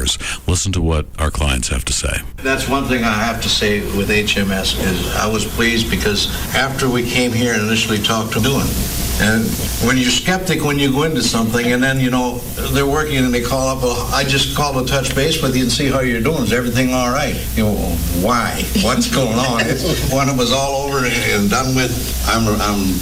hours. Listen to what our clients have to say. That's one thing I have to say with HMS is I was pleased because after we came here and initially talked to doing, and when you're skeptic when you go into something and then, they're working and they call up, well, I just called to touch base with you and see how you're doing. Is everything all right? Why? What's going on? When it was all over and done with, I'm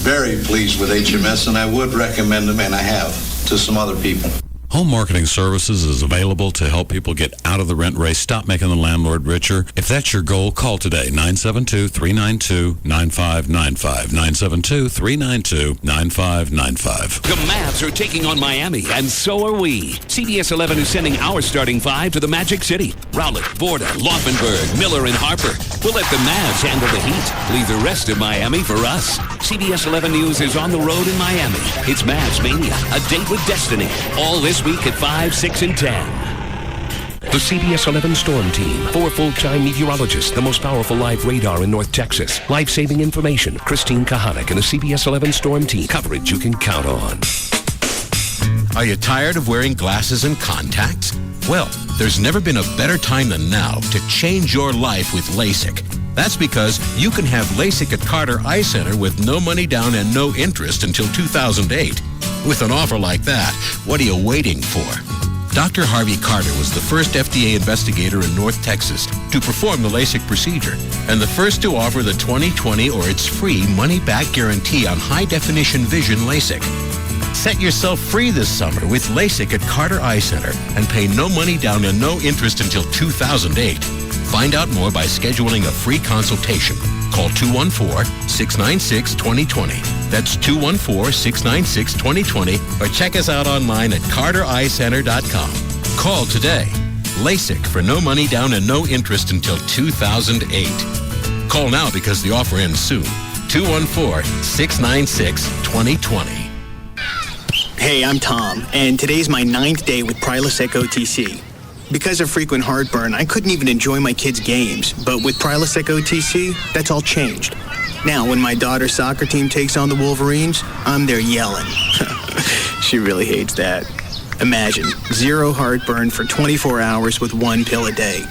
very pleased with HMS, and I would recommend them, and I have, to some other people. Home Marketing Services is available to help people get out of the rent race, stop making the landlord richer. If that's your goal, call today, 972-392-9595, 972-392-9595. The Mavs are taking on Miami, and so are we. CBS 11 is sending our starting five to the Magic City. Rowlett, Borda, Laufenberg, Miller, and Harper. We'll let the Mavs handle the heat. Leave the rest of Miami for us. CBS 11 News is on the road in Miami. It's Mavs Mania, a date with destiny. All this week at 5, 6, and 10. The CBS 11 Storm Team. 4 full-time meteorologists, the most powerful live radar in North Texas. Life-saving information. Christine Kahanik and the CBS 11 Storm Team. Coverage you can count on. Are you tired of wearing glasses and contacts? Well, there's never been a better time than now to change your life with LASIK. That's because you can have LASIK at Carter Eye Center with no money down and no interest until 2008. With an offer like that, what are you waiting for? Dr. Harvey Carter was the first FDA investigator in North Texas to perform the LASIK procedure and the first to offer the 2020 or it's free money-back guarantee on high-definition vision LASIK. Set yourself free this summer with LASIK at Carter Eye Center and pay no money down and no interest until 2008. Find out more by scheduling a free consultation. Call 214-696-2020. That's 214-696-2020, or check us out online at cartereyecenter.com. Call today. LASIK for no money down and no interest until 2008. Call now because the offer ends soon. 214-696-2020. Hey, I'm Tom, and today's my 9th day with Prilosec OTC. Because of frequent heartburn, I couldn't even enjoy my kids' games. But with Prilosec OTC, that's all changed. Now, when my daughter's soccer team takes on the Wolverines, I'm there yelling. She really hates that. Imagine, 0 heartburn for 24 hours with 1 pill a day.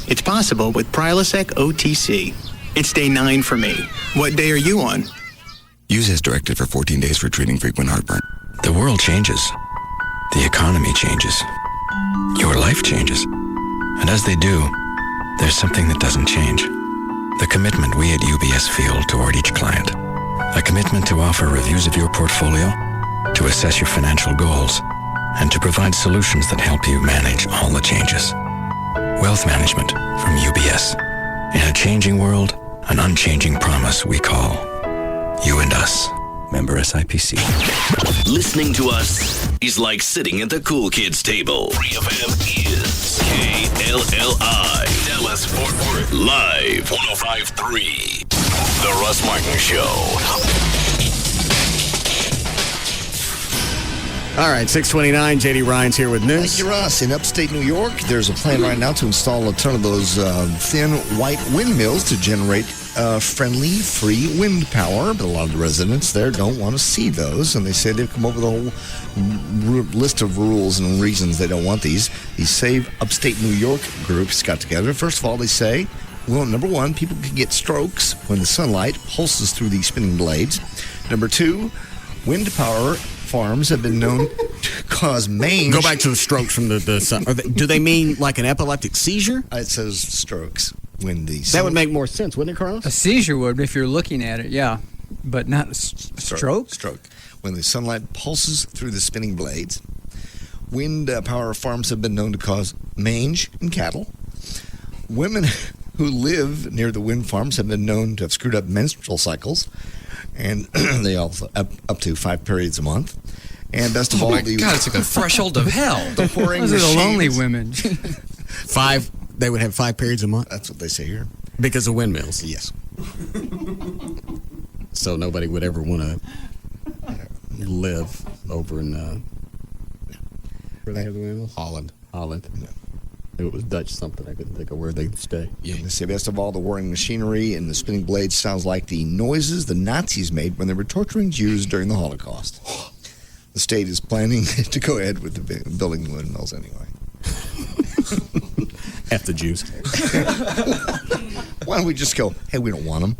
It's possible with Prilosec OTC. It's day 9 for me. What day are you on? Use as directed for 14 days for treating frequent heartburn. The world changes. The economy changes. Your life changes. And as they do, there's something that doesn't change. The commitment we at UBS feel toward each client. A commitment to offer reviews of your portfolio, to assess your financial goals, and to provide solutions that help you manage all the changes. Wealth management from UBS. In a changing world, an unchanging promise we call you and us. Member SIPC. Listening to us is like sitting at the cool kids table. Free FM is KLLI. Dallas Fort Worth. Live 105.3. The Russ Martin Show. All right, 6:29. JD Ryan's here with news. Thank you, Russ. In upstate New York, there's a plan right now to install a ton of those thin white windmills to generate friendly, free wind power. But a lot of the residents there don't want to see those, and they say they've come up with a whole list of rules and reasons they don't want these. These Save Upstate New York groups got together. First of all, they say, well, number one, people can get strokes when the sunlight pulses through these spinning blades. Number two, wind power farms have been known to cause mange. Go back to the strokes from the sun. Do they mean like an epileptic seizure? It says strokes. When the that would make more sense, wouldn't it, Carlos? A seizure would if you're looking at it, yeah. But not a stroke? Stroke. When the sunlight pulses through the spinning blades. Wind power farms have been known to cause mange in cattle. Women who live near the wind farms have been known to have screwed up menstrual cycles. And they also up to 5 periods a month. And best of all, God, it's like the threshold of hell. The pouring Those are the lonely women. 5, they would have 5 periods a month? That's what they say here. Because of windmills? Yes. So nobody would ever want to live over in, where they have the windmills? Holland. Yeah. It was Dutch something. I couldn't think of where they'd stay. Yeah. They say best of all, the whirring machinery and the spinning blades sounds like the noises the Nazis made when they were torturing Jews during the Holocaust. The state is planning to go ahead with building the windmills anyway. F the Jews. Why don't we just go, hey, we don't want them?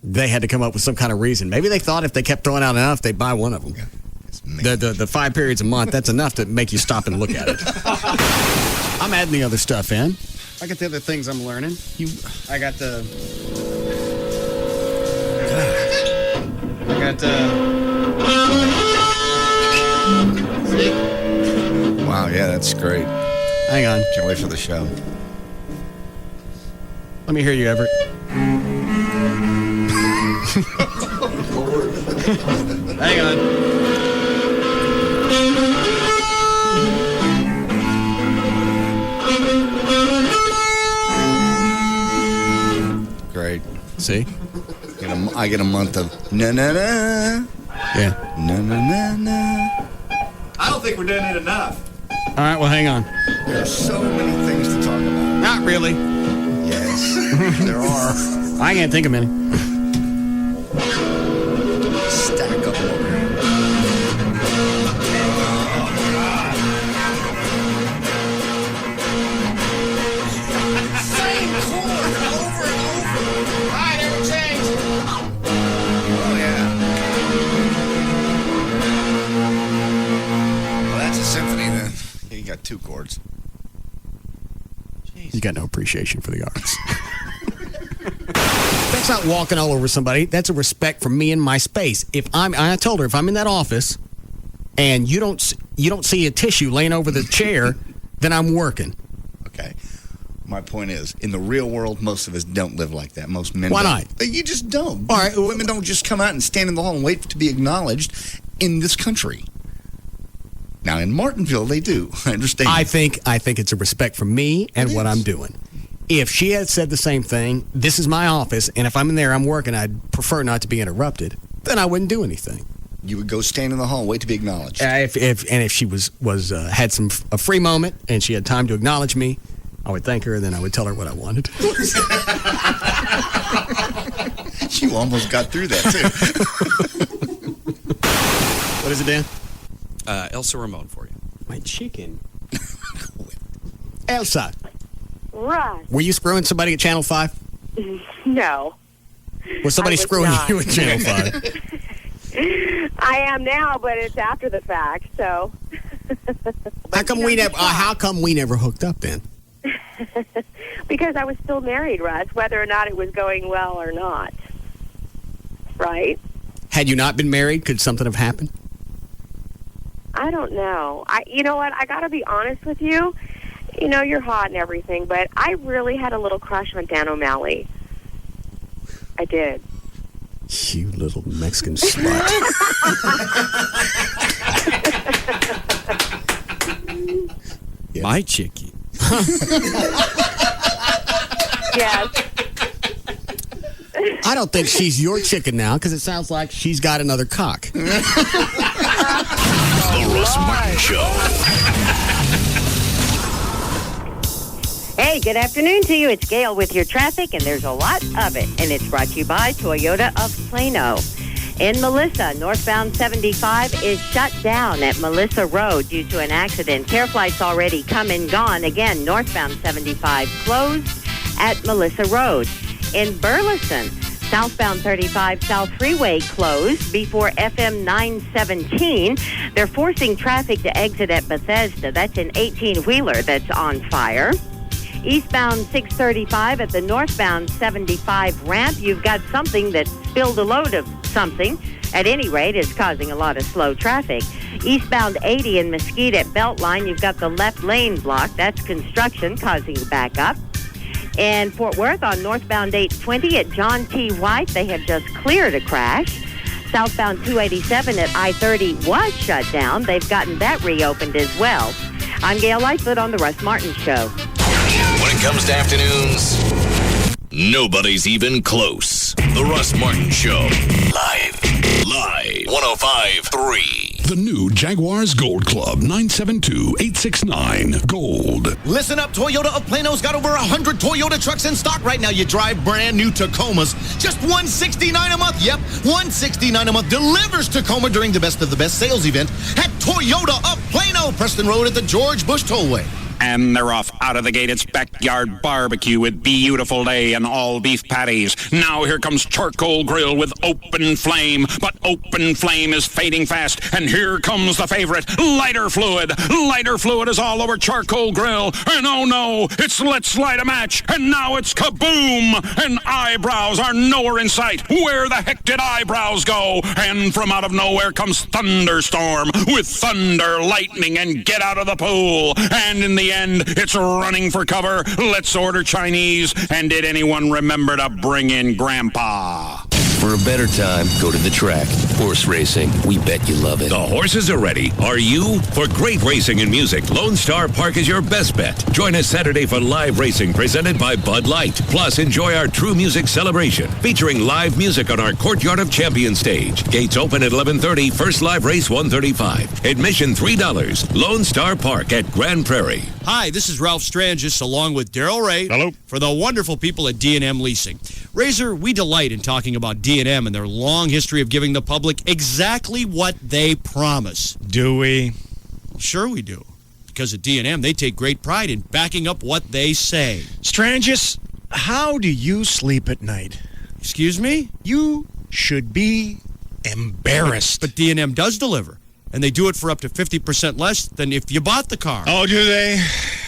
They had to come up with some kind of reason. Maybe they thought if they kept throwing out enough, they'd buy one of them. The 5 periods a month, that's enough to make you stop and look at it. I'm adding the other stuff in. I got the other things I'm learning. I got the... See? Wow, yeah, that's great. Hang on. Can't wait for the show. Let me hear you, Everett. Hang on. Great. See? I get a month of na-na-na. Yeah. Na-na-na-na. I don't think we're doing it enough. All right, well, hang on. There are so many things to talk about. Not really. Yes, there are. I can't think of many. Stack up over here. Same chord over and over. I never changed. Oh, yeah. Well, that's a symphony then. You got 2 chords. You got no appreciation for the arts. That's not walking all over somebody. That's a respect for me and my space. I told her, if I'm in that office and you don't see a tissue laying over the chair, then I'm working. Okay. My point is, in the real world, most of us don't live like that. Most men Why don't. not? You just don't. All right. Women don't just come out and stand in the hall and wait to be acknowledged in this country. Now, in Martinsville, they do. I understand. I think it's a respect for me and what I'm doing. If she had said the same thing, this is my office, and if I'm in there, I'm working, I'd prefer not to be interrupted, then I wouldn't do anything. You would go stand in the hall, wait to be acknowledged. If she had a free moment and she had time to acknowledge me, I would thank her, and then I would tell her what I wanted. You almost got through that, too. What is it, Dan? Elsa Ramon for you. My chicken. Elsa. Russ. Were you screwing somebody at Channel 5? No. Was somebody screwing you at Channel 5? I am now, but it's after the fact, so. How come we never hooked up then? Because I was still married, Russ, whether or not it was going well or not. Right? Had you not been married, could something have happened? I don't know. You know what? I got to be honest with you. You know, you're hot and everything, but I really had a little crush on Dan O'Malley. I did. You little Mexican slut. Yeah. My chicken. Yes. I don't think she's your chicken now, because it sounds like she's got another cock. The Russ Martin Show. Hey, good afternoon to you. It's Gail with your traffic, and there's a lot of it. And it's brought to you by Toyota of Plano. In Melissa, northbound 75 is shut down at Melissa Road due to an accident. Care flights already come and gone. Again, northbound 75 closed at Melissa Road. In Burleson, southbound 35 South Freeway closed before FM 917. They're forcing traffic to exit at Bethesda. That's an 18-wheeler that's on fire. Eastbound 635 at the northbound 75 ramp, you've got something that spilled a load of something. At any rate, it's causing a lot of slow traffic. Eastbound 80 in Mesquite at Beltline, you've got the left lane blocked. That's construction causing backup. In Fort Worth on northbound 820 at John T. White, they have just cleared a crash. Southbound 287 at I-30 was shut down. They've gotten that reopened as well. I'm Gail Lightfoot on The Russ Martin Show. When it comes to afternoons, nobody's even close. The Russ Martin Show. Live. 105.3. The new Jaguars Gold Club, 972-869 Gold. Listen up, Toyota of Plano's got over 100 Toyota trucks in stock right now. You drive brand new Tacomas, just $169 a month. Yep, $169 a month delivers Tacoma during the Best of the Best sales event at Toyota of Plano, Preston Road at the George Bush Tollway. And they're off out of the gate. It's backyard barbecue with beautiful day and all beef patties. Now here comes charcoal grill with open flame. But open flame is fading fast. And here comes the favorite, lighter fluid. Lighter fluid is all over charcoal grill. And oh no, it's let's light a match. And now it's kaboom. And eyebrows are nowhere in sight. Where the heck did eyebrows go? And from out of nowhere comes thunderstorm with thunder, lightning, and get out of the pool. And in the end, it's running for cover. Let's order Chinese. And did anyone remember to bring in Grandpa? For a better time, go to the track. Horse racing. We bet you love it. The horses are ready. Are you? For great racing and music, Lone Star Park is your best bet. Join us Saturday for live racing presented by Bud Light. Plus, enjoy our True Music celebration featuring live music on our Courtyard of Champions stage. Gates open at 11:30. First live race 135. Admission $3. Lone Star Park at Grand Prairie. Hi, this is Ralph Strangis along with Daryl Ray. Hello. For the wonderful people at D&M Leasing. Razor, we delight in talking about D&M and their long history of giving the public exactly what they promise. Do we? Sure we do. Because at D&M, they take great pride in backing up what they say. Strangis, how do you sleep at night? Excuse me? You should be embarrassed. But D&M does deliver. And they do it for up to 50% less than if you bought the car. Oh, do they?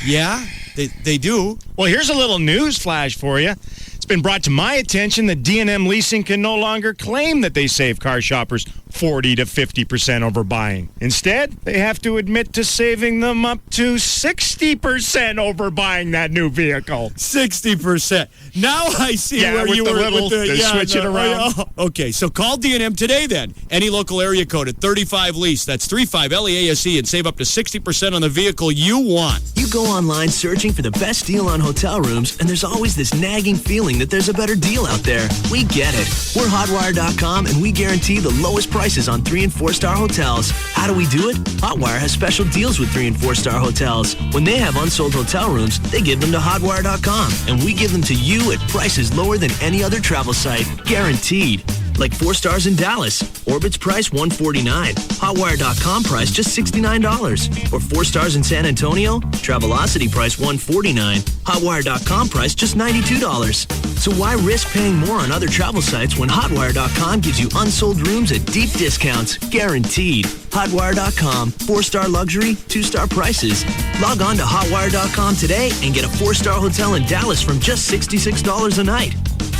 Yeah, they do. Well, here's a little news flash for you. It's been brought to my attention that D&M Leasing can no longer claim that they save car shoppers 40 to 50% over buying. Instead, they have to admit to saving them up to 60% over buying that new vehicle. 60%. Now I see where with you the were little, with the they switch it around. Okay, so call D&M today then. Any local area code at 35 lease. That's 35 LEASE and save up to 60% on the vehicle you want. You go online searching for the best deal on hotel rooms, and there's always this nagging feeling that there's a better deal out there. We get it. We're Hotwire.com, and we guarantee the lowest prices on 3- and 4-star hotels. How do we do it? Hotwire has special deals with 3- and 4-star hotels. When they have unsold hotel rooms, they give them to Hotwire.com, and we give them to you at prices lower than any other travel site. Guaranteed. Like 4 stars in Dallas. Orbit's price $149. Hotwire.com price just $69. Or 4 stars in San Antonio. Travelocity price $149. Hotwire.com price just $92. So why risk paying more on other travel sites when Hotwire.com gives you unsold rooms at deep discounts, guaranteed. Hotwire.com, 4-star luxury, 2-star prices. Log on to Hotwire.com today and get a 4-star hotel in Dallas from just $66 a night.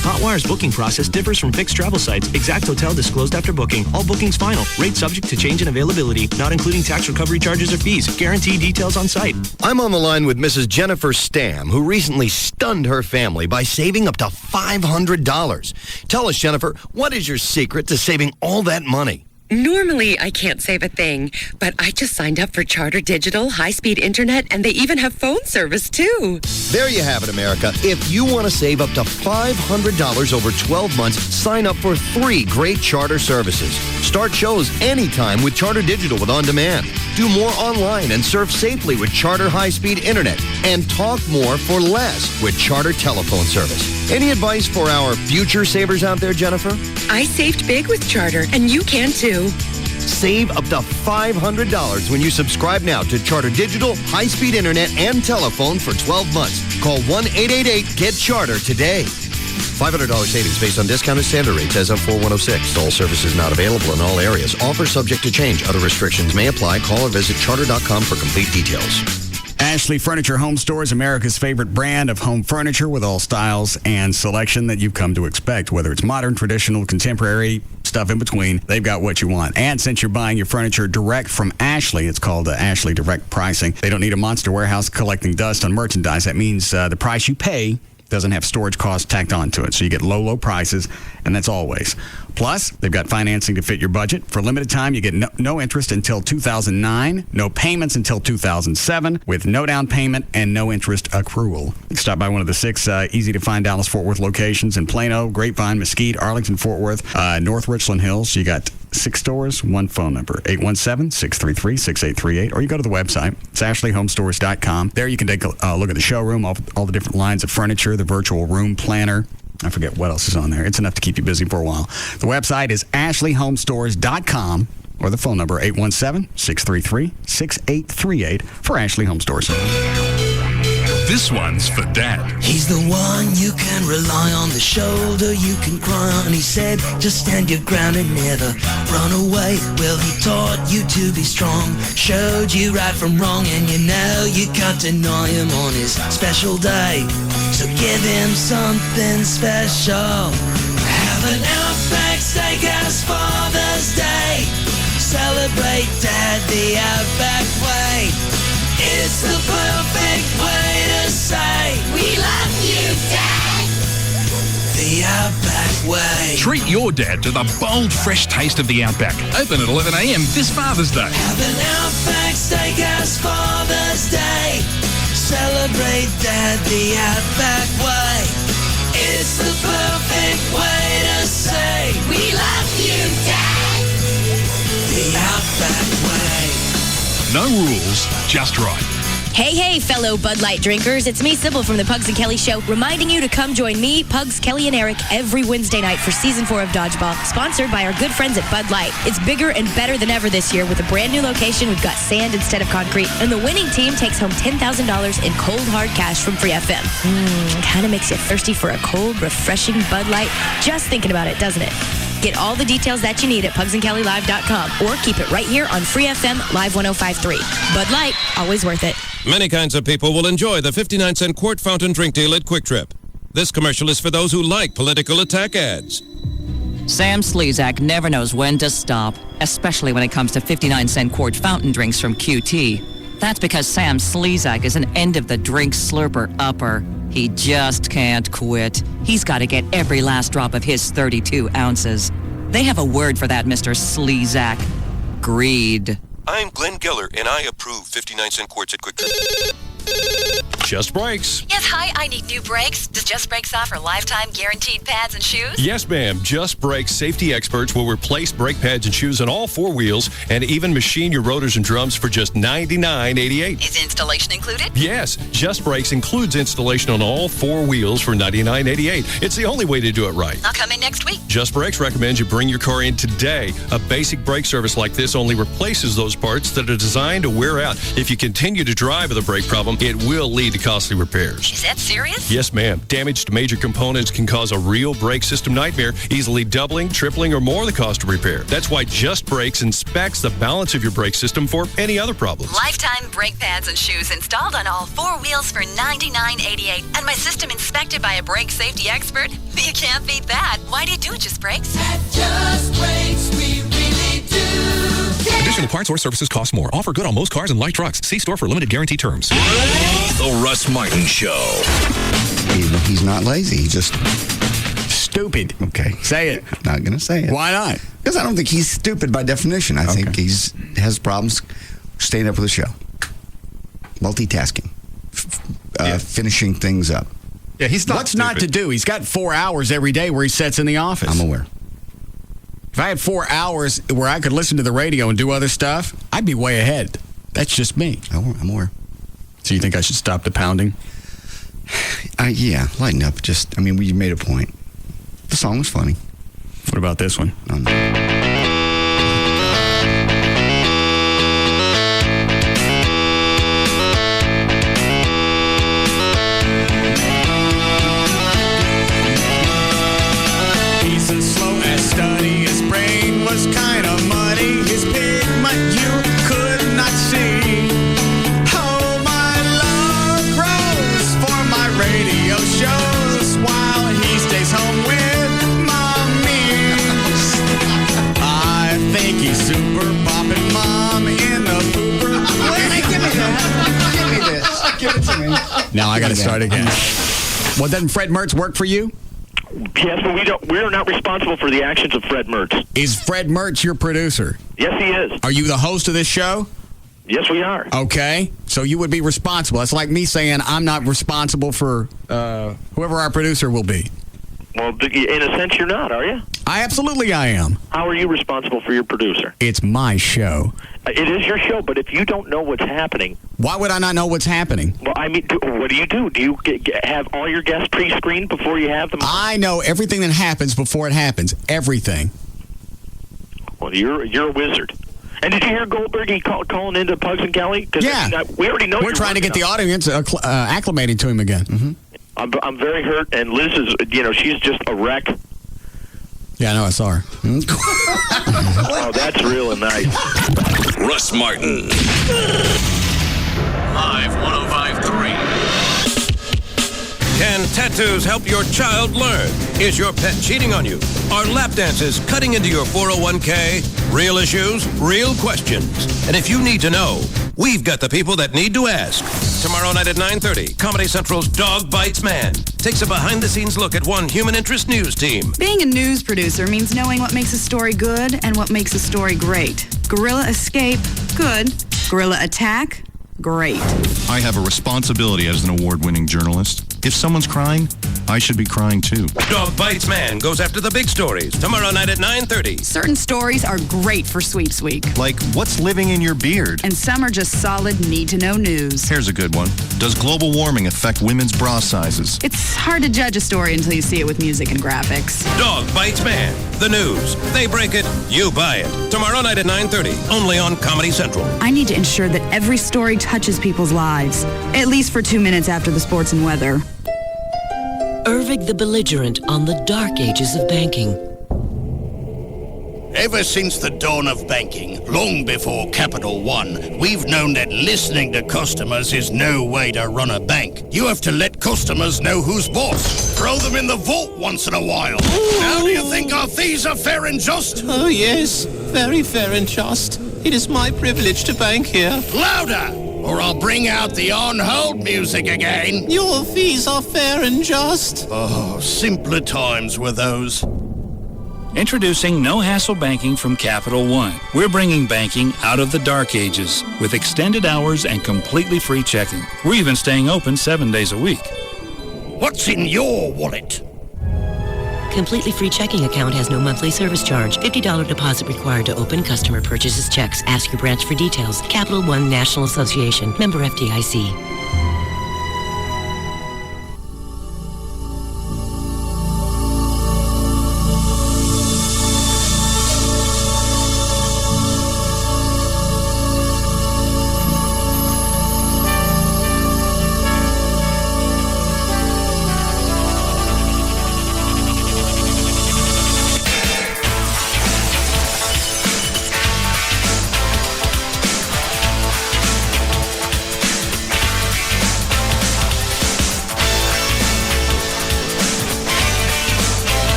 Hotwire's booking process differs from fixed travel sites. Exact hotel disclosed after booking. All bookings final. Rate subject to change in availability. Not including tax recovery charges or fees. Guarantee details on site. I'm on the line with Mrs. Jennifer Stam, who recently stunned her family by saving up to $500. Tell us, Jennifer, what is your secret to saving all that money? Normally, I can't save a thing, but I just signed up for Charter Digital, high-speed internet, and they even have phone service, too. There you have it, America. If you want to save up to $500 over 12 months, sign up for 3 great Charter services. Start shows anytime with Charter Digital with On Demand. Do more online and surf safely with Charter high-speed internet. And talk more for less with Charter telephone service. Any advice for our future savers out there, Jennifer? I saved big with Charter, and you can, too. Save up to $500 when you subscribe now to Charter Digital, high-speed internet, and telephone for 12 months. Call 1-888-GET-CHARTER today. $500 savings based on discounted standard rates as of 4/106. All services not available in all areas. Offer subject to change. Other restrictions may apply. Call or visit charter.com for complete details. Ashley Furniture Home Stores, America's favorite brand of home furniture with all styles and selection that you've come to expect. Whether it's modern, traditional, contemporary, stuff in between, they've got what you want. And since you're buying your furniture direct from Ashley, it's called Ashley Direct Pricing. They don't need a monster warehouse collecting dust on merchandise. That means the price you pay doesn't have storage costs tacked onto it. So you get low prices, and that's always. Plus, they've got financing to fit your budget. For a limited time, you get no interest until 2009, no payments until 2007, with no down payment and no interest accrual. You can stop by one of the 6 easy-to-find Dallas-Fort Worth locations in Plano, Grapevine, Mesquite, Arlington, Fort Worth, North Richland Hills. You got 6 stores, 1 phone number, 817-633-6838, or you go to the website. It's ashleyhomestores.com. There you can take a look at the showroom, all the different lines of furniture, the virtual room planner. I forget what else is on there. It's enough to keep you busy for a while. The website is ashleyhomestores.com, or the phone number 817-633-6838 for Ashley Home Stores. This one's for Dad. He's the one you can rely on, the shoulder you can cry on. He said, just stand your ground and never run away. Well, he taught you to be strong, showed you right from wrong, and you know you can't deny him on his special day. So give him something special. Have an Outback Steakhouse Father's Day. Celebrate Dad the Outback way. It's the perfect way to say we love you, Dad. The Outback way. Treat your dad to the bold, fresh taste of the Outback. Open at 11 a.m. this Father's Day. Have an Outback Steakhouse Father's Day. Celebrate Dad the Outback way. It's the perfect way to say we love you, Dad. The Outback way. No rules, just right. Hey, fellow Bud Light drinkers. It's me, Sybil, from the Pugs and Kelly Show, reminding you to come join me, Pugs, Kelly, and Eric every Wednesday night for Season 4 of Dodgeball, sponsored by our good friends at Bud Light. It's bigger and better than ever this year. With a brand new location, we've got sand instead of concrete, and the winning team takes home $10,000 in cold, hard cash from Free FM. Kind of makes you thirsty for a cold, refreshing Bud Light. Just thinking about it, doesn't it? Get all the details that you need at pugsandkellylive.com or keep it right here on Free FM Live 105.3. Bud Light, always worth it. Many kinds of people will enjoy the 59-cent quart fountain drink deal at Quick Trip. This commercial is for those who like political attack ads. Sam Slezak never knows when to stop, especially when it comes to 59-cent quart fountain drinks from QT. That's because Sam Slezak is an end-of-the-drink slurper upper. He just can't quit. He's got to get every last drop of his 32 ounces. They have a word for that, Mr. Slezak. Greed. I'm Glenn Geller, and I approve 59-cent quarts at Quick Trip. Just Brakes. Yes, hi, I need new brakes. Does Just Brakes offer lifetime guaranteed pads and shoes? Yes, ma'am. Just Brakes safety experts will replace brake pads and shoes on all four wheels and even machine your rotors and drums for just $99.88. Is installation included? Yes, Just Brakes includes installation on all four wheels for $99.88. It's the only way to do it right. I'll come in next week. Just Brakes recommends you bring your car in today. A basic brake service like this only replaces those parts that are designed to wear out. If you continue to drive with a brake problem, it will lead to costly repairs. Is that serious? Yes, ma'am. Damage to major components can cause a real brake system nightmare, easily doubling, tripling, or more the cost of repair. That's why Just Brakes inspects the balance of your brake system for any other problems. Lifetime brake pads and shoes installed on all four wheels for $99.88. And my system inspected by a brake safety expert? You can't beat that. Why do you do it, Just Brakes? At Just Brakes, we really do. Additional parts or services cost more. Offer good on most cars and light trucks. See store for limited guarantee terms. The Russ Martin Show. He's not lazy. He's just stupid. Okay. Say it. Not going to say it. Why not? Because I don't think he's stupid by definition. I think he's has problems staying up with the show. Multitasking. Finishing things up. Yeah, he's not What's not to do? He's got 4 hours every day where he sits in the office. I'm aware. If I had 4 hours where I could listen to the radio and do other stuff, I'd be way ahead. That's just me. I'm aware. So you think I should stop the pounding? Yeah, lighten up. You made a point. The song was funny. What about this one? Oh, no. Kind of muddy, his pigment you could not see. Oh, my love grows for my radio shows while he stays home with mommy. I think he's super popping mom in the pooper. Give me that. Give me this. Give it to me. Now I got to start again. Well, doesn't Fred Mertz work for you? Yes, but we are not responsible for the actions of Fred Mertz. Is Fred Mertz your producer? Yes, he is. Are you the host of this show? Yes, we are. Okay, so you would be responsible. That's like me saying I'm not responsible for whoever our producer will be. Well, in a sense, you're not, are you? I am. How are you responsible for your producer? It's my show. It is your show, but if you don't know what's happening... Why would I not know what's happening? Well, what do you do? Do you have all your guests pre-screened before you have them? I know everything that happens before it happens. Everything. Well, you're a wizard. And did you hear Goldberg? He calling into Pugs and Kelly? Yeah. We already know we're trying to get the audience acclimated to him again. Mm-hmm. I'm very hurt, and Liz is, she's just a wreck. Yeah, I know. I saw her. Oh, that's really nice. Russ Martin. Live 105.3. Can tattoos help your child learn? Is your pet cheating on you? Are lap dances cutting into your 401k? Real issues, real questions. And if you need to know, we've got the people that need to ask. Tomorrow night at 9:30, Comedy Central's Dog Bites Man takes a behind-the-scenes look at one human interest news team. Being a news producer means knowing what makes a story good and what makes a story great. Guerrilla escape, good. Guerrilla attack, great. I have a responsibility as an award-winning journalist. If someone's crying, I should be crying too. Dog Bites Man goes after the big stories tomorrow night at 9:30. Certain stories are great for Sweeps Week. Like, what's living in your beard? And some are just solid need-to-know news. Here's a good one. Does global warming affect women's bra sizes? It's hard to judge a story until you see it with music and graphics. Dog Bites Man, the news. They break it, you buy it. Tomorrow night at 9:30, only on Comedy Central. I need to ensure that every story touches people's lives, at least for 2 minutes after the sports and weather. Ervig the Belligerent on the dark ages of banking. Ever since the dawn of banking, long before Capital One, we've known that listening to customers is no way to run a bank. You have to let customers know who's boss. Throw them in the vault once in a while. Now do you think our fees are fair and just? Oh, yes. Very fair and just. It is my privilege to bank here. Louder! Or I'll bring out the on-hold music again. Your fees are fair and just. Oh, simpler times were those. Introducing No Hassle Banking from Capital One. We're bringing banking out of the dark ages with extended hours and completely free checking. We're even staying open 7 days a week. What's in your wallet? Completely free checking account has no monthly service charge. $50 deposit required to open. Customer purchases checks. Ask your branch for details. Capital One National Association. Member FDIC.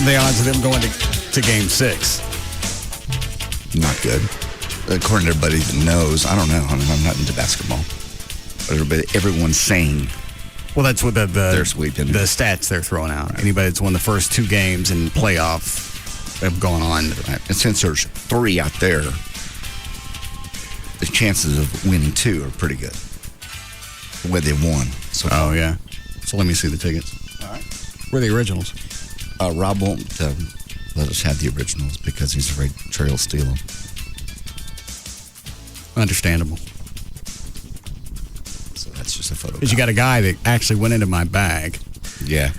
The odds of them going to Game 6? Not good. According to everybody that knows, I don't know. I mean, I'm not into basketball. But everyone's saying. Well, that's what they're sweeping. The stats they're throwing out. Right. Anybody that's won the first 2 games in playoff have gone on. Right. And since there's 3 out there, the chances of winning 2 are pretty good. The way they've won. So oh, yeah. So let me see the tickets. All right. Where are the originals? Rob won't let us have the originals because he's afraid Trey will steal them. Understandable. So that's just a photo. Because you got a guy that actually went into my bag. Yeah.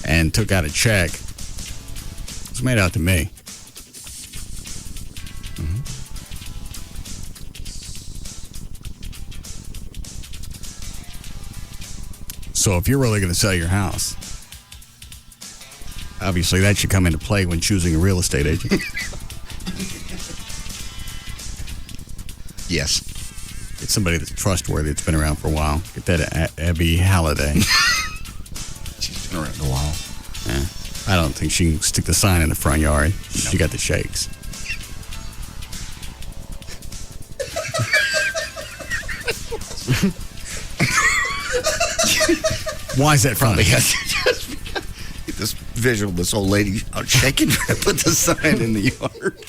And took out a check. It's made out to me. Mm-hmm. So if you're really going to sell your house, obviously that should come into play when choosing a real estate agent. Yes. Get somebody that's trustworthy, that's been around for a while. Get that Abby Halliday. She's been around a while. Yeah. I don't think she can stick the sign in the front yard. No. She got the shakes. Why is that funny? Because this visual, this old lady out shaking trying to put the sign in the yard.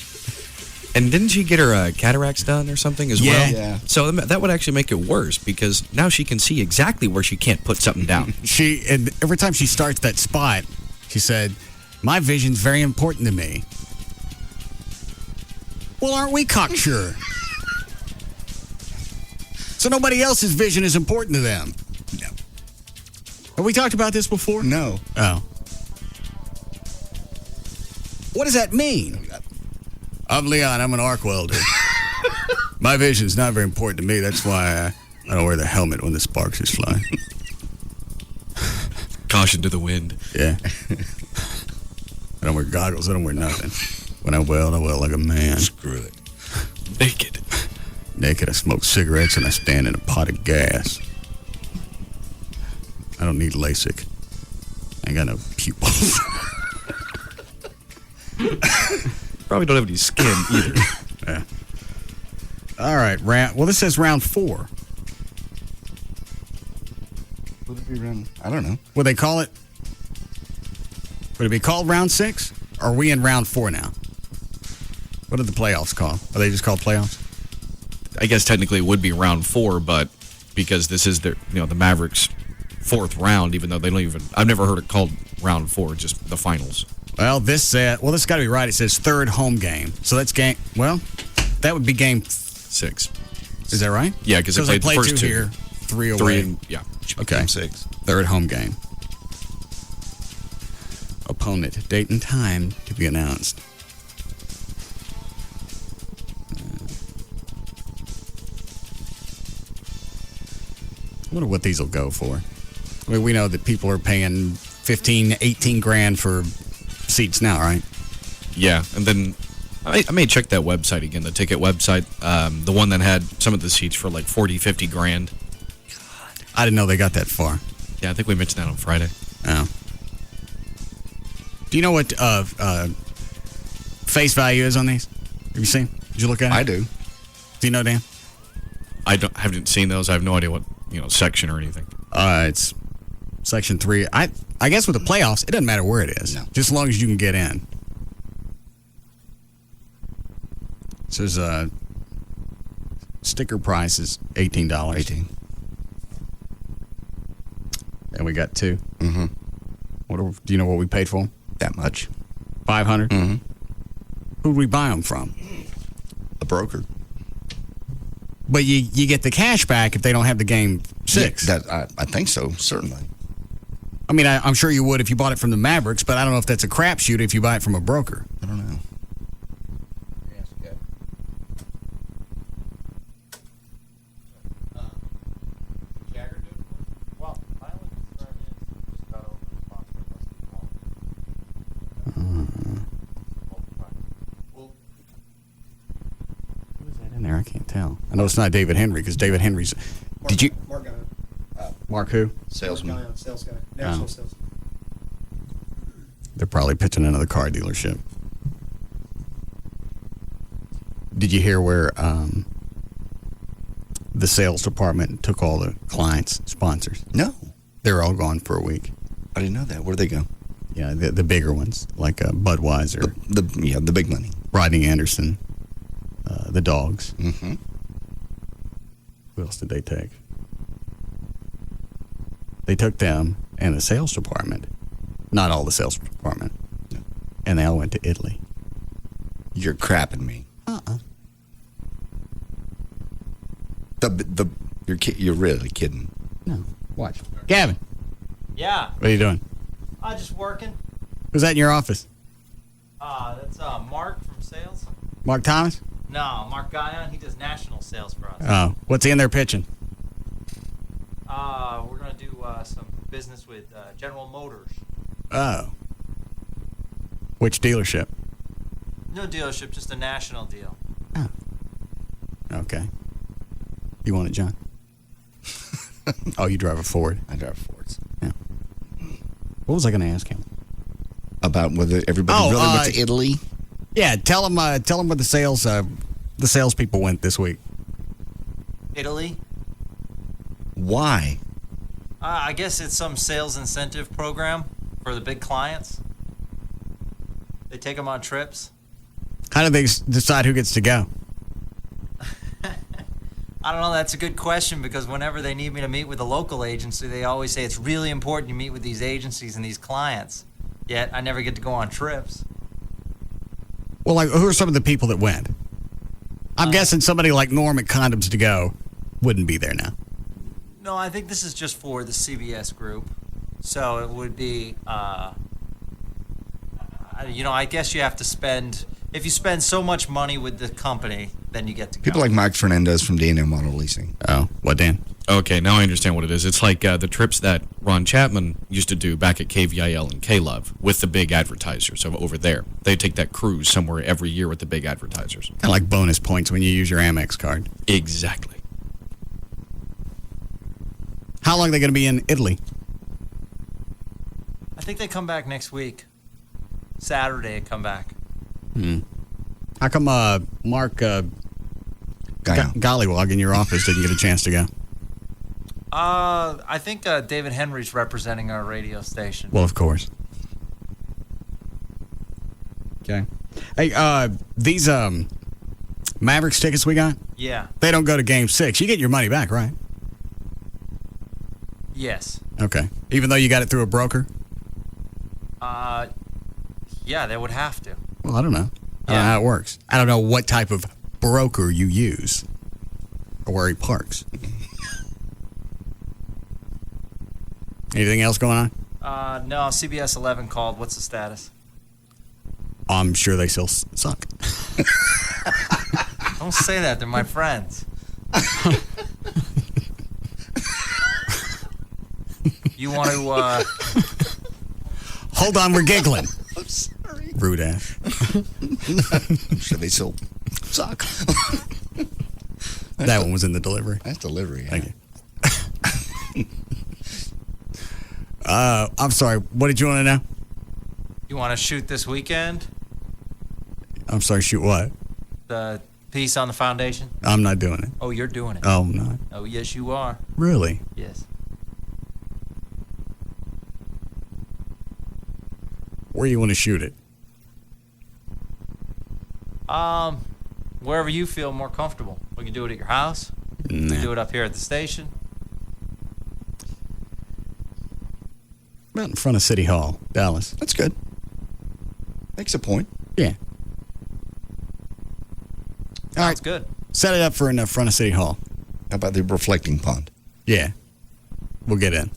And didn't she get her cataracts done or something as well? Yeah. So that would actually make it worse because now she can see exactly where she can't put something down. And every time she starts that spot, she said, "My vision's very important to me." Well, aren't we cocksure? So nobody else's vision is important to them. No. Have we talked about this before? No. Oh. What does that mean? I'm Leon. I'm an arc welder. My vision's not very important to me. That's why I don't wear the helmet when the sparks is flying. Caution to the wind. Yeah. I don't wear goggles. I don't wear nothing. When I weld like a man. Screw it. Naked. Naked, I smoke cigarettes and I stand in a pot of gas. I don't need LASIK. I ain't got no pupils. Probably don't have any skin either. Yeah. All right, well, this says round 4. Would it be round? I don't know. Would they call it? Would it be called round 6? Or are we in round 4 now? What are the playoffs called? Are they just called playoffs? I guess technically it would be round 4, but because this is the Mavericks' 4th round, even though they don't even. I've never heard it called round 4, just the finals. Well, this got to be right. It says 3rd home game, so that's game. Well, that would be game 6. Is that right? Yeah, because they played the first 2 here, 3 away. Yeah. Okay. 6. 3rd home game. Opponent, date and time to be announced. I wonder what these will go for. I mean, we know that people are paying 15, 18 grand for seats now, right? Yeah, and then I may check that website again, the ticket website, the one that had some of the seats for like 40, 50 grand. God. I didn't know they got that far. Yeah, I think we mentioned that on Friday. Oh. Do you know what face value is on these? Have you seen? Did you look at it? I do. Do you know, Dan? I haven't seen those. I have no idea what section or anything. It's section 3. I guess with the playoffs, it doesn't matter where it is, just as long as you can get in. It says sticker price is $18. 18. And we got 2. Mm-hmm. Do you know what we paid for them? That much. $500. Mm-hmm. Who'd we buy them from? A broker. But you get the cash back if they don't have the game 6. Yeah, I think so, certainly. I mean, I'm sure you would if you bought it from the Mavericks, but I don't know if that's a crapshoot if you buy it from a broker. I don't know. There, I can't tell. I know it's not David Henry because David Henry's. Did you? Mark who? Salesman. Sales guy. National sales. They're probably pitching another car dealership. Did you hear where the sales department took all the clients, sponsors? No. They're all gone for a week. I didn't know that. Where'd they go? Yeah, the bigger ones, like Budweiser. The big money. Rodney Anderson. The Dogs. Mm-hmm. Who else did they take? They took them and the sales department. Not all the sales department. No. And they all went to Italy. You're crapping me. You're really kidding. No. Watch. Gavin. Yeah. What are you doing? Just working. Who's that in your office? That's Mark from sales. Mark Thomas? No, Mark Guyon. He does national sales for us. Oh. What's he in there pitching? We're going to do some business with General Motors. Oh. Which dealership? No dealership, just a national deal. Oh. Okay. You want it, John? Oh, you drive a Ford? I drive Fords. Yeah. What was I going to ask him? About whether everybody really went to Italy? Yeah, tell him where the salespeople went this week. Italy? Why? I guess it's some sales incentive program for the big clients. They take them on trips. How do they decide who gets to go? I don't know. That's a good question because whenever they need me to meet with a local agency, they always say it's really important you meet with these agencies and these clients. Yet I never get to go on trips. Well, like, who are some of the people that went? I'm guessing somebody like Norm at Condoms to Go wouldn't be there now. No, I think this is just for the CBS group. So it would be, I guess you have to spend, if you spend so much money with the company, then you get to go. People like Mike Fernandez from D&M Auto Leasing. Oh, what, Dan? Okay, now I understand what it is. It's like the trips that Ron Chapman used to do back at KVIL and K-Love with the big advertisers over there. They take that cruise somewhere every year with the big advertisers. Kind of like bonus points when you use your Amex card. Exactly. How long are they going to be in Italy? I think they come back next week. Saturday they come back. How come Mark Gollywog in your office didn't get a chance to go? I think David Henry's representing our radio station. Well, of course. Okay. Hey, these Mavericks tickets we got? Yeah. They don't go to Game 6. You get your money back, right? Yes. Okay. Even though you got it through a broker? Yeah, they would have to. Well, I don't know. I don't know how it works. I don't know what type of broker you use or where he parks. Anything else going on? No, CBS 11 called. What's the status? I'm sure they still suck. Don't say that. They're my friends. You want to, Hold on, we're giggling. I'm sorry. Rude ass. I'm sure they still suck. That one was in the delivery. That's delivery, yeah. Thank you. I'm sorry. What did you want to know? you want to shoot this weekend? I'm sorry, shoot what? The piece on the foundation? I'm not doing it. Oh, you're doing it. Oh, I'm not. Oh, yes, you are. Really? Yes. Where you want to shoot it? Wherever you feel more comfortable. We can do it at your house. We can do it up here at the station. About in front of City Hall, Dallas. That's good. Makes a point. Yeah. All right. That's good. Set it up for in front of City Hall. How about the reflecting pond? Yeah. We'll get in.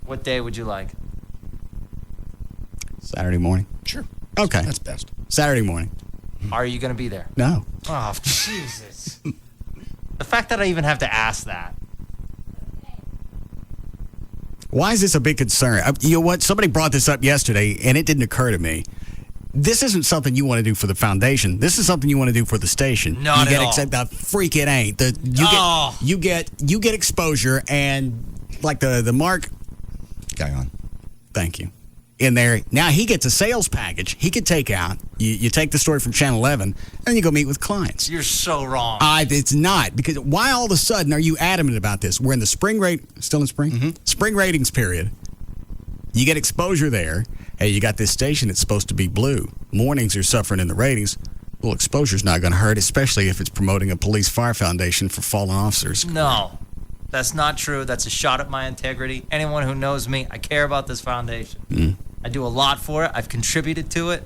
What day would you like? Saturday morning. Sure. Okay. That's best. Saturday morning. Are you going to be there? No. Oh, Jesus. The fact that I even have to ask that. Why is this a big concern? You know what? Somebody brought this up yesterday, and it didn't occur to me. This isn't something you want to do for the foundation. This is something you want to do for the station. Not at all. Except the freak it ain't. You get exposure, and like the Mark guy on. Thank you. In there now, he gets a sales package. He could take out. You take the story from Channel 11, and you go meet with clients. You're so wrong. It's not, because why all of a sudden are you adamant about this? We're in the spring still in spring? Mm-hmm. Spring ratings period. You get exposure there. Hey, you got this station that's supposed to be blue. Mornings are suffering in the ratings. Well, exposure's not going to hurt, especially if it's promoting a police fire foundation for fallen officers. No, that's not true. That's a shot at my integrity. Anyone who knows me, I care about this foundation. I do a lot for it. I've contributed to it.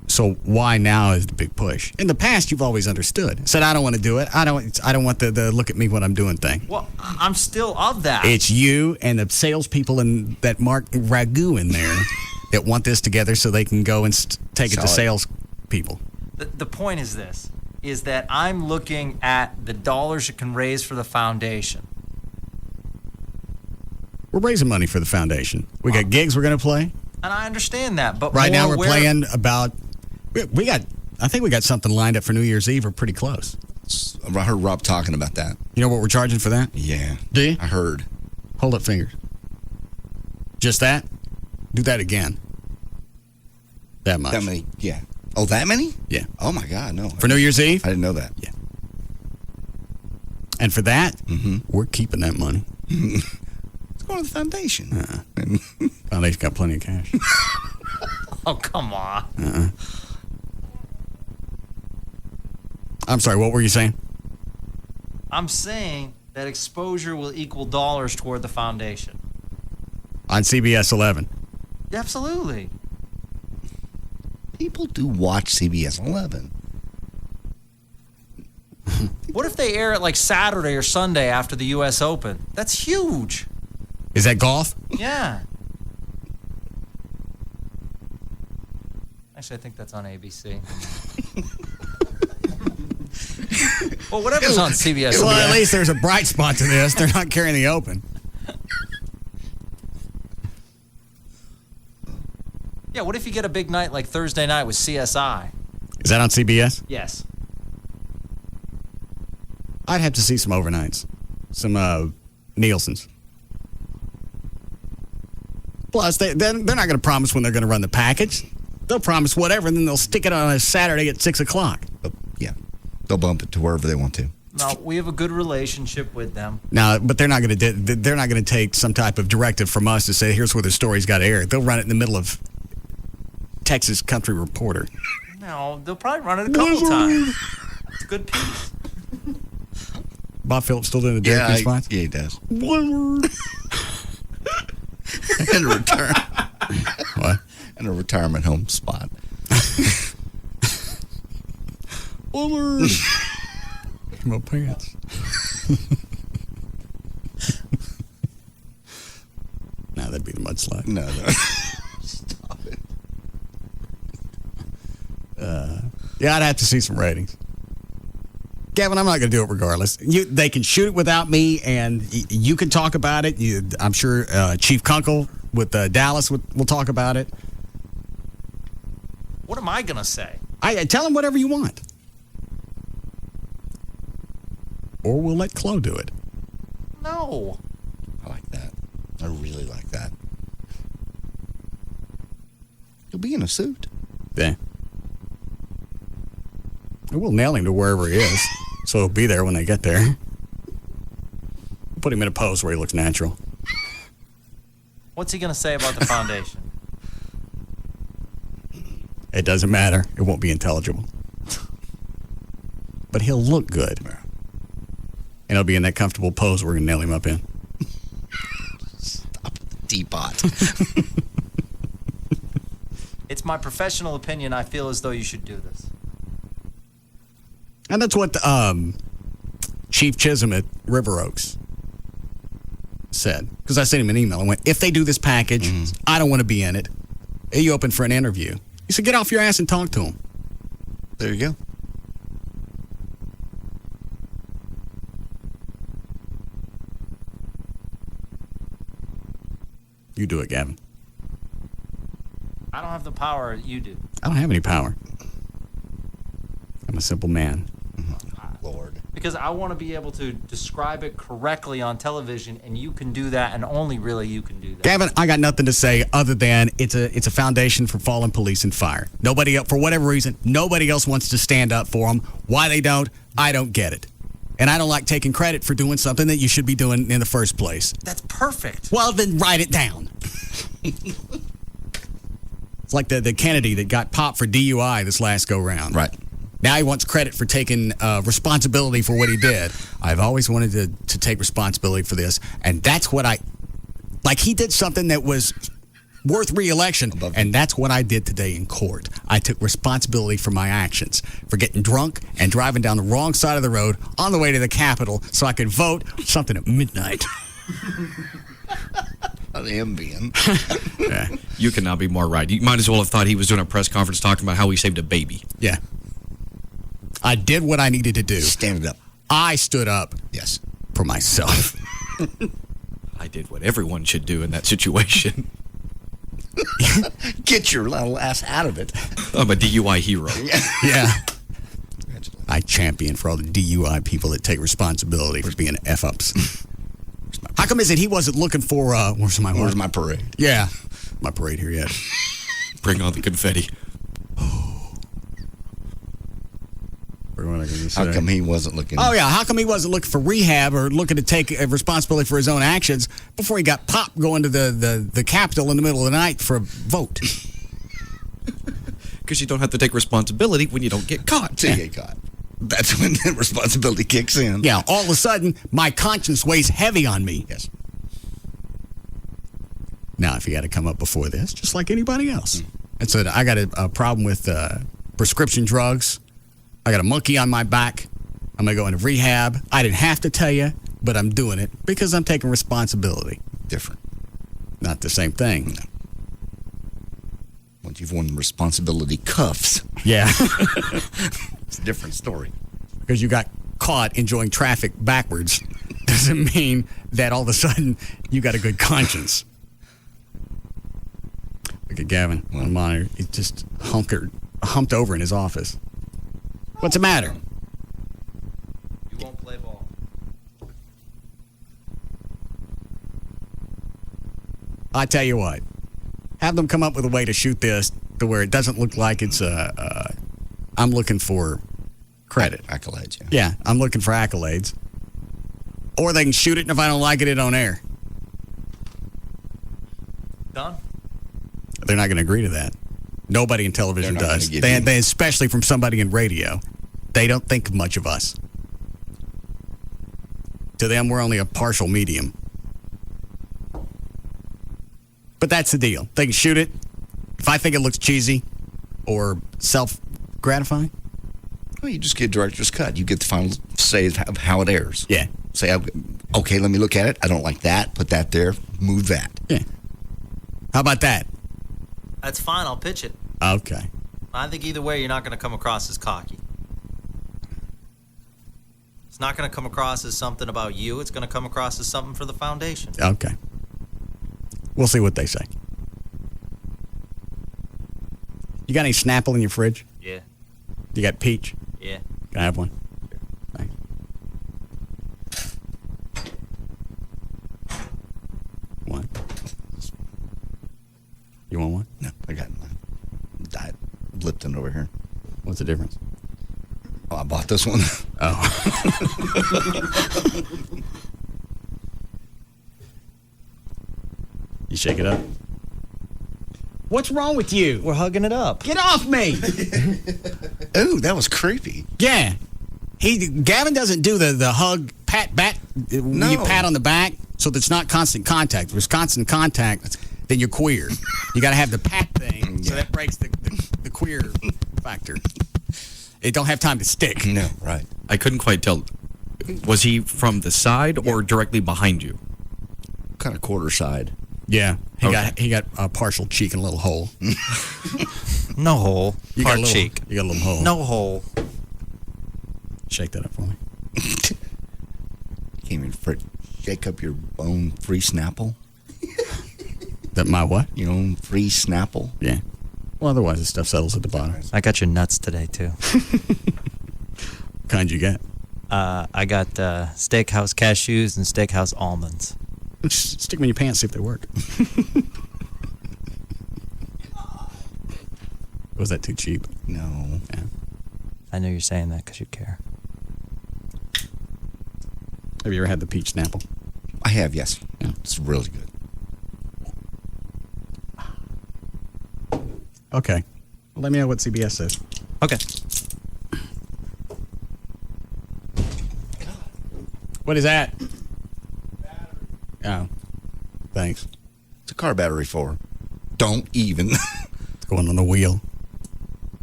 So why now is the big push? In the past, you've always understood. Said, I don't want to do it. I don't want the look at me when I'm doing thing. Well, I'm still of that. It's you and the salespeople and that Mark Ragu in there that want this together so they can go and take it to sales people. The point is this, is that I'm looking at the dollars it can raise for the foundation. We're raising money for the foundation. We got gigs we're going to play. And I understand that, but right now we're playing about. I think we got something lined up for New Year's Eve. We're pretty close. I heard Rob talking about that. You know what we're charging for that? Yeah. Do you? I heard. Hold up fingers. Just that? Do that again. That much. That many? Yeah. Oh, that many? Yeah. Oh my God, no. For New Year's Eve? I didn't know that. Yeah. And for that, we're keeping that money. It's going to the foundation. Foundation got plenty of cash. Oh, come on. I'm sorry, what were you saying? I'm saying that exposure will equal dollars toward the foundation. On CBS 11. Absolutely. People do watch CBS 11. What if they air it like Saturday or Sunday after the U.S. Open? That's huge. Is that golf? Yeah. Actually, I think that's on ABC. Well, whatever's on CBS. Well, at least there's a bright spot to this. They're not carrying the Open. Yeah, what if you get a big night like Thursday night with CSI? Is that on CBS? Yes. I'd have to see some overnights. Some Nielsen's. Plus, they're not going to promise when they're going to run the package. They'll promise whatever, and then they'll stick it on a Saturday at 6 o'clock. Yeah. They'll bump it to wherever they want to. No, we have a good relationship with them. No, but they're not going to take some type of directive from us to say, here's where the story's got to air. They'll run it in the middle of Texas Country Reporter. No, they'll probably run it a couple times. It's a good piece. Bob Phillips still doing the Derek spots? Yeah, he does. In return. What? In a retirement home spot. My pants. No, that'd be the mudslide. No. Stop it. Yeah, I'd have to see some ratings. Gavin, I'm not going to do it regardless. They can shoot it without me, and you can talk about it. I'm sure Chief Kunkel with Dallas will talk about it. What am I going to say? I tell him whatever you want. Or we'll let Chloe do it. No. I like that. I really like that. He'll be in a suit. Yeah. We'll nail him to wherever he is, so he'll be there when they get there. Put him in a pose where he looks natural. What's he going to say about the foundation? It doesn't matter. It won't be intelligible. But he'll look good. And he'll be in that comfortable pose we're going to nail him up in. Stop the teapot. It's my professional opinion. I feel as though you should do this. And that's what Chief Chisholm at River Oaks said. Because I sent him an email and went, if they do this package, I don't want to be in it. Are you open for an interview? He said, get off your ass and talk to him. There you go. You do it, Gavin. I don't have the power you do. I don't have any power. I'm a simple man. Lord. Because I want to be able to describe it correctly on television, and you can do that, and only really you can do that. Gavin, I got nothing to say other than it's a foundation for fallen police and fire. Nobody else, for whatever reason, nobody else wants to stand up for them. Why they don't, I don't get it. And I don't like taking credit for doing something that you should be doing in the first place. That's perfect. Well, then write it down. It's like the Kennedy that got popped for DUI this last go-round. Right. Now he wants credit for taking responsibility for what he did. I've always wanted to take responsibility for this, and that's what he did something that was worth re-election, and that's what I did today in court. I took responsibility for my actions, for getting drunk and driving down the wrong side of the road on the way to the Capitol so I could vote something at midnight. An Ambien. Yeah. You cannot be more right. You might as well have thought he was doing a press conference talking about how he saved a baby. Yeah. I did what I needed to do. Stand up. I stood up. Yes. For myself. I did what everyone should do in that situation. Get your little ass out of it. I'm a DUI hero. Yeah. I champion for all the DUI people that take responsibility for being F-ups. How come is it he wasn't looking for, where's my parade? Yeah. My parade here yet. Bring on the confetti. We're going was I going to say? How come he wasn't looking? Oh, yeah. How come he wasn't looking for rehab or looking to take responsibility for his own actions before he got popped going to the Capitol in the middle of the night for a vote? Because you don't have to take responsibility when you don't get caught. Till you get caught. That's when the responsibility kicks in. Yeah, all of a sudden, my conscience weighs heavy on me. Yes. Now, if he had to come up before this, just like anybody else, and said, I got a problem with prescription drugs. I got a monkey on my back. I'm going to go into rehab. I didn't have to tell you, but I'm doing it because I'm taking responsibility. Different. Not the same thing. No. Once you've worn responsibility cuffs. Yeah. It's a different story. Because you got caught enjoying traffic backwards doesn't mean that all of a sudden you got a good conscience. Look at Gavin on the monitor. He's just humped over in his office. What's the matter? You won't play ball. I tell you what. Have them come up with a way to shoot this to where it doesn't look like it's I'm looking for credit. Accolades, yeah. Yeah, I'm looking for accolades. Or they can shoot it, and if I don't like it, on air. Done? They're not going to agree to that. Nobody in television does. They, especially from somebody in radio. They don't think much of us. To them, we're only a partial medium. But that's the deal. They can shoot it. If I think it looks cheesy or self-gratifying. Well, you just get director's cut. You get the final say of how it airs. Yeah. Say, okay, let me look at it. I don't like that. Put that there. Move that. Yeah. How about that? That's fine. I'll pitch it. Okay. I think either way, you're not going to come across as cocky. It's not going to come across as something about you. It's going to come across as something for the foundation. Okay. We'll see what they say. You got any Snapple in your fridge? Yeah. You got peach? Yeah. Can I have one? Thanks. One. You want one? No, I got mine. Diet Lipton over here. What's the difference? Oh, I bought this one. Oh. You shake it up. What's wrong with you? We're hugging it up. Get off me! Ooh, that was creepy. Yeah. Gavin doesn't do the hug, pat back. No. You pat on the back, so that's not constant contact. If there's constant contact, then you're queer. You got to have the pat thing, so that breaks the queer factor. It don't have time to stick. No, right. I couldn't quite tell. Was he from the side or directly behind you? Kind of quarter side. Yeah, he got a partial cheek and a little hole. No hole. You Part got a little, cheek. You got a little hole. No hole. Shake that up for me. Came in for shake up your own free Snapple. That my what? Your own free Snapple. Yeah. Well, otherwise the stuff settles at the bottom. I got your nuts today too. What kind you get? I got steakhouse cashews and steakhouse almonds. Just stick them in your pants, see if they work. Was that too cheap? No. Yeah. I know you're saying that because you care. Have you ever had the peach Snapple? I have, yes. Yeah. It's really good. Okay. Well, let me know what CBS says. Okay. What is that? Oh, thanks. It's a car battery for. Don't even. It's going on the wheel.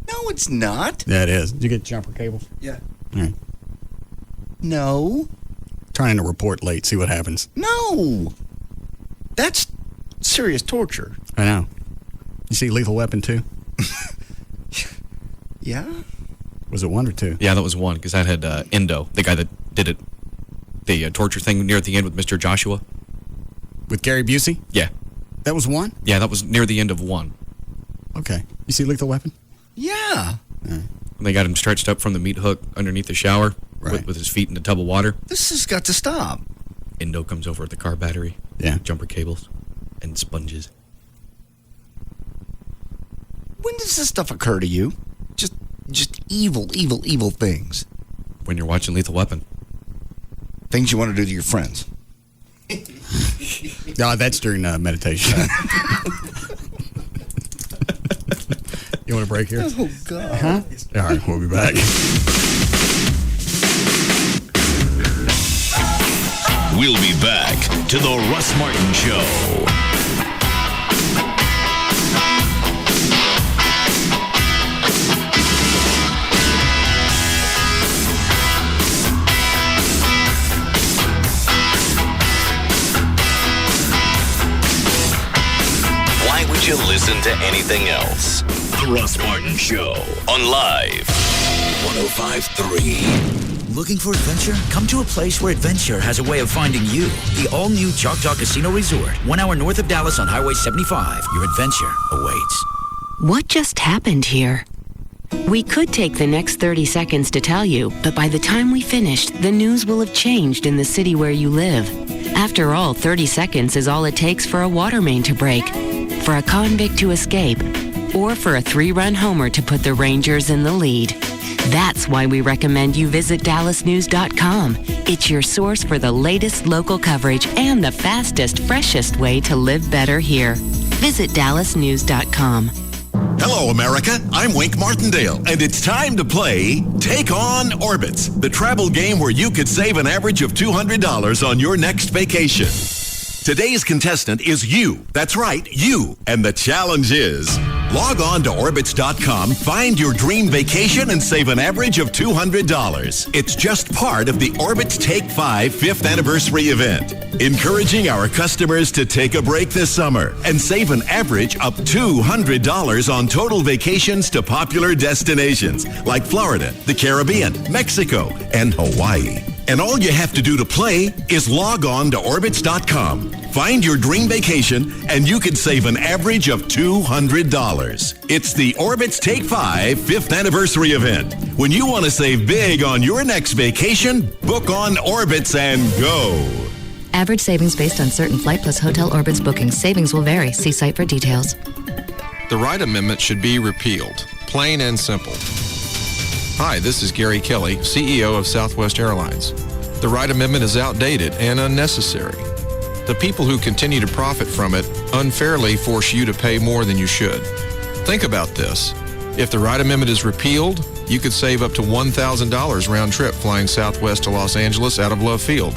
No, it's not. Yeah, it is. Did you get jumper cables? Yeah. All right. No. Trying to report late, see what happens. No. That's serious torture. I know. You see Lethal Weapon 2? Yeah? Was it 1 or 2? Yeah, that was 1, because that had Endo, the guy that did it, the torture thing near the end with Mr. Joshua. With Gary Busey? Yeah. That was 1? Yeah, that was near the end of 1. Okay. You see Lethal Weapon? Yeah. And they got him stretched up from the meat hook underneath the shower with his feet in a tub of water. This has got to stop. Endo comes over with the car battery, jumper cables, and sponges. When does this stuff occur to you? Just evil things. when you're watching Lethal Weapon. Things you want to do to your friends. No, that's during meditation. You want a break here? Oh, God. Huh? All right, we'll be back. We'll be back to the Russ Martin Show. Why would you listen to anything else? The Russ Martin Show on Live 105.3. Looking for adventure? Come to a place where adventure has a way of finding you. The all-new Choctaw Casino Resort, 1 hour north of Dallas on Highway 75. Your adventure awaits. What just happened here? We could take the next 30 seconds to tell you, but by the time we finished, the news will have changed in the city where you live. After all, 30 seconds is all it takes for a water main to break, for a convict to escape, or for a 3-run homer to put the Rangers in the lead. That's why we recommend you visit DallasNews.com. It's your source for the latest local coverage and the fastest, freshest way to live better here. Visit DallasNews.com. Hello, America. I'm Wink Martindale, and it's time to play Take On Orbits, the travel game where you could save an average of $200 on your next vacation. Today's contestant is you. That's right, you. And the challenge is, log on to Orbitz.com, find your dream vacation, and save an average of $200. It's just part of the Orbitz Take 5 5th anniversary event, encouraging our customers to take a break this summer and save an average of $200 on total vacations to popular destinations like Florida, the Caribbean, Mexico, and Hawaii. And all you have to do to play is log on to Orbitz.com, find your dream vacation, and you can save an average of $200. It's the Orbitz Take 5 5th anniversary event. When you want to save big on your next vacation, book on Orbitz and go. Average savings based on certain flight plus hotel Orbitz bookings. Savings will vary. See site for details. The Wright Amendment should be repealed, plain and simple. Hi, this is Gary Kelly, CEO of Southwest Airlines. The Wright Amendment is outdated and unnecessary. The people who continue to profit from it unfairly force you to pay more than you should. Think about this. If the Wright Amendment is repealed, you could save up to $1,000 round trip flying Southwest to Los Angeles out of Love Field.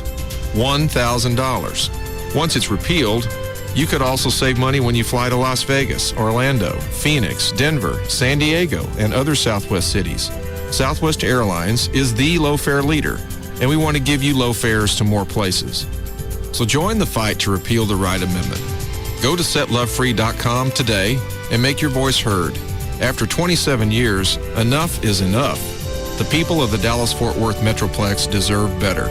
$1,000. Once it's repealed, you could also save money when you fly to Las Vegas, Orlando, Phoenix, Denver, San Diego, and other Southwest cities. Southwest Airlines is the low-fare leader, and we want to give you low fares to more places. So join the fight to repeal the Wright Amendment. Go to setlovefree.com today and make your voice heard. After 27 years, enough is enough. The people of the Dallas-Fort Worth Metroplex deserve better.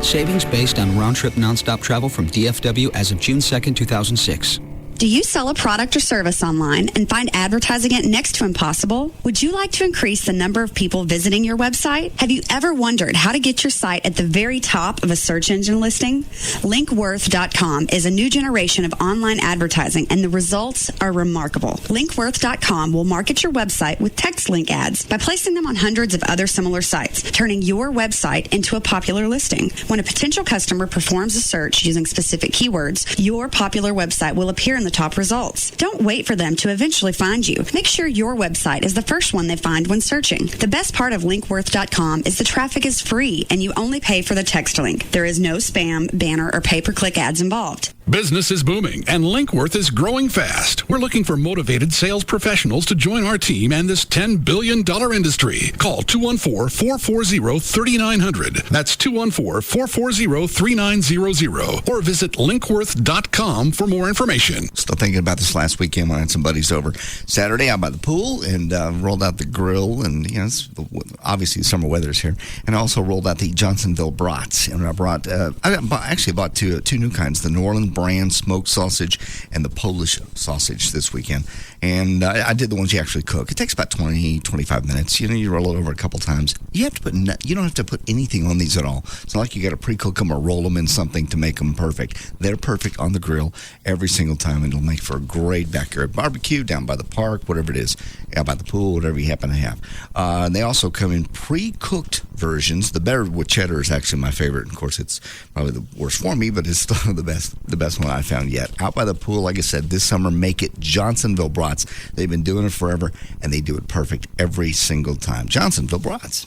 Savings based on round-trip nonstop travel from DFW as of June 2nd, 2006. Do you sell a product or service online and find advertising it next to impossible? Would you like to increase the number of people visiting your website? Have you ever wondered how to get your site at the very top of a search engine listing? Linkworth.com is a new generation of online advertising, and the results are remarkable. Linkworth.com will market your website with text link ads by placing them on hundreds of other similar sites, turning your website into a popular listing. When a potential customer performs a search using specific keywords, your popular website will appear in the top results. Don't wait for them to eventually find you. Make sure your website is the first one they find when searching. The best part of Linkworth.com is the traffic is free and you only pay for the text link. There is no spam, banner, or pay-per-click ads involved. Business is booming, and Linkworth is growing fast. We're looking for motivated sales professionals to join our team and this $10 billion industry. Call 214-440-3900. That's 214-440-3900. Or visit Linkworth.com for more information. Still thinking about this last weekend when I had some buddies over. Saturday, out by the pool and rolled out the grill. And, you know, it's, obviously summer weather is here. And I also rolled out the Johnsonville brats. And I bought two new kinds, the New Orleans brand smoked sausage and the Polish sausage this weekend. And I did the ones you actually cook. It takes about 20, 25 minutes. You roll it over a couple times. You don't have to put anything on these at all. It's not like you got to pre-cook them or roll them in something to make them perfect. They're perfect on the grill every single time, and it'll make for a great backyard barbecue down by the park, whatever it is, out by the pool, whatever you happen to have. And they also come in pre-cooked versions. The better with cheddar is actually my favorite. Of course, it's probably the worst for me, but it's still the best one I found yet. Out by the pool, like I said, this summer, make it Johnsonville Brats. They've been doing it forever, and they do it perfect every single time. Johnsonville Brats.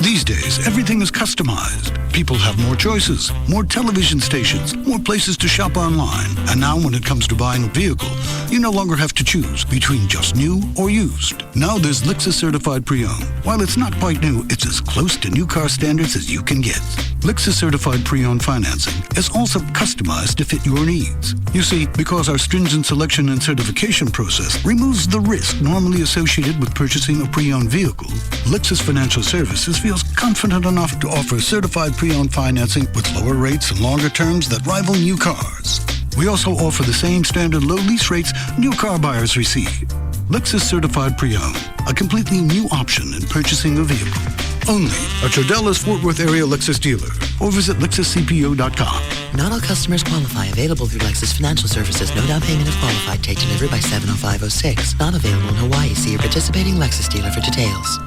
These days, everything is customized. People have more choices, more television stations, more places to shop online. And now when it comes to buying a vehicle, you no longer have to choose between just new or used. Now there's Lexus Certified Pre-Owned. While it's not quite new, it's as close to new car standards as you can get. Lexus Certified Pre-Owned financing is also customized to fit your needs. You see, because our stringent selection and certification process removes the risk normally associated with purchasing a pre-owned vehicle, Lexus Financial Services feels confident enough to offer certified pre-owned financing with lower rates and longer terms that rival new cars. We also offer the same standard low lease rates new car buyers receive. Lexus Certified Pre-Owned, a completely new option in purchasing a vehicle. Only at your Dallas-Fort Worth area Lexus dealer, or visit LexusCPO.com. Not all customers qualify. Available through Lexus Financial Services. No down payment if qualified. Take delivery by 7:05:06. Not available in Hawaii. See your participating Lexus dealer for details.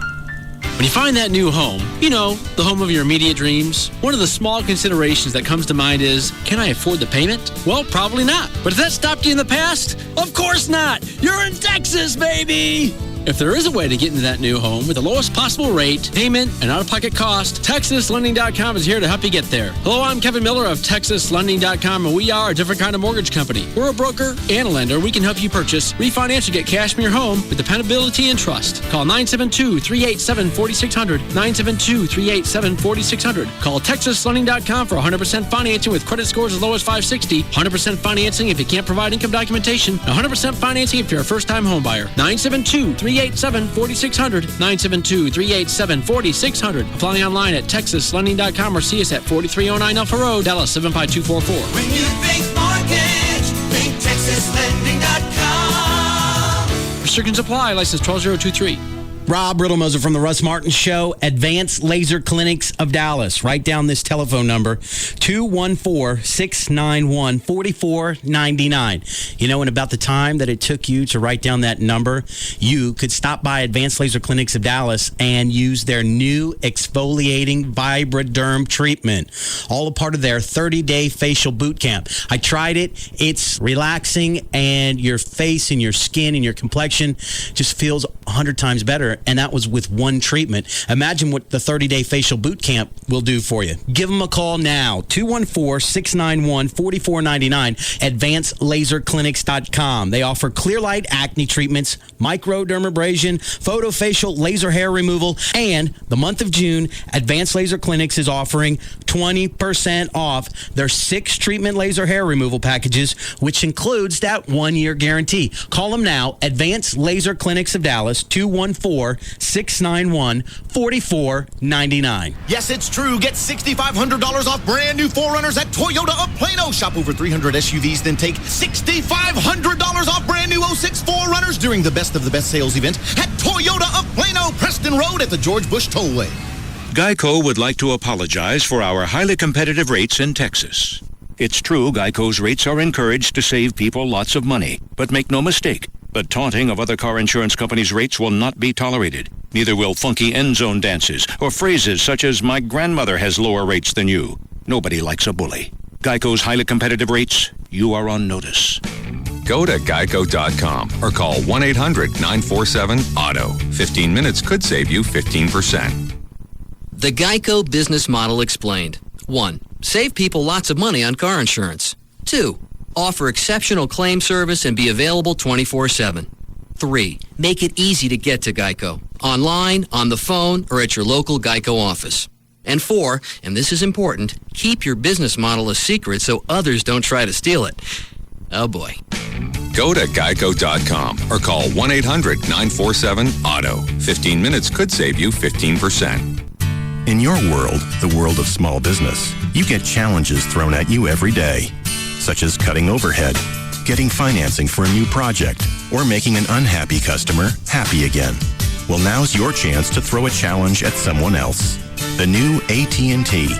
When you find that new home, the home of your immediate dreams, one of the small considerations that comes to mind is, can I afford the payment? Well, probably not. But if that stopped you in the past, of course not. You're in Texas, baby! If there is a way to get into that new home with the lowest possible rate, payment, and out-of-pocket cost, TexasLending.com is here to help you get there. Hello, I'm Kevin Miller of TexasLending.com, and we are a different kind of mortgage company. We're a broker and a lender. We can help you purchase, refinance, and get cash from your home with dependability and trust. Call 972-387-4600, 972-387-4600. Call TexasLending.com for 100% financing with credit scores as low as 560, 100% financing if you can't provide income documentation, 100% financing if you're a first-time home buyer. 972-387-4600, 972-387-4600. Apply online at TexasLending.com or see us at 4309 Alpha Road, Dallas 75244. When you think mortgage, think TexasLending.com. Restrictions apply. License 12023. Rob Riddlemoser from the Russ Martin Show, Advanced Laser Clinics of Dallas. Write down this telephone number, 214-691-4499. And about the time that it took you to write down that number, you could stop by Advanced Laser Clinics of Dallas and use their new exfoliating Vibraderm treatment. All a part of their 30-day facial boot camp. I tried it. It's relaxing, and your face and your skin and your complexion just feels 100 times better. And that was with one treatment. Imagine what the 30-day facial boot camp will do for you. Give them a call now, 214-691-4499, advancedlaserclinics.com. They offer clear light acne treatments, microdermabrasion, photofacial laser hair removal, and the month of June, Advanced Laser Clinics is offering 20% off their 6-treatment laser hair removal packages, which includes that 1-year guarantee. Call them now, Advanced Laser Clinics of Dallas, 214-691-4499. Yes, it's true. Get $6,500 off brand new 4Runners at Toyota of Plano. Shop over 300 SUVs, then take $6,500 off brand new 06 4Runners during the Best of the Best sales event at Toyota of Plano, Preston Road at the George Bush Tollway. Geico would like to apologize for our highly competitive rates in Texas. It's true, Geico's rates are encouraged to save people lots of money. But make no mistake, the taunting of other car insurance companies' rates will not be tolerated. Neither will funky end zone dances or phrases such as, my grandmother has lower rates than you. Nobody likes a bully. Geico's highly competitive rates, you are on notice. Go to geico.com or call 1-800-947-AUTO. 15 minutes could save you 15%. The Geico business model explained. 1. Save people lots of money on car insurance. 2. Offer exceptional claim service and be available 24/7. 3. Make it easy to get to Geico. Online, on the phone, or at your local Geico office. And 4, and this is important, keep your business model a secret so others don't try to steal it. Oh boy. Go to geico.com or call 1-800-947-AUTO. 15 minutes could save you 15%. In your world, the world of small business, you get challenges thrown at you every day. such as cutting overhead, getting financing for a new project, or making an unhappy customer happy again. Well, now's your chance to throw a challenge at someone else. The new AT&T.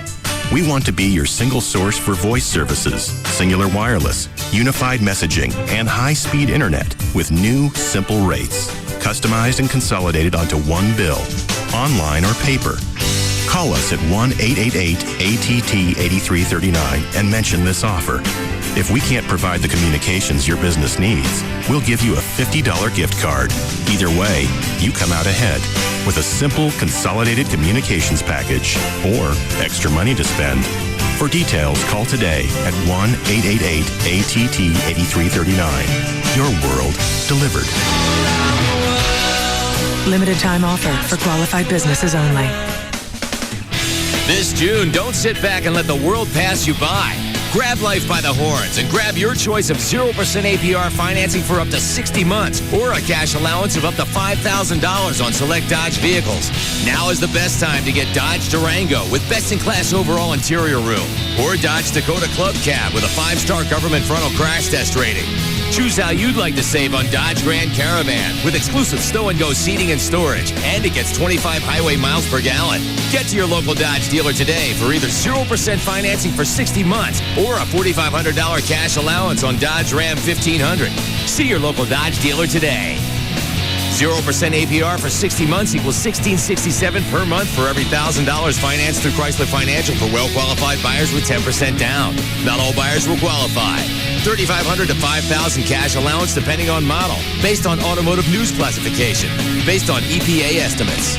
We want to be your single source for voice services, singular wireless, unified messaging, and high-speed internet with new, simple rates. Customized and consolidated onto one bill, online or paper. Call us at 1-888-ATT-8339 and mention this offer. If we can't provide the communications your business needs, we'll give you a $50 gift card. Either way, you come out ahead with a simple consolidated communications package or extra money to spend. For details, call today at 1-888-ATT-8339. Your world delivered. Limited time offer for qualified businesses only. This June, don't sit back and let the world pass you by. Grab life by the horns and grab your choice of 0% APR financing for up to 60 months or a cash allowance of up to $5,000 on select Dodge vehicles. Now is the best time to get Dodge Durango with best-in-class overall interior room or Dodge Dakota Club Cab with a 5-star government frontal crash test rating. Choose how you'd like to save on Dodge Grand Caravan with exclusive stow-and-go seating and storage, and it gets 25 highway miles per gallon. Get to your local Dodge dealer today for either 0% financing for 60 months or a $4,500 cash allowance on Dodge Ram 1500. See your local Dodge dealer today. 0% APR for 60 months equals $1,667 per month for every $1,000 financed through Chrysler Financial for well-qualified buyers with 10% down. Not all buyers will qualify. $3,500 to $5,000 cash allowance depending on model. Based on automotive news classification. Based on EPA estimates.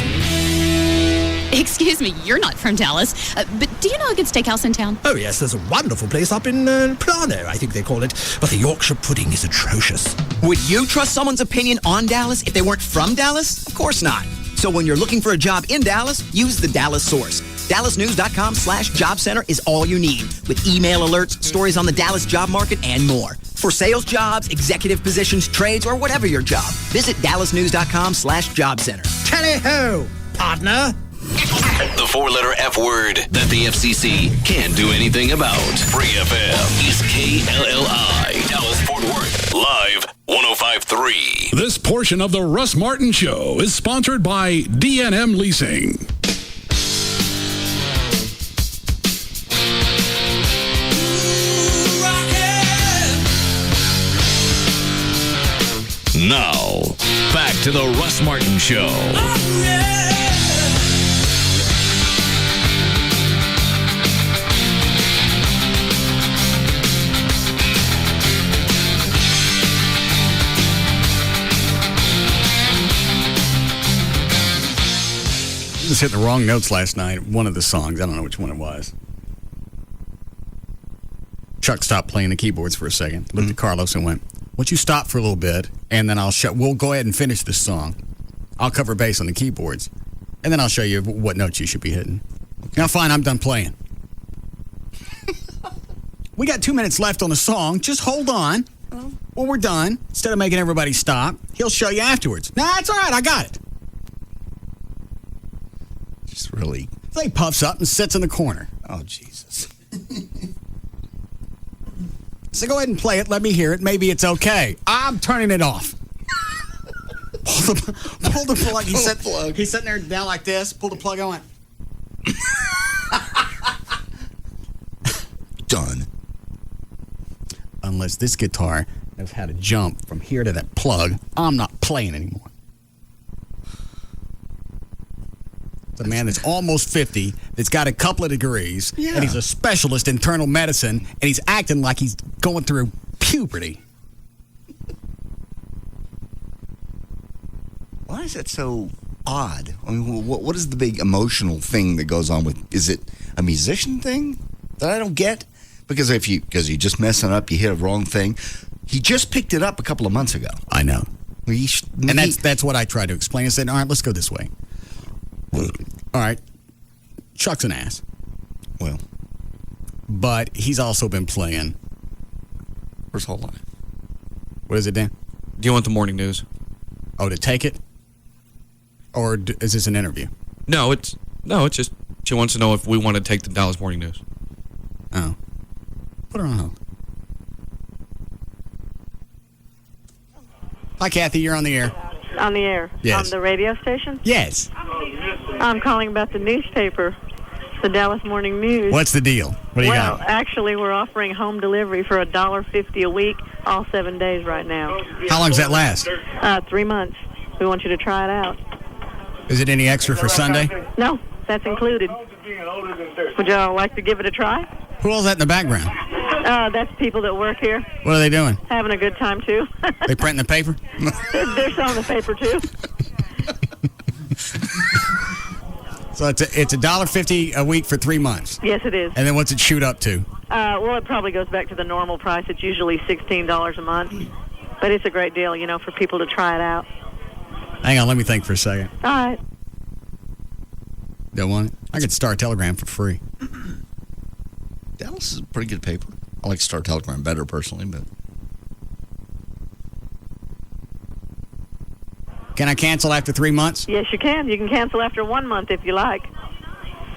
Excuse me, you're not from Dallas, but do you know a good steakhouse in town? Oh, yes, there's a wonderful place up in Plano, I think they call it. But the Yorkshire pudding is atrocious. Would you trust someone's opinion on Dallas if they weren't from Dallas? Of course not. So when you're looking for a job in Dallas, use the Dallas Source. DallasNews.com/Job Center is all you need, with email alerts, stories on the Dallas job market, and more. For sales jobs, executive positions, trades, or whatever your job, visit DallasNews.com/Job Center. Tally-ho, partner. The 4-letter F word that the FCC can't do anything about. Free FM is KLLI. Dallas Fort Worth. Live 105.3. This portion of the Russ Martin Show is sponsored by D&M Leasing. Now, back to the Russ Martin Show. Just hit the wrong notes last night. One of the songs, I don't know which one it was. Chuck stopped playing the keyboards for a second, looked at Carlos and went, "Would you stop for a little bit, and then we'll go ahead and finish this song. I'll cover bass on the keyboards, and then I'll show you what notes you should be hitting." Okay. Now, fine, I'm done playing. We got 2 minutes left on the song. Just hold on. When we're done, instead of making everybody stop, he'll show you afterwards. Nah, it's all right. I got it. Just really. So he puffs up and sits in the corner. Oh, Jesus. So go ahead and play it. Let me hear it. Maybe it's okay. I'm turning it off. Pull the plug. He's sitting there down like this. Pull the plug. I went. Done. Unless this guitar knows how to jump from here to that plug, I'm not playing anymore. It's a man that's almost 50, that's got a couple of degrees, and he's a specialist in internal medicine, and he's acting like he's going through puberty. Why is that so odd? I mean, what is the big emotional thing that goes on with? Is it a musician thing that I don't get? Because you're just messing up, you hit a wrong thing. He just picked it up a couple of months ago. I know. And that's what I tried to explain. I said, all right, let's go this way. All right. Chuck's an ass. Well. But he's also been playing. For his whole life. What is it, Dan? Do you want the morning news? Oh, to take it? Or is this an interview? No, it's just she wants to know if we want to take the Dallas morning news. Oh. Put her on hold. Hi, Kathy. You're on the air. On the air? Yes. On the radio station? Yes. I'm calling about the newspaper, the Dallas Morning News. What's the deal? What do you got? Well, actually, we're offering home delivery for $1.50 a week, all 7 days right now. How long does that last? 3 months. We want you to try it out. Is it any extra for Sunday? No, that's included. Would y'all like to give it a try? Who else is that in the background? That's people that work here. What are they doing? Having a good time, too. They printing the paper? They're selling the paper, too. So it's $1.50 a week for 3 months. Yes, it is. And then what's it shoot up to? Well, it probably goes back to the normal price. It's usually $16 a month. But it's a great deal, for people to try it out. Hang on, let me think for a second. All right. Don't want it? I could Star Telegram for free. Dallas is a pretty good paper. I like Star Telegram better personally, but can I cancel after 3 months? Yes, you can. You can cancel after 1 month if you like.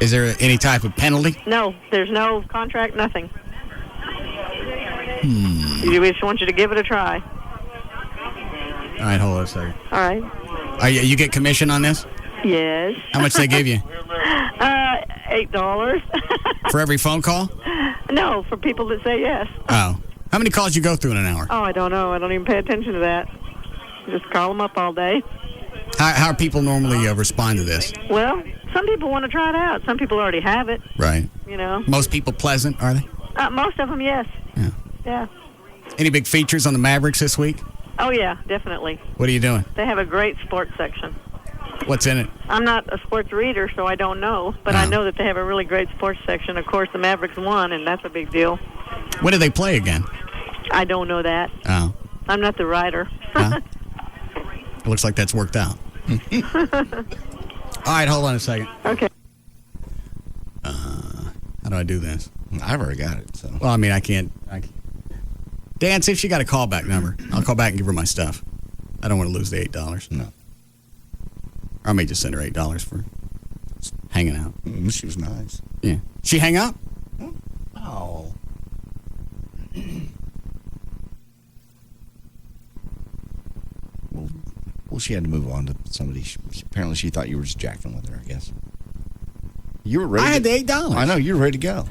Is there any type of penalty? No, there's no contract, nothing. We just want you to give it a try. All right, hold on a second. All right. You get commission on this? Yes. How much they give you? $8. For every phone call? No, for people that say yes. Oh. How many calls you go through in an hour? Oh, I don't know. I don't even pay attention to that. Just call them up all day. How people normally respond to this? Well, some people want to try it out. Some people already have it. Right. Most people pleasant, are they? Most of them, yes. Yeah. Any big features on the Mavericks this week? Oh, yeah, definitely. What are you doing? They have a great sports section. What's in it? I'm not a sports reader, so I don't know. But I know that they have a really great sports section. Of course, the Mavericks won, and that's a big deal. When do they play again? I don't know that. Oh. I'm not the writer. It looks like that's worked out. All right, hold on a second. Okay. How do I do this? I've already got it. So. Well, I mean, I can't. Dan, see if she got a callback number. I'll call back and give her my stuff. I don't want to lose the $8. No. Or I may just send her $8 for hanging out. She was nice. Yeah. She hang up? Oh. Well, she had to move on to somebody. Apparently, she thought you were just jacking with her, I guess. You were ready. I had the $8. I know. You were ready to go.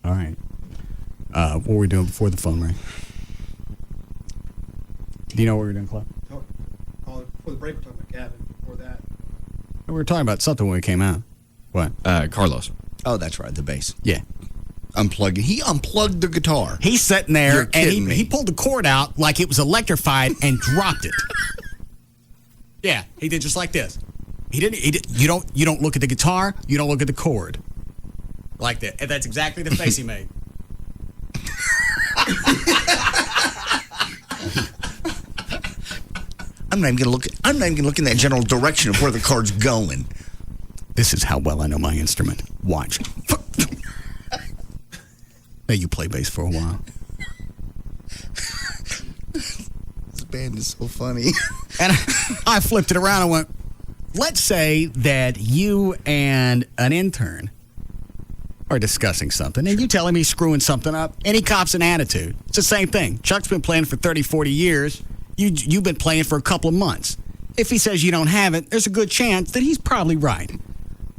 All right. What were we doing before the phone rang? Do you know what we were doing, Cliff? Before the break, we're talking about Gavin. Before that. We were talking about something when we came out. What? Carlos. Oh, that's right. The bass. Yeah. Unplugging. He unplugged the guitar. He's sitting there You're kidding and me. he pulled the cord out like it was electrified and dropped it. Yeah, he did just like this. He didn't. You don't look at the guitar. You don't look at the cord. Like that. And that's exactly the face he made. I'm not even gonna look. I'm not even gonna look in that general direction of where the card's going. This is how well I know my instrument. Watch. Now you play bass for a while. This band is so funny. And I flipped it around and went, let's say that you and an intern are discussing something, and you tell him he's screwing something up, and he cops an attitude. It's the same thing. Chuck's been playing for 30, 40 years. You've been playing for a couple of months. If he says you don't have it, there's a good chance that he's probably right.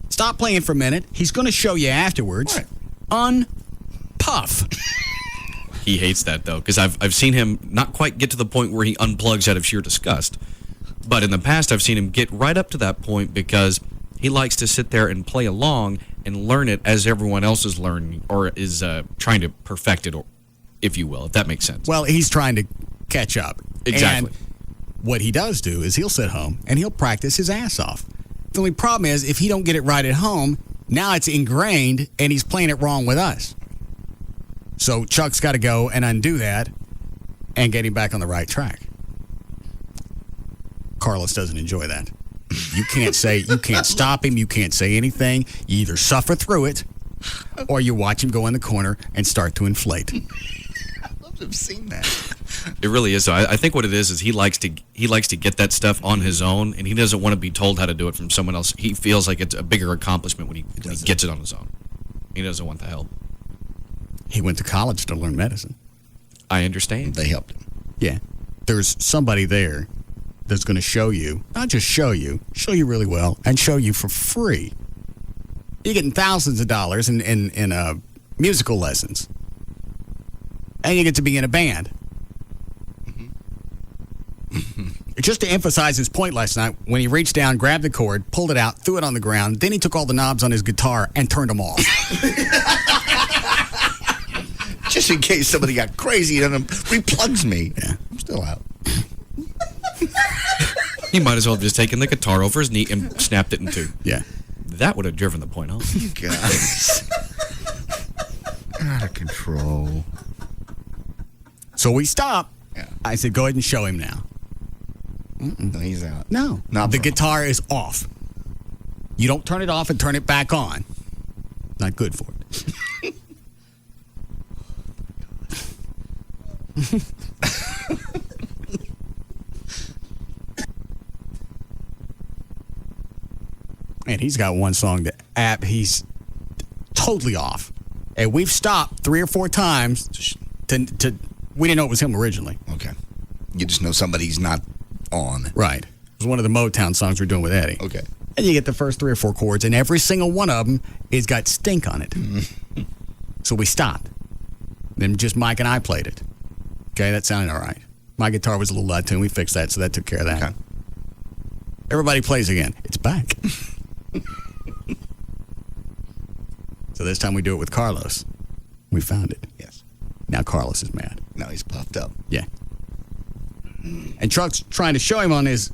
Stop playing for a minute. He's going to show you afterwards. Right. Unpuff. He hates that, though, because I've seen him not quite get to the point where he unplugs out of sheer disgust. But in the past, I've seen him get right up to that point because he likes to sit there and play along and learn it as everyone else is learning or is trying to perfect it, or, if you will, if that makes sense. Well, he's trying to catch up. Exactly. And what he does do is he'll sit home and he'll practice his ass off. The only problem is if he don't get it right at home, now it's ingrained and he's playing it wrong with us. So Chuck's got to go and undo that and get him back on the right track. Carlos doesn't enjoy that. You can't stop him. You can't say anything. You either suffer through it or you watch him go in the corner and start to inflate. I'd love to have seen that. It really is. So I think what it is he likes to get that stuff on his own, and he doesn't want to be told how to do it from someone else. He feels like it's a bigger accomplishment when he gets it on his own. He doesn't want the help. He went to college to learn medicine. I understand. They helped him. Yeah. there's somebody there that's going to show you, not just show you really well, and show you for free. You're getting thousands of dollars in musical lessons. And you get to be in a band. Just to emphasize his point last night, when he reached down, grabbed the cord, pulled it out, threw it on the ground, then he took all the knobs on his guitar and turned them off. Just in case somebody got crazy and replugs me. Yeah. I'm still out. He might as well have just taken the guitar over his knee and snapped it in two. Yeah. That would have driven the point home. You guys. Out of control. So we stopped. Yeah. I said, go ahead and show him now. No, he's out. No. The guitar is off. You don't turn it off and turn it back on. Not good for it. And he's got one song that he's totally off. And we've stopped 3 or 4 times to we didn't know it was him originally. Okay. You just know somebody's not on. Right. It was one of the Motown songs we're doing with Eddie. Okay. And you get the first 3 or 4 chords, and every single one of them has got stink on it. So we stopped. Then just Mike and I played it. Okay, that sounded all right. My guitar was a little out of tune. We fixed that, so that took care of that. Okay. Everybody plays again. It's back. So this time we do it with Carlos. We found it. Yes. Now Carlos is mad. Now he's puffed up. Yeah. And Chuck's trying to show him on his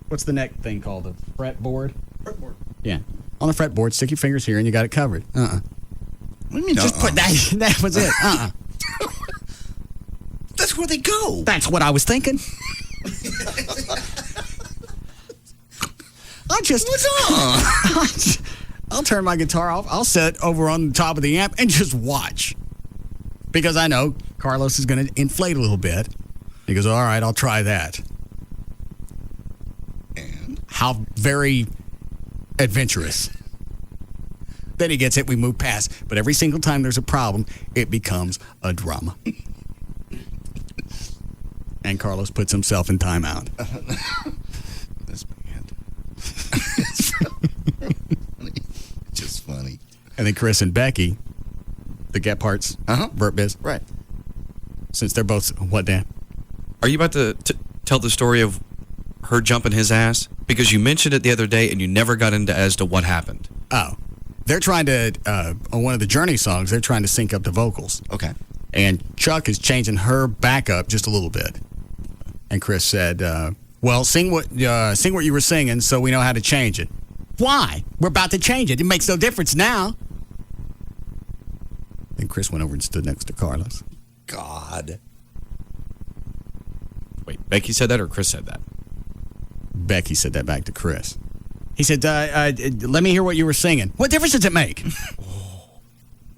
what's the neck thing called? The fretboard? Fretboard. Yeah. On the fretboard, stick your fingers here and you got it covered. What do you mean? Just put that. That was it. That's where they go. That's what I was thinking. What's on? I'll turn my guitar off. I'll sit over on the top of the amp and just watch. Because I know Carlos is going to inflate a little bit. He goes, all right, I'll try that. And? How very adventurous. Then he gets it, we move past. But every single time there's a problem, it becomes a drama. And Carlos puts himself in timeout. This band. Just funny. And then Chris and Becky, the Gephardts, Burt Biz. Right. Since they're both, what, Dan? Are you about to tell the story of her jumping his ass? Because you mentioned it the other day and you never got into as to what happened. Oh. They're trying to, on one of the Journey songs, they're trying to sync up the vocals. Okay. And Chuck is changing her back up just a little bit. And Chris said, well, sing what you were singing so we know how to change it. Why? We're about to change it. It makes no difference now. Then Chris went over and stood next to Carlos. God. Wait, Becky said that or Chris said that? Becky said that back to Chris. He said, let me hear what you were singing. What difference does it make?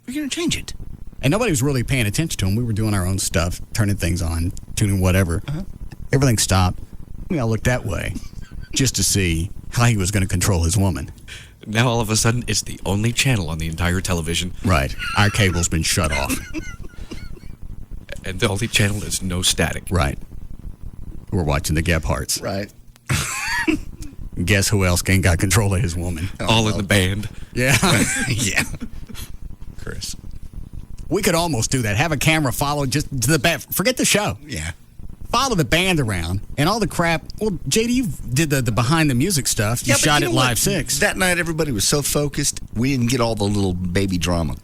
We're going to change it. And nobody was really paying attention to him. We were doing our own stuff, turning things on, tuning whatever. Everything stopped. We all looked that way just to see how he was going to control his woman. Now all of a sudden, it's the only channel on the entire television. Right. Our cable's been shut off. And the only channel is no static. Right. We're watching the Gephardts. Right. Guess who else ain't got control of his woman? All in the band. Yeah. Yeah. Chris. We could almost do that. Have a camera follow just to the band. Forget the show. Yeah. Follow the band around and all the crap. Well, JD, you did the behind the music stuff. You shot it Live 6. That night, everybody was so focused, we didn't get all the little baby drama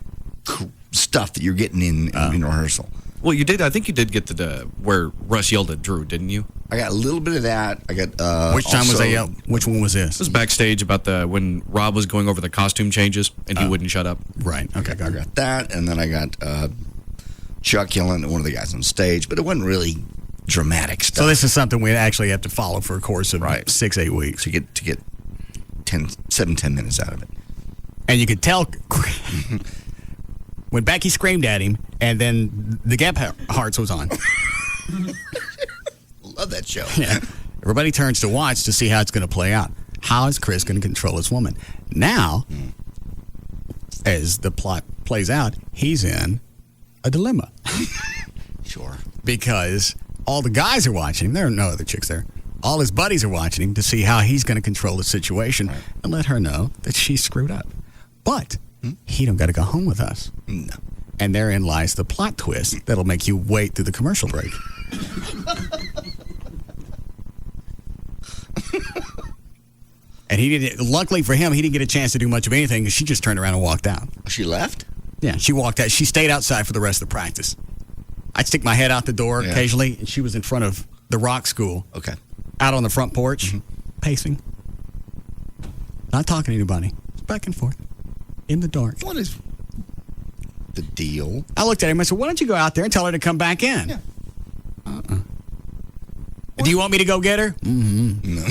stuff that you're getting in rehearsal. Well, you did. I think you did get to the where Russ yelled at Drew, didn't you? I got a little bit of that. I got. Which time was they yelled? Which one was this? It was backstage about when Rob was going over the costume changes and he wouldn't shut up. Right. Okay. I got that, and then I got Chuck yelling at one of the guys on stage, but it wasn't really dramatic stuff. So this is something we actually have to follow for a course of 6-8 weeks to get 7-10 minutes out of it. And you could tell when Becky screamed at him, and then the Gephardts was on. Love that show. Yeah. Everybody turns to watch to see how it's going to play out. How is Chris going to control his woman? Now, as the plot plays out, he's in a dilemma. Sure. Because all the guys are watching him. There are no other chicks there. All his buddies are watching him to see how he's going to control the situation and let her know that she's screwed up. But he don't got to go home with us. No. And therein lies the plot twist that'll make you wait through the commercial break. And he didn't. Luckily for him, he didn't get a chance to do much of anything because she just turned around and walked out. She left? Yeah, she walked out. She stayed outside for the rest of the practice. I'd stick my head out the door occasionally, and she was in front of the rock school. Okay. Out on the front porch, pacing. Not talking to anybody. Back and forth. In the dark. What is the deal? I looked at him and I said, why don't you go out there and tell her to come back in? Yeah. Do you want me to go get her? Mm-hmm. No.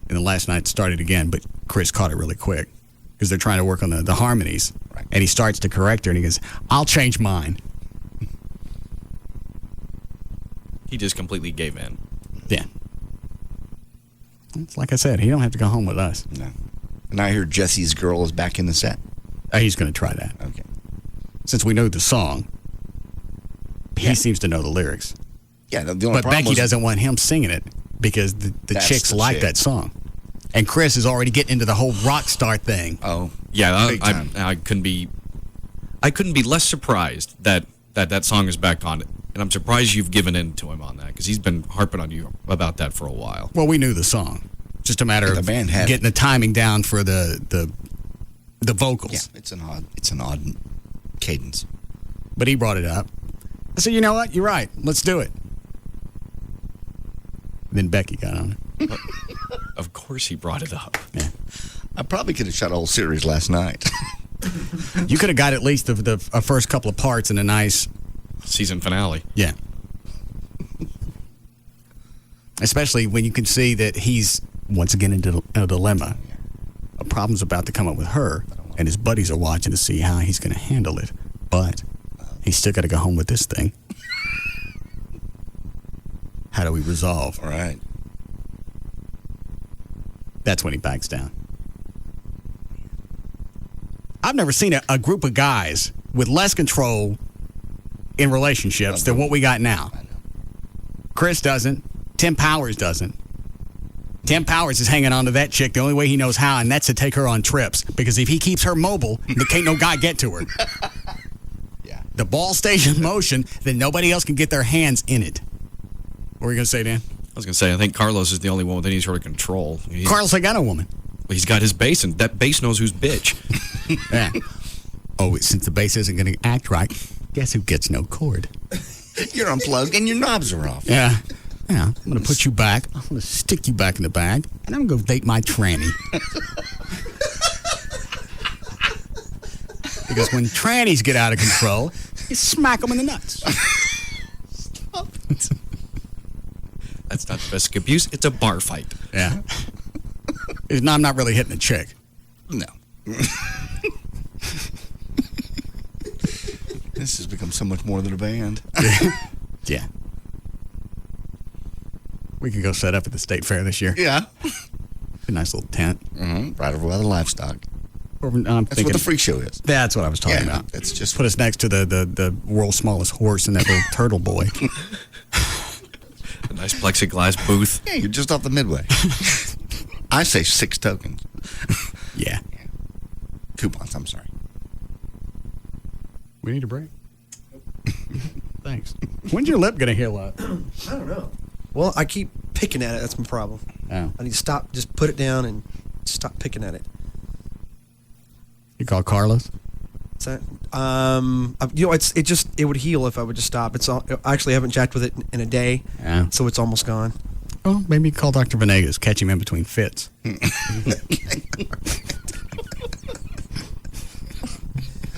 And then last night started again, but Chris caught it really quick because they're trying to work on the harmonies. Right. And he starts to correct her and he goes, I'll change mine. He just completely gave in. Yeah. It's like I said, he don't have to go home with us. No. And I hear Jesse's Girl is back in the set. He's going to try that. Okay. Since we know the song, he seems to know the lyrics. Yeah, the only but problem Becky doesn't want him singing it because the chicks like that song. And Chris is already getting into the whole rock star thing. Oh, yeah. I couldn't be less surprised that song is back on it. And I'm surprised you've given in to him on that because he's been harping on you about that for a while. Well, we knew the song. Just a matter of getting the timing down for the vocals. Yeah, it's an odd cadence. But he brought it up. I said, you know what? You're right. Let's do it. Then Becky got on it. Of course he brought it up. Yeah. I probably could have shot a whole series last night. You could have got at least the first couple of parts in a nice season finale. Yeah. Especially when you can see that he's once again in a dilemma. A problem's about to come up with her, and his buddies are watching to see how he's going to handle it. But he's still got to go home with this thing. How do we resolve? All right. That's when he backs down. I've never seen a group of guys with less control in relationships than what we got now. Chris doesn't. Tim Powers doesn't. Tim Powers is hanging on to that chick the only way he knows how, and that's to take her on trips. Because if he keeps her mobile, there can't no guy get to her. Yeah. The ball stays in motion, then nobody else can get their hands in it. What were you going to say, Dan? I was going to say, I think Carlos is the only one with any sort of control. Carlos ain't got no woman. Well, he's got his bass, and that bass knows who's bitch. Yeah. Oh, since the bass isn't going to act right, guess who gets no cord? You're unplugged and your knobs are off. Yeah. Yeah. I'm going to put you back. I'm going to stick you back in the bag, and I'm going to go date my tranny. Because when trannies get out of control, you smack them in the nuts. Stop. That's not domestic abuse. It's a bar fight. Yeah. No, I'm not really hitting a chick. No. This has become so much more than a band. Yeah. We could go set up at the state fair this year. Yeah. A nice little tent. Mm-hmm. Right over by the livestock. That's what the freak show is. That's what I was talking about. That's just put us next to the world's smallest horse and that little turtle boy. A nice plexiglass booth. Yeah, you're just off the midway. I say 6 tokens. Yeah. Coupons, I'm sorry. We need a break. Thanks. When's your lip going to heal up? I don't know. Well, I keep picking at it. That's my problem. Oh. I need to stop, just put it down and stop picking at it. You call Carlos? What's that? It would heal if I would just stop. I actually haven't jacked with it in a day, so it's almost gone. Well, maybe call Dr. Venegas, catch him in between fits.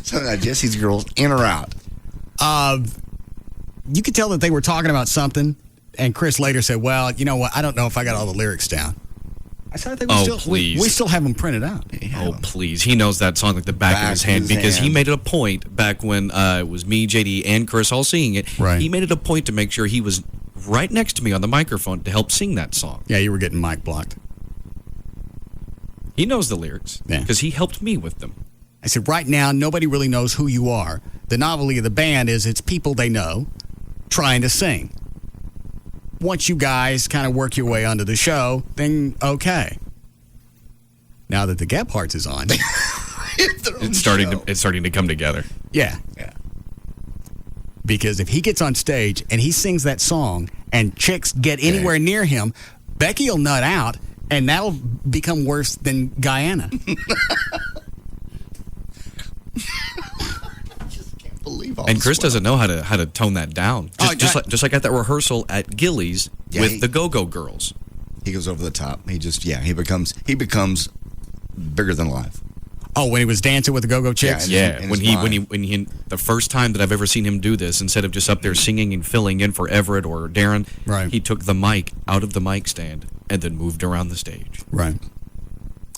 So Jesse's Girls, in or out? You could tell that they were talking about something, and Chris later said, well, you know what, I don't know if I got all the lyrics down. I said, I think we still have them printed out. Oh, please. He knows that song like the back of his hand because he made it a point back when it was me, JD, and Chris all singing it. Right. He made it a point to make sure he was right next to me on the microphone to help sing that song. Yeah, you were getting mic blocked. He knows the lyrics because he helped me with them. I said, right now, nobody really knows who you are. The novelty of the band is it's people they know trying to sing. Once you guys kind of work your way onto the show, then okay. Now that the Gebhardts is on, it's starting to come together. Yeah. Because if he gets on stage and he sings that song and chicks get anywhere near him, Becky will nut out, and that'll become worse than Guyana. Believe all And this Chris well. doesn't know how to tone that down. Just like at that rehearsal at Gillies with the Go-Go Girls. He goes over the top. He becomes bigger than life. Oh, when he was dancing with the Go-Go chicks? Yeah, when he the first time that I've ever seen him do this, instead of just up there singing and filling in for Everett or Darren, he took the mic out of the mic stand and then moved around the stage. Right.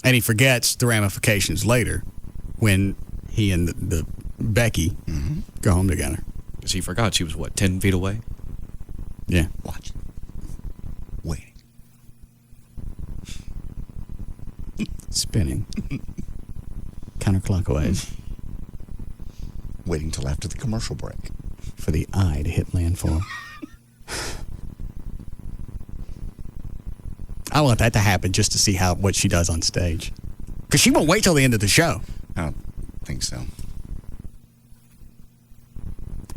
And he forgets the ramifications later when he and the Becky go home together. Because he forgot she was, 10 feet away? Yeah. Watch. Waiting. Spinning. Counterclockwise. Waiting till after the commercial break. For the eye to hit landfall. I want that to happen just to see what she does on stage. Because she won't wait till the end of the show. I don't think so.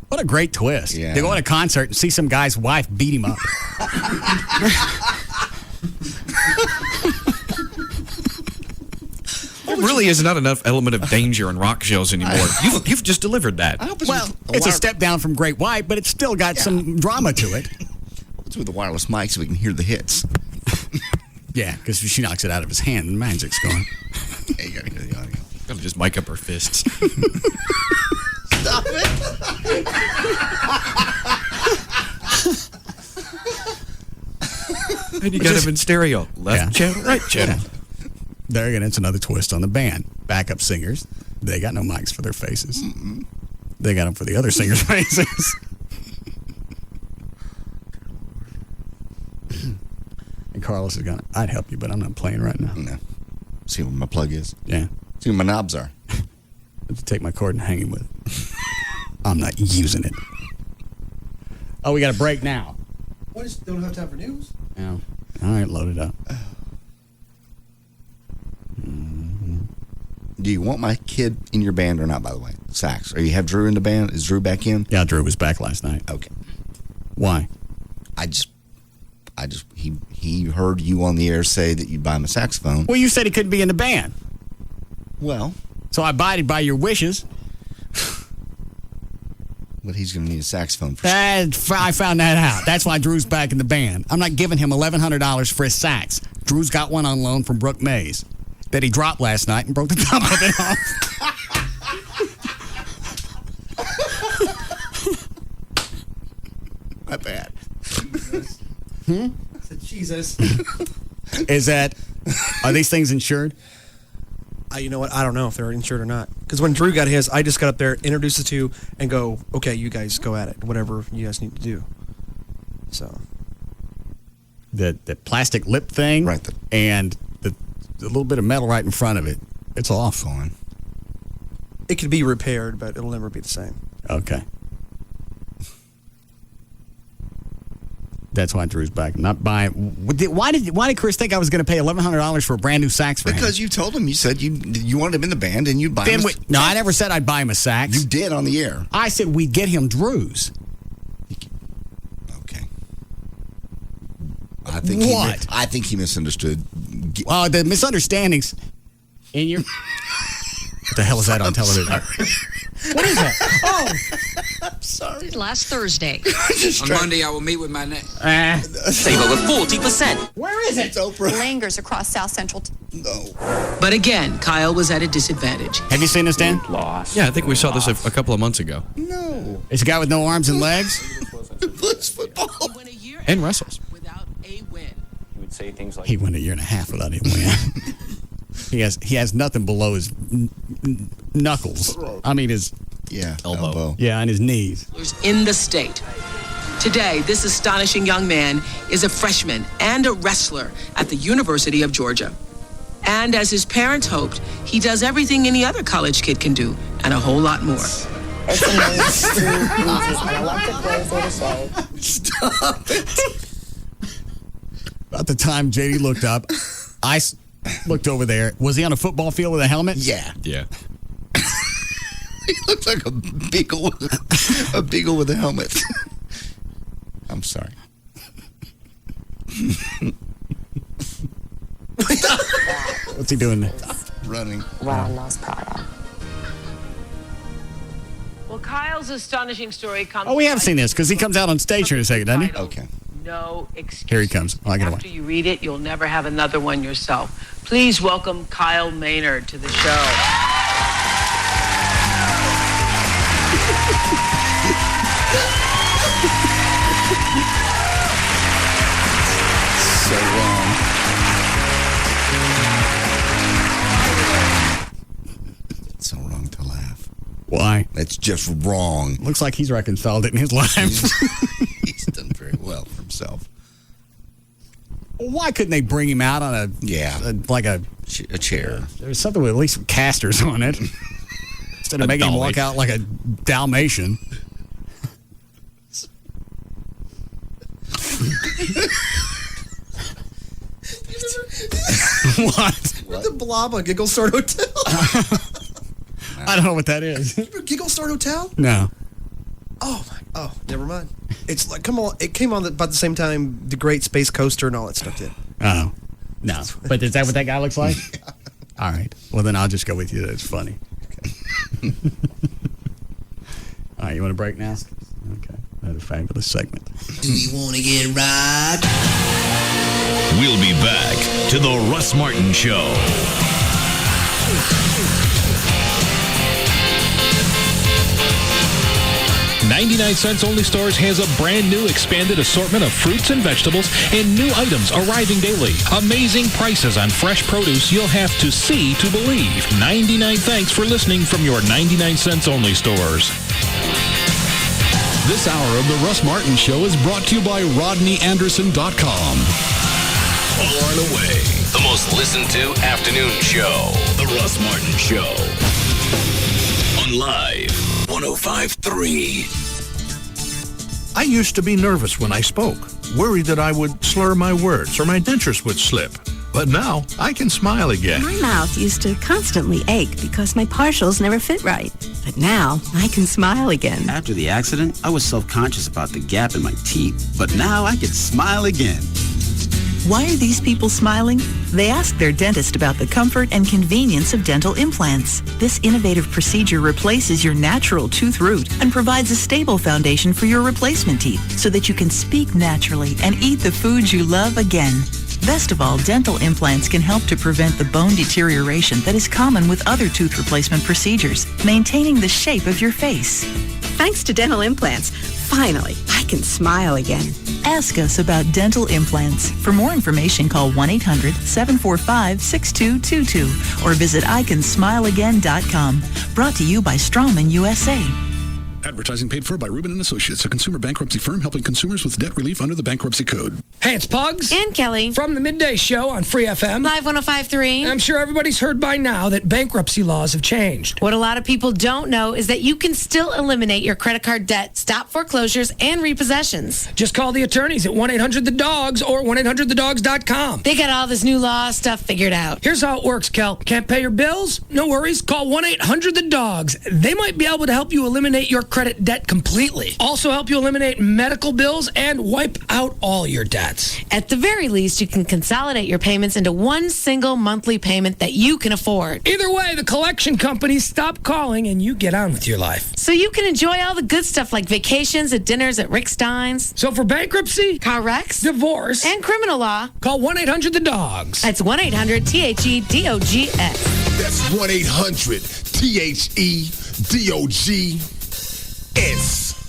What a great twist. Yeah. They go on a concert and see some guy's wife beat him up. There really is not enough element of danger in rock shows anymore. You've just delivered that. Well, it's a step down from Great White, but it's still got some drama to it. What's with the wireless mic so we can hear the hits? Yeah, because she knocks it out of his hand and the magic's gone. Yeah, you gotta hear the audio. Gotta just mic up her fists. Stop it! And you got them in stereo. Left channel, right channel. Yeah. There again, it's another twist on the band. Backup singers, they got no mics for their faces. They got them for the other singers' faces. And Carlos is going, I'd help you, but I'm not playing right now. No. See where my plug is? Yeah. See where my knobs are? I have to take my cord and hang him with it. I'm not using it. Oh, we got a break now. What is, don't have time for news? Yeah. All right, load it up. Do you want my kid in your band or not, by the way? Sax. Or you have Drew in the band? Is Drew back in? Yeah, Drew was back last night. Okay. Why? He heard you on the air say that you'd buy him a saxophone. Well, you said he couldn't be in the band. Well. So I abided by your wishes. But he's going to need a saxophone for I found that out. That's why Drew's back in the band. I'm not giving him $1,100 for his sax. Drew's got one on loan from Brooke Mays that he dropped last night and broke the top of it off. My bad. I said, Jesus. Are these things insured? You know what? I don't know if they're insured or not. Because when Drew got his, I just got up there, introduced the two, and go, okay, you guys go at it. Whatever you guys need to do. So. The plastic lip thing. Right. And the little bit of metal right in front of it. It's off. On. It could be repaired, but it'll never be the same. Okay. That's why Drew's back. I'm not buying. Why did Chris think I was going to pay $1,100 for a brand new sax for him? Because you told him, you said you wanted him in the band and you'd buy him. No, I never said I'd buy him a sax. You did on the air. I said we'd get him Drew's. Okay. I think I think he misunderstood. The misunderstandings in your. What the hell is that on television? What is that? Oh, I'm sorry. Last Thursday. On Monday, I will meet with my Save over 40%. Where is it? Oprah. Lingers across South Central. No. But again, Kyle was at a disadvantage. Have you seen this, Dan? Yeah, I think we saw this a couple of months ago. No. It's a guy with no arms and legs. Plays football. And wrestles. Without a win. He would say things like, He went a year and a half without a win. He has nothing below his knuckles. I mean his elbow. Yeah, and his knees. In the state. Today, this astonishing young man is a freshman and a wrestler at the University of Georgia. And as his parents hoped, he does everything any other college kid can do, and a whole lot more. It's amazing, easy, and electric razor to shave. Stop it. About the time JD looked up, I looked over there. Was he on a football field with a helmet? Yeah. Yeah. He looks like a beagle with a helmet. I'm sorry. What's he doing there? Running. Well, most proud of. Well, Kyle's astonishing story comes. Oh, we have seen this because he comes out on stage here in a second, doesn't he? Okay. No excuse. Here he comes. Oh, I get After away. you read it, you'll never have another one yourself. Please welcome Kyle Maynard to the show. So wrong. It's so wrong to laugh. Why? It's just wrong. Looks like he's reconciled it in his life. He's done very well for himself. Why couldn't they bring him out on a chair? There's something with at least some casters on it. Instead of making him walk out like a Dalmatian. What? The Blob on Giggle Start Hotel. I don't know what that is. Giggle Start Hotel? No. Oh, never mind. It's like it came on about the same time the Great Space Coaster and all that stuff did. Oh. No. But is that what that guy looks like? Yeah. All right. Well, then I'll just go with you. That's funny. Okay. All right. You want a break now? Okay. Another fabulous segment. Do you want to get right? We'll be back to the Russ Martin Show. 99 Cents Only Stores has a brand new expanded assortment of fruits and vegetables and new items arriving daily. Amazing prices on fresh produce you'll have to see to believe. 99 thanks for listening from your 99 Cents Only stores. This hour of the Russ Martin Show is brought to you by RodneyAnderson.com. Far and away, the most listened to afternoon show. The Russ Martin Show. On Live 105.3. I used to be nervous when I spoke, worried that I would slur my words or my dentures would slip. But now I can smile again. My mouth used to constantly ache because my partials never fit right. But now I can smile again. After the accident, I was self-conscious about the gap in my teeth. But now I can smile again. Why are these people smiling? They asked their dentist about the comfort and convenience of dental implants. This innovative procedure replaces your natural tooth root and provides a stable foundation for your replacement teeth so that you can speak naturally and eat the foods you love again. Best of all, dental implants can help to prevent the bone deterioration that is common with other tooth replacement procedures, maintaining the shape of your face. Thanks to dental implants, finally, I can smile again. Ask us about dental implants. For more information, call 1-800-745-6222 or visit ICanSmileAgain.com. Brought to you by Straumann USA. Advertising paid for by Rubin & Associates, a consumer bankruptcy firm helping consumers with debt relief under the bankruptcy code. Hey, it's Pugs. And Kelly. From the Midday Show on Free FM. Live 105.3. I'm sure everybody's heard by now that bankruptcy laws have changed. What a lot of people don't know is that you can still eliminate your credit card debt, stop foreclosures, and repossessions. Just call the attorneys at 1-800-THE-DOGS or 1-800-THEDOGS.com. They got all this new law stuff figured out. Here's how it works, Kel. Can't pay your bills? No worries. Call 1-800-THE-DOGS. They might be able to help you eliminate your credit debt completely. Also help you eliminate medical bills and wipe out all your debts. At the very least, you can consolidate your payments into one single monthly payment that you can afford. Either way, the collection companies stop calling and you get on with your life. So you can enjoy all the good stuff like vacations and dinners at Rick Stein's. So for bankruptcy, car wrecks, divorce, and criminal law, call 1-800-THE-DOGS. That's 1-800-THEDOGS. That's 1-800-THEDOGS.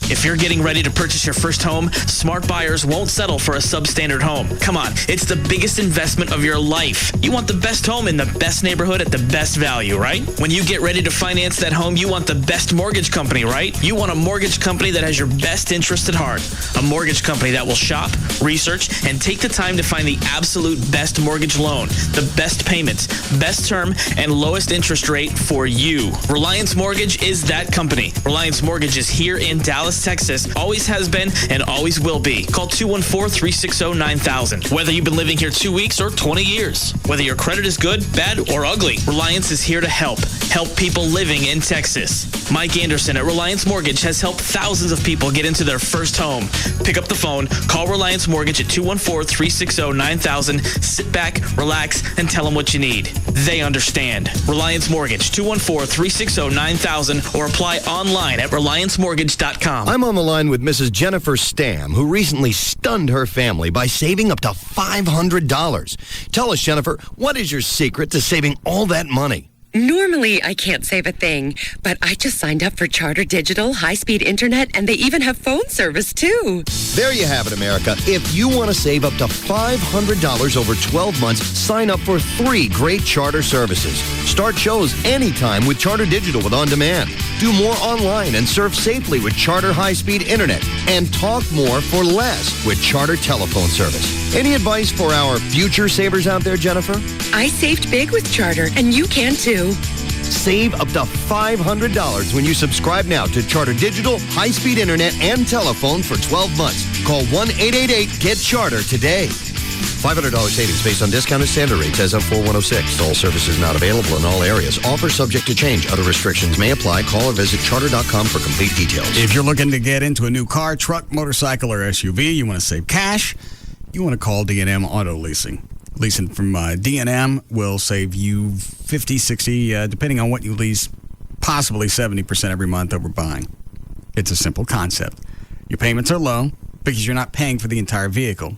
If you're getting ready to purchase your first home, smart buyers won't settle for a substandard home. Come on, it's the biggest investment of your life. You want the best home in the best neighborhood at the best value, right? When you get ready to finance that home, you want the best mortgage company, right? You want a mortgage company that has your best interest at heart. A mortgage company that will shop, research, and take the time to find the absolute best mortgage loan, the best payments, best term, and lowest interest rate for you. Reliance Mortgage is that company. Reliance Mortgage is here in Dallas, Texas, always has been and always will be. Call 214-360-9000. Whether you've been living here 2 weeks or 20 years, whether your credit is good, bad, or ugly, Reliance is here to help people living in Texas. Mike Anderson at Reliance Mortgage has helped thousands of people get into their first home. Pick up the phone, call Reliance Mortgage at 214-360-9000. Sit back, relax, and tell them what you need. They understand. Reliance Mortgage, 214-360-9000, or apply online at reliancemortgage.com. I'm on the line with Mrs. Jennifer Stam, who recently stunned her family by saving up to $500. Tell us, Jennifer, what is your secret to saving all that money? Normally, I can't save a thing, but I just signed up for Charter Digital, high-speed internet, and they even have phone service, too. There you have it, America. If you want to save up to $500 over 12 months, sign up for 3 great Charter services. Start shows anytime with Charter Digital with On Demand. Do more online and surf safely with Charter high-speed internet. And talk more for less with Charter telephone service. Any advice for our future savers out there, Jennifer? I saved big with Charter, and you can, too. Save up to $500 when you subscribe now to Charter Digital, high-speed internet, and telephone for 12 months. Call 1-888-GET-CHARTER today. $500 savings based on discounted standard rates as of 4/106. All services not available in all areas. Offer subject to change. Other restrictions may apply. Call or visit charter.com for complete details. If you're looking to get into a new car, truck, motorcycle, or SUV, you want to save cash, you want to call D&M Auto Leasing. Leasing from D&M will save you 50, 60, depending on what you lease, possibly 70% every month over buying. It's a simple concept. Your payments are low because you're not paying for the entire vehicle.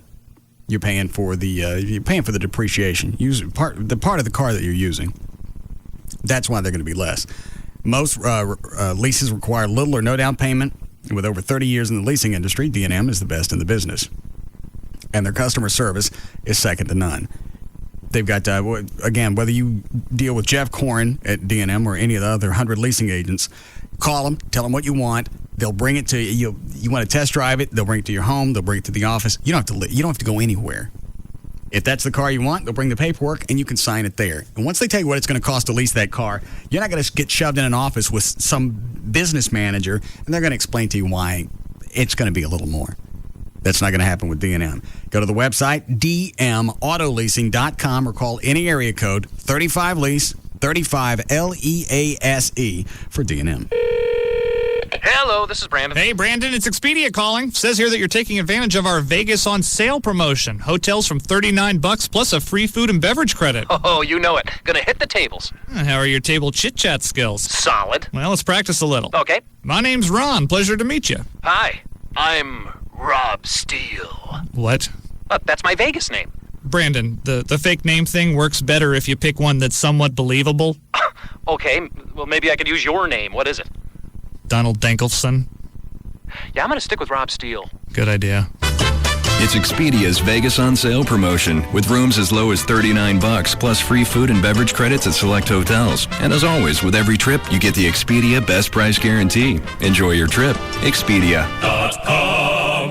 You're paying for the depreciation. The part of the car that you're using. That's why they're going to be less. Most leases require little or no down payment. With over 30 years in the leasing industry, D&M is the best in the business. And their customer service is second to none. They've got, again, whether you deal with Jeff Corrin at D&M or any of the other 100 leasing agents, call them, tell them what you want. They'll bring it to you. You want to test drive it, they'll bring it to your home, they'll bring it to the office. You don't have to go anywhere. If that's the car you want, they'll bring the paperwork and you can sign it there. And once they tell you what it's going to cost to lease that car, you're not going to get shoved in an office with some business manager and they're going to explain to you why it's going to be a little more. That's not going to happen with D&M. Go to the website, dmautoleasing.com, or call any area code 35-LEASE, 35-LEASE for D&M. Hello, this is Brandon. Hey, Brandon, it's Expedia calling. Says here that you're taking advantage of our Vegas on sale promotion. Hotels from $39 plus a free food and beverage credit. Oh, you know it. Gonna hit the tables. How are your table chit-chat skills? Solid. Well, let's practice a little. Okay. My name's Ron. Pleasure to meet you. Hi, I'm Rob Steele. What? That's my Vegas name. Brandon, the fake name thing works better if you pick one that's somewhat believable. Okay, well, maybe I could use your name. What is it? Donald Dankelson. Yeah, I'm going to stick with Rob Steele. Good idea. It's Expedia's Vegas on sale promotion with rooms as low as $39 plus free food and beverage credits at select hotels. And as always, with every trip, you get the Expedia best price guarantee. Enjoy your trip. Expedia.com.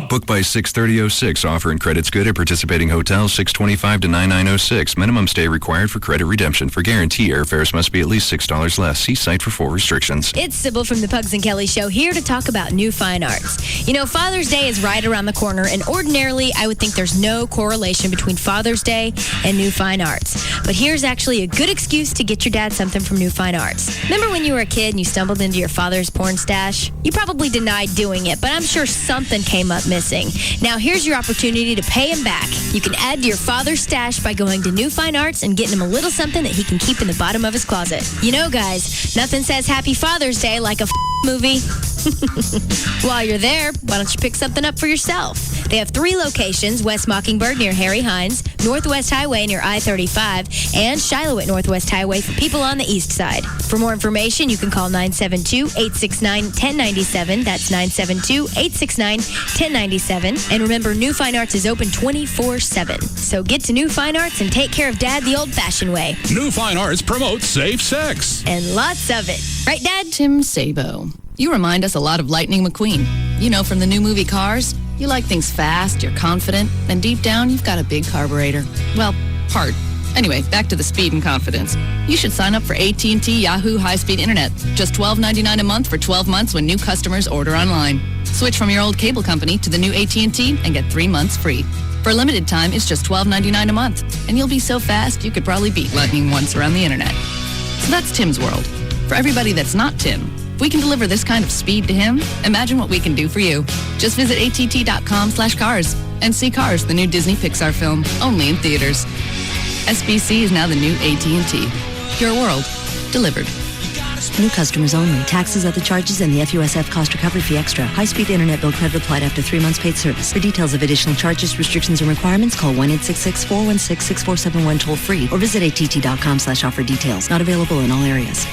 Book by 6/30/06. Offer and credits good at participating hotels 6/25 to 9/9/06. Minimum stay required for credit redemption. For guarantee, airfares must be at least $6 less. See site for full restrictions. It's Sybil from the Pugs and Kelly Show here to talk about new fine arts. You know, Father's Day is right around the corner, and ordinarily I would think there's no correlation between Father's Day and new fine arts. But here's actually a good excuse to get your dad something from new fine arts. Remember when you were a kid and you stumbled into your father's porn stash? You probably denied doing it, but I'm sure something came up missing. Now here's your opportunity to pay him back. You can add to your father's stash by going to New Fine Arts and getting him a little something that he can keep in the bottom of his closet. You know, guys, nothing says Happy Father's Day like a movie. While you're there, why don't you pick something up for yourself? They have 3 locations: West Mockingbird near Harry Hines, Northwest Highway near I-35, and Shiloh at Northwest Highway for people on the east side. For more information, you can call 972-869-1097. That's 972-869-1097. And remember, New Fine Arts is open 24/7. So get to New Fine Arts and take care of Dad the old-fashioned way. New Fine Arts promotes safe sex. And lots of it. Right, Dad? Tim Sabo. You remind us a lot of Lightning McQueen. You know, from the new movie Cars. You like things fast, you're confident, and deep down, you've got a big carburetor. Well, heart. Anyway, back to the speed and confidence. You should sign up for AT&T Yahoo high-speed internet. Just $12.99 a month for 12 months when new customers order online. Switch from your old cable company to the new AT&T and get 3 months free. For a limited time, it's just $12.99 a month. And you'll be so fast, you could probably beat Lightning once around the internet. So that's Tim's world. For everybody that's not Tim, if we can deliver this kind of speed to him, imagine what we can do for you. Just visit att.com/cars and see Cars, the new Disney Pixar film, only in theaters. SBC is now the new AT&T. Your world, delivered. New customers only. Taxes, other charges, and the FUSF cost recovery fee extra. High-speed internet bill credit applied after 3 months paid service. For details of additional charges, restrictions, and requirements, call 1-866-416-6471 toll-free or visit att.com/offer details. Not available in all areas.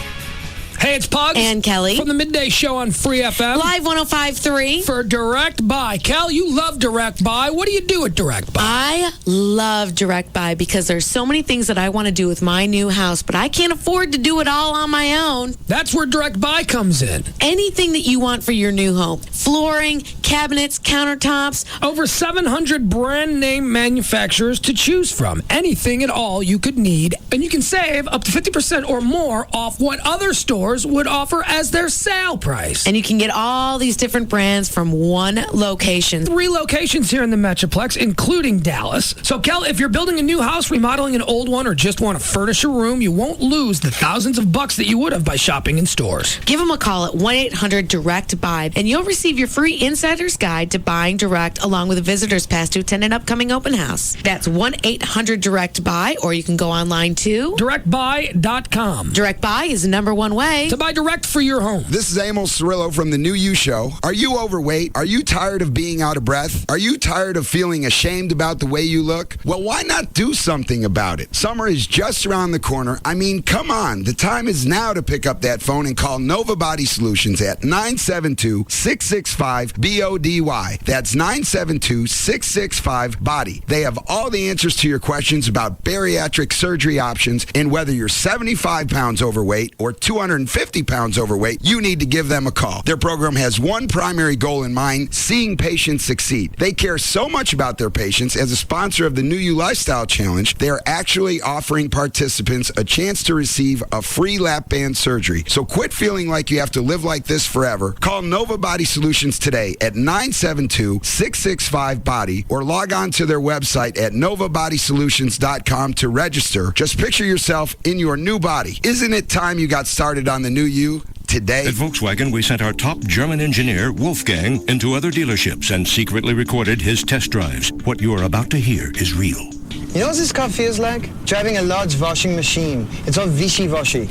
Hey, it's Pugs. And Kelly. From the Midday Show on Free FM. Live 105.3. For Direct Buy. Cal, you love Direct Buy. What do you do at Direct Buy? I love Direct Buy because there's so many things that I want to do with my new house, but I can't afford to do it all on my own. That's where Direct Buy comes in. Anything that you want for your new home. Flooring, cabinets, countertops. Over 700 brand name manufacturers to choose from. Anything at all you could need. And you can save up to 50% or more off what other stores would offer as their sale price. And you can get all these different brands from one location. 3 locations here in the Metroplex, including Dallas. So, Kel, if you're building a new house, remodeling an old one, or just want to furnish a room, you won't lose the thousands of bucks that you would have by shopping in stores. Give them a call at 1-800-DIRECT-BUY, and you'll receive your free insider's guide to buying direct, along with a visitor's pass to attend an upcoming open house. That's 1-800-DIRECT-BUY, or you can go online to directbuy.com. Direct Buy is the #1 way to buy direct for your home. This is Amos Cirillo from the New You Show. Are you overweight? Are you tired of being out of breath? Are you tired of feeling ashamed about the way you look? Well, why not do something about it? Summer is just around the corner. I mean, come on. The time is now to pick up that phone and call Nova Body Solutions at 972-665-BODY. That's 972-665-BODY. They have all the answers to your questions about bariatric surgery options, and whether you're 75 pounds overweight or 250 pounds overweight, you need to give them a call. Their program has one primary goal in mind: seeing patients succeed. They care so much about their patients. As a sponsor of the New You Lifestyle Challenge, they are actually offering participants a chance to receive a free lap band surgery. So quit feeling like you have to live like this forever. Call Nova Body Solutions today at 972-665-BODY or log on to their website at novabodysolutions.com to register. Just picture yourself in your new body. Isn't it time you got started on the New You today? At Volkswagen, we sent our top German engineer, Wolfgang, into other dealerships and secretly recorded his test drives. What you are about to hear is real. You know what this car feels like? Driving a large washing machine. It's all wishy-washy.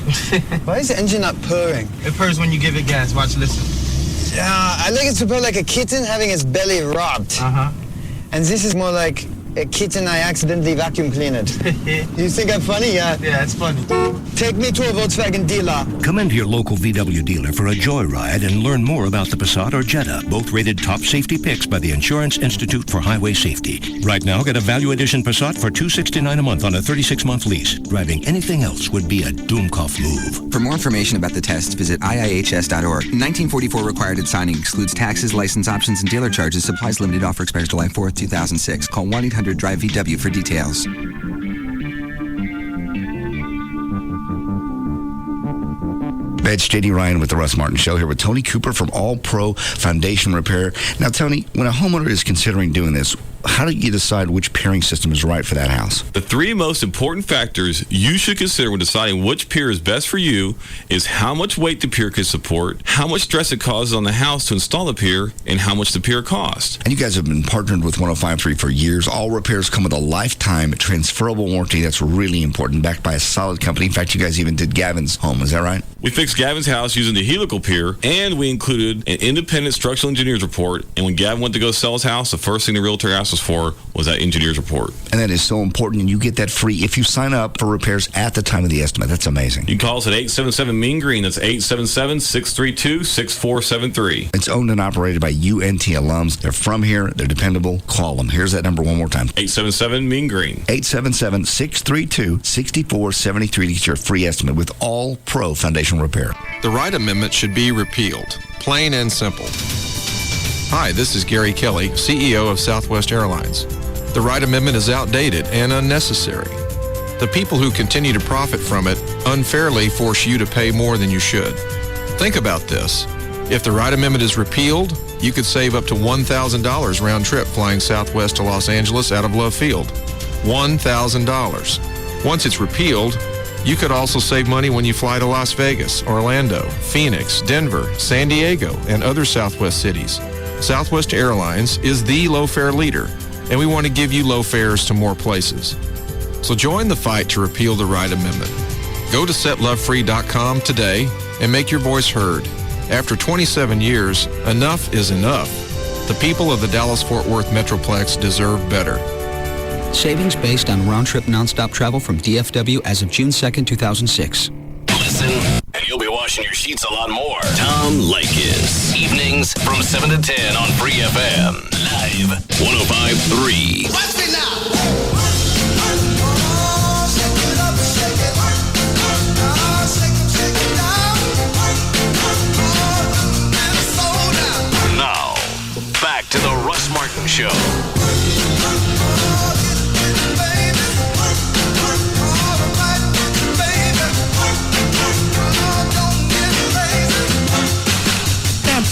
Why is the engine not purring? It purrs when you give it gas. Watch, listen. Yeah, I like it to purr like a kitten having its belly rubbed. Uh-huh. And this is more like a kitten I accidentally vacuum cleaned. You think I'm funny? Yeah. Yeah, it's funny. Take me to a Volkswagen dealer. Come into your local VW dealer for a joyride and learn more about the Passat or Jetta, both rated top safety picks by the Insurance Institute for Highway Safety. Right now, get a Value Edition Passat for $269 a month on a 36-month lease. Driving anything else would be a Doomkopf move. For more information about the test, visit IIHS.org. 1944 required at signing excludes taxes, license options, and dealer charges. Supplies limited. Offer expires July 4th, 2006. Call 1-800-DRIVE-VW for details. It's J.D. Ryan with the Russ Martin Show here with Tony Cooper from All Pro Foundation Repair. Now, Tony, when a homeowner is considering doing this, how do you decide which pairing system is right for that house? The three most important factors you should consider when deciding which pier is best for you is how much weight the pier can support, how much stress it causes on the house to install the pier, and how much the pier costs. And you guys have been partnered with 105.3 for years. All repairs come with a lifetime transferable warranty. That's really important, backed by a solid company. In fact, you guys even did Gavin's home. Is that right? We fixed Gavin's house using the helical pier, and we included an independent structural engineer's report. And when Gavin went to go sell his house, the first thing the realtor asked us for was that engineer's report. And that is so important, and you get that free if you sign up for repairs at the time of the estimate. That's amazing. You can call us at 877 Mean Green. That's 877-632-6473. It's owned and operated by UNT alums. They're from here. They're dependable. Call them. Here's that number one more time. 877 Mean Green. 877-632-6473 to get your free estimate with all pro foundation repair. The Wright Amendment should be repealed. Plain and simple. Hi, this is Gary Kelly, CEO of Southwest Airlines. The Wright Amendment is outdated and unnecessary. The people who continue to profit from it unfairly force you to pay more than you should. Think about this. If the Wright Amendment is repealed, you could save up to $1,000 round trip flying Southwest to Los Angeles out of Love Field. $1,000. Once it's repealed, you could also save money when you fly to Las Vegas, Orlando, Phoenix, Denver, San Diego, and other Southwest cities. Southwest Airlines is the low-fare leader, and we want to give you low fares to more places. So join the fight to repeal the Wright Amendment. Go to setlovefree.com today and make your voice heard. After 27 years, enough is enough. The people of the Dallas-Fort Worth Metroplex deserve better. Savings based on round-trip nonstop travel from DFW as of June 2nd, 2006. Listen, and you'll be washing your sheets a lot more. Tom Leykis. Evenings from 7 to 10 on Free FM. Live 105.3. Watch me now. Now, back to the Russ Martin Show.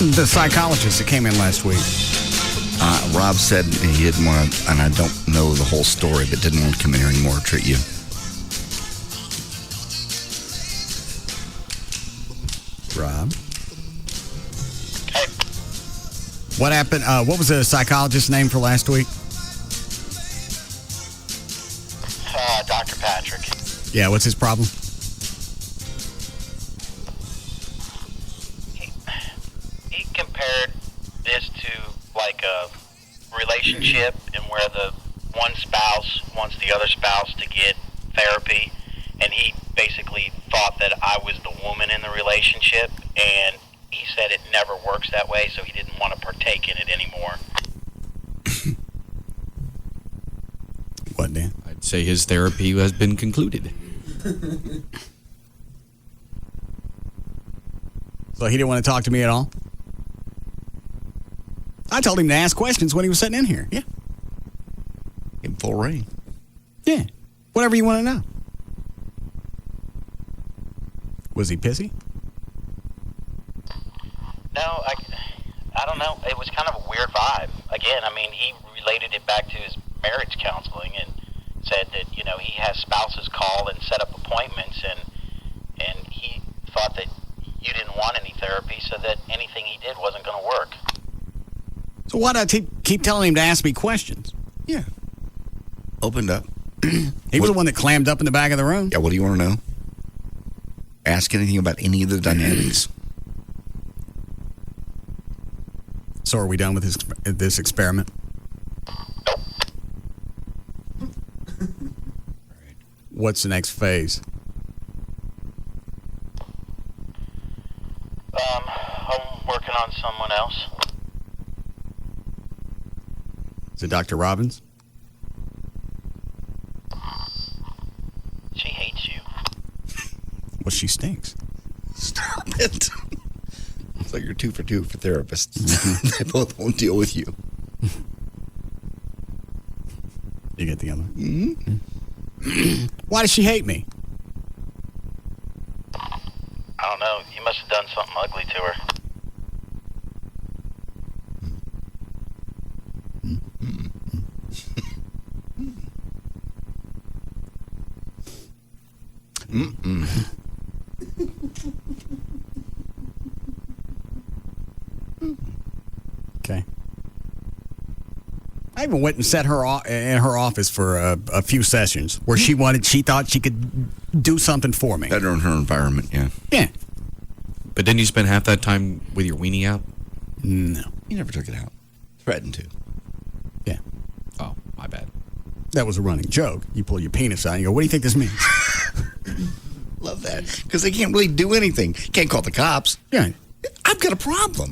The psychologist that came in last week. Rob said he didn't want to, and I don't know the whole story, but didn't want to come in here anymore and treat you. Rob? Hey. What happened? What was the psychologist's name for last week? Dr. Patrick. Yeah, what's his problem? He compared this to like a relationship and where the one spouse wants the other spouse to get therapy, and he basically thought that I was the woman in the relationship, and he said it never works that way, so he didn't want to partake in it anymore. What, Dan? I'd say his therapy has been concluded. So he didn't want to talk to me at all? I told him to ask questions when he was sitting in here. Yeah. In full reign. Yeah. Whatever you want to know. Was he pissy? No, I don't know. It was kind of a weird vibe. Again, I mean, he related it back to his marriage counseling and said that, you know, he has spouses call and set up appointments, and he thought that you didn't want any therapy, so that anything he did wasn't going to work. So why do I keep telling him to ask me questions? Yeah. Opened up. He was the one that clammed up in the back of the room. Yeah, what do you want to know? Ask anything about any of the dynamics. So are we done with this experiment? What's the next phase? I'm working on someone else. Is it Dr. Robbins? She hates you. Well, she stinks. Stop it. It's like you're 2 for 2 for therapists. They both won't deal with you. You get the other one? Mm-hmm. Why does she hate me? I don't know. You must have done something ugly to her. Okay. I even went and set her in her office for a few sessions where she thought she could do something for me. Better in her environment, yeah. Yeah. But didn't you spend half that time with your weenie out? No. You never took it out. Threatened to. Yeah. Oh, my bad. That was a running joke. You pull your penis out and you go, what do you think this means? Love that. Because they can't really do anything. Can't call the cops. Yeah. I've got a problem.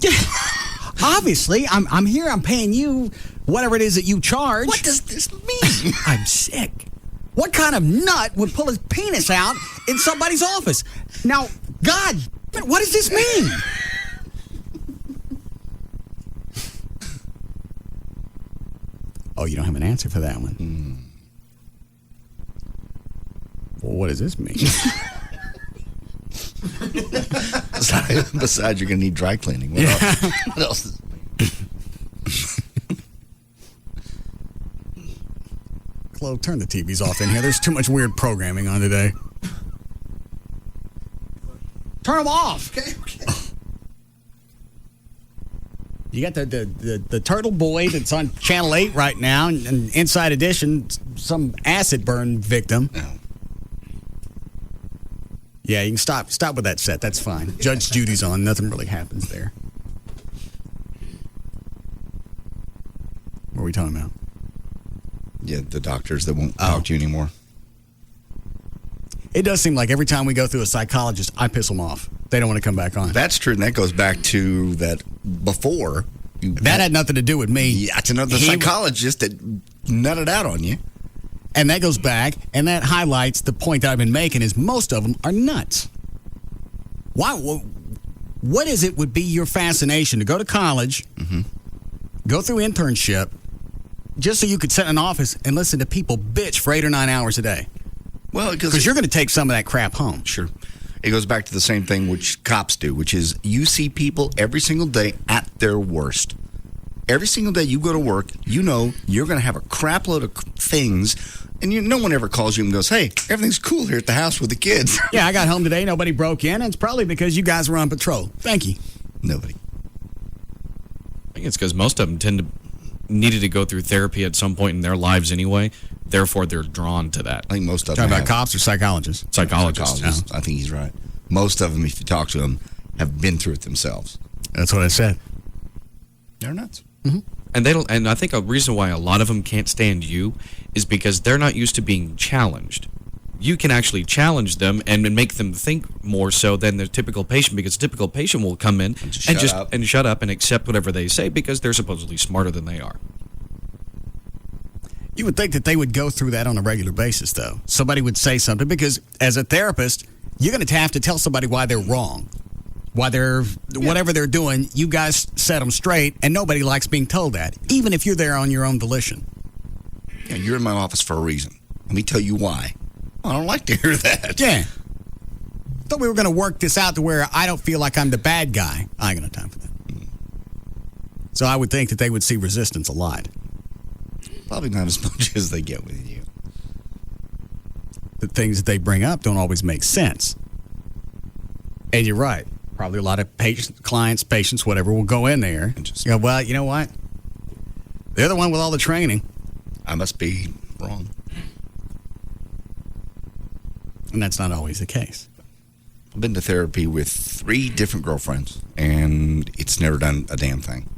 Obviously, I'm here. I'm paying you whatever it is that you charge. What does this mean? I'm sick. What kind of nut would pull his penis out in somebody's office? Now, God, what does this mean? Oh, you don't have an answer for that one. Well, what does this mean? Besides, you're going to need dry cleaning. What else? Chloe, turn the TVs off in here. There's too much weird programming on today. Turn them off. Okay. You got the Turtle Boy that's on Channel 8 right now, and Inside Edition, some acid burn victim. Yeah, you can stop with that set. That's fine. Judge Judy's on. Nothing really happens there. What are we talking about? Yeah, the doctors that won't talk to you anymore. It does seem like every time we go through a psychologist, I piss them off. They don't want to come back on. That's true, and that goes back to that before. That had nothing to do with me. Yeah, it's another psychologist that nutted out on you. And that goes back, and that highlights the point that I've been making is most of them are nuts. Why? What is it would be your fascination to go to college, go through internship, just so you could sit in an office and listen to people bitch for 8 or 9 hours a day? Well, because you're going to take some of that crap home. Sure. It goes back to the same thing which cops do, which is you see people every single day at their worst. Every single day you go to work, you know you're going to have a crap load of things, and no one ever calls you and goes, hey, everything's cool here at the house with the kids. Yeah, I got home today, nobody broke in, and it's probably because you guys were on patrol. Thank you. Nobody. I think it's because most of them needed to go through therapy at some point in their lives anyway. Therefore, they're drawn to that. I think most of them talking about cops or psychologists? Psychologists. I think he's right. Most of them, if you talk to them, have been through it themselves. That's what I said. They're nuts. And they don't. And I think a reason why a lot of them can't stand you is because they're not used to being challenged. You can actually challenge them and make them think more so than the typical patient, because the typical patient will come in and shut up and accept whatever they say because they're supposedly smarter than they are. You would think that they would go through that on a regular basis, though. Somebody would say something, because as a therapist, you're going to have to tell somebody why they're wrong. Why whatever they're doing, you guys set them straight, and nobody likes being told that, even if you're there on your own volition. Yeah, you're in my office for a reason. Let me tell you why. I don't like to hear that. Yeah. Thought we were going to work this out to where I don't feel like I'm the bad guy. I ain't got no time for that. So I would think that they would see resistance a lot. Probably not as much as they get with you. The things that they bring up don't always make sense. And you're right. Probably a lot of patients, whatever, will go in there and just go, well, you know what? They're the one with all the training. I must be wrong. And that's not always the case. I've been to therapy with 3 different girlfriends, and it's never done a damn thing.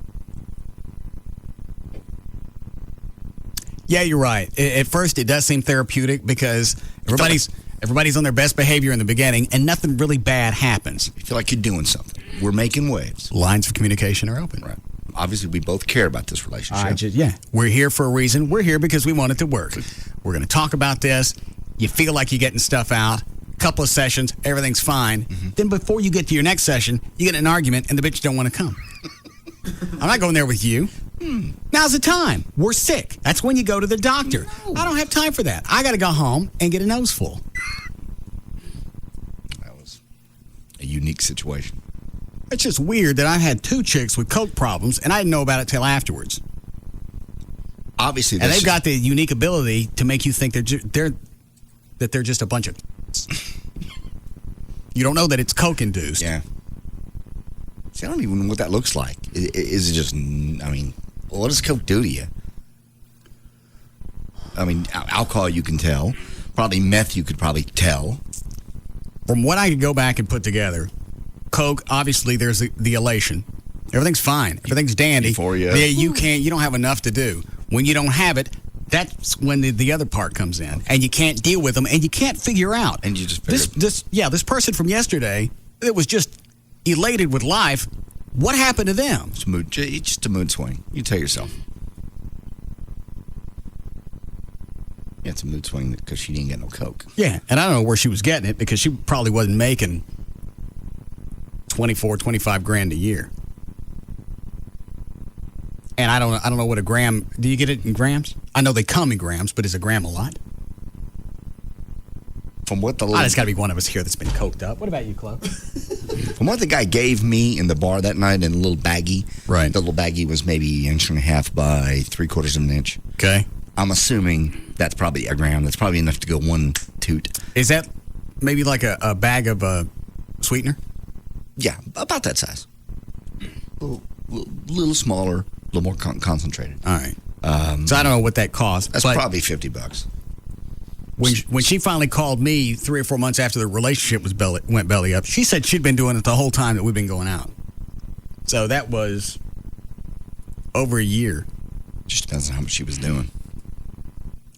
Yeah, you're right. At first, it does seem therapeutic because everybody's on their best behavior in the beginning, and nothing really bad happens. You feel like you're doing something. We're making waves. Lines of communication are open. Right. Obviously, we both care about this relationship. We're here for a reason. We're here because we want it to work. We're going to talk about this. You feel like you're getting stuff out. Couple of sessions, everything's fine. Then before you get to your next session, you get in an argument, and the bitch don't want to come. I'm not going there with you. Now's the time. We're sick. That's when you go to the doctor. No. I don't have time for that. I got to go home and get a nose full. That was a unique situation. It's just weird that I had 2 chicks with coke problems, and I didn't know about it till afterwards. Obviously, and they've got the unique ability to make you think they're just a bunch of. You don't know that it's coke-induced. Yeah. See, I don't even know what that looks like. Is it just, what does coke do to you? I mean, alcohol you can tell. Probably meth you could probably tell. From what I could go back and put together, coke, obviously there's the elation. Everything's fine. Everything's dandy. Euphoria. Yeah, you don't have enough to do. When you don't have it, that's when the other part comes in. And you can't deal with them, and you can't figure out. And you just this person from yesterday that was just elated with life, what happened to them? It's just a mood swing. You tell yourself. Yeah, it's a mood swing because she didn't get no coke. Yeah, and I don't know where she was getting it because she probably wasn't making 24, 25 grand a year. And I don't know what a gram. Do you get it in grams? I know they come in grams, but is a gram a lot? From what the there's got to be one of us here that's been coked up. What about you, Chloe? From what the guy gave me in the bar that night in a little baggie, right? The little baggie was maybe 1.5 inches by 3/4 of an inch. Okay. I'm assuming that's probably a gram. That's probably enough to go one toot. Is that maybe like a bag of sweetener? Yeah, about that size. A little smaller, a little more concentrated. All right. So I don't know what that costs. That's probably $50. When she finally called me 3 or 4 months after the relationship went belly up, she said she'd been doing it the whole time that we've been going out. So that was over a year. Just depends on how much she was doing.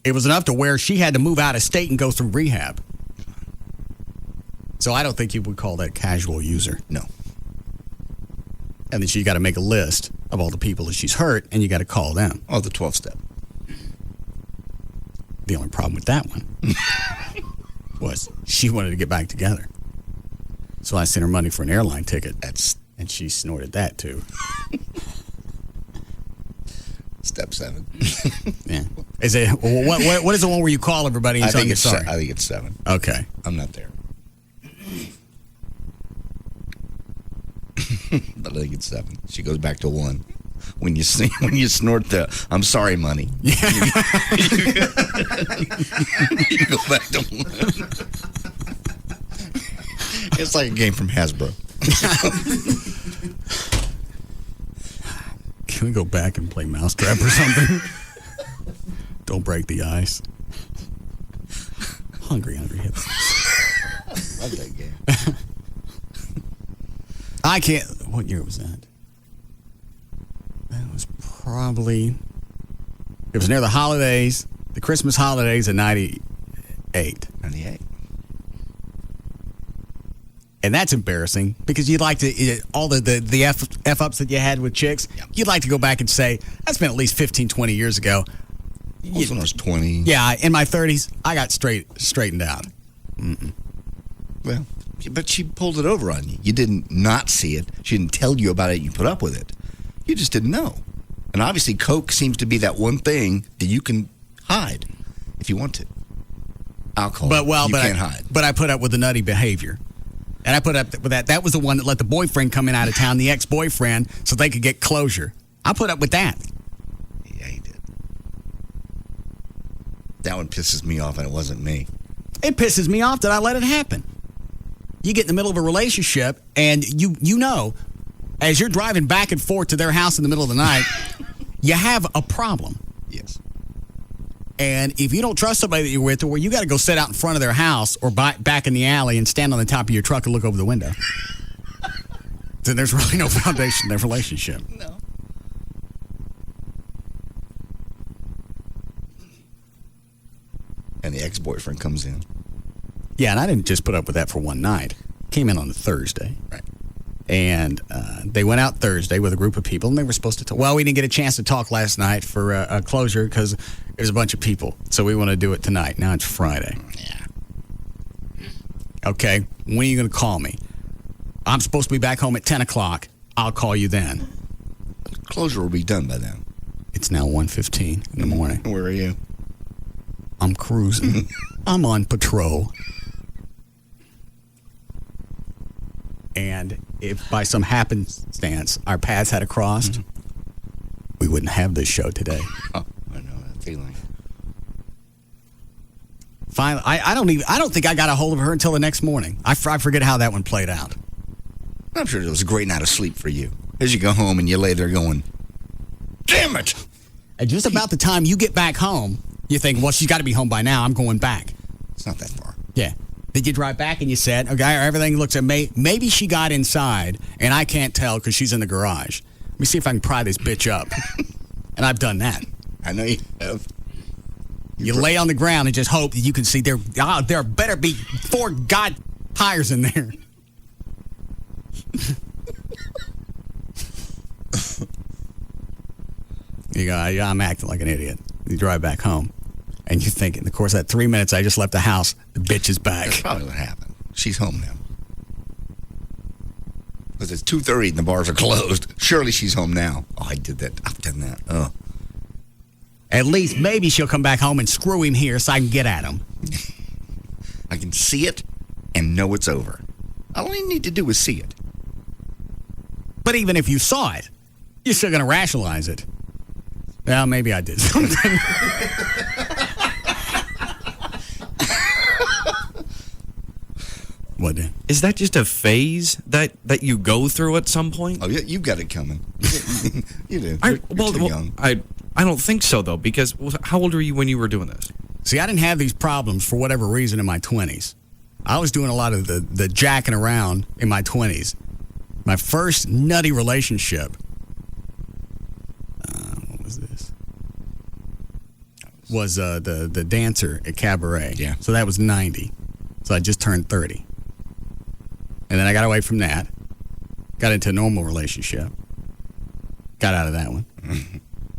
It was enough to where she had to move out of state and go through rehab. So I don't think you would call that casual user. No. And then she's got to make a list of all the people that she's hurt, and you got to call them. Oh, the 12-step. The only problem with that one was she wanted to get back together. So I sent her money for an airline ticket. And she snorted that, too. Step 7. Yeah. Is it what is the one where you call everybody and tell them you're sorry? I think it's 7. Okay. I'm not there. But I think it's 7. She goes back to 1. When you snort the I'm sorry money. Yeah. You go back to 1. It's like a game from Hasbro. Can we go back and play Mousetrap or something? Don't break the ice. Hungry hips. Love that game. I can't. What year was that? That was probably. It was near the holidays, the Christmas holidays of 98. 98. And that's embarrassing because you'd like to, all the F-ups that you had with chicks, you'd like to go back and say, that's been at least 15, 20 years ago. When I was 20. Yeah, in my 30s, I got straightened out. Mm-mm. Well, but she pulled it over on you. You didn't not see it. She didn't tell you about it. You put up with it. You just didn't know. And obviously, coke seems to be that one thing that you can hide if you want to. Alcohol, you can't hide. But I put up with the nutty behavior. And I put up with that. That was the one that let the boyfriend come in out of town, the ex-boyfriend, so they could get closure. I put up with that. Yeah, he did. That one pisses me off, and it wasn't me. It pisses me off that I let it happen. You get in the middle of a relationship, and you know, as you're driving back and forth to their house in the middle of the night, you have a problem. Yes. And if you don't trust somebody that you're with, or you got to go sit out in front of their house or back in the alley and stand on the top of your truck and look over the window, then there's really no foundation in their relationship. No. And the ex-boyfriend comes in. Yeah, and I didn't just put up with that for one night. Came in on a Thursday. Right. And they went out Thursday with a group of people, and they were supposed to talk. Well, we didn't get a chance to talk last night for a closure because there's a bunch of people. So we want to do it tonight. Now it's Friday. Yeah. Okay, when are you going to call me? I'm supposed to be back home at 10 o'clock. I'll call you then. Closure will be done by then. It's now 1:15 in the morning. Where are you? I'm cruising. I'm on patrol. And if by some happenstance our paths had crossed, we wouldn't have this show today. Oh, I know that feeling. Finally, I don't think I got a hold of her until the next morning. I forget how that one played out. I'm sure it was a great night of sleep for you. As you go home and you lay there going, damn it! And just about the time you get back home, you think, well, she's got to be home by now. I'm going back. It's not that far. Yeah. Did you drive back and you said, okay, everything looks at me. Maybe she got inside and I can't tell because she's in the garage. Let me see if I can pry this bitch up. And I've done that. I know you have. You lay on the ground and just hope that you can see there better be 4 tires in there. You go, yeah, I'm acting like an idiot. You drive back home, and you think, in the course of that 3 minutes I just left the house, the bitch is back. That's probably what happened. She's home now. Because it's 2:30 and the bars are closed. Surely she's home now. Oh, I did that. I've done that. Oh. At least maybe she'll come back home and screw him here so I can get at him. I can see it and know it's over. All I need to do is see it. But even if you saw it, you're still going to rationalize it. Well, maybe I did something. What then? Is that just a phase that you go through at some point? Oh, yeah, you've got it coming. You do. You're too young. I don't think so, though, because how old were you when you were doing this? See, I didn't have these problems for whatever reason in my 20s. I was doing a lot of the jacking around in my 20s. My first nutty relationship, what was this? Was the dancer at Cabaret. Yeah. So that was 90. So I just turned 30. And then I got away from that. Got into a normal relationship. Got out of that one.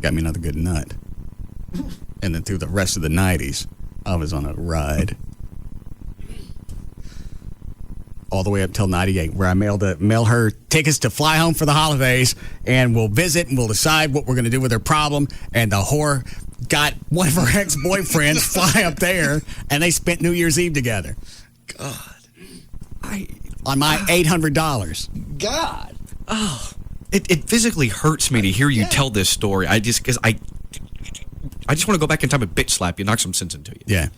Got me another good nut. And then through the rest of the 90s, I was on a ride. All the way up till 98, where I mail her tickets to fly home for the holidays, and we'll visit and we'll decide what we're going to do with her problem. And the whore got one of her ex-boyfriends fly up there, and they spent New Year's Eve together. God. On my $800. God. Oh. It physically hurts me to hear you tell this story. I just want to go back in time and bitch slap you, knock some sense into you. Yeah.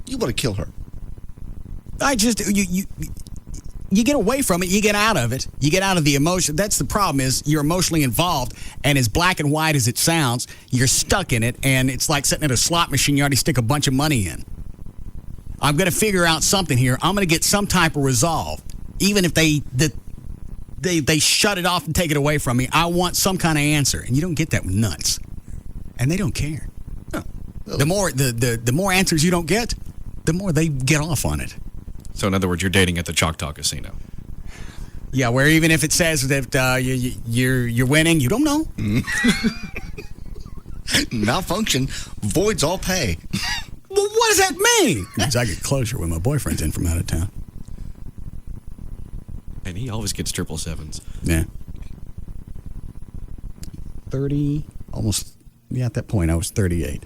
You want to kill her. You get away from it, you get out of it, you get out of the emotion. That's the problem, is you're emotionally involved, and as black and white as it sounds, you're stuck in it, and it's like sitting at a slot machine you already stick a bunch of money in. I'm going to figure out something here. I'm going to get some type of resolve. Even if they shut it off and take it away from me, I want some kind of answer. And you don't get that with nuts. And they don't care. No. The more answers you don't get, the more they get off on it. So in other words, you're dating at the Choctaw Casino. Yeah, where even if it says that you're winning, you don't know. Malfunction voids all pay. Well, what does that mean? Because I get closure when my boyfriend's in from out of town. And he always gets 777s. Yeah. 30, almost, yeah, at that point I was 38.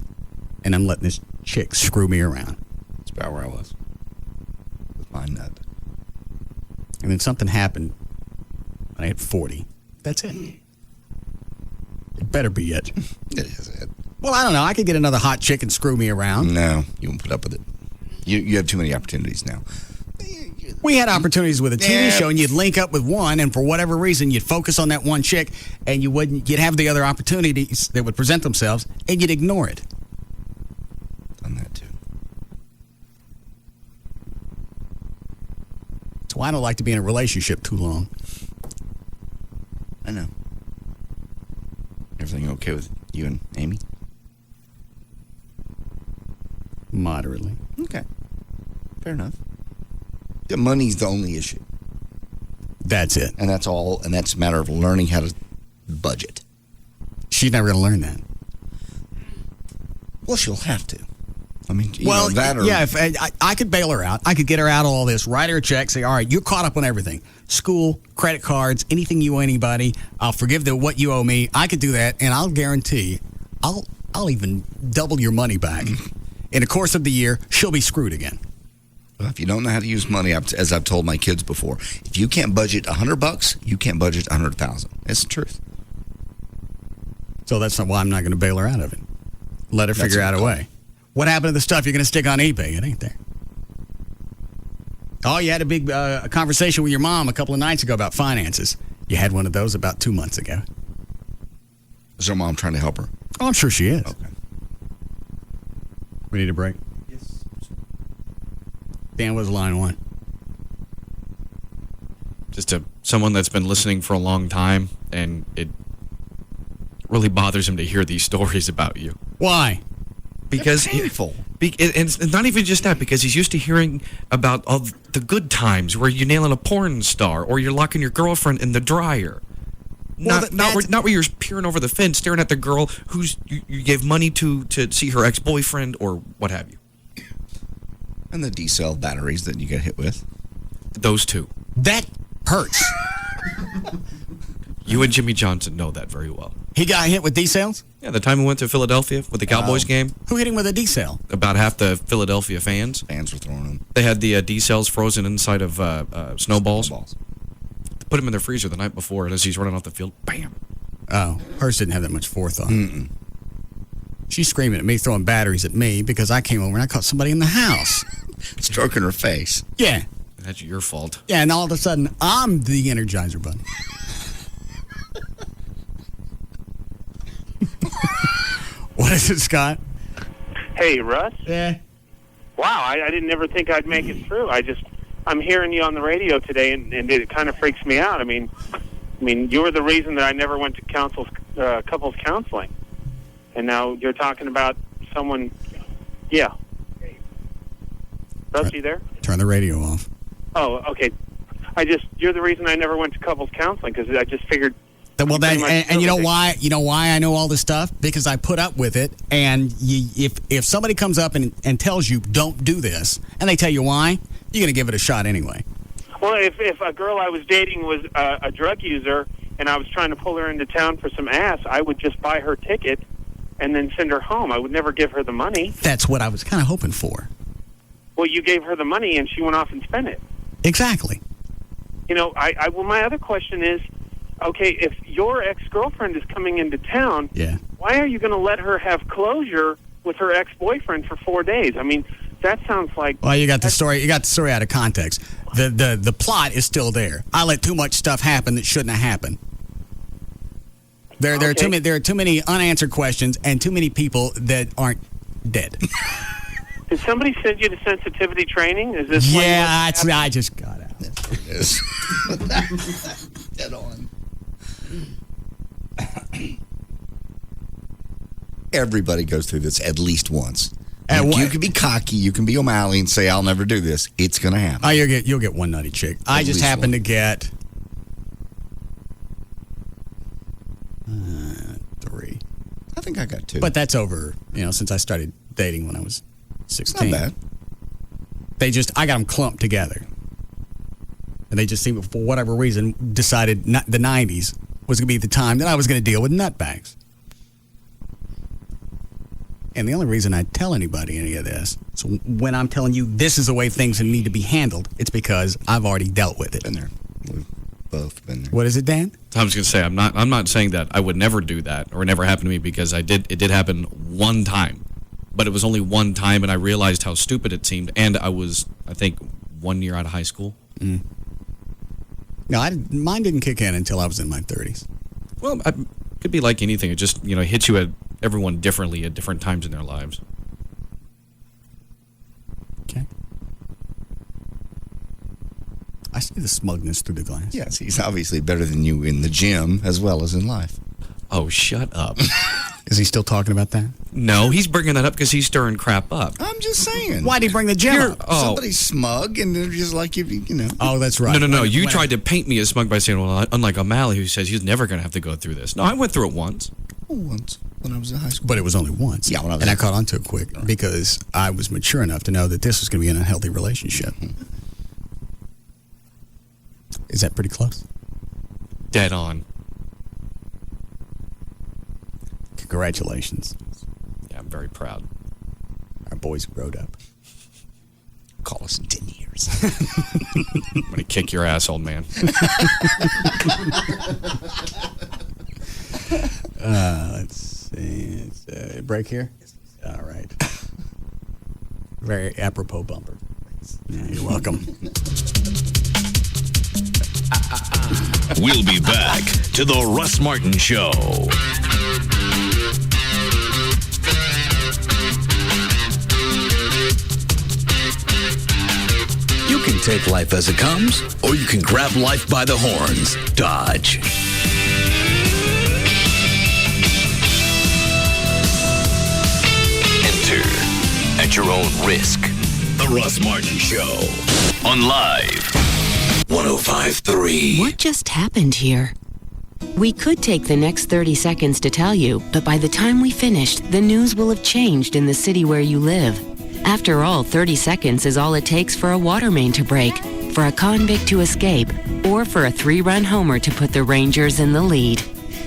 And I'm letting this chick screw me around. That's about where I was. With my nut. And then something happened when I hit 40. That's it. It better be it. It is it. Well, I don't know. I could get another hot chick and screw me around. No, you won't put up with it. You have too many opportunities now. We had opportunities with a TV show, and you'd link up with one, and for whatever reason, you'd focus on that one chick, and you'd have the other opportunities that would present themselves, and you'd ignore it. Done that too. That's why I don't like to be in a relationship too long. I know. Everything okay with you and Amy? Moderately. Okay. Fair enough. The money's the only issue. That's it. And that's all. And that's a matter of learning how to budget. She's never going to learn that. Well, she'll have to. I mean, well, that or... yeah, if I could bail her out. I could get her out of all this, write her a check, say, all right, you're caught up on everything. School, credit cards, anything you owe anybody. I'll forgive what you owe me. I could do that, and I'll guarantee I'll even double your money back. In the course of the year, she'll be screwed again. Well, if you don't know how to use money, as I've told my kids before, if you can't budget $100, you can't budget $100,000. It's the truth. So that's not why I'm not going to bail her out of it. Let her figure out a way. What happened to the stuff you're going to stick on eBay? It ain't there. Oh, you had a big conversation with your mom a couple of nights ago about finances. You had one of those about 2 months ago. Is her mom trying to help her? Oh, I'm sure she is. Okay. We need a break? Yes. Dan was line one. Just someone that's been listening for a long time, and it really bothers him to hear these stories about you. Why? Because painful. And it's not even just that, because he's used to hearing about all the good times where you're nailing a porn star or you're locking your girlfriend in the dryer. Well, Not where you're peering over the fence, staring at the girl who's you gave money to see her ex-boyfriend or what have you. And the D-cell batteries that you get hit with. Those two. That hurts. You and Jimmy Johnson know that very well. He got hit with D-cells? Yeah, the time we went to Philadelphia with the Cowboys game. Who hit him with a D-cell? About half the Philadelphia fans. Fans were throwing them. They had the D-cells frozen inside of snowballs. Put him in their freezer the night before, and as he's running off the field, bam. Oh, hers didn't have that much forethought. She's screaming at me, throwing batteries at me because I came over and I caught somebody in the house. Stroking her face. Yeah. That's your fault. Yeah, and all of a sudden, I'm the Energizer Bunny. What is it, Scott? Hey, Russ. Yeah. Wow, I didn't ever think I'd make it through. I'm hearing you on the radio today, and it kind of freaks me out. I mean, you were the reason that I never went to couples counseling, and now you're talking about someone. Yeah. Russ, you there? Turn the radio off. Oh, okay. You're the reason I never went to couples counseling, because I just figured. Well, and you know why? You know why I know all this stuff? Because I put up with it. And if somebody comes up and tells you don't do this, and they tell you why, you're going to give it a shot anyway. Well, if a girl I was dating was a drug user, and I was trying to pull her into town for some ass, I would just buy her ticket and then send her home. I would never give her the money. That's what I was kind of hoping for. Well, you gave her the money, and she went off and spent it. Exactly. You know, well, my other question is, okay, if your ex-girlfriend is coming into town, why are you going to let her have closure with her ex-boyfriend for 4 days? I mean, that sounds like... Well, you got the story out of context. The plot is still there. I let too much stuff happen that shouldn't have happened. There are too many unanswered questions and too many people that aren't dead. Did somebody send you to sensitivity training? Is this? Yeah, I just got out. That's what it is. Dead on. Everybody goes through this at least once. You can be cocky, you can be O'Malley and say, I'll never do this. It's going to happen. Oh, you'll get one nutty chick. I just happened to get 3. I think I got 2. But that's over, since I started dating when I was 16. Not bad. I got them clumped together. And they just seemed, for whatever reason, decided the 90s was going to be the time that I was going to deal with nutbags. And the only reason I tell anybody any of this, so when I'm telling you this is the way things need to be handled, it's because I've already dealt with it. Been there. We've both been there. What is it, Dan? I was going to say, I'm not saying that I would never do that or it never happened to me, because it did happen one time. But it was only one time, and I realized how stupid it seemed. And I was, I think, 1 year out of high school. No, mine didn't kick in until I was in my 30s. Well, it could be like anything. It just, hits you at everyone differently at different times in their lives. Okay. I see the smugness through the glass. Yes, he's obviously better than you in the gym as well as in life. Oh, shut up. Is he still talking about that? No, he's bringing that up because he's stirring crap up. I'm just saying. Why'd he bring the gym up? Somebody's smug, and they're just like, you know. Oh, that's right. No. You tried to paint me as smug by saying, well, unlike O'Malley, who says he's never going to have to go through this. No, I went through it once. Once, when I was in high school. But it was only once. Yeah, when I was and I caught on to it quick because I was mature enough to know that this was going to be an unhealthy relationship. Is that pretty close? Dead on. Congratulations. Yeah, I'm very proud. Our boys growed up. Call us in 10 years. I'm going to kick your ass, old man. Let's see. Break here? All right. Very apropos bumper. Yeah, you're welcome. We'll be back to the Russ Martin Show. You can take life as it comes, or you can grab life by the horns. Dodge. Enter at your own risk. The Russ Martin Show on Live 105.3. What just happened here? We could take the next 30 seconds to tell you, but by the time we finished, the news will have changed in the city where you live. After all, 30 seconds is all it takes for a water main to break, for a convict to escape, or for a 3-run homer to put the Rangers in the lead.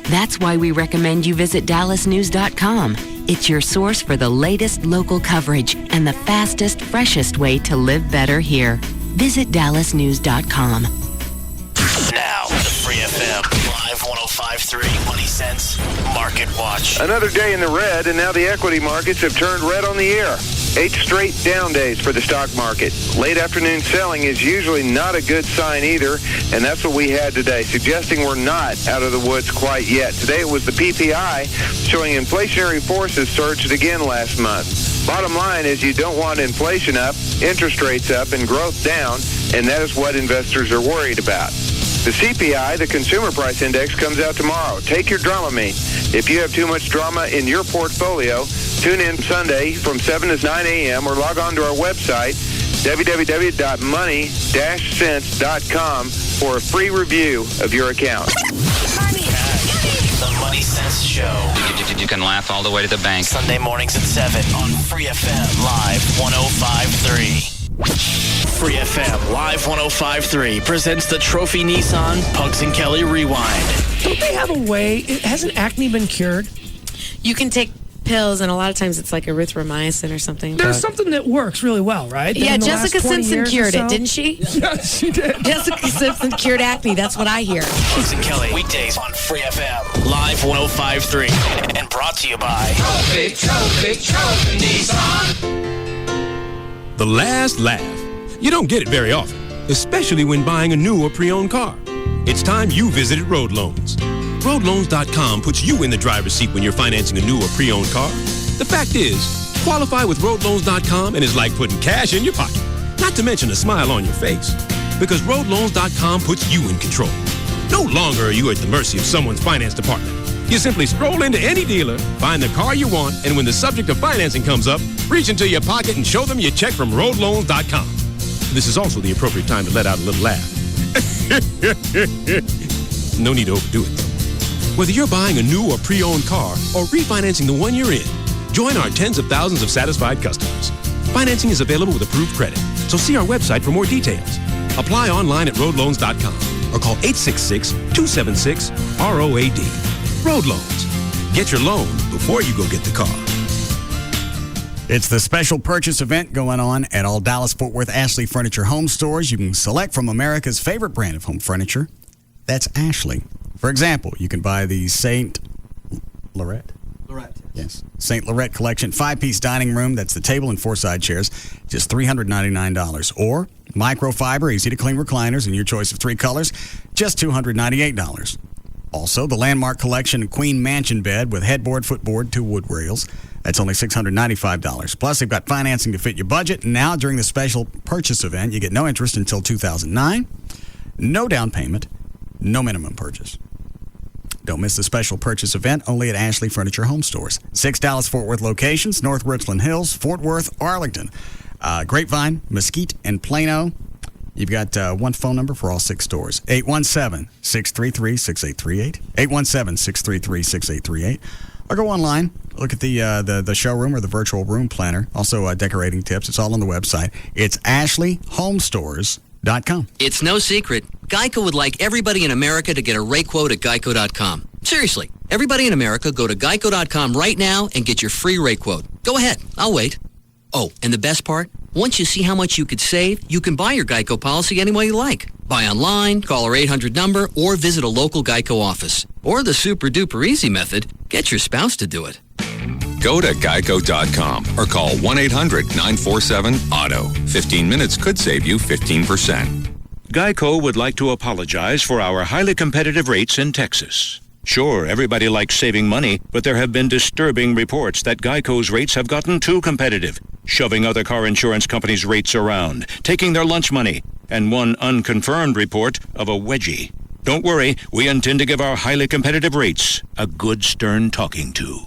That's why we recommend you visit DallasNews.com. It's your source for the latest local coverage and the fastest, freshest way to live better here. Visit DallasNews.com. Now, the Free FM Live 105.3 20 cents Market Watch. Another day in the red, and now the equity markets have turned red on the year. 8 straight down days for the stock market. Late afternoon selling is usually not a good sign either, and that's what we had today, suggesting we're not out of the woods quite yet. Today it was the PPI showing inflationary forces surged again last month. Bottom line is you don't want inflation up, interest rates up, and growth down, and that is what investors are worried about. The CPI, the Consumer Price Index, comes out tomorrow. Take your Dramamine. If you have too much drama in your portfolio, tune in Sunday from 7 to 9 a.m. or log on to our website, www.money-sense.com, for a free review of your account. The Money Sense Show. You can laugh all the way to the bank. Sunday mornings at 7 on Free FM Live 105.3. Free FM Live 105.3 presents the Trophy Nissan Pugs and Kelly Rewind. Don't they have a way? Hasn't acne been cured? You can take pills, and a lot of times it's like erythromycin or something. There's something that works really well, right? Yeah, Jessica Simpson cured it, didn't she? Yes, she did. Jessica Simpson cured acne. That's what I hear. Pugs and Kelly, weekdays on Free FM Live 105.3. And brought to you by Trophy Nissan. The last laugh. You don't get it very often, especially when buying a new or pre-owned car. It's time you visited Road Loans. RoadLoans.com puts you in the driver's seat when you're financing a new or pre-owned car. The fact is, qualify with RoadLoans.com and it's like putting cash in your pocket, not to mention a smile on your face. Because RoadLoans.com puts you in control. No longer are you at the mercy of someone's finance department. You simply stroll into any dealer, find the car you want, and when the subject of financing comes up, reach into your pocket and show them your check from RoadLoans.com. This is also the appropriate time to let out a little laugh. No need to overdo it, though. Whether you're buying a new or pre-owned car or refinancing the one you're in, join our tens of thousands of satisfied customers. Financing is available with approved credit, so see our website for more details. Apply online at roadloans.com or call 866-276-ROAD. Road Loans. Get your loan before you go get the car. It's the special purchase event going on at all Dallas-Fort Worth Ashley Furniture home stores. You can select from America's favorite brand of home furniture. That's Ashley. For example, you can buy the St. Lorette? Lorette. Yes. St. Lorette Collection 5-piece dining room. That's the table and 4 side chairs. Just $399. Or microfiber, easy-to-clean recliners in your choice of 3 colors. Just $298. Also, the Landmark Collection Queen Mansion bed with headboard, footboard, 2 wood rails. That's only $695. Plus, they've got financing to fit your budget. And now, during the special purchase event, you get no interest until 2009, no down payment, no minimum purchase. Don't miss the special purchase event only at Ashley Furniture Home Stores. 6 Dallas-Fort Worth locations, North Richland Hills, Fort Worth, Arlington, Grapevine, Mesquite, and Plano. You've got one phone number for all 6 stores, 817-633-6838, 817-633-6838. Or go online, look at the showroom or the virtual room planner. Also, decorating tips. It's all on the website. It's AshleyHomestores.com. It's no secret. Geico would like everybody in America to get a rate quote at Geico.com. Seriously, everybody in America, go to Geico.com right now and get your free rate quote. Go ahead. I'll wait. Oh, and the best part? Once you see how much you could save, you can buy your Geico policy any way you like. Buy online, call our 800 number, or visit a local Geico office. Or the super-duper easy method, get your spouse to do it. Go to geico.com or call 1-800-947-AUTO. 15 minutes could save you 15%. Geico would like to apologize for our highly competitive rates in Texas. Sure, everybody likes saving money, but there have been disturbing reports that Geico's rates have gotten too competitive, shoving other car insurance companies' rates around, taking their lunch money, and one unconfirmed report of a wedgie. Don't worry, we intend to give our highly competitive rates a good stern talking to.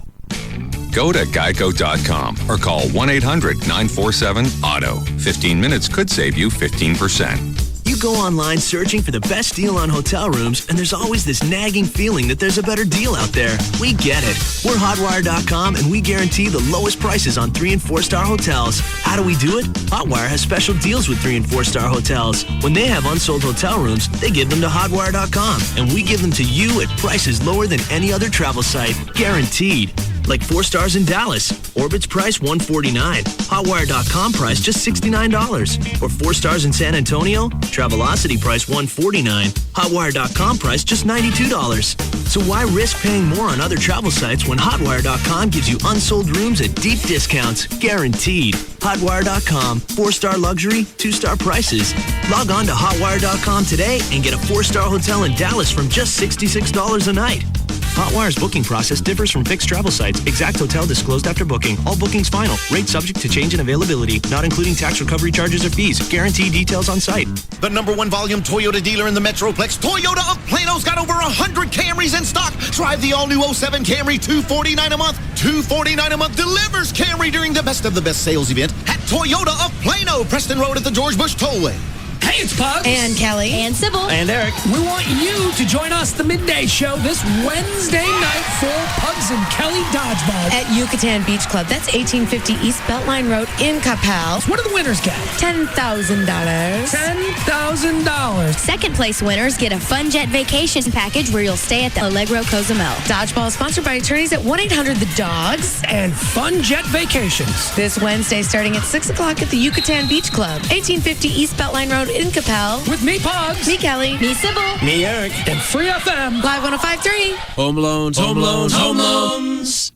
Go to geico.com or call 1-800-947-AUTO. 15 minutes could save you 15%. You go online searching for the best deal on hotel rooms, and there's always this nagging feeling that there's a better deal out there. We get it. We're Hotwire.com, and we guarantee the lowest prices on 3- and 4-star hotels. How do we do it? Hotwire has special deals with 3- and 4-star hotels. When they have unsold hotel rooms, they give them to Hotwire.com, and we give them to you at prices lower than any other travel site. Guaranteed. Like 4 stars in Dallas. Orbit's price $149. Hotwire.com price just $69. Or 4 stars in San Antonio. Travelocity price $149. Hotwire.com price just $92. So why risk paying more on other travel sites when Hotwire.com gives you unsold rooms at deep discounts, guaranteed? Hotwire.com, 4-star luxury, 2-star prices. Log on to Hotwire.com today and get a 4-star hotel in Dallas from just $66 a night. Hotwire's booking process differs from fixed travel sites. Exact hotel disclosed after booking. All bookings final. Rate subject to change in availability. Not including tax recovery charges or fees. Guarantee details on site. The #1 volume Toyota dealer in the Metroplex, Toyota of Plano's got over 100 Camrys in stock. Drive the all-new 07 Camry, $249 a month. $249 a month delivers Camry during the best of the best sales event at Toyota of Plano, Preston Road at the George Bush Tollway. Hey, it's Pugs. And Kelly. And Sybil. And Eric. We want you to join us the midday show this Wednesday night for Pugs and Kelly Dodgeball. At Yucatan Beach Club. That's 1850 East Beltline Road in Capel. What do the winners get? $10,000. $10,000. Second place winners get a Fun Jet vacation package where you'll stay at the Allegro Cozumel. Dodgeball sponsored by attorneys at 1-800-THE-DOGS. And Fun Jet vacations. This Wednesday starting at 6 o'clock at the Yucatan Beach Club. 1850 East Beltline Road in Capel. With me, Pugs. Me, Kelly. Me, Sybil. Me, Eric. And Free FM. Live 105.3. Home loans, home loans, home loans.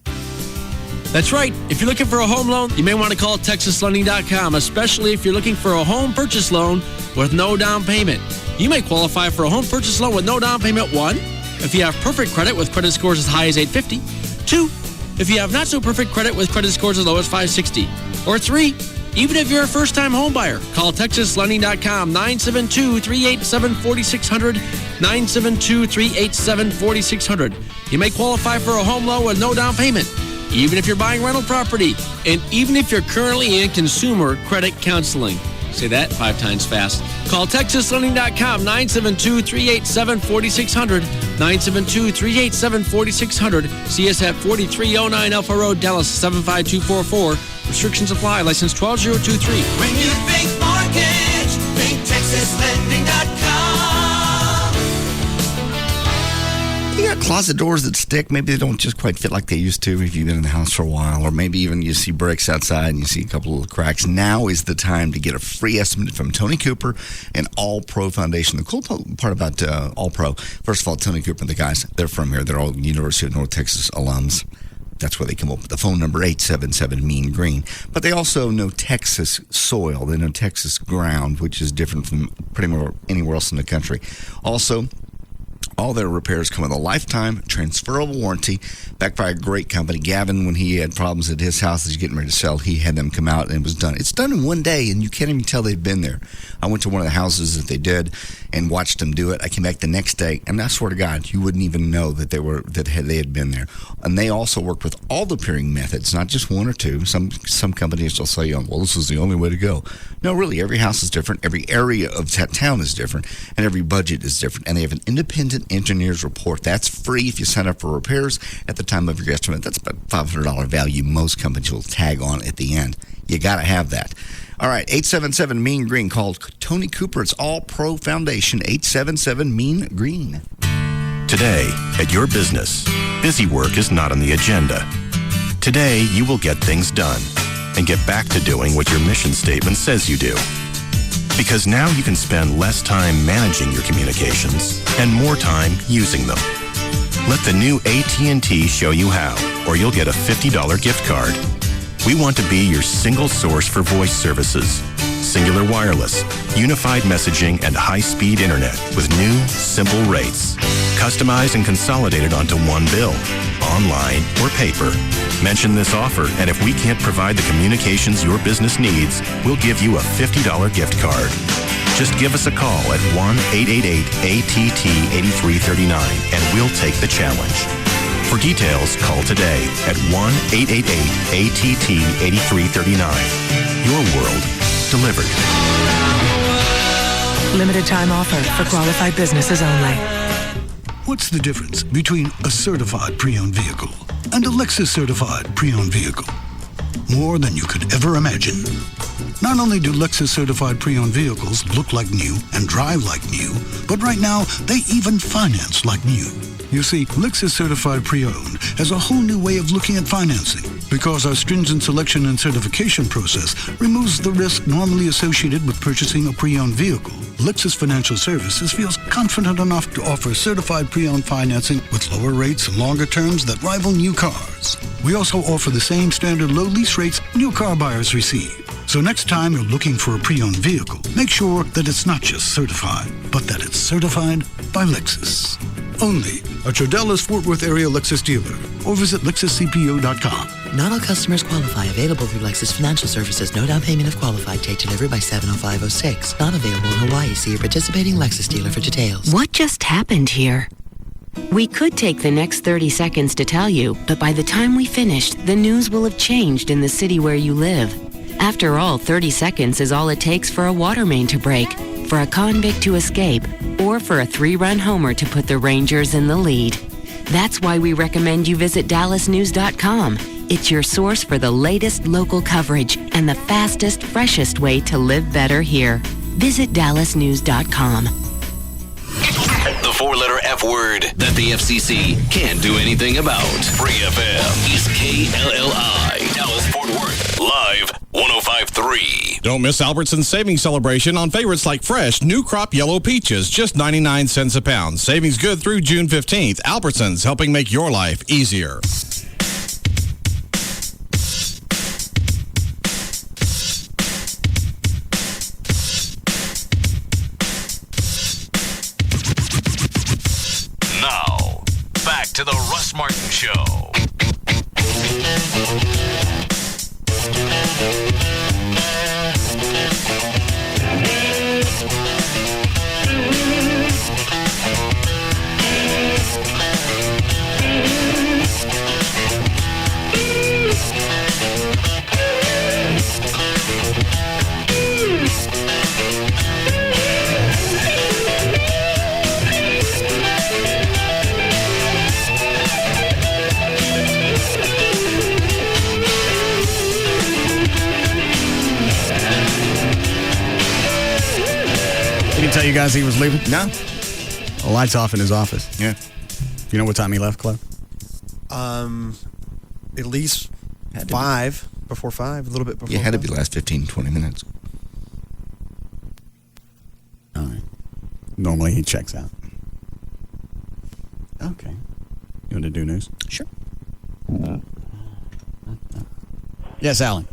That's right. If you're looking for a home loan, you may want to call TexasLending.com, especially if you're looking for a home purchase loan with no down payment. You may qualify for a home purchase loan with no down payment. 1, if you have perfect credit with credit scores as high as 850. 2, if you have not so perfect credit with credit scores as low as 560. Or 3, even if you're a first-time home buyer, call TexasLending.com, 972-387-4600, 972-387-4600. You may qualify for a home loan with no down payment, even if you're buying rental property, and even if you're currently in consumer credit counseling. Say that 5 times fast. Call TexasLending.com, 972-387-4600, 972-387-4600. See us at 4309 Alpha Road, Dallas, 75244. Restrictions apply. License 12023. When you think mortgage, think TexasLending.com. You got closet doors that stick. Maybe they don't just quite fit like they used to if you've been in the house for a while, or maybe even you see bricks outside and you see a couple of cracks. Now is the time to get a free estimate from Tony Cooper and All Pro Foundation. The cool part about All Pro, first of all, Tony Cooper and the guys, they're from here. They're all University of North Texas alums. That's where they come up with the phone number, 877-MEAN-GREEN. But they also know Texas soil. They know Texas ground, which is different from pretty much anywhere else in the country. Also, all their repairs come with a lifetime transferable warranty backed by a great company. Gavin, when he had problems at his house that he's getting ready to sell, he had them come out and it was done. It's done in one day, and you can't even tell they've been there. I went to one of the houses that they did and watched them do it. I came back the next day, and I swear to God, you wouldn't even know that they had been there. And they also work with all the piering methods, not just one or two. Some companies will say, well, this is the only way to go. No, really, every house is different. Every area of town is different, and every budget is different. And they have an independent engineer's report. That's free if you sign up for repairs at the time of your estimate. That's about $500 value most companies will tag on at the end. You got to have that. All right, 877-MEAN-GREEN. Call Tony Cooper. It's All Pro Foundation, 877-MEAN-GREEN. Today, at your business, busy work is not on the agenda. Today, you will get things done and get back to doing what your mission statement says you do. Because now you can spend less time managing your communications and more time using them. Let the new AT&T show you how, or you'll get a $50 gift card. We want to be your single source for voice services. Singular wireless, unified messaging, and high-speed internet with new, simple rates. Customized and consolidated onto one bill, online or paper. Mention this offer, and if we can't provide the communications your business needs, we'll give you a $50 gift card. Just give us a call at 1-888-ATT-8339, and we'll take the challenge. For details, call today at 1-888-ATT-8339. Your world delivered. Limited time offer for qualified businesses only. What's the difference between a certified pre-owned vehicle and a Lexus certified pre-owned vehicle? More than you could ever imagine. Not only do Lexus certified pre-owned vehicles look like new and drive like new, but right now they even finance like new. You see, Lexus Certified Pre-Owned has a whole new way of looking at financing because our stringent selection and certification process removes the risk normally associated with purchasing a pre-owned vehicle. Lexus Financial Services feels confident enough to offer certified pre-owned financing with lower rates and longer terms that rival new cars. We also offer the same standard low lease rates new car buyers receive. So next time you're looking for a pre-owned vehicle, make sure that it's not just certified, but that it's certified by Lexus. Only at your Dallas Fort Worth area Lexus dealer or visit LexusCPO.com. Not all customers qualify. Available through Lexus Financial Services. No down payment if qualified. Take delivery by 7:05:06. Not available in Hawaii. See your participating Lexus dealer for details. What just happened here? We could take the next 30 seconds to tell you, but by the time we finished, the news will have changed in the city where you live. After all, 30 seconds is all it takes for a water main to break, for a convict to escape, or for a 3-run homer to put the Rangers in the lead. That's why we recommend you visit DallasNews.com. It's your source for the latest local coverage and the fastest, freshest way to live better here. Visit DallasNews.com. The 4-letter F word that the FCC can't do anything about. Free FM is KLLI. Dallas Fort Worth. Live 105.3. Don't miss Albertson's savings celebration on favorites like fresh, new crop yellow peaches, just 99 cents a pound. Savings good through June 15th. Albertson's, helping make your life easier. Now, back to the Russ Martin Show. Did he tell you guys he was leaving? No. The lights off in his office. Yeah. You know what time he left, Cliff? At least 5, before 5, a little bit before. You had to 5. be last 15, 20 minutes. All right. Normally he checks out. Okay. You want to do news? Sure. Yes, Alan.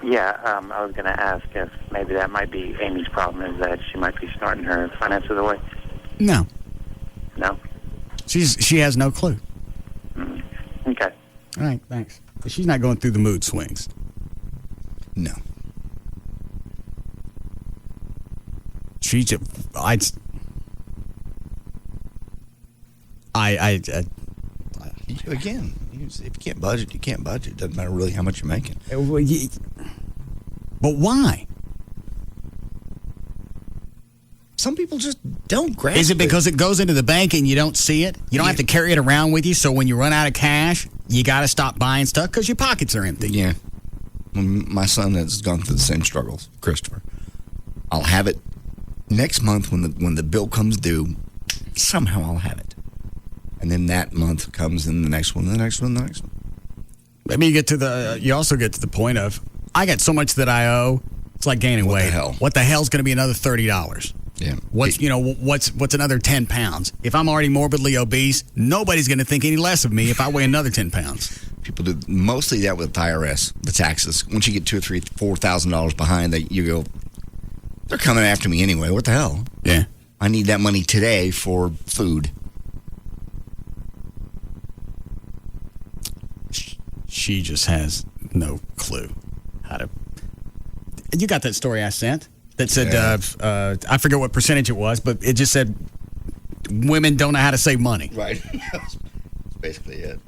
Yeah, I was going to ask if maybe that might be Amy's problem, is that she might be snorting her finances away. No. No? She has no clue. Okay. All right, thanks. But she's not going through the mood swings. No. She just, Again, if you can't budget, you can't budget. Doesn't matter really how much you're making. But why? Some people just don't grasp it. Is it because it goes into the bank and you don't see it? You don't have to carry it around with you, so when you run out of cash, you got to stop buying stuff because your pockets are empty. Yeah. My son has gone through the same struggles, Christopher. I'll have it next month when the bill comes due. Somehow I'll have it. And then that month comes, and the next one, the next one, the next one. Maybe you also get to the point of, I got so much that I owe, it's like gaining weight. What the hell? What the hell's going to be another $30? Yeah. What's another 10 pounds? If I'm already morbidly obese, nobody's going to think any less of me if I weigh another 10 pounds. People do mostly that with the IRS, the taxes. Once you get $2,000 or $4,000 behind, you go, they're coming after me anyway. What the hell? Yeah. I need that money today for food. She just has no clue how to. You got that story I sent that said, I forget what percentage it was, but it just said women don't know how to save money. Right. That's basically it.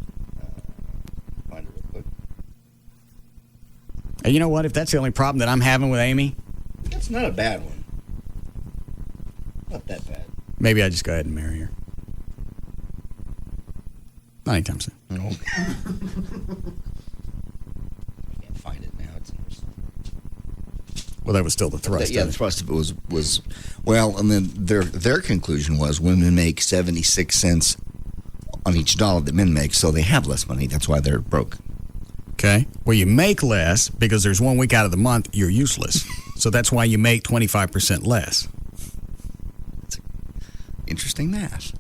Find it real quick. And you know what? If that's the only problem that I'm having with Amy, That's not a bad one. Not that bad. maybe I just go ahead and marry her. Not anytime soon. No. I can't find it now. Well, that was still the thrust. The thrust of it was well, and then their conclusion was women make 76 cents on each dollar that men make, so they have less money. That's why they're broke. Okay. Well, you make less because there's 1 week out of the month you're useless. So that's why you make 25% less. That's interesting math.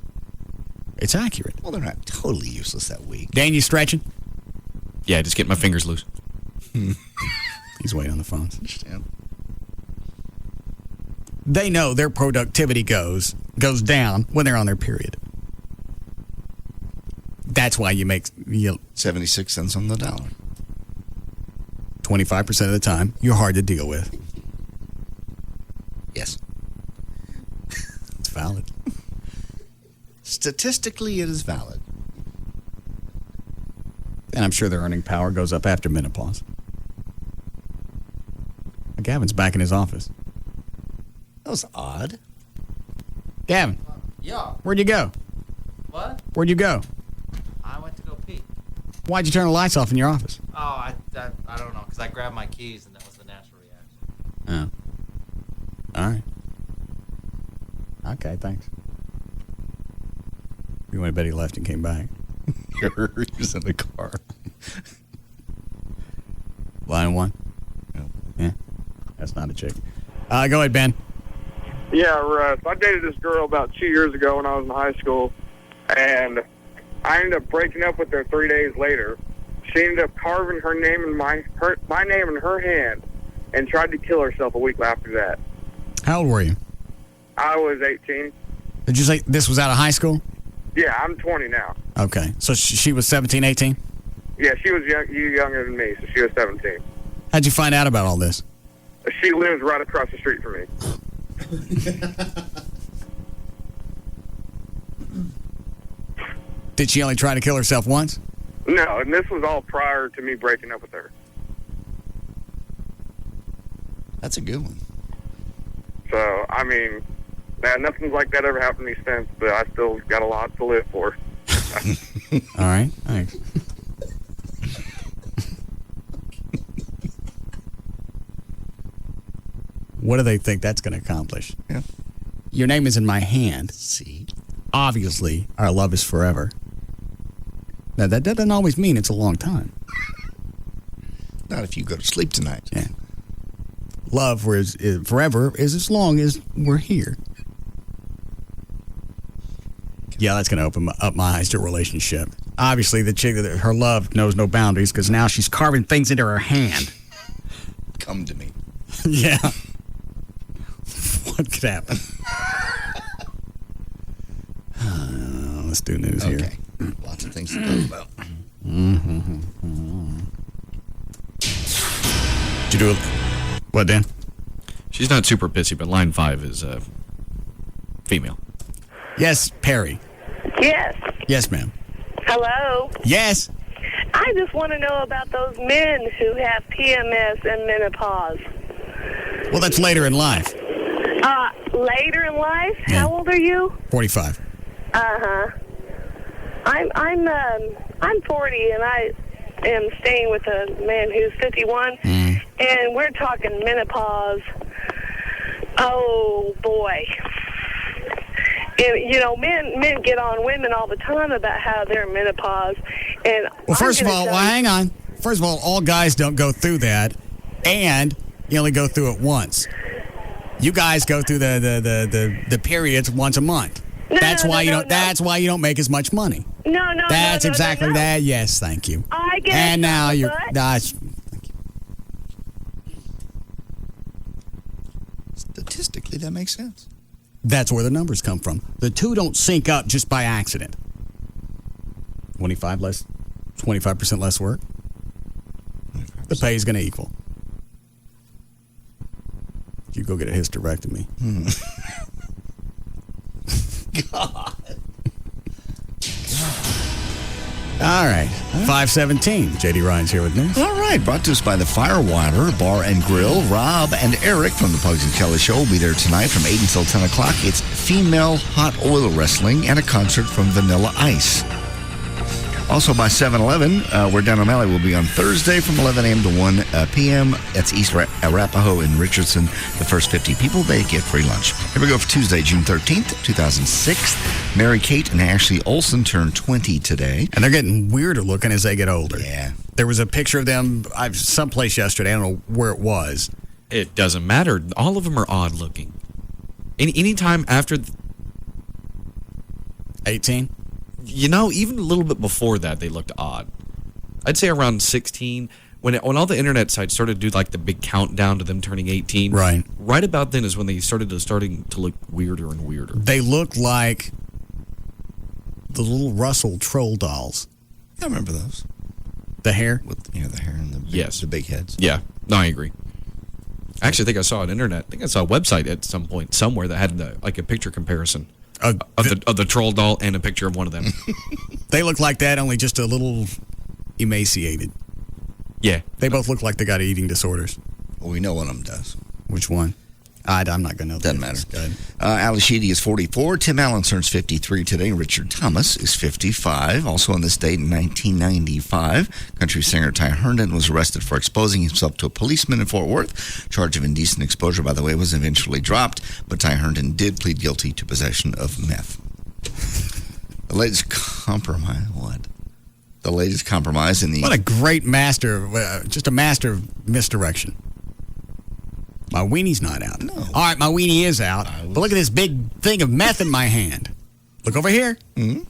It's accurate. Well, they're not totally useless that week. Dan, you stretching? Yeah, just get my fingers loose. He's waiting on the phone. Understand. They know their productivity goes down when they're on their period. That's why you make 76 cents on the dollar. 25% of the time, you're hard to deal with. Yes. It's valid. Statistically, it is valid. And I'm sure their earning power goes up after menopause. Gavin's back in his office. That was odd. Gavin. Yeah. Where'd you go? What? Where'd you go? I went to go pee. Why'd you turn the lights off in your office? Oh, I don't know, because I grabbed my keys and that was the natural reaction. Oh. All right. Okay, thanks. You went to bed, he left and came back. He was in the car. Line one? Yeah. That's not a chick. Go ahead, Ben. Yeah, Russ. I dated this girl about 2 years ago when I was in high school, and I ended up breaking up with her 3 days later. She ended up carving her name in my name in her hand and tried to kill herself a week after that. How old were you? I was 18. Did you say this was out of high school? Yeah, I'm 20 now. Okay. So she was 17, 18? Yeah, she was younger than me, so she was 17. How'd you find out about all this? She lives right across the street from me. Did she only try to kill herself once? No, and this was all prior to me breaking up with her. That's a good one. So, I mean, nothing like that ever happened to me since, but I still got a lot to live for. All right, thanks. What do they think that's going to accomplish? Yeah. Your name is in my hand. See? Obviously, our love is forever. Now, that doesn't always mean it's a long time. Not if you go to sleep tonight. Yeah. Love is forever is as long as we're here. Yeah, that's going to open up my eyes to a relationship. Obviously, the chick, her love knows no boundaries because now she's carving things into her hand. Come to me. Yeah. What could happen? Let's do news here. Okay. Lots of things to talk about. Did you do it? What, Dan? She's not super pissy, but line 5 is female. Yes, Perry. Yes. Yes, ma'am. Hello. Yes. I just want to know about those men who have PMS and menopause. Well, that's later in life. Later in life? Yeah. How old are you? 45. Uh-huh. I'm 40 and I am staying with a man who's 51 and we're talking menopause. Oh boy. And, you know, men get on women all the time about how they're menopause. And well, first of all, hang on. First of all guys don't go through that, and you only go through it once. You guys go through the periods once a month. That's why you don't make as much money. No. That's exactly that. Yes, thank you. I get And it, now you're. but- Statistically, that makes sense. That's where the numbers come from. The two don't sync up just by accident. 25% less work. The pay is going to equal. You go get a hysterectomy. God. All right. 5:17. JD Ryan's here with news. All right. Brought to us by the Firewater Bar and Grill. Rob and Eric from the Pugs and Kelly Show will be there tonight from 8 until 10 o'clock. It's female hot oil wrestling and a concert from Vanilla Ice. Also by 7-Eleven, where Dan O'Malley will be on Thursday from 11 a.m. to 1 p.m. That's East Arapahoe in Richardson. The first 50 people, they get free lunch. Here we go for Tuesday, June 13th, 2006. Mary Kate and Ashley Olsen turned 20 today. And they're getting weirder looking as they get older. Yeah. There was a picture of them someplace yesterday. I don't know where it was. It doesn't matter. All of them are odd looking. Anytime after 18? You know, even a little bit before that, they looked odd. I'd say around 16, when all the internet sites started to do like the big countdown to them turning 18. Right. Right about then is when they starting to look weirder and weirder. They look like the little Russell troll dolls. I remember those. The hair? With the hair and the big heads. Yeah. No, I agree. Actually, I think I saw an internet. I think I saw a website at some point somewhere that had a picture comparison. Of the troll doll and a picture of one of them. They look like that, only just a little emaciated. Yeah. They both look like they got eating disorders. Well, we know one of them does. Which one? I'm not going to know. Doesn't matter. Ali Sheedy is 44. Tim Allen turns 53 today. Richard Thomas is 55. Also on this date in 1995, country singer Ty Herndon was arrested for exposing himself to a policeman in Fort Worth. Charge of indecent exposure, by the way, was eventually dropped, but Ty Herndon did plead guilty to possession of meth. The latest compromise. What? The latest compromise in the... What a great master, just a master of misdirection. My weenie's not out. No. All right, my weenie is out. But look at this big thing of meth in my hand. Look over here. Mm-hmm.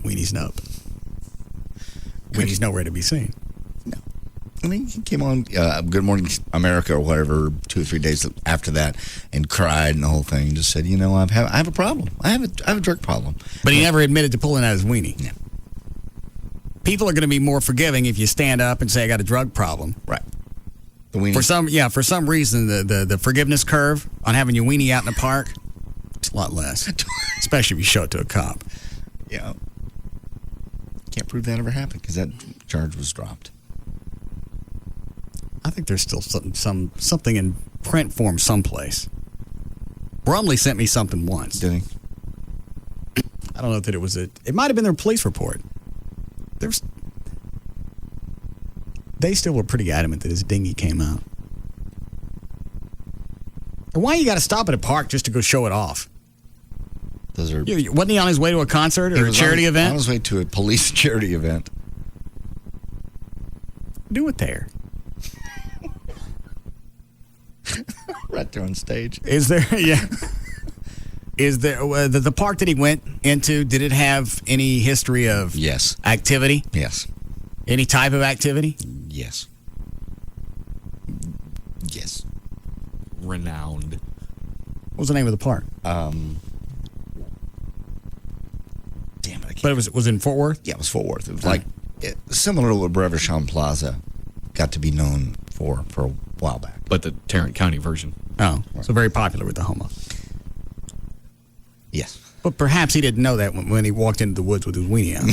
Weenie's up. Weenie's nowhere to be seen. No. I mean, he came on Good Morning America or whatever 2 or 3 days after that and cried and the whole thing. And just said, I have a problem. I have a drug problem. But he never admitted to pulling out his weenie. No. People are going to be more forgiving if you stand up and say, I got a drug problem. Right. For some reason, the forgiveness curve on having your weenie out in the park, it's a lot less. Especially if you show it to a cop. Yeah. Can't prove that ever happened because that charge was dropped. I think there's still something in print form someplace. Brumley sent me something once. Did he? I don't know that it was it might have been their police report. They still were pretty adamant that his dinghy came out. And why you got to stop at a park just to go show it off? Those are. Wasn't he on his way to a concert or a charity event? On his way to a police charity event. Do it there. Right there on stage. Is there? Yeah. Is there the park that he went into? Did it have any history of activity? Yes. Any type of activity? Yes. Yes. Renowned. What was the name of the park? Damn it! But it was in Fort Worth. Yeah, it was Fort Worth. It was similar to what Breversham Plaza got to be known for a while back. But the Tarrant County version. Oh, so very popular with the homo. Yes. But perhaps he didn't know that when he walked into the woods with his weenie out.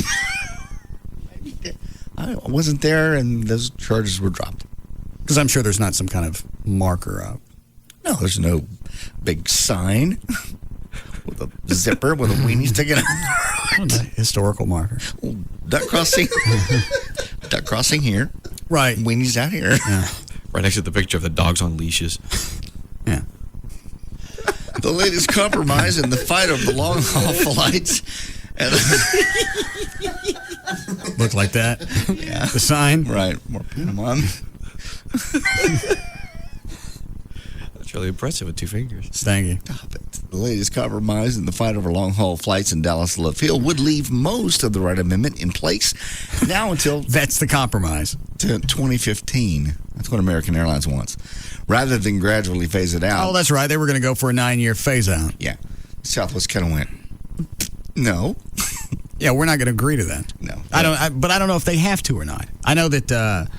I wasn't there, and those charges were dropped. Because I'm sure there's not some kind of marker up. No, there's no big sign with a zipper with a weenie sticking out. Historical marker. Well, duck crossing. Duck crossing here. Right. Weenies out here. Yeah. Right next to the picture of the dogs on leashes. Yeah. The latest compromise in the fight of the long-haul flights. Look like that? Yeah. The sign? Right. More Panama. It's really impressive with 2 fingers. Thank you. Stop it. The latest compromise in the fight over long-haul flights in Dallas Love Field would leave most of the Wright Amendment in place now until... That's the compromise. To 2015. That's what American Airlines wants. Rather than gradually phase it out. Oh, that's right. They were going to go for a 9-year phase-out. Yeah. Southwest kind of went, no. Yeah, we're not going to agree to that. No. But I don't know if they have to or not. I know that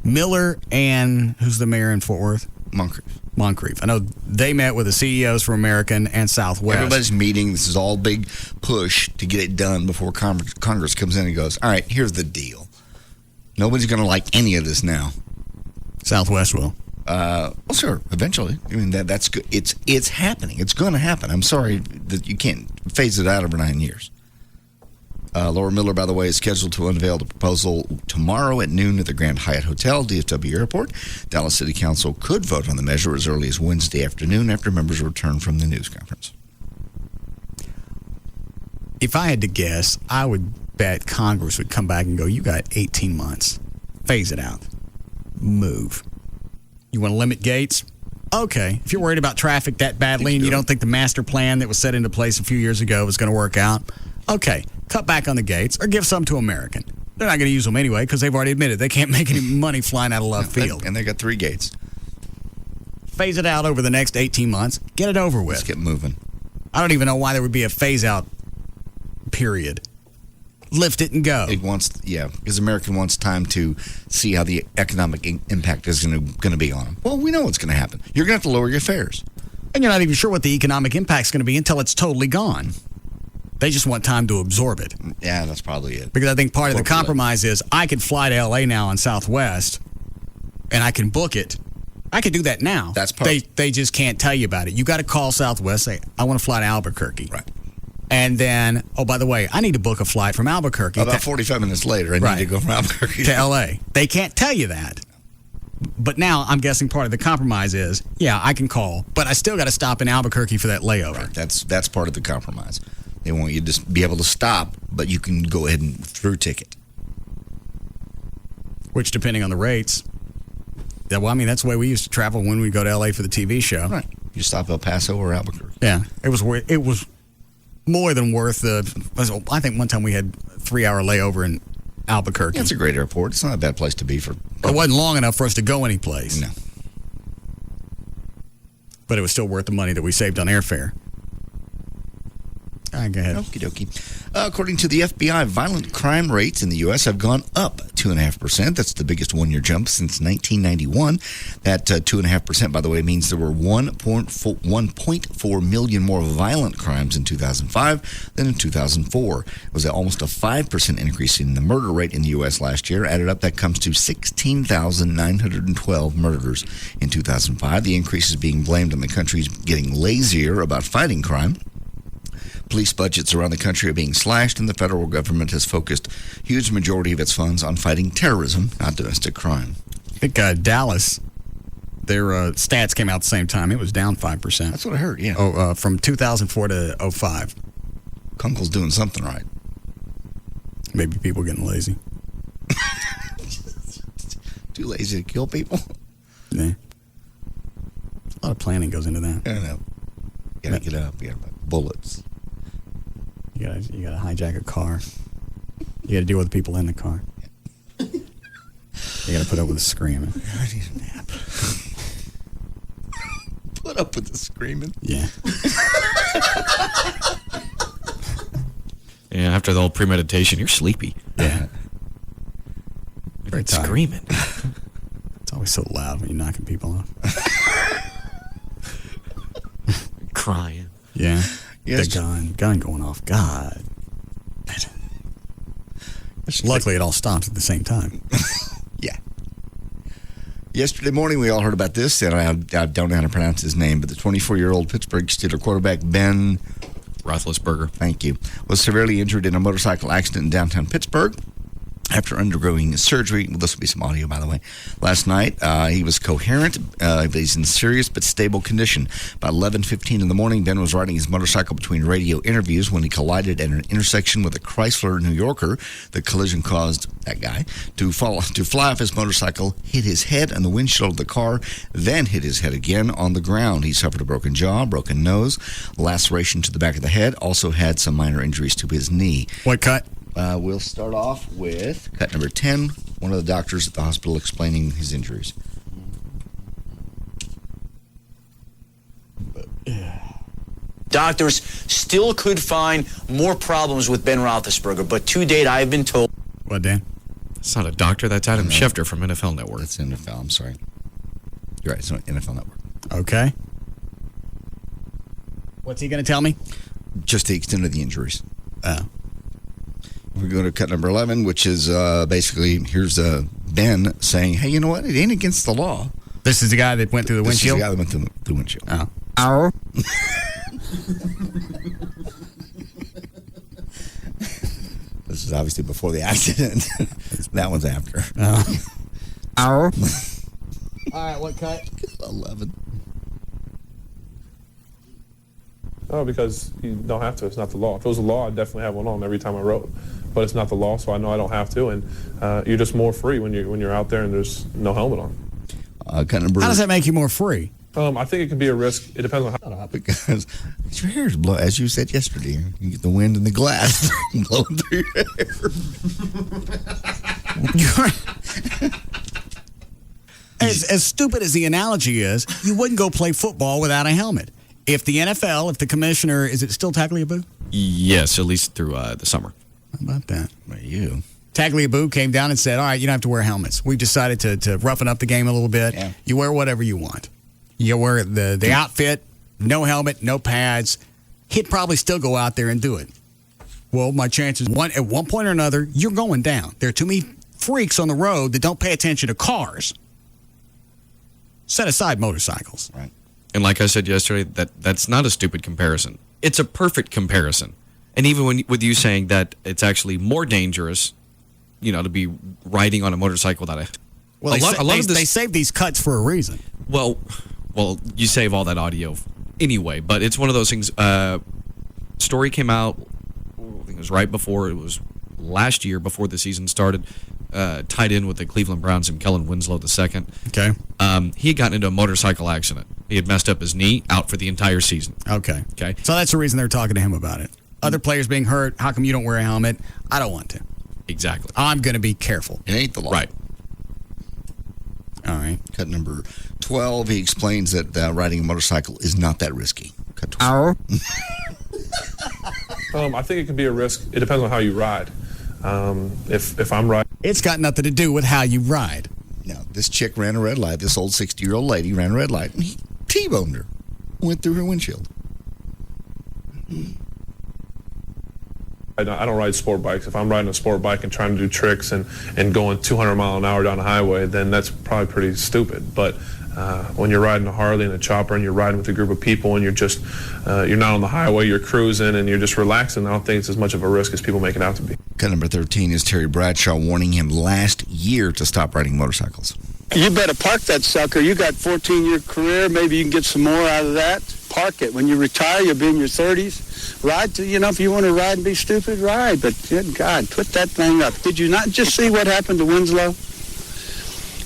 Miller and... Who's the mayor in Fort Worth? Moncrief. I know they met with the CEOs from American and Southwest. Everybody's meeting. This is all big push to get it done before Congress comes in and goes, all right, here's the deal. Nobody's going to like any of this now. Southwest will. Well, sure, eventually. I mean, that's good. It's happening. It's going to happen. I'm sorry that you can't phase it out over 9 years. Laura Miller, by the way, is scheduled to unveil the proposal tomorrow at noon at the Grand Hyatt Hotel, DFW Airport. Dallas City Council could vote on the measure as early as Wednesday afternoon after members return from the news conference. If I had to guess, I would bet Congress would come back and go, you got 18 months. Phase it out. Move. You want to limit gates? Okay. If you're worried about traffic that badly and you don't think the master plan that was set into place a few years ago is going to work out, okay. Cut back on the gates or give some to American. They're not going to use them anyway because they've already admitted they can't make any money flying out of left field. And they got 3 gates. Phase it out over the next 18 months. Get it over with. Let's get moving. I don't even know why there would be a phase out period. Lift it and go. Because American wants time to see how the economic impact is going to be on them. Well, we know what's going to happen. You're going to have to lower your fares. And you're not even sure what the economic impact is going to be until it's totally gone. They just want time to absorb it. Yeah, that's probably it. Because I think part of the compromise is I could fly to L.A. now on Southwest, and I can book it. I could do that now. That's part. They just can't tell you about it. You got to call Southwest, say, I want to fly to Albuquerque. Right. And then, oh, by the way, I need to book a flight from Albuquerque. About 45 minutes later, I need to go from Albuquerque to L.A. They can't tell you that. But now I'm guessing part of the compromise is, yeah, I can call, but I still got to stop in Albuquerque for that layover. Right. That's part of the compromise. They want you to just be able to stop, but you can go ahead and through ticket. Which, depending on the rates, that's the way we used to travel when we go to L.A. for the TV show. Right. You stop El Paso or Albuquerque. Yeah. It was more than worth I think one time we had a 3-hour layover in Albuquerque. It's a great airport. It's not a bad place to be for. It wasn't long enough for us to go anyplace. No. But it was still worth the money that we saved on airfare. All right, go ahead. Okie dokie. According to the FBI, violent crime rates in the U.S. have gone up 2.5%. That's the biggest one-year jump since 1991. That 2.5%, by the way, means there were 1.4 million more violent crimes in 2005 than in 2004. It was almost a 5% increase in the murder rate in the U.S. last year. Added up, that comes to 16,912 murders in 2005. The increase is being blamed on the country's getting lazier about fighting crime. Police budgets around the country are being slashed, and the federal government has focused a huge majority of its funds on fighting terrorism, not domestic crime. I think Dallas, their stats came out at the same time. It was down 5%. That's what I heard, yeah. From 2004 to 05. Kunkel's doing something right. Maybe people getting lazy. Too lazy to kill people? Yeah. A lot of planning goes into that. I know. You gotta get up. You gotta buy bullets. You gotta hijack a car. You gotta deal with the people in the car. You gotta put up with the screaming. I need a nap. Put up with the screaming? Yeah. Yeah, after the whole premeditation, you're sleepy. Yeah. Very screaming. It's always so loud when you're knocking people off. Crying. Yeah. Yes. The gun going off. God. Luckily, it all stops at the same time. Yeah. Yesterday morning, we all heard about this, and I don't know how to pronounce his name, but the 24-year-old Pittsburgh Steelers quarterback, Ben Roethlisberger, thank you, was severely injured in a motorcycle accident in downtown Pittsburgh. after undergoing surgery. Well, this will be some audio, by the way. Last night, he was coherent. He's in serious but stable condition. By 11:15 in the morning, Ben was riding his motorcycle between radio interviews when he collided at an intersection with a Chrysler New Yorker. The collision caused that guy to fly off his motorcycle, hit his head on the windshield of the car, then hit his head again on the ground. He suffered a broken jaw, broken nose, laceration to the back of the head, also had some minor injuries to his knee. What cut? We'll start off with cut number 10, one of the doctors at the hospital explaining his injuries. Doctors still could find more problems with Ben Roethlisberger, but to date, I've been told... What, Dan? That's not a doctor. That's Adam Schefter from NFL Network. That's NFL. I'm sorry. You're right. It's not NFL Network. Okay. What's he going to tell me? Just the extent of the injuries. We're going to cut number 11, which is basically, here's Ben saying, hey, you know what? It ain't against the law. This is the guy that went through the windshield? This is the guy that went through the windshield. Oh. Ow. This is obviously before the accident. That one's after. Ow. All right, what cut? 11. Oh, because you don't have to. It's not the law. If it was the law, I'd definitely have one on every time I rode. But it's not the law, so I know I don't have to. And you're just more free when you're out there and there's no helmet on. How does that make you more free? I think it can be a risk. It depends on how. Because your hair is blowing, as you said yesterday. You get the wind in the glass blowing through your hair. As stupid as the analogy is, you wouldn't go play football without a helmet. If the NFL, if the commissioner, is it still Tagliabue? Yes, at least through the summer. How about that? What are you? Tagliabue came down and said, all right, you don't have to wear helmets. We've decided to roughen up the game a little bit. Yeah. You wear whatever you want. You wear the outfit, no helmet, no pads. He'd probably still go out there and do it. Well, my chances, at one point or another, you're going down. There are too many freaks on the road that don't pay attention to cars. Set aside motorcycles. Right. And like I said yesterday, that's not a stupid comparison. It's a perfect comparison. And even with you saying that it's actually more dangerous, to be riding on a motorcycle without a... Well, they save these cuts for a reason. Well, you save all that audio anyway, but it's one of those things. Story came out, I think it was right before, it was last year before the season started, tied in with the Cleveland Browns and Kellen Winslow II. Okay. He had gotten into a motorcycle accident. He had messed up his knee, out for the entire season. Okay. Okay. So that's the reason they're talking to him about it. Other players being hurt, how come you don't wear a helmet? I don't want to. Exactly. I'm going to be careful. It ain't the law. Right. All right. Cut number 12, he explains that riding a motorcycle is not that risky. Cut 12. I think it can be a risk. It depends on how you ride. If I'm riding... It's got nothing to do with how you ride. No, this chick ran a red light. This old 60-year-old lady ran a red light, and he T-boned her. Went through her windshield. I don't ride sport bikes. If I'm riding a sport bike and trying to do tricks and going 200 mile an hour down the highway, then that's probably pretty stupid. But when you're riding a Harley and a chopper and you're riding with a group of people and you're not on the highway, you're cruising and you're just relaxing, I don't think it's as much of a risk as people make it out to be. Cut number 13 is Terry Bradshaw warning him last year to stop riding motorcycles. You better park that sucker. You got 14-year career. Maybe you can get some more out of that. Park it. When you retire, you'll be in your 30s. Ride to, if you want to ride and be stupid, ride. But good God, put that thing up. Did you not just see what happened to Winslow?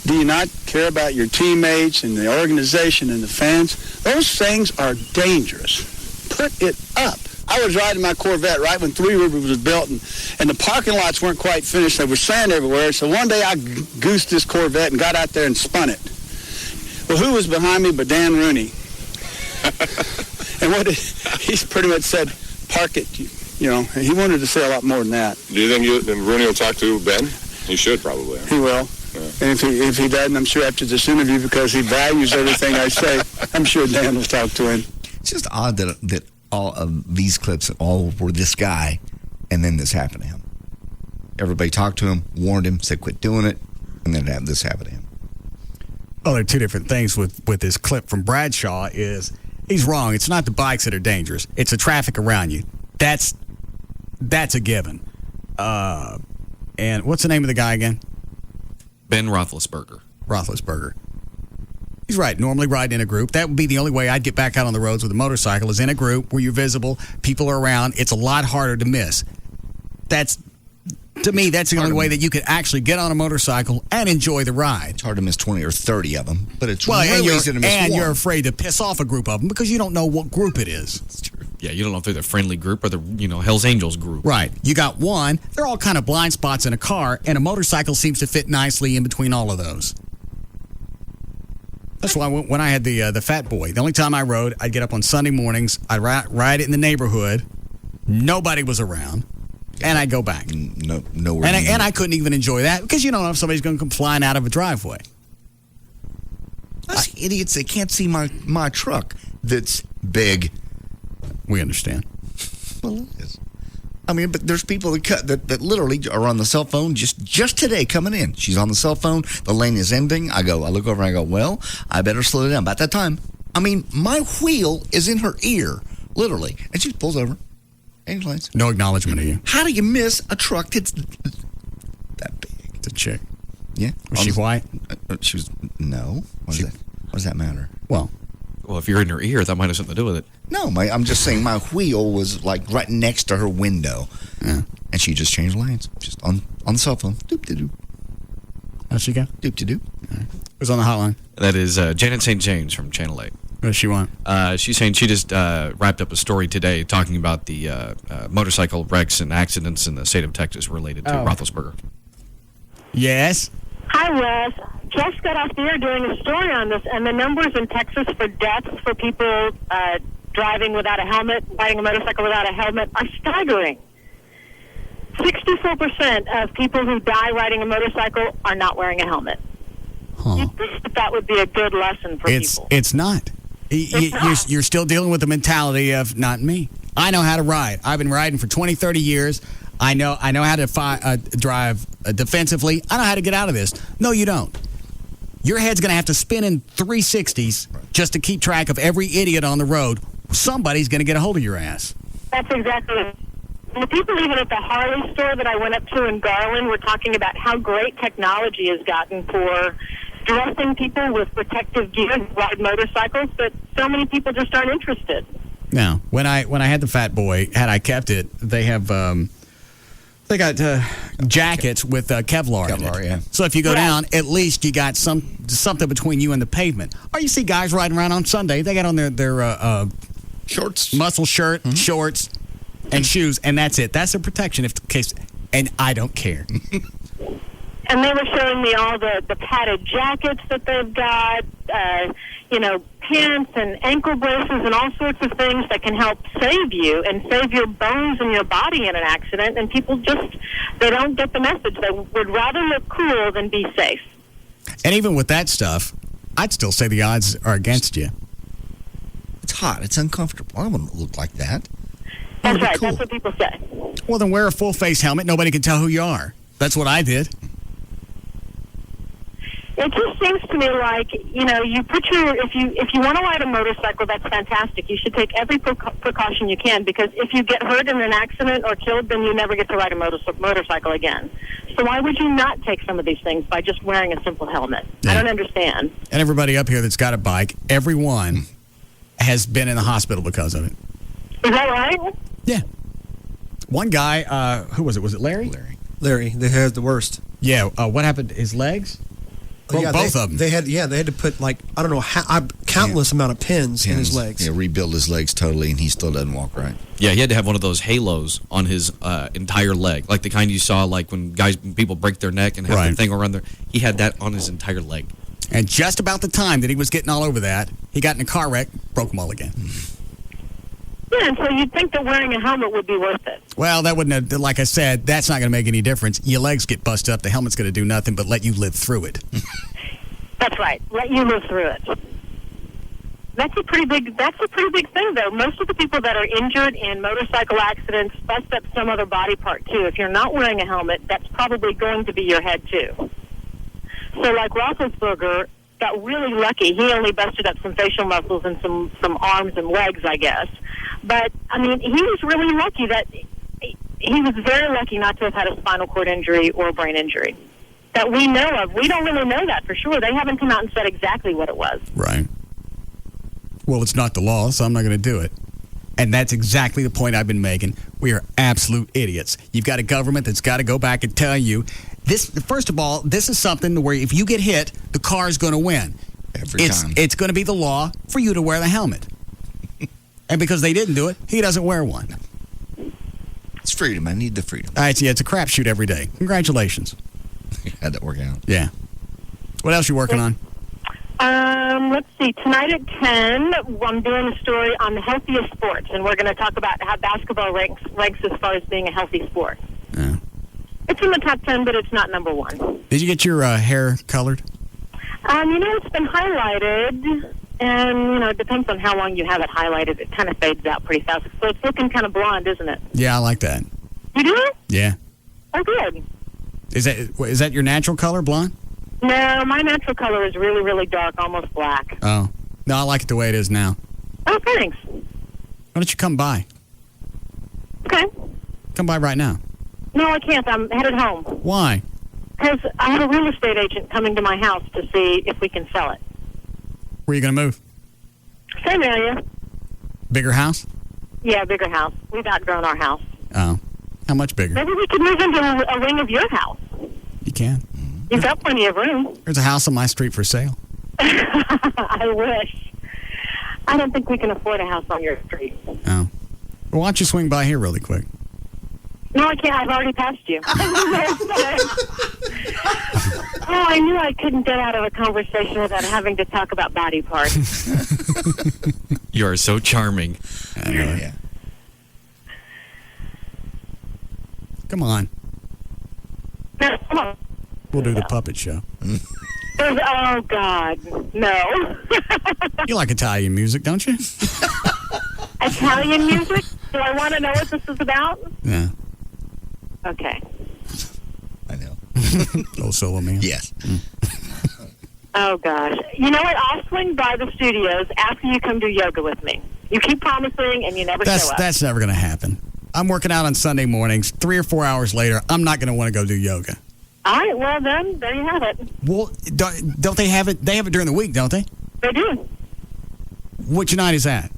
Do you not care about your teammates and the organization and the fans? Those things are dangerous. Put it up. I was riding my Corvette right when Three Rivers was built, and the parking lots weren't quite finished. There was sand everywhere. So one day I goosed this Corvette and got out there and spun it. Well, who was behind me but Dan Rooney? And he's pretty much said, park it, and he wanted to say a lot more than that. Do you think Rooney will talk to Ben? He should probably. He will. Yeah. And if he doesn't, I'm sure after this interview, because he values everything I say, I'm sure Dan will talk to him. It's just odd that all of these clips all were this guy, and then this happened to him. Everybody talked to him, warned him, said quit doing it, and then this happened to him. Well, there are two different things with this clip from Bradshaw is he's wrong. It's not the bikes that are dangerous. It's the traffic around you. That's a given. And what's the name of the guy again? Ben Roethlisberger. Roethlisberger. He's right. Normally riding in a group. That would be the only way I'd get back out on the roads with a motorcycle is in a group where you're visible, people are around. It's a lot harder to miss. To me, that's the only way that you could actually get on a motorcycle and enjoy the ride. It's hard to miss 20 or 30 of them, but it's really easy to miss one. And you're afraid to piss off a group of them because you don't know what group it is. That's true. Yeah, you don't know if they're the friendly group or the Hell's Angels group. Right. You got one. They're all kind of blind spots in a car, and a motorcycle seems to fit nicely in between all of those. That's why when I had the Fat Boy, the only time I rode, I'd get up on Sunday mornings, I'd ride it in the neighborhood, nobody was around, and I'd go back. Nowhere. And I couldn't even enjoy that because you don't know if somebody's going to come flying out of a driveway. Us idiots, they can't see my truck that's big. We understand. Well, it is. I mean, but there's people that literally are on the cell phone just today coming in. She's on the cell phone. The lane is ending. I look over and I go, well, I better slow down. About that time, I mean, my wheel is in her ear, literally. And she pulls over. Change lanes. No acknowledgement of you. How do you miss a truck that's that big? It's a chick. Yeah. Was she white? She was, no. What does that matter? Well, if you're in her ear, that might have something to do with it. No, I'm just saying my wheel was like right next to her window. Yeah. And she just changed lanes. Just on the cell phone. Doop-de-doop. How'd she go? Doop-de-doop. Who's on the hotline? That is Janet St. James from Channel 8. What does she want? She's saying she just wrapped up a story today talking about the motorcycle wrecks and accidents in the state of Texas related to Roethlisberger. Yes? Hi, Wes. Just got off the air doing a story on this, and the numbers in Texas for deaths for people driving without a helmet, riding a motorcycle without a helmet, are staggering. 64% of people who die riding a motorcycle are not wearing a helmet. You'd think that would be a good lesson for people. It's not. You're still dealing with the mentality of not me. I know how to ride. I've been riding for 20, 30 years. I know how to drive defensively. I know how to get out of this. No, you don't. Your head's going to have to spin in 360s just to keep track of every idiot on the road. Somebody's going to get a hold of your ass. That's exactly it. The people even at the Harley store that I went up to in Garland were talking about how great technology has gotten for dressing people with protective gear to ride motorcycles, but so many people just aren't interested. Now, when I had the Fat Boy, had I kept it, they have they got jackets with Kevlar in it. Yeah. So if you go down, at least you got something between you and the pavement. Or you see guys riding around on Sunday, they got on their shorts, muscle shirt, shorts, and shoes, and that's it. That's their protection if the case. And I don't care. And they were showing me all the padded jackets that they've got, pants and ankle braces and all sorts of things that can help save you and save your bones and your body in an accident. And people they don't get the message. They would rather look cool than be safe. And even with that stuff, I'd still say the odds are against you. It's hot. It's uncomfortable. I wouldn't look like that. That's right. Cool. That's what people say. Well, then wear a full-face helmet. Nobody can tell who you are. That's what I did. It just seems to me like, you put if you want to ride a motorcycle, that's fantastic. You should take every precaution you can, because if you get hurt in an accident or killed, then you never get to ride a motorcycle again. So why would you not take some of these things by just wearing a simple helmet? Yeah. I don't understand. And everybody up here that's got a bike, everyone has been in the hospital because of it. Is that right? Yeah. One guy, who was it? Was it Larry? Larry, they had the worst. Yeah. What happened? His legs? Broke both of them. They had to put countless amount of pins in his legs. Yeah, rebuild his legs totally, and he still doesn't walk right. Yeah, he had to have one of those halos on his entire leg, like the kind you saw like when people break their neck and have the thing around there. He had that on his entire leg. And just about the time that he was getting all over that, he got in a car wreck, broke them all again. Yeah, and so you'd think that wearing a helmet would be worth it. Well, that wouldn't have, like I said, that's not going to make any difference. Your legs get busted up, the helmet's going to do nothing but let you live through it. That's right. Let you live through it. That's a pretty big thing, though. Most of the people that are injured in motorcycle accidents bust up some other body part, too. If you're not wearing a helmet, that's probably going to be your head, too. So like Roethlisberger got really lucky. He only busted up some facial muscles and some arms and legs, I guess. But, I mean, he was really lucky that he he was very lucky not to have had a spinal cord injury or a brain injury that we know of. We don't really know that for sure. They haven't come out and said exactly what it was. Right. Well, it's not the law, so I'm not going to do it. And that's exactly the point I've been making. We are absolute idiots. You've got a government that's got to go back and tell you this. First of all, this is something where if you get hit, the car is going to win. Every time. It's going to be the law for you to wear the helmet. And because they didn't do it, he doesn't wear one. It's freedom. I need the freedom. It's a crapshoot every day. Congratulations. Had that work out. Yeah. What else you working on? Let's see. Tonight at 10, I'm doing a story on the healthiest sports, and we're going to talk about how basketball ranks as far as being a healthy sport. Yeah. It's in the top 10, but it's not number one. Did you get your hair colored? It's been highlighted, and, it depends on how long you have it highlighted. It kind of fades out pretty fast. So it's looking kind of blonde, isn't it? Yeah, I like that. You do? Yeah. Oh, good. Is that your natural color, blonde? No, my natural color is really, really dark, almost black. Oh. No, I like it the way it is now. Oh, thanks. Why don't you come by? Okay. Come by right now. No, I can't. I'm headed home. Why? Because I have a real estate agent coming to my house to see if we can sell it. Where are you going to move? Same area. Bigger house? Yeah, bigger house. We've outgrown our house. Oh. How much bigger? Maybe we could move into a wing of your house. You can. You've got plenty of room. There's a house on my street for sale. I wish. I don't think we can afford a house on your street. Oh. Well, why don't you swing by here really quick? No, I can't. I've already passed you. I knew I couldn't get out of a conversation without having to talk about body parts. You are so charming. I know it. Come on. No, come on. We'll do the puppet show. Oh, God. No. You like Italian music, don't you? Italian music? Do I want to know what this is about? Yeah. Okay. I know. Little solo man. Yes. Oh, gosh. You know what? I'll swing by the studios after you come do yoga with me. You keep promising, and you never show up. That's never going to happen. I'm working out on Sunday mornings. 3 or 4 hours later, I'm not going to want to go do yoga. All right, well, then, there you have it. Well, don't they have it? They have it during the week, don't they? They do. Which night is that?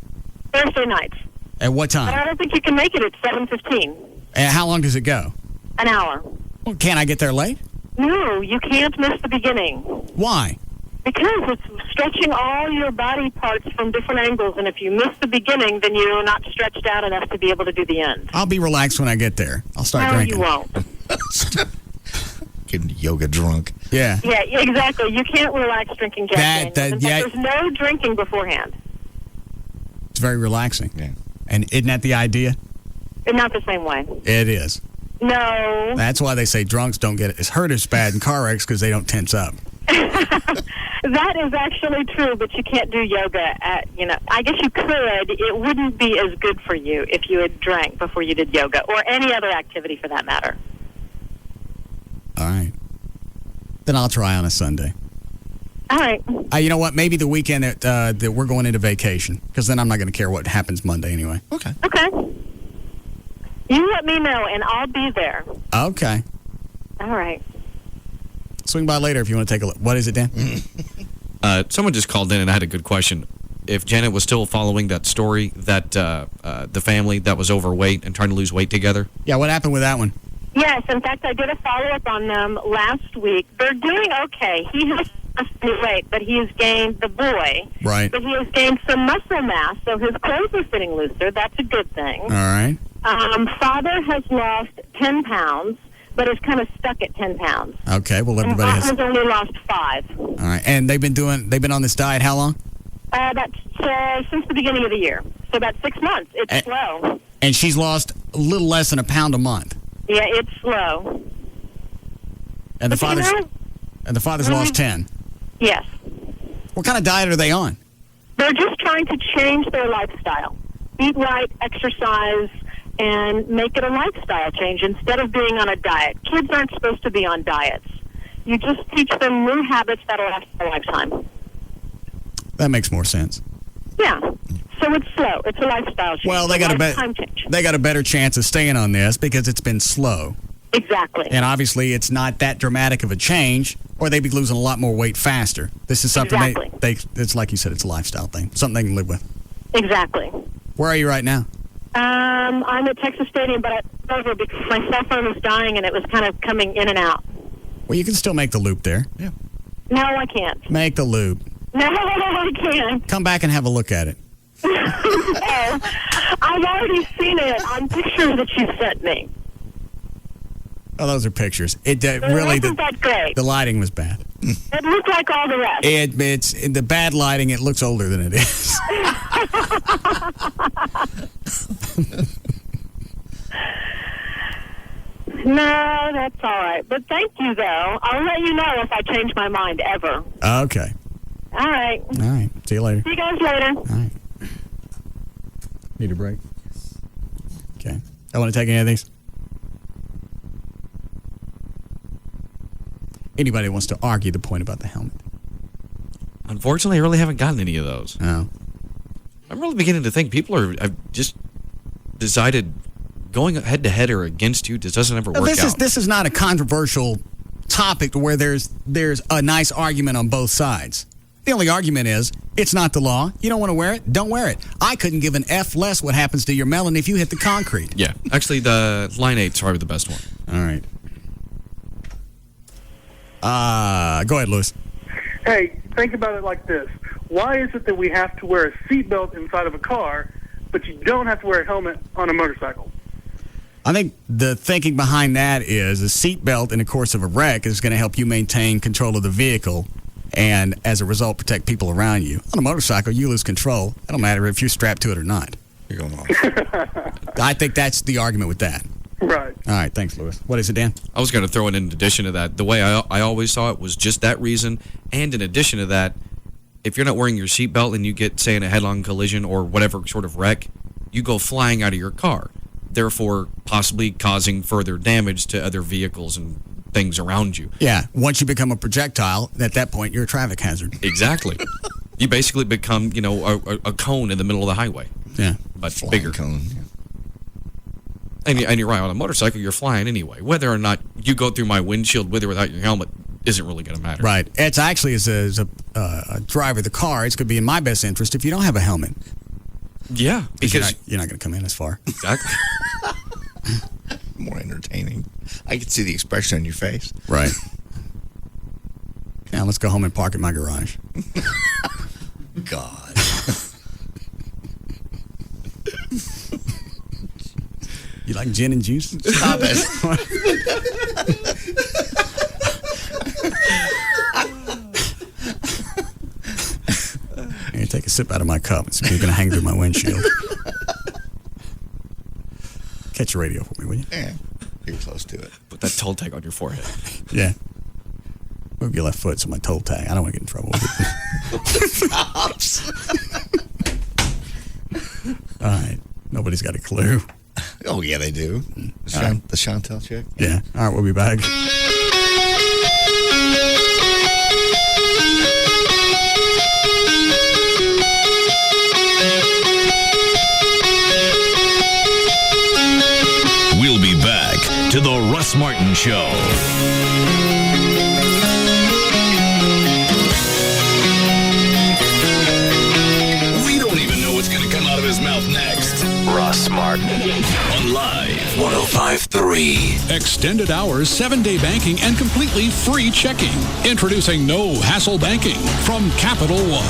Thursday nights. At what But I time? don't think you can make it at 7:15. And how long does it go? An hour. Well, can't I get there late? No, you can't miss the beginning. Why? Because it's stretching all your body parts from different angles, and if you miss the beginning, then you're not stretched out enough to be able to do the end. I'll be relaxed when I get there. I'll start drinking. No, you won't. Getting yoga drunk. Yeah. Yeah, exactly. You can't relax drinking Jack Daniels. In fact, yeah. there's no drinking beforehand. It's very relaxing. Yeah. And isn't that the idea? But not the same way. It is. No. That's why they say drunks don't get as hurt as bad in car wrecks because they don't tense up. That is actually true, but you can't do yoga I guess you could. It wouldn't be as good for you if you had drank before you did yoga or any other activity for that matter. All right. Then I'll try on a Sunday. All right. You know what? Maybe the weekend that we're going into vacation, because then I'm not going to care what happens Monday anyway. Okay. Okay. You let me know, and I'll be there. Okay. All right. Swing by later if you want to take a look. What is it, Dan? Someone just called in and I had a good question. If Janet was still following that story, that the family that was overweight and trying to lose weight together. Yeah, what happened with that one? Yes, in fact, I did a follow-up on them last week. They're doing okay. He has lost weight, but he has gained, the boy. Right. But he has gained some muscle mass, so his clothes are fitting looser. That's a good thing. All right. Father has lost 10 pounds, but is kind of stuck at 10 pounds. Okay, well, everybody and has. has only lost 5. All right, and they've been on this diet how long? That's since the beginning of the year, so about 6 months. It's slow. And she's lost a little less than a pound a month. Yeah, it's slow. And the father's lost 10. Yes. What kind of diet are they on? They're just trying to change their lifestyle. Eat right, exercise, and make it a lifestyle change instead of being on a diet. Kids aren't supposed to be on diets. You just teach them new habits that'll last a lifetime. That makes more sense. Yeah. So it's slow. It's a lifestyle change. Well, they got time change. They got a better chance of staying on this because it's been slow. Exactly. And obviously, it's not that dramatic of a change, or they'd be losing a lot more weight faster. This is something it's like you said, it's a lifestyle thing, something they can live with. Exactly. Where are you right now? I'm at Texas Stadium, but I pulled over because my cell phone was dying and it was kind of coming in and out. Well, you can still make the loop there. Yeah. No, I can't. Make the loop. No, I can't. Come back and have a look at it. No, I've already seen it on pictures that you sent me. Oh, those are pictures. It really wasn't that great. The lighting was bad. It looked like all the rest. It's the bad lighting. It looks older than it is. No, that's all right. But thank you, though. I'll let you know if I change my mind ever. Okay. All right. All right. See you later. See you guys later. All right. Need a break? Okay. I want to take any of these. Anybody wants to argue the point about the helmet? Unfortunately, I really haven't gotten any of those. Oh. I'm really beginning to think people have just decided going head to head or against you just doesn't ever work out. This is not a controversial topic where there's a nice argument on both sides. The only argument is it's not the law. You don't want to wear it? Don't wear it. I couldn't give an F less what happens to your melon if you hit the concrete. Yeah. Actually, the Line 8's probably the best one. All right. Go ahead, Lewis. Hey, think about it like this. Why is it that we have to wear a seatbelt inside of a car, but you don't have to wear a helmet on a motorcycle? I think the thinking behind that is a seatbelt in the course of a wreck is going to help you maintain control of the vehicle and, as a result, protect people around you. On a motorcycle, you lose control. It don't matter if you're strapped to it or not. You're going on. I think that's the argument with that. Right. All right. Thanks, Lewis. What is it, Dan? I was going to throw in addition to that, the way I always saw it was just that reason. And in addition to that, if you're not wearing your seatbelt and you get, say, in a head-on collision or whatever sort of wreck, you go flying out of your car, therefore possibly causing further damage to other vehicles and things around you. Yeah. Once you become a projectile, at that point, you're a traffic hazard. Exactly. You basically become, a cone in the middle of the highway. Yeah. But Flying bigger. cone. And you're right, on a motorcycle, you're flying anyway. Whether or not you go through my windshield with or without your helmet isn't really going to matter. Right. It's actually, as a driver of the car, it's going to be in my best interest if you don't have a helmet. Yeah. Because you're not going to come in as far. Exactly. More entertaining. I can see the expression on your face. Right. Now let's go home and park in my garage. God. You like gin and juice? Stop it. Here, take a sip out of my cup. It's going to hang through my windshield. Catch your radio for me, will you? Yeah. You're close to it. Put that toll tag on your forehead. Yeah. Move your left foot so my toll tag. I don't want to get in trouble with it. All right. Nobody's got a clue. Oh, yeah, they do. The Chantel chick? Yeah. All right, we'll be back. We'll be back to the Russ Martin Show. We don't even know what's going to come out of his mouth next. Russ Martin on Live 105.3. Extended hours, 7-day banking, and completely free checking. Introducing No Hassle Banking from Capital One.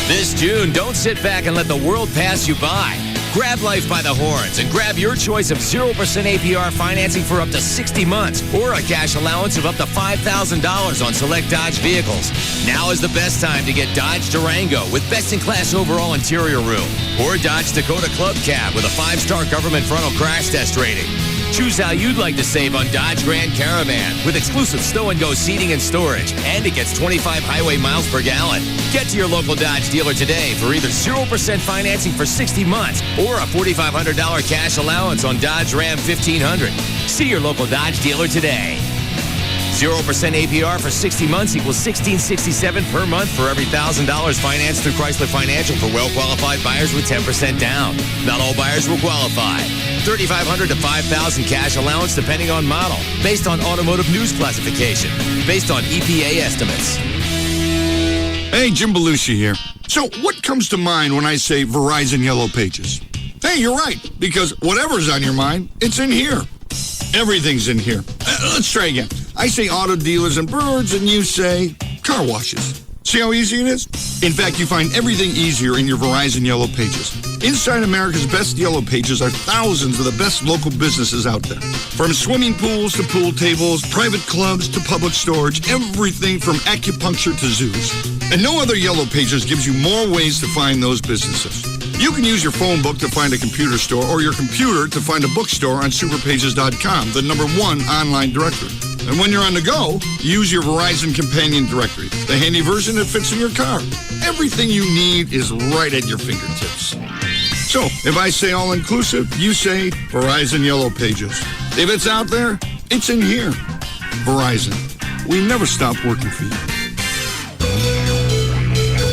This June, don't sit back and let the world pass you by. Grab life by the horns and grab your choice of 0% APR financing for up to 60 months or a cash allowance of up to $5,000 on select Dodge vehicles. Now is the best time to get Dodge Durango with best-in-class overall interior room or Dodge Dakota Club Cab with a 5-star government frontal crash test rating. Choose how you'd like to save on Dodge Grand Caravan with exclusive stow-and-go seating and storage, and it gets 25 highway miles per gallon. Get to your local Dodge dealer today for either 0% financing for 60 months or a $4,500 cash allowance on Dodge Ram 1500. See your local Dodge dealer today. 0% APR for 60 months equals $1,667 per month for every $1,000 financed through Chrysler Financial for well-qualified buyers with 10% down. Not all buyers will qualify. $3,500 to $5,000 cash allowance depending on model. Based on automotive news classification. Based on EPA estimates. Hey, Jim Belushi here. So what comes to mind when I say Verizon Yellow Pages? Hey, you're right, because whatever's on your mind, it's in here. Everything's in here. Let's try again. I say auto dealers and birds, and you say car washes. See how easy it is? In fact, you find everything easier in your Verizon Yellow Pages. Inside America's best Yellow Pages are thousands of the best local businesses out there. From swimming pools to pool tables, private clubs to public storage, everything from acupuncture to zoos. And no other Yellow Pages gives you more ways to find those businesses. You can use your phone book to find a computer store or your computer to find a bookstore on superpages.com, the #1 online directory. And when you're on the go, use your Verizon Companion Directory, the handy version that fits in your car. Everything you need is right at your fingertips. So, if I say all-inclusive, you say Verizon Yellow Pages. If it's out there, it's in here. Verizon. We never stop working for you.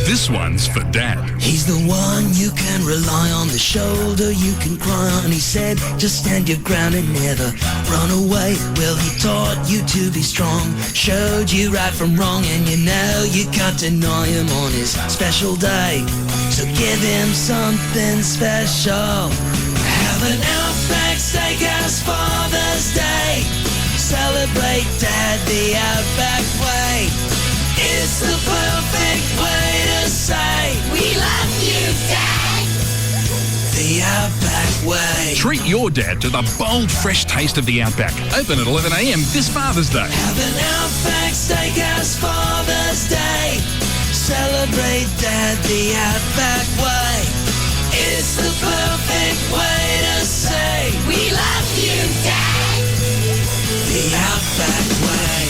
This one's for Dad. He's the one you can rely on, the shoulder you can cry on. He said, just stand your ground and never run away. Well, he taught you to be strong, showed you right from wrong, and you know you can't deny him on his special day. So give him something special. Have an Outback Steakhouse Father's Day. Celebrate Dad the Outback way. It's the perfect way to say we love you, Dad. The Outback way. Treat your dad to the bold, fresh taste of the Outback. Open at 11 a.m. this Father's Day. Have an Outback Steakhouse Father's Day. Celebrate Dad the Outback way. It's the perfect way to say we love you, Dad. The Outback way.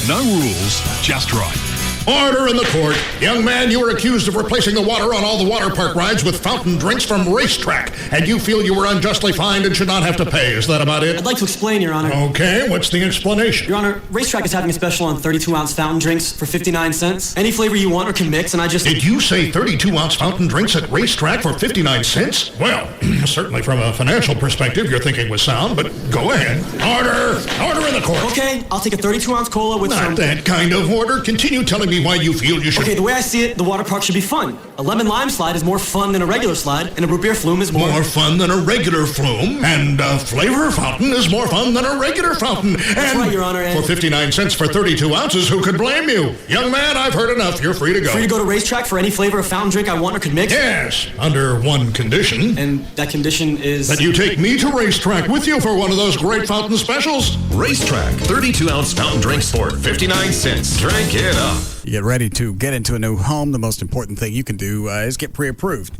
No rules, just right. Order in the court. Young man, you were accused of replacing the water on all the water park rides with fountain drinks from Racetrack, and you feel you were unjustly fined and should not have to pay. Is that about it? I'd like to explain, Your Honor. Okay, what's the explanation? Your Honor, Racetrack is having a special on 32-ounce fountain drinks for 59 cents. Any flavor you want or can mix, and I just... Did you say 32-ounce fountain drinks at Racetrack for 59 cents? Well, certainly from a financial perspective, your thinking was sound, but go ahead. Order! Order in the court. Okay, I'll take a 32-ounce cola with Not that kind of order. Continue telling me why you feel you should... Okay, the way I see it, the water park should be fun. A lemon lime slide is more fun than a regular slide, and a root beer flume is more... More fun than a regular flume, and a flavor fountain is more fun than a regular fountain. That's right, Your Honor, and... For 59 cents for 32 ounces, who could blame you? Young man, I've heard enough. You're free to go. Free to go to Racetrack for any flavor of fountain drink I want or could mix? Yes, under one condition. And that condition is... That you take me to Racetrack with you for one of those great fountain specials. Racetrack, 32-ounce fountain drinks for 59 cents. Drink it up. You get ready to get into a new home. The most important thing you can do is get pre-approved.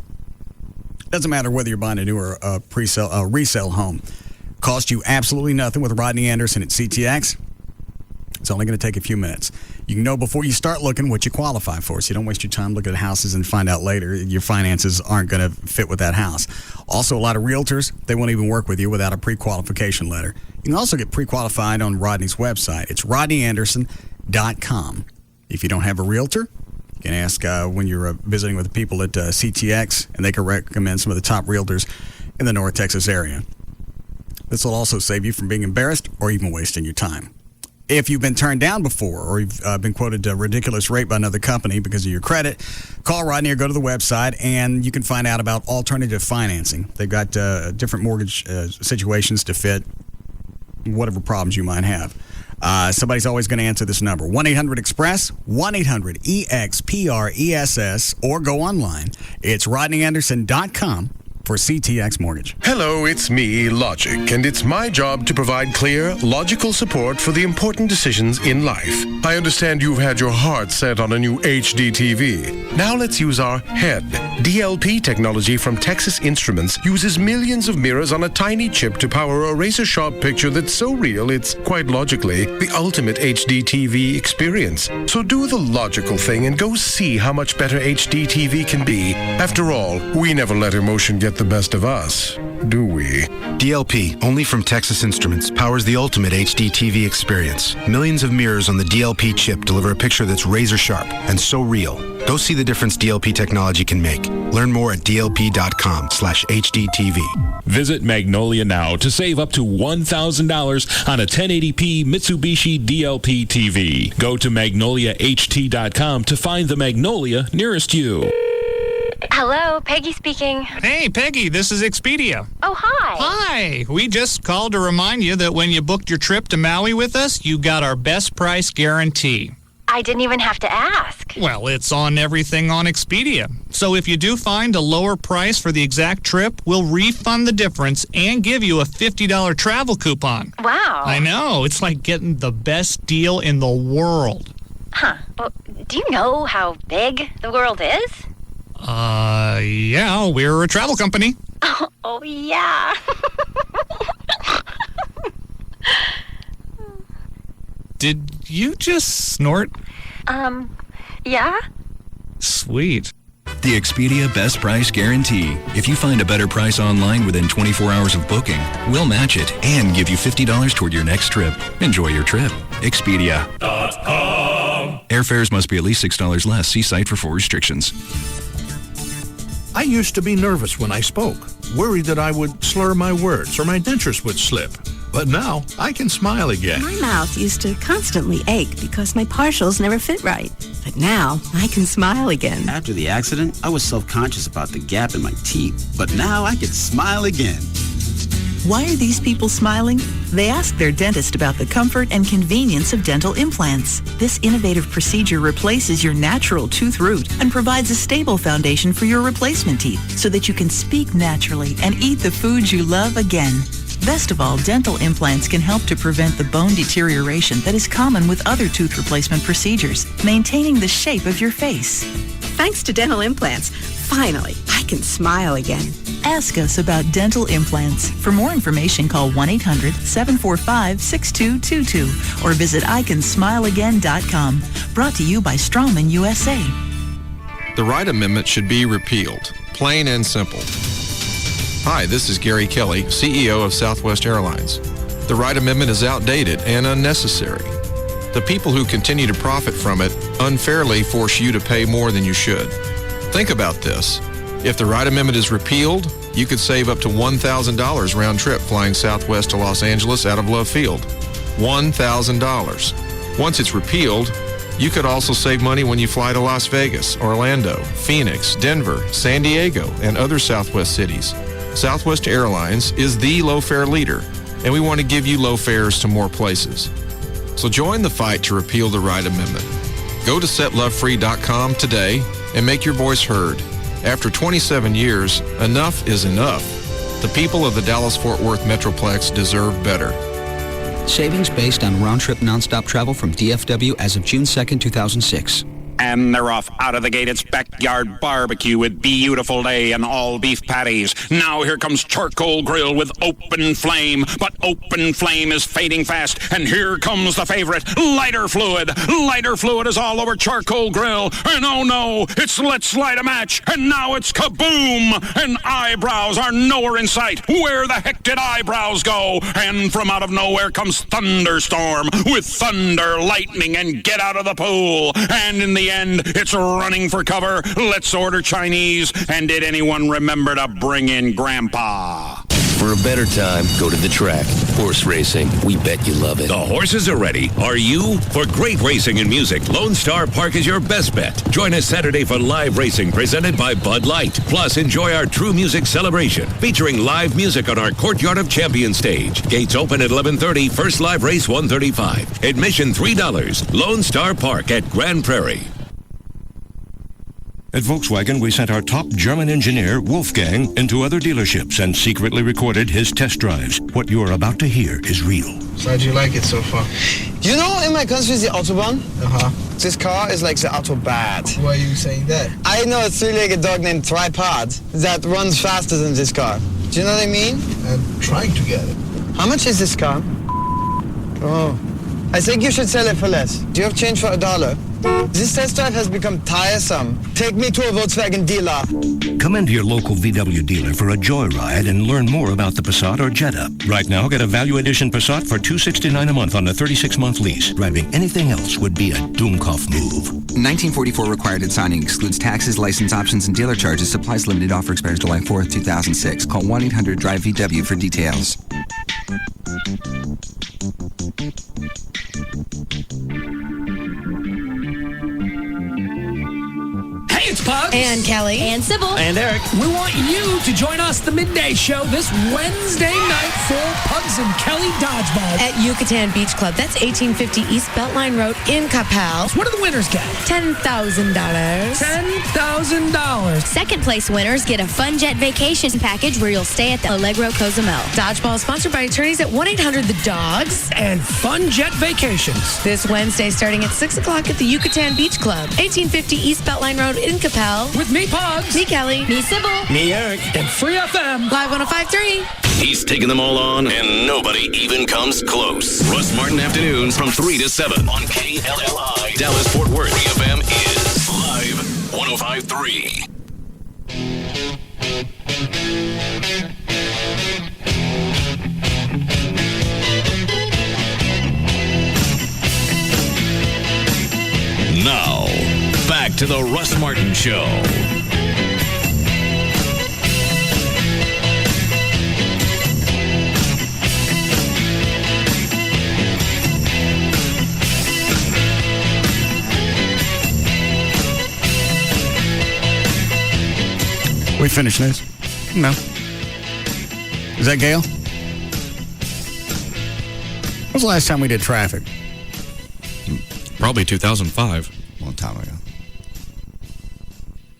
Doesn't matter whether you're buying a new or a resale home. Cost you absolutely nothing with Rodney Anderson at CTX. It's only going to take a few minutes. You can know before you start looking what you qualify for, so you don't waste your time looking at houses and find out later your finances aren't going to fit with that house. Also, a lot of realtors, they won't even work with you without a pre-qualification letter. You can also get pre-qualified on Rodney's website. It's rodneyanderson.com. If you don't have a realtor, you can ask when you're visiting with the people at CTX, and they can recommend some of the top realtors in the North Texas area. This will also save you from being embarrassed or even wasting your time. If you've been turned down before or you've been quoted a ridiculous rate by another company because of your credit, call Rodney or go to the website, and you can find out about alternative financing. They've got different mortgage situations to fit whatever problems you might have. Somebody's always going to answer this number, 1-800-EXPRESS, 1-800-EXPRESS, or go online. It's rodneyanderson.com for CTX Mortgage. Hello, it's me, Logic, and it's my job to provide clear, logical support for the important decisions in life. I understand you've had your heart set on a new HD TV. Now let's use our head. DLP technology from Texas Instruments uses millions of mirrors on a tiny chip to power a razor-sharp picture that's so real it's, quite logically, the ultimate HD TV experience. So do the logical thing and go see how much better HD TV can be. After all, we never let emotion get the best of us. do we? DLP, only from Texas Instruments, powers the ultimate HD TV experience. Millions of mirrors on the DLP chip deliver a picture that's razor sharp and so real. Go see the difference DLP technology can make. Learn more at dlp.com/HDTV. Visit Magnolia now to save up to $1,000 on a 1080p Mitsubishi DLP TV. Go to magnoliaht.com to find the Magnolia nearest you. Hello, Peggy speaking. Hey, Peggy, this is Expedia. Oh, hi. Hi. We just called to remind you that when you booked your trip to Maui with us, you got our best price guarantee. I didn't even have to ask. Well, it's on everything on Expedia. So if you do find a lower price for the exact trip, we'll refund the difference and give you a $50 travel coupon. Wow. I know. It's like getting the best deal in the world. Huh. Well, do you know how big the world is? Yeah, we're a travel company. Oh yeah. Did you just snort? Yeah? Sweet. The Expedia Best Price Guarantee. If you find a better price online within 24 hours of booking, we'll match it and give you $50 toward your next trip. Enjoy your trip. Expedia.com. Airfares must be at least $6 less. See site for full restrictions. I used to be nervous when I spoke, worried that I would slur my words or my dentures would slip. But now I can smile again. My mouth used to constantly ache because my partials never fit right. But now I can smile again. After the accident, I was self-conscious about the gap in my teeth. But now I can smile again. Why are these people smiling? They ask their dentist about the comfort and convenience of dental implants. This innovative procedure replaces your natural tooth root and provides a stable foundation for your replacement teeth so that you can speak naturally and eat the foods you love again. Best of all, dental implants can help to prevent the bone deterioration that is common with other tooth replacement procedures, maintaining the shape of your face. Thanks to dental implants, finally, I can smile again. Ask us about dental implants. For more information, call 1-800-745-6222 or visit ICanSmileAgain.com. Brought to you by Straumann USA. The Wright Amendment should be repealed, plain and simple. Hi, this is Gary Kelly, CEO of Southwest Airlines. The Wright Amendment is outdated and unnecessary. The people who continue to profit from it unfairly force you to pay more than you should. Think about this. If the Wright Amendment is repealed, you could save up to $1,000 round trip flying Southwest to Los Angeles out of Love Field. $1,000. Once it's repealed, you could also save money when you fly to Las Vegas, Orlando, Phoenix, Denver, San Diego, and other Southwest cities. Southwest Airlines is the low-fare leader, and we want to give you low fares to more places. So join the fight to repeal the Wright Amendment. Go to setlovefree.com today and make your voice heard. After 27 years, enough is enough. The people of the Dallas-Fort Worth Metroplex deserve better. Savings based on round-trip nonstop travel from DFW as of June 2nd, 2006. And they're off out of the gate. It's backyard barbecue with Beautiful Day and all beef patties. Now here comes charcoal grill with open flame. But open flame is fading fast. And here comes the favorite, lighter fluid. Lighter fluid is all over charcoal grill. And oh no, it's let's light a match. And now it's kaboom. And eyebrows are nowhere in sight. Where the heck did eyebrows go? And from out of nowhere comes thunderstorm with thunder, lightning, and get out of the pool. And in the end, it's running for cover. Let's order Chinese. And did anyone remember to bring in Grandpa? For a better time, go to the track. Horse racing. We bet you love it. The horses are ready. Are you? For great racing and music, Lone Star Park is your best bet. Join us Saturday for live racing presented by Bud Light. Plus, enjoy our True Music celebration featuring live music on our Courtyard of Champions stage. Gates open at 11:30. First live race $135. Admission $3. Lone Star Park at Grand Prairie. At Volkswagen, we sent our top German engineer, Wolfgang, into other dealerships and secretly recorded his test drives. What you are about to hear is real. So how do you like it so far? You know, in my country, the Autobahn. This car is like the Autobad. Why are you saying that? I know a three-legged dog named Tripod that runs faster than this car. Do you know what I mean? I'm trying to get it. How much is this car? Oh, I think you should sell it for less. Do you have change for $1? This test drive has become tiresome. Take me to a Volkswagen dealer. Come into your local VW dealer for a joyride and learn more about the Passat or Jetta. Right now, get a Value Edition Passat for $269 a month on a 36-month lease. Driving anything else would be a Doomkopf move. 1944 required at signing. Excludes taxes, license options, and dealer charges. Supplies limited. Offer expires July 4th, 2006. Call 1-800-DRIVE-VW for details. Hey, it's Pugs. And Kelly. And Sybil. And Eric. We want you to join us the midday show this Wednesday night for Pugs and Kelly Dodgeball. At Yucatan Beach Club. That's 1850 East Beltline Road in Capel. What do the winners get? $10,000. $10,000. Second place winners get a Fun Jet vacation package where you'll stay at the Allegro Cozumel. Dodgeball is sponsored by attorneys at 1-800-THE-DOGS. And Fun Jet Vacations. This Wednesday starting at 6 o'clock at the Yucatan Beach Club. 1850 East Beltline Road in Capel. With me, Pugs. Me, Kelly. Me, Sybil. Me, Eric. And Free FM. Live 105.3. He's taking them all on, and nobody even comes close. Russ Martin Afternoons from 3 to 7 on KLLI. Dallas-Fort Worth. Free FM is Live 105.3. Now, back to the Russ Martin Show. We finished this? No. Is that Gail? When was the last time we did traffic? Probably 2005. Long time ago.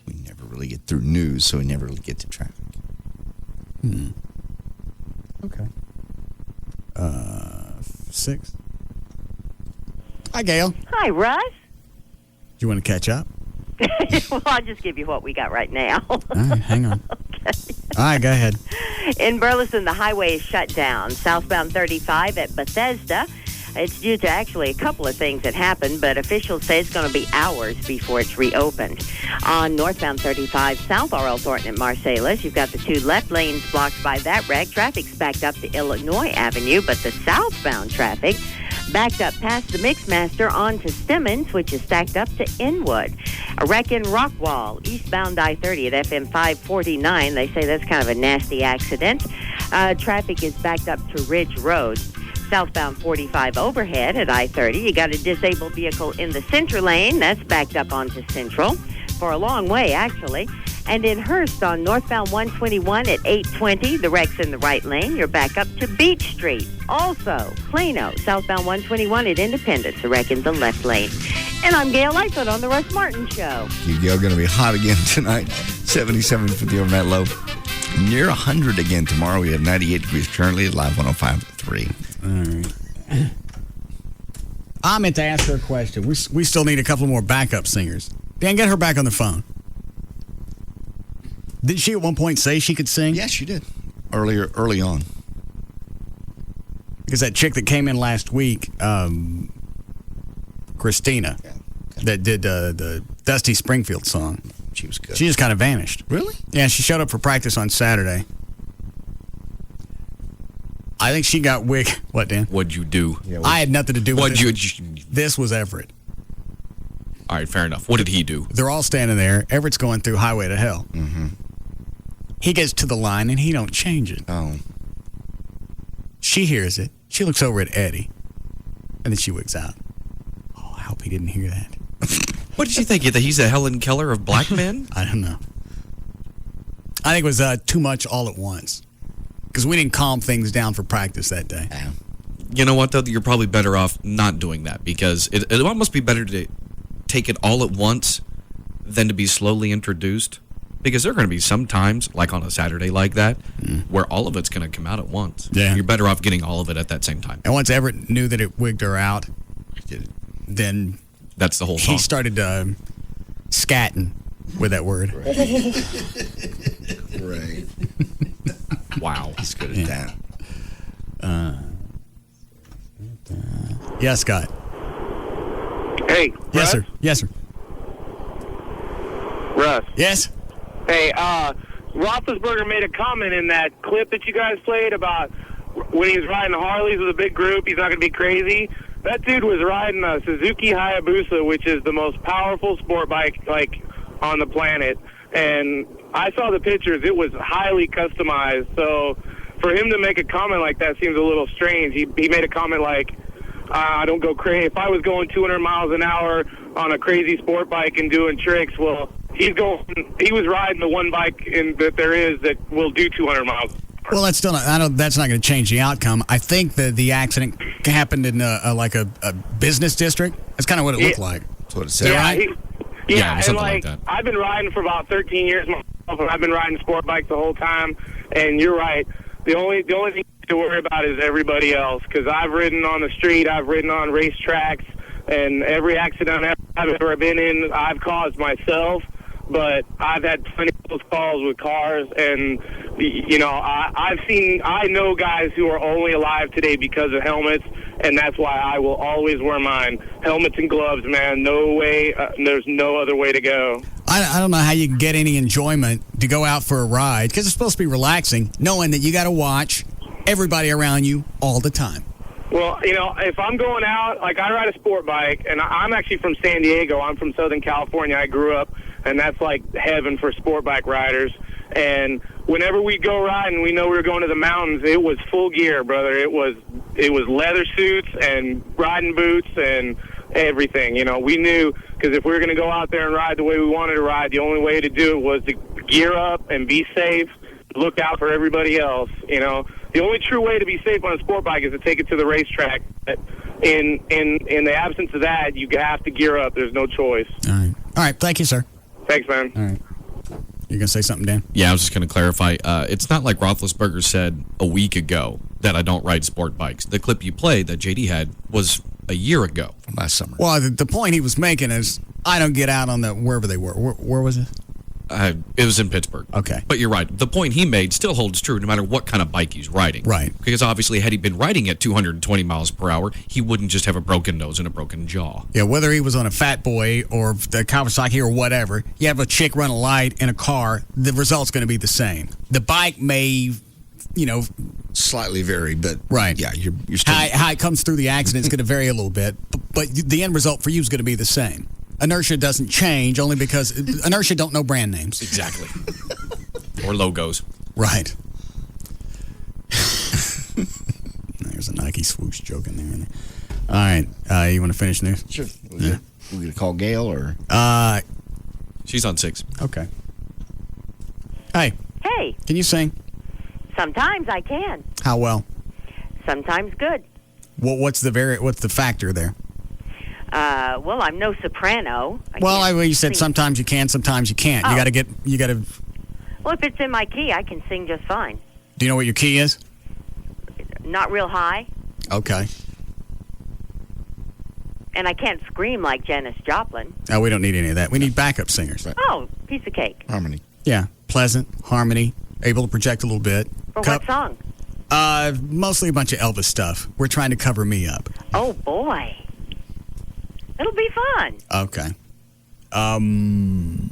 We never really get through news, so we never really get to traffic. Okay. 6. Hi, Gail. Hi, Russ. Do you want to catch up? Well, I'll just give you what we got right now. All right, hang on. Okay. All right, go ahead. In Burleson, the highway is shut down. Southbound 35 at Bethesda. It's due to actually a couple of things that happened, but officials say it's going to be hours before it's reopened. On northbound 35 south R.L. Thornton at Marsalis, you've got the two left lanes blocked by that wreck. Traffic's backed up to Illinois Avenue, but the southbound traffic backed up past the Mixmaster onto Stemmons, which is stacked up to Inwood. A wreck in Rockwall, eastbound I-30 at FM 549. They say that's kind of a nasty accident. Traffic is backed up to Ridge Road. Southbound 45 overhead at I-30. You got a disabled vehicle in the center lane. That's backed up onto Central for a long way, actually. And in Hearst on northbound 121 at 820, the wreck's in the right lane. You're back up to Beach Street. Also, Plano, southbound 121 at Independence, the wreck in the left lane. And I'm Gail Lightfoot on the Russ Martin Show. Gail, going to be hot again tonight. 77 for the overnight low. Near 100 again tomorrow. We have 98 degrees currently at Live 105.3. All right. I meant to ask her a question. We still need a couple more backup singers. Dan, get her back on the phone. Did she at one point say she could sing? Yes, she did. Early on. Because that chick that came in last week, Christina, that did the Dusty Springfield song. She was good. She just kind of vanished. Really? Yeah, she showed up for practice on Saturday. I think she got wig. What, Dan? What'd you do? I had nothing to do with it. This was Everett. All right, fair enough. What did he do? They're all standing there. Everett's going through Highway to Hell. Mm-hmm. He gets to the line, and he don't change it. Oh. She hears it. She looks over at Eddie, and then she wigs out. Oh, I hope he didn't hear that. What did you think? That he's a Helen Keller of black men? I don't know. I think it was too much all at once. Because we didn't calm things down for practice that day. You know what, though? You're probably better off not doing that because it almost be better to take it all at once than to be slowly introduced. Because there are going to be some times, like on a Saturday like that, where all of it's going to come out at once. Yeah. You're better off getting all of it at that same time. And once Everett knew that it wigged her out, then that's the whole song. He started scatting with that word. Right. Wow. He's good at that. Yeah, Scott. Hey, Yes, sir. Yes, sir. Russ. Yes. Hey, Roethlisberger made a comment in that clip that you guys played about when he was riding Harleys with a big group, he's not going to be crazy. That dude was riding a Suzuki Hayabusa, which is the most powerful sport bike, like, on the planet. And I saw the pictures. It was highly customized. So for him to make a comment like that seems a little strange. He made a comment like, I don't go crazy. If I was going 200 miles an hour on a crazy sport bike and doing tricks, well, he was riding the one bike that there is that will do 200 miles. Well, that's still not. That's not going to change the outcome. I think that the accident happened in a business district. That's kind of what it looked like. That's what it said. Right? Yeah, and something like that. I've been riding for about 13 years myself, and I've been riding sport bikes the whole time. And you're right. The only thing to worry about is everybody else. Because I've ridden on the street, I've ridden on racetracks, and every accident I've ever been in, I've caused myself. But I've had plenty of those calls with cars, and I know guys who are only alive today because of helmets, and that's why I will always wear mine. Helmets and gloves, man. No way. There's no other way to go. I don't know how you can get any enjoyment to go out for a ride, because it's supposed to be relaxing, knowing that you got to watch everybody around you all the time. Well, if I'm going out, like I ride a sport bike, and I'm actually from San Diego. I'm from Southern California. I grew up, and that's like heaven for sport bike riders. And whenever we go riding, we know we were going to the mountains. It was full gear, brother. It was leather suits and riding boots and everything. We knew, because if we were going to go out there and ride the way we wanted to ride, the only way to do it was to gear up and be safe, look out for everybody else. The only true way to be safe on a sport bike is to take it to the racetrack. In the absence of that, you have to gear up. There's no choice. All right. Thank you, sir. Thanks, man. All right. You going to say something, Dan? Yeah, I was just going to clarify. It's not like Roethlisberger said a week ago that I don't ride sport bikes. The clip you played that JD had was a year ago. Last summer. Well, the point he was making is I don't get out on wherever they were. Where was it? It was in Pittsburgh. Okay. But you're right. The point he made still holds true no matter what kind of bike he's riding. Right. Because obviously, had he been riding at 220 miles per hour, he wouldn't just have a broken nose and a broken jaw. Yeah, whether he was on a Fat Boy or the Kawasaki or whatever, you have a chick run a light in a car, the result's going to be the same. The bike may, slightly vary, but right. Yeah, you're still how it comes through the accident is going to vary a little bit, but the end result for you is going to be the same. Inertia doesn't change only because inertia don't know brand names. Exactly. Or logos. Right. There's a Nike swoosh joke in there. All right. You want to finish news? Sure. We're going to call Gail or? She's on 6. Okay. Hey. Hey. Can you sing? Sometimes I can. How well? Sometimes good. What's the factor there? Well, I'm no soprano. You said sometimes you can, sometimes you can't. Oh. You got to. Well, if it's in my key, I can sing just fine. Do you know what your key is? Not real high. Okay. And I can't scream like Janis Joplin. Oh, we don't need any of that. We need backup singers. Right. Oh, piece of cake. Harmony. Yeah, pleasant, harmony, able to project a little bit. For what song? Mostly a bunch of Elvis stuff. We're trying to cover me up. Oh, boy. It'll be fun. Okay. Can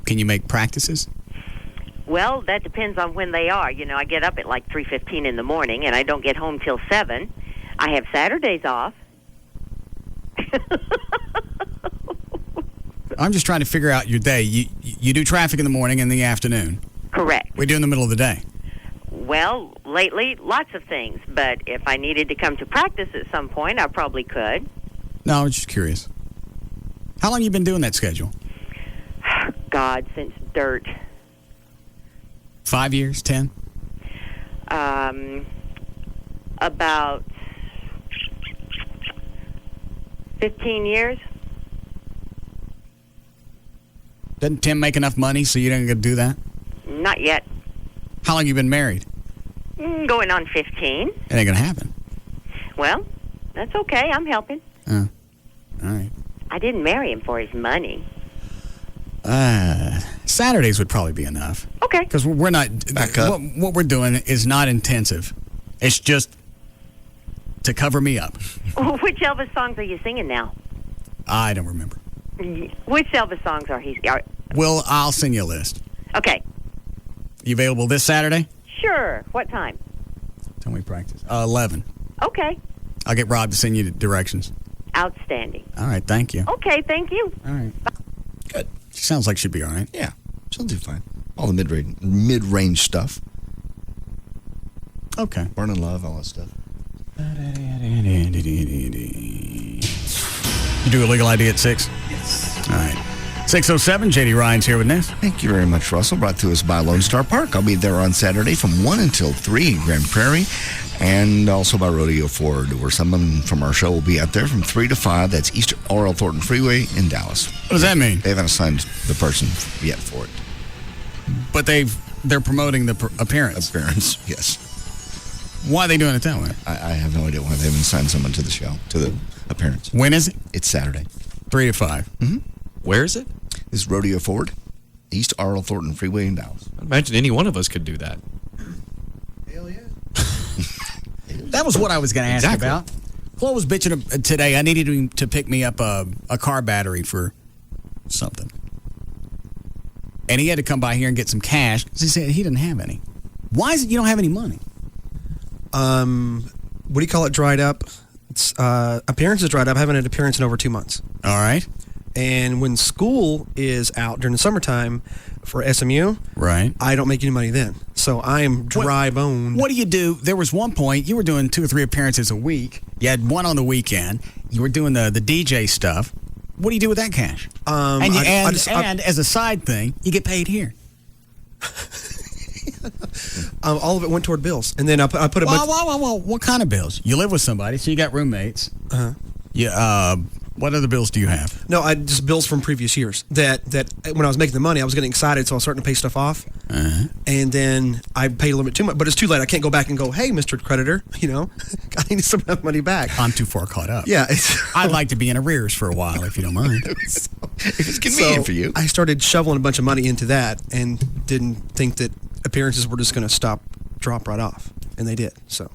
you make practices? Well, that depends on when they are. I get up at like 3:15 in the morning, and I don't get home till 7. I have Saturdays off. I'm just trying to figure out your day. You do traffic in the morning and the afternoon. Correct. We do in the middle of the day. Well, lately, lots of things. But if I needed to come to practice at some point, I probably could. No, I was just curious. How long you been doing that schedule? God, since dirt. 5 years? 10? About 15 years. Doesn't Tim make enough money so you don't get to do that? Not yet. How long you been married? Going on 15. It ain't gonna happen. Well, that's okay. I'm helping. All right. I didn't marry him for his money. Saturdays would probably be enough. Okay. Because we're not... Back up. What we're doing is not intensive. It's just to cover me up. Which Elvis songs are you singing now? I don't remember. Which Elvis songs are he? Well, I'll send you a list. Okay. You available this Saturday? Sure. What time? Tell me practice. 11. Okay. I'll get Rob to send you the directions. Outstanding. All right, thank you. Okay, thank you. All right. Good. She sounds like she'll be all right. Yeah, she'll do fine. All the mid-range stuff. Okay. Burning Love, all that stuff. You do a legal ID at 6? Yes. All right. 6:07, J.D. Ryan's here with Ness. Thank you very much, Russell. Brought to us by Lone Star Park. I'll be there on Saturday from 1 until 3 in Grand Prairie. And also by Rodeo Ford, where someone from our show will be out there from 3 to 5. That's East Oral Thornton Freeway in Dallas. What does that mean? They haven't assigned the person yet for it. But they're promoting the appearance. Appearance, yes. Why are they doing it that way? I have no idea why they haven't assigned someone to the show, to the appearance. When is it? It's Saturday. 3 to 5. Mm-hmm. Where is it? It's Rodeo Ford, East Oral Thornton Freeway in Dallas. I imagine any one of us could do that. That was what I was going to ask Exactly. about. Chloe was bitching today. I needed him to pick me up a car battery for something. And he had to come by here and get some cash because he said he didn't have any. Why is it you don't have any money? What do you call it? Dried up. It's appearance is dried up. I haven't had an appearance in over 2 months. All right. And when school is out during the summertime for SMU, right, I don't make any money then. So I am dry boned. What do you do? There was one point you were doing 2 or 3 appearances a week. You had one on the weekend. You were doing the DJ stuff. What do you do with that cash? And as a side thing, you get paid here. All of it went toward bills, and then I put a bunch. Whoa! What kind of bills? You live with somebody, so you got roommates. Yeah. What other bills do you have? No, I just bills from previous years. That when I was making the money, I was getting excited, so I was starting to pay stuff off. And then I paid a little bit too much, but it's too late. I can't go back and go, hey, Mr. Creditor, I need some of that money back. I'm too far caught up. Yeah. I'd like to be in arrears for a while, if you don't mind. If it's convenient for you. I started shoveling a bunch of money into that and didn't think that appearances were just going to drop right off. And they did, so.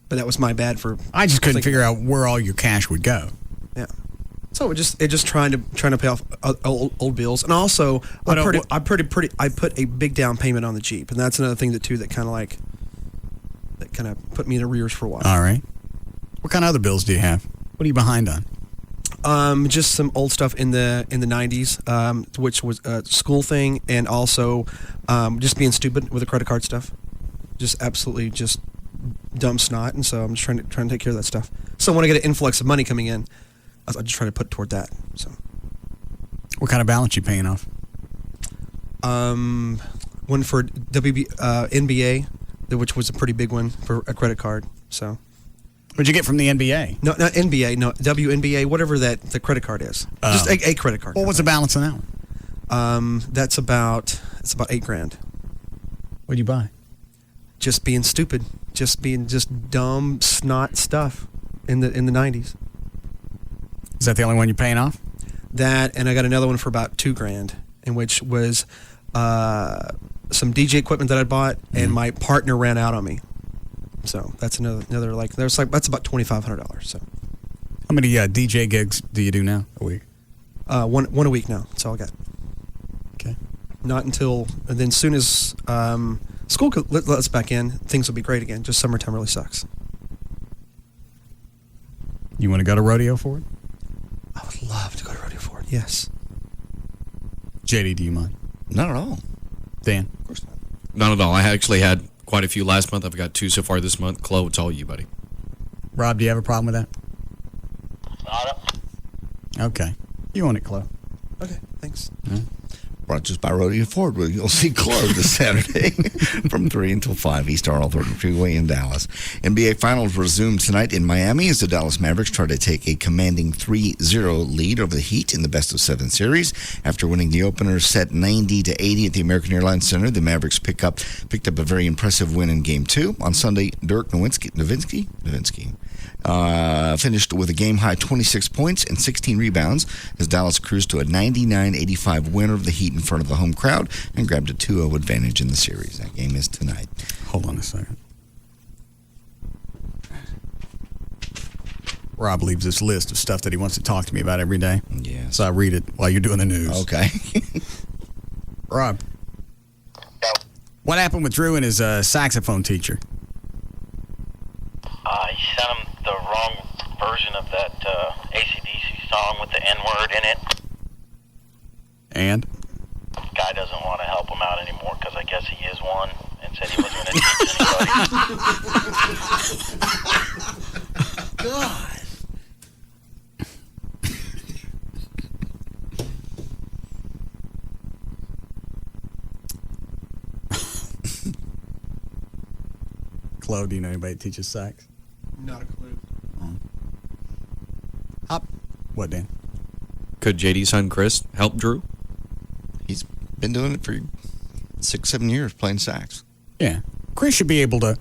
But that was my bad for... I just couldn't figure out where all your cash would go. Yeah. So it just trying to pay off old bills, and also I put a big down payment on the Jeep, and that's another thing that kind of put me in arrears for a while. All right. What kind of other bills do you have? What are you behind on? Just some old stuff in the 90s, which was a school thing, and also just being stupid with the credit card stuff, just absolutely just dumb snot, and so I'm just trying to take care of that stuff. So when I get an influx of money coming in, I just try to put toward that. So, what kind of balance you paying off? One for NBA, which was a pretty big one for a credit card. So, what'd you get from the NBA? No, not NBA. No, WNBA, whatever the credit card is. Just a credit card. Well, what's the balance on that one? It's about $8,000. What'd you buy? Just being stupid, just dumb snot stuff in the 90s. Is that the only one you're paying off? That, and I got another one for about $2,000, in which was some DJ equipment that I bought, and my partner ran out on me. So that's another that's about $2,500. So, how many DJ gigs do you do now a week? One a week now. That's all I got. Okay. Not until, and then soon as school let us back in, things will be great again. Just summertime really sucks. You want to go to Rodeo Ford? I would love to go to Rodeo Ford. Yes. JD, do you mind? Not at all. Dan? Of course not. Not at all. I actually had quite a few last month. I've got 2 so far this month. Chloe, it's all you, buddy. Rob, do you have a problem with that? Okay. You own it, Chloe. Okay, thanks. Yeah. Brought to us by Rodeo Ford, where you'll see Chloe this Saturday from 3 until 5, East Oral Thornton Freeway in Dallas. NBA Finals resume tonight in Miami as the Dallas Mavericks try to take a commanding 3-0 lead over the Heat in the best-of-7 series. After winning the opener set 90-80 at the American Airlines Center, the Mavericks picked up a very impressive win in Game 2. On Sunday, Dirk Nowitzki finished with a game-high 26 points and 16 rebounds as Dallas cruised to a 99-85 win over the Heat in front of the home crowd and grabbed a 2-0 advantage in the series. That game is tonight. Hold on a second. Rob leaves this list of stuff that he wants to talk to me about every day. Yeah. So I read it while you're doing the news. Okay. Rob. What happened with Drew and his saxophone teacher? He sent him the wrong version of that AC/DC song with the N-word in it. And? Guy doesn't want to help him out anymore because I guess he is one and said he wasn't going to teach anybody. God. Chloe, do you know anybody that teaches sax? Not a clue. What, Dan? Could JD's son Chris help Drew? He's been doing it for 6-7 years, playing sax. Yeah. Chris should be able to.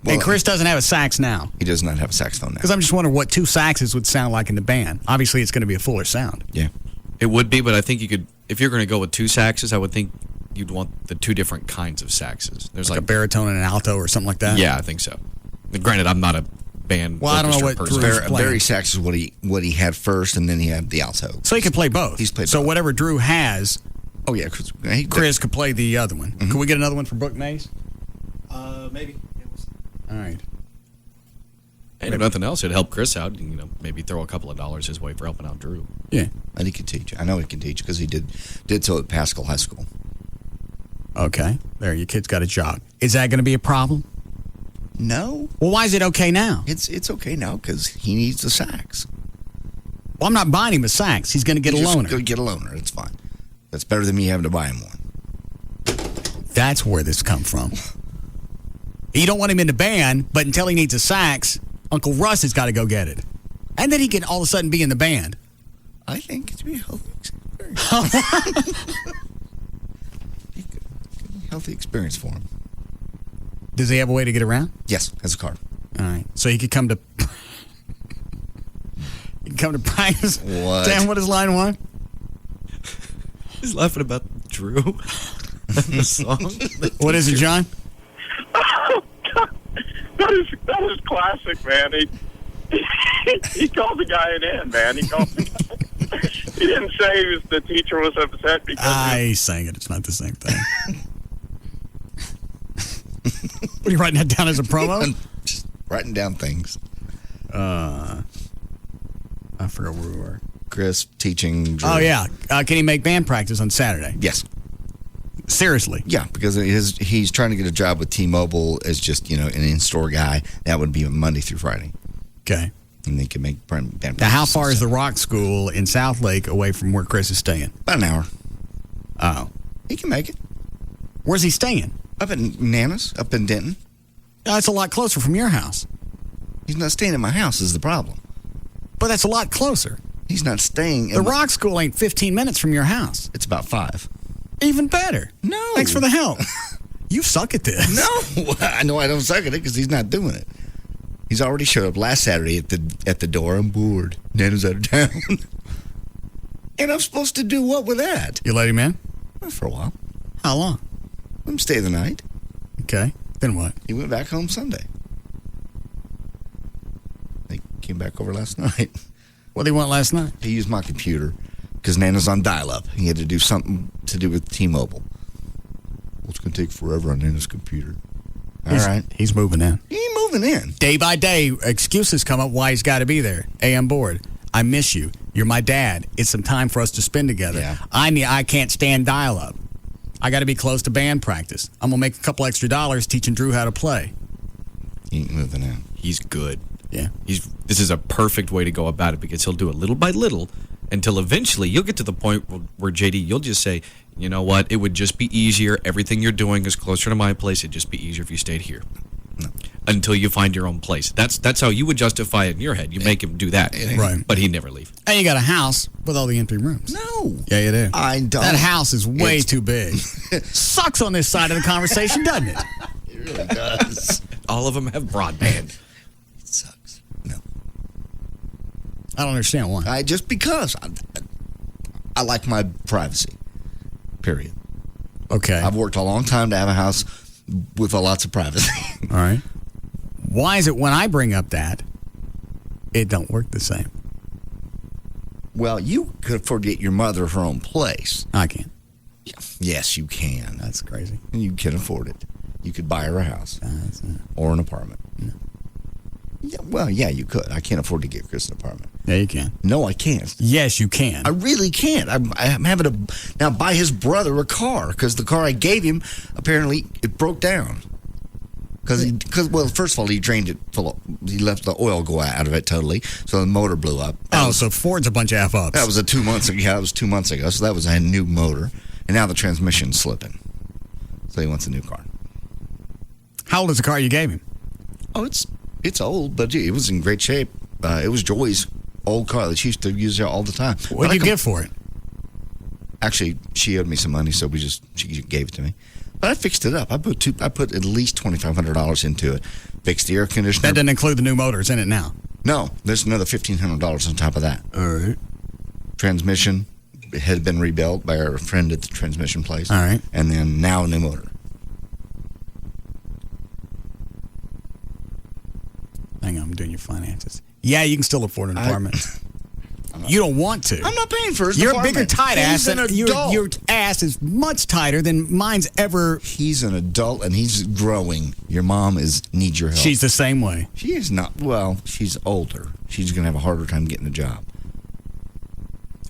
Well, and Chris doesn't have a sax now. He does not have a saxophone now. Because I'm just wondering what two saxes would sound like in the band. Obviously, it's going to be a fuller sound. Yeah. It would be, but I think you could, if you're going to go with two saxes, I would think you'd want the two different kinds of saxes. There's like a baritone and an alto or something like that? Yeah, I think so. Granted, I'm not a band. Well, I don't know what person. Drew's playing. Bari sax is what he had first, and then he had the alto. So he can play both. He's played so both. whatever Drew has, Oh, yeah. Chris could play the other one. Can we get another one for Brooke Mays? Maybe. All right. And if nothing else, it'd help Chris out. You know, maybe throw a couple of dollars his way for helping out Drew. Yeah. And he can teach. I know he can teach because he did so at Pascal High School. Okay. There, your kid's got a job. Is that going to be a problem? No. Well, why is it okay now? It's okay now because he needs the sax. Well, I'm not buying him a sax. He's going to get a loaner. Go get a loaner. It's fine. That's better than me having to buy him one. That's where this come from. You don't want him in the band, but until he needs a sax, Uncle Russ has got to go get it. And then he can all of a sudden be in the band. I think it's be a healthy experience. Healthy experience for him. Does he have a way to get around? Yes, has a car. All right. So he could come to practice. What? Dan, what is line one? He's laughing about Drew and the song. What is it, John? That is classic, man. He called the guy an N, man. He called the guy. He didn't say the teacher was upset because I sang it. It's not the same thing. What, are you writing that down as a promo? I'm just writing down things. I forgot where we were. Chris teaching Drew. Oh, yeah. Can he make band practice on Saturday? Yes. Seriously? Yeah, because he's trying to get a job with T-Mobile as just, an in-store guy. That would be Monday through Friday. Okay. And they can make band practice. Now, how far is the rock school in South Lake away from where Chris is staying? About an hour. Oh. He can make it. Where's he staying? Up in Nana's, up in Denton. That's a lot closer from your house. He's not staying at my house is the problem. But that's a lot closer. He's not staying. The rock school ain't 15 minutes from your house. It's about 5. Even better. No. Thanks for the help. You suck at this. No. I know I don't suck at it because he's not doing it. He's already showed up last Saturday at the door. I'm bored. Nana's out of town. And I'm supposed to do what with that? You let him in? For a while. How long? Let him stay the night. Okay. Then what? He went back home Sunday. They came back over last night. What did he want last night? He used my computer because Nana's on dial-up. He had to do something to do with T-Mobile. Well, it's going to take forever on Nana's computer. All right. He's moving in. He ain't moving in. Day by day, excuses come up why he's got to be there. Hey, I'm bored. I miss you. You're my dad. It's some time for us to spend together. Yeah. I can't stand dial-up. I got to be close to band practice. I'm going to make a couple extra dollars teaching Drew how to play. He ain't moving in. He's good. Yeah. This is a perfect way to go about it because he'll do it little by little until eventually you'll get to the point where JD, you'll just say, you know what, it would just be easier. Everything you're doing is closer to my place. It'd just be easier if you stayed here. No. Until you find your own place. That's how you would justify it in your head. You make him do that. Right. But he'd never leave. And you got a house with all the empty rooms. No. Yeah, you do. I don't. That house is way too big. Sucks on this side of the conversation, doesn't it? It really does. All of them have broadband. It sucks. No. I don't understand why. Just because I like my privacy. Period. Okay. I've worked a long time to have a house with lots of privacy. All right. Why is it when I bring up that, it don't work the same. Well, you could afford to get your mother her own place. I can. Yes, you can. That's crazy. And you can afford it. You could buy her a house or an apartment. No. Yeah, well, yeah, you could. I can't afford to get Chris an apartment. Yeah, you can. No, I can't. Yes, you can. I really can't. I'm having to now buy his brother a car because the car I gave him, apparently, it broke down. Well, first of all, he drained it full of, he left the oil go out of it totally, so the motor blew up. So Ford's a bunch of F-ups. That was 2 months ago. Yeah, it was 2 months ago, so that was a new motor. And now the transmission's slipping. So he wants a new car. How old is the car you gave him? Oh, it's old, but it was in great shape. It was Joy's old car that she used to use all the time. What did you get for it? Actually, she owed me some money, so she gave it to me. But I fixed it up. I put at least $2,500 into it. Fixed the air conditioner. That doesn't include the new motors in it now. No, there's another $1,500 on top of that. All right. Transmission had been rebuilt by our friend at the transmission place. All right. And then now a new motor. Hang on, I'm doing your finances. Yeah, you can still afford an apartment. You don't want to. I'm not paying for his You're apartment. a bigger tight ass. He's an adult. Your ass is much tighter than mine's ever. He's an adult and he's growing. Your mom needs your help. She's the same way. She is not. Well, she's older. She's going to have a harder time getting a job.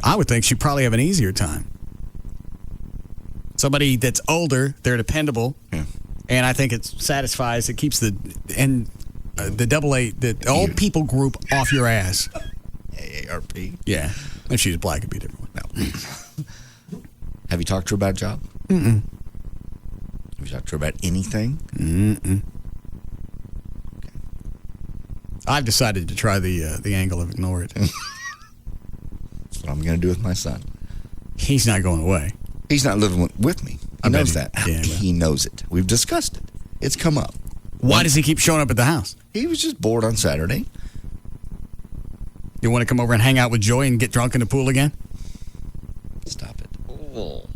I would think she'd probably have an easier time. Somebody that's older, they're dependable. Yeah. And I think it satisfies, it keeps the old people group off your ass. AARP. Yeah. If she's black, it'd be different. No. Have you talked to her about a job? Mm-mm. Have you talked to her about anything? Mm-mm. Okay. I've decided to try the angle of ignore it. That's what I'm going to do with my son. He's not going away. He's not living with me. He knows that. Yeah, he knows it. We've discussed it. It's come up. Why does he keep showing up at the house? He was just bored on Saturday. You want to come over and hang out with Joy and get drunk in the pool again? Stop it. Oh.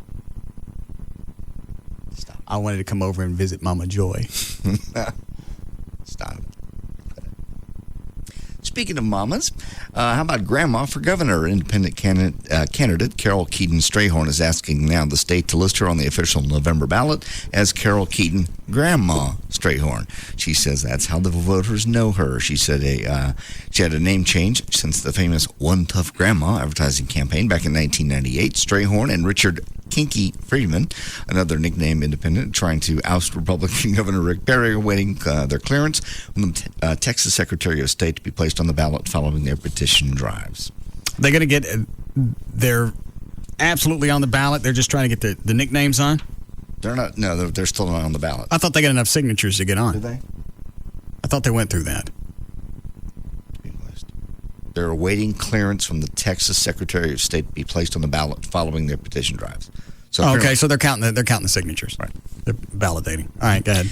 Stop. I wanted to come over and visit Mama Joy. Stop it. Speaking of mamas, how about grandma for governor? Independent candidate Carol Keaton Strayhorn is asking now the state to list her on the official November ballot as Carol Keaton Grandma Strayhorn. She says that's how the voters know her. She said she had a name change since the famous One Tough Grandma advertising campaign back in 1998. Strayhorn and Richard Kinky Friedman, another nickname independent, trying to oust Republican Governor Rick Perry, awaiting their clearance from the Texas Secretary of State to be placed on the ballot following their petition drives. They're going to get, they're absolutely on the ballot. They're just trying to get the nicknames on. They're not. No, they're still not on the ballot. I thought they got enough signatures to get on. Did they? I thought they went through that. They're awaiting clearance from the Texas Secretary of State to be placed on the ballot following their petition drives. So okay, so they're counting the signatures. Right. They're validating. All right, go ahead.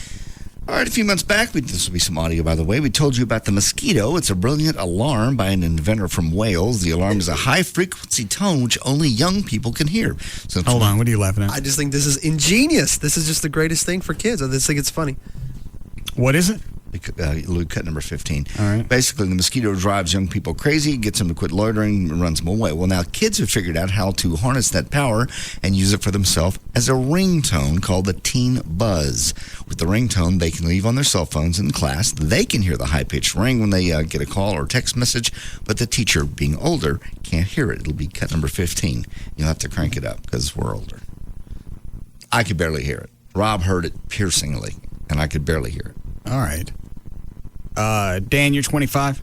All right, a few months back, this will be some audio, by the way. We told you about the mosquito. It's a brilliant alarm by an inventor from Wales. The alarm is a high-frequency tone which only young people can hear. So hold on, what are you laughing at? I just think this is ingenious. This is just the greatest thing for kids. I just think it's funny. What is it? Cut number 15. All right. Basically, the mosquito drives young people crazy, gets them to quit loitering, and runs them away. Well, now kids have figured out how to harness that power and use it for themselves as a ringtone called the Teen Buzz. With the ringtone, they can leave on their cell phones in class. They can hear the high-pitched ring when they get a call or text message, but the teacher, being older, can't hear it. It'll be cut number 15. You'll have to crank it up because we're older. I could barely hear it. Rob heard it piercingly, and I could barely hear it. All right. Dan, you're 25?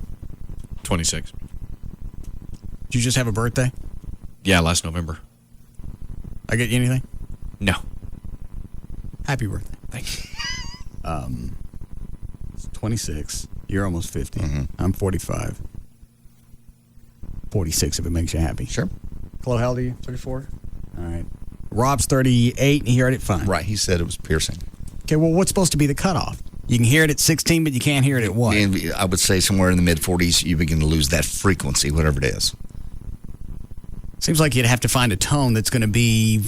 26. Did you just have a birthday? Yeah, last November. I get you anything? No. Happy birthday. Thank you. It's 26. You're almost 50. Mm-hmm. I'm 45. 46 if it makes you happy. Sure. Chloe, how old are you? 34? All right. Rob's 38, and he heard it fine. Right, he said it was piercing. Okay, well, what's supposed to be the cutoff? You can hear it at 16, but you can't hear it at what? And I would say somewhere in the mid-40s, you begin to lose that frequency, whatever it is. Seems like you'd have to find a tone that's going to be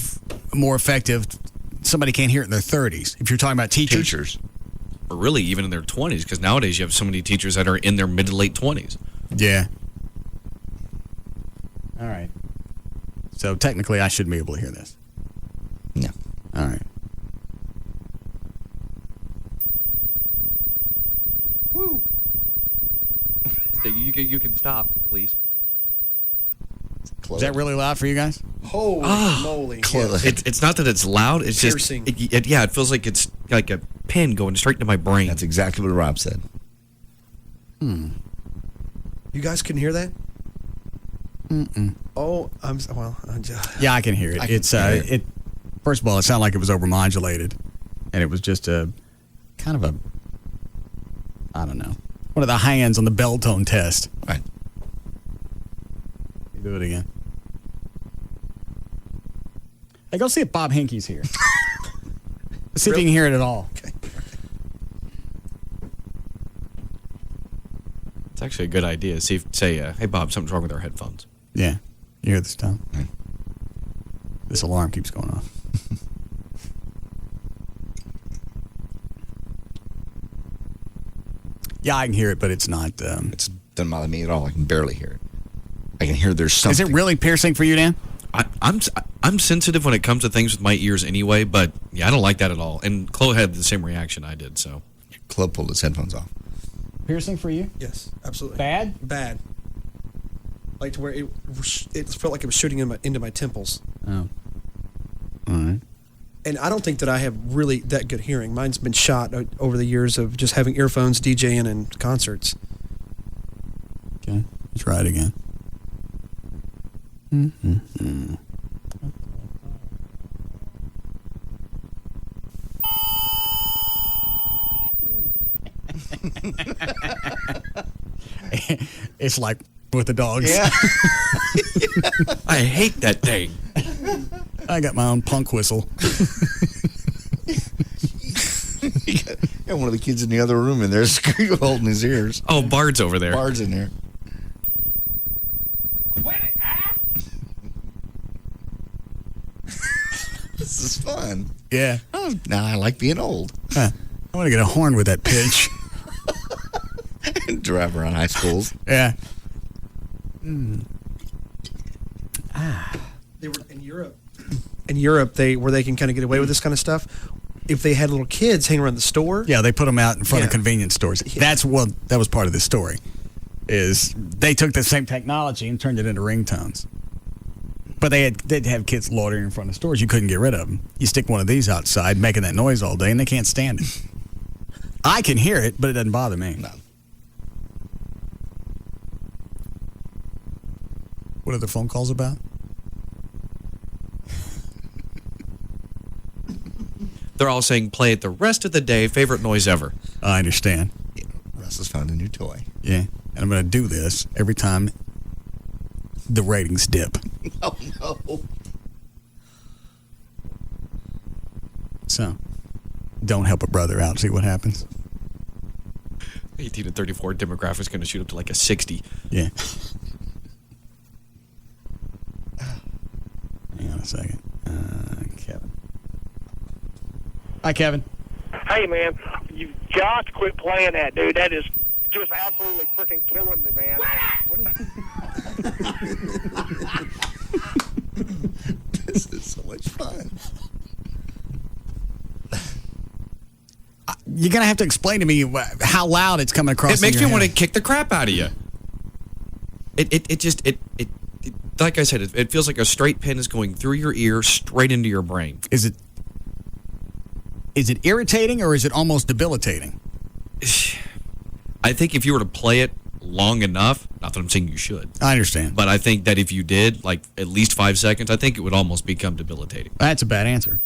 more effective. Somebody can't hear it in their 30s. If you're talking about teachers. Or really even in their 20s, because nowadays you have so many teachers that are in their mid to late 20s. Yeah. All right. So technically, I should be able to hear this. Yeah. All right. Woo! You can stop, please. Is that really loud for you guys? Holy moly. It's not that it's loud. It's Piercing. just, it feels like it's like a pin going straight into my brain. That's exactly what Rob said. You guys can hear that? Mm-mm. Oh, Yeah, I can hear it. It. First of all, it sounded like it was overmodulated, and it was just a kind of a, I don't know, one of the hands on the bell tone test. Right. You do it again. Hey, go see if Bob Hinkey's here. Let's see if you can hear it at all. Okay. It's actually a good idea. Say, hey Bob, something's wrong with our headphones. Yeah, you hear this stuff? Right. This alarm keeps going off. Yeah, I can hear it, but it's not. It doesn't bother me at all. I can barely hear it. I can hear there's something. Is it really piercing for you, Dan? I'm sensitive when it comes to things with my ears anyway, but yeah, I don't like that at all. And Chloe had the same reaction I did. So, Chloe pulled his headphones off. Piercing for you? Yes, absolutely. Bad? Bad. Like to where it felt like it was shooting into my temples. Oh. All right. And I don't think that I have really that good hearing. Mine's been shot over the years of just having earphones, DJing, and concerts. Okay, let's try it again. Mm-hmm. It's like with the dogs. Yeah. I hate that thing. I got my own punk whistle. Got one of the kids in the other room in there holding his ears. Oh, Bard's over there. Bard's in there. This is fun. Yeah. Oh, now I like being old. I want to get a horn with that pitch. And drive around high schools. Yeah. They were in Europe. In Europe, where they can kind of get away with this kind of stuff. If they had little kids hang around the store, Yeah, they put them out in front of convenience stores. Yeah. That was part of the story. Is they took the same technology and turned it into ringtones. But they'd have kids loitering in front of stores. You couldn't get rid of them. You stick one of these outside, making that noise all day, and they can't stand it. I can hear it, but it doesn't bother me. No. What are the phone calls about? They're all saying play it the rest of the day. Favorite noise ever. I understand. Yeah, Russ has found a new toy. Yeah, and I'm going to do this every time the ratings dip. Oh, no. So, don't help a brother out. See what happens. 18 to 34 demographic's going to shoot up to like a 60. Yeah. Hang on a second. Kevin. Hi, Kevin. Hey, man, you've got to quit playing that, dude. That is just absolutely freaking killing me, man. This is so much fun. You're going to have to explain to me how loud it's coming across. It makes me want to kick the crap out of you. It just like I said, it feels like a straight pin is going through your ear straight into your brain. Is it irritating or is it almost debilitating? I think if you were to play it long enough, not that I'm saying you should. I understand. But I think that if you did, like at least 5 seconds, I think it would almost become debilitating. That's a bad answer.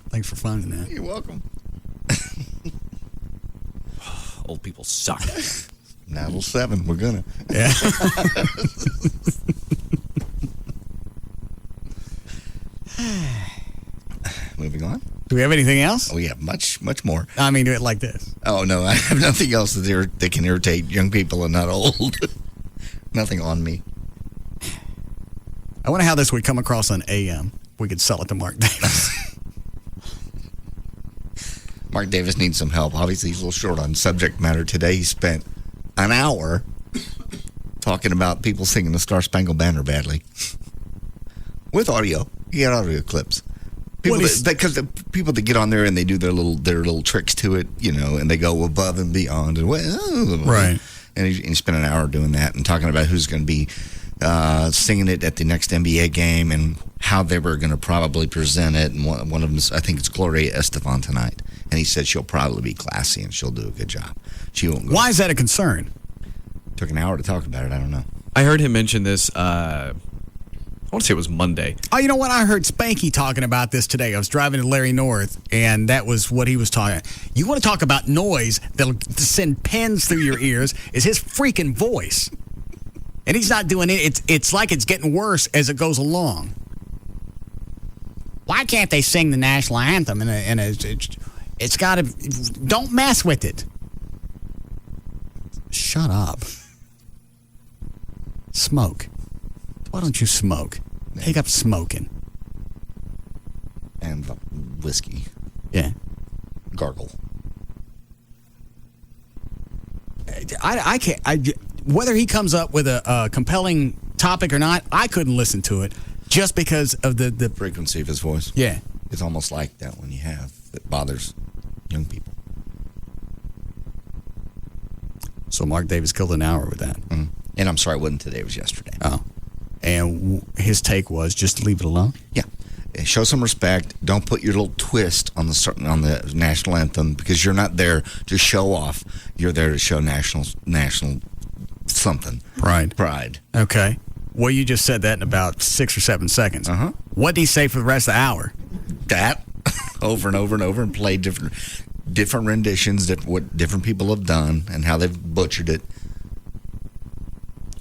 Thanks for finding that. You're welcome. Old people suck. Now 7, we're gonna. Yeah. Moving on. Do we have anything else? Oh, yeah, much more. I mean, do it like this. Oh, no, I have nothing else that can irritate young people and not old. Nothing on me. I wonder how this would come across on AM. We could sell it to Mark Davis. Mark Davis needs some help. Obviously, he's a little short on subject matter today. He spent an hour talking about people singing the Star Spangled Banner badly with audio. He had audio clips. Because the people that get on there and they do their little tricks to it, and they go above and beyond and right. And he spent an hour doing that and talking about who's going to be singing it at the next NBA game and how they were going to probably present it. And one of them, I think it's Gloria Estefan tonight. And he said she'll probably be classy and she'll do a good job. She won't. Why is that a concern? Took an hour to talk about it. I don't know. I heard him mention this. I want to say it was Monday. Oh, you know what? I heard Spanky talking about this today. I was driving to Larry North, and that was what he was talking. You want to talk about noise that'll send pins through your ears? Is his freaking voice, and he's not doing it. It's like it's getting worse as it goes along. Why can't they sing the national anthem? It's got to. Don't mess with it. Shut up. Smoke. Why don't you smoke? Take up smoking. And whiskey. Yeah. Gargle. I can't. Whether he comes up with a compelling topic or not, I couldn't listen to it just because of the frequency of his voice. Yeah. It's almost like that when you have that bothers young people. So Mark Davis killed an hour with that. Mm-hmm. And I'm sorry, it wasn't today. It was yesterday. Oh. And his take was just to leave it alone? Yeah. Show some respect. Don't put your little twist on the national anthem because you're not there to show off. You're there to show national something. Pride. Okay. Well, you just said that in about 6 or 7 seconds. Uh-huh. What did he say for the rest of the hour? That over and over and over and played different renditions, what different people have done and how they've butchered it.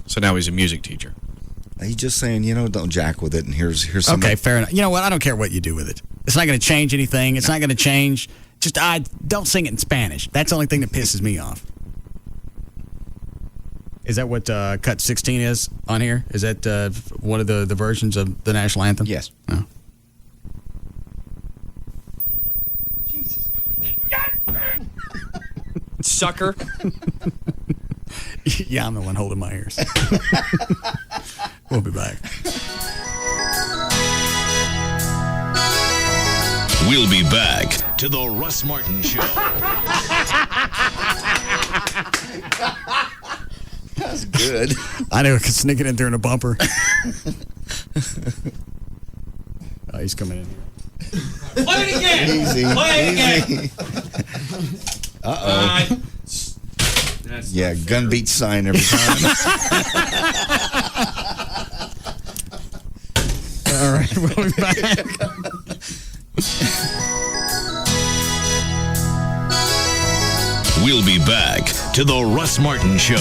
So now he's a music teacher. He's just saying, don't jack with it. And here's some. Okay, fair enough. You know what? I don't care what you do with it. It's not going to change anything. It's not going to change. Just don't sing it in Spanish. That's the only thing that pisses me off. Is that what cut 16 is on here? Is that one of the versions of the national anthem? Yes. Oh. Sucker. Yeah, I'm the one holding my ears. We'll be back. We'll be back to the Russ Martin Show. That's good. I know, sneaking in during a bumper. Oh, he's coming in here. Play it again. Easy. Play it again. Uh-oh. Yeah, gun beat sign every time. All right, we'll be back. We'll be back to the Russ Martin Show.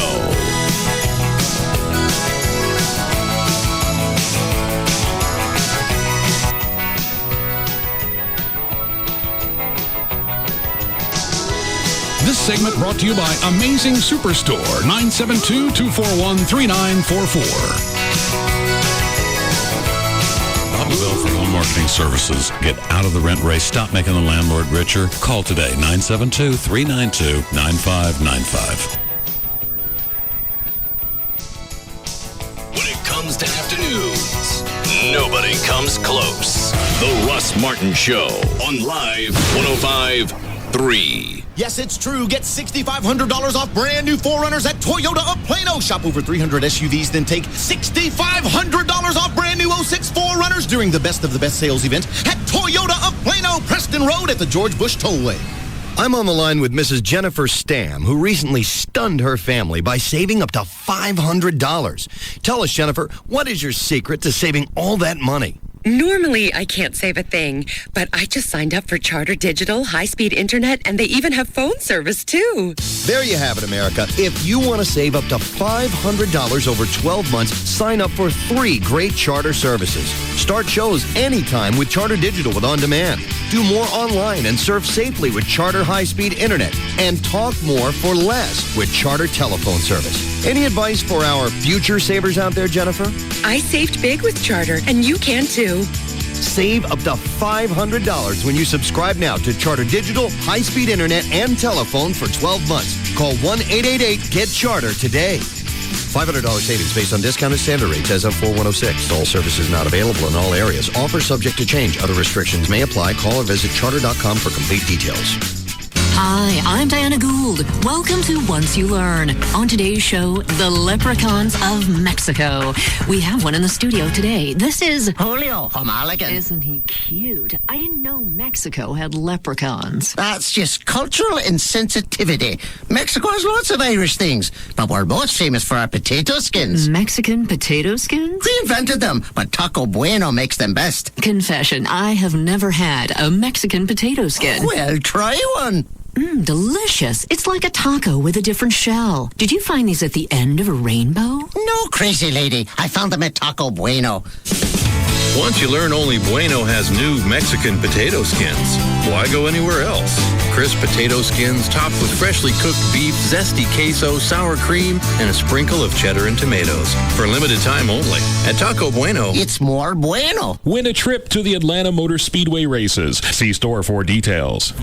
This segment brought to you by Amazing Superstore, 972-241-3944. Bob Bell for Home Marketing Services. Get out of the rent race. Stop making the landlord richer. Call today, 972-392-9595. When it comes to afternoons, nobody comes close. The Russ Martin Show on Live 105.3. Yes, it's true. Get $6,500 off brand new 4Runners at Toyota of Plano. Shop over 300 SUVs, then take $6,500 off brand new 06 4Runners during the Best of the Best sales event at Toyota of Plano, Preston Road at the George Bush Tollway. I'm on the line with Mrs. Jennifer Stam, who recently stunned her family by saving up to $500. Tell us, Jennifer, what is your secret to saving all that money? Normally, I can't save a thing, but I just signed up for Charter Digital, high-speed internet, and they even have phone service, too. There you have it, America. If you want to save up to $500 over 12 months, sign up for 3 great Charter services. Start shows anytime with Charter Digital with On Demand. Do more online and surf safely with Charter high-speed internet. And talk more for less with Charter telephone service. Any advice for our future savers out there, Jennifer? I saved big with Charter, and you can too. Save up to $500 when you subscribe now to Charter Digital, high-speed internet, and telephone for 12 months. Call 1-888-GET-CHARTER today. $500 savings based on discounted standard rates as of 4/106. All services not available in all areas. Offer subject to change. Other restrictions may apply. Call or visit charter.com for complete details. Hi, I'm Diana Gould. Welcome to Once You Learn. On today's show, the leprechauns of Mexico. We have one in the studio today. This is Julio Homaligan. Isn't he cute? I didn't know Mexico had leprechauns. That's just cultural insensitivity. Mexico has lots of Irish things, but we're most famous for our potato skins. Mexican potato skins? We invented them, but Taco Bueno makes them best. Confession, I have never had a Mexican potato skin. Well, try one. Delicious. It's like a taco with a different shell. Did you find these at the end of a rainbow? No, crazy lady. I found them at Taco Bueno. Once you learn only Bueno has new Mexican potato skins. Why go anywhere else? Crisp potato skins topped with freshly cooked beef, zesty queso, sour cream, and a sprinkle of cheddar and tomatoes. For a limited time only. At Taco Bueno. It's more bueno. Win a trip to the Atlanta Motor Speedway races. See store for details.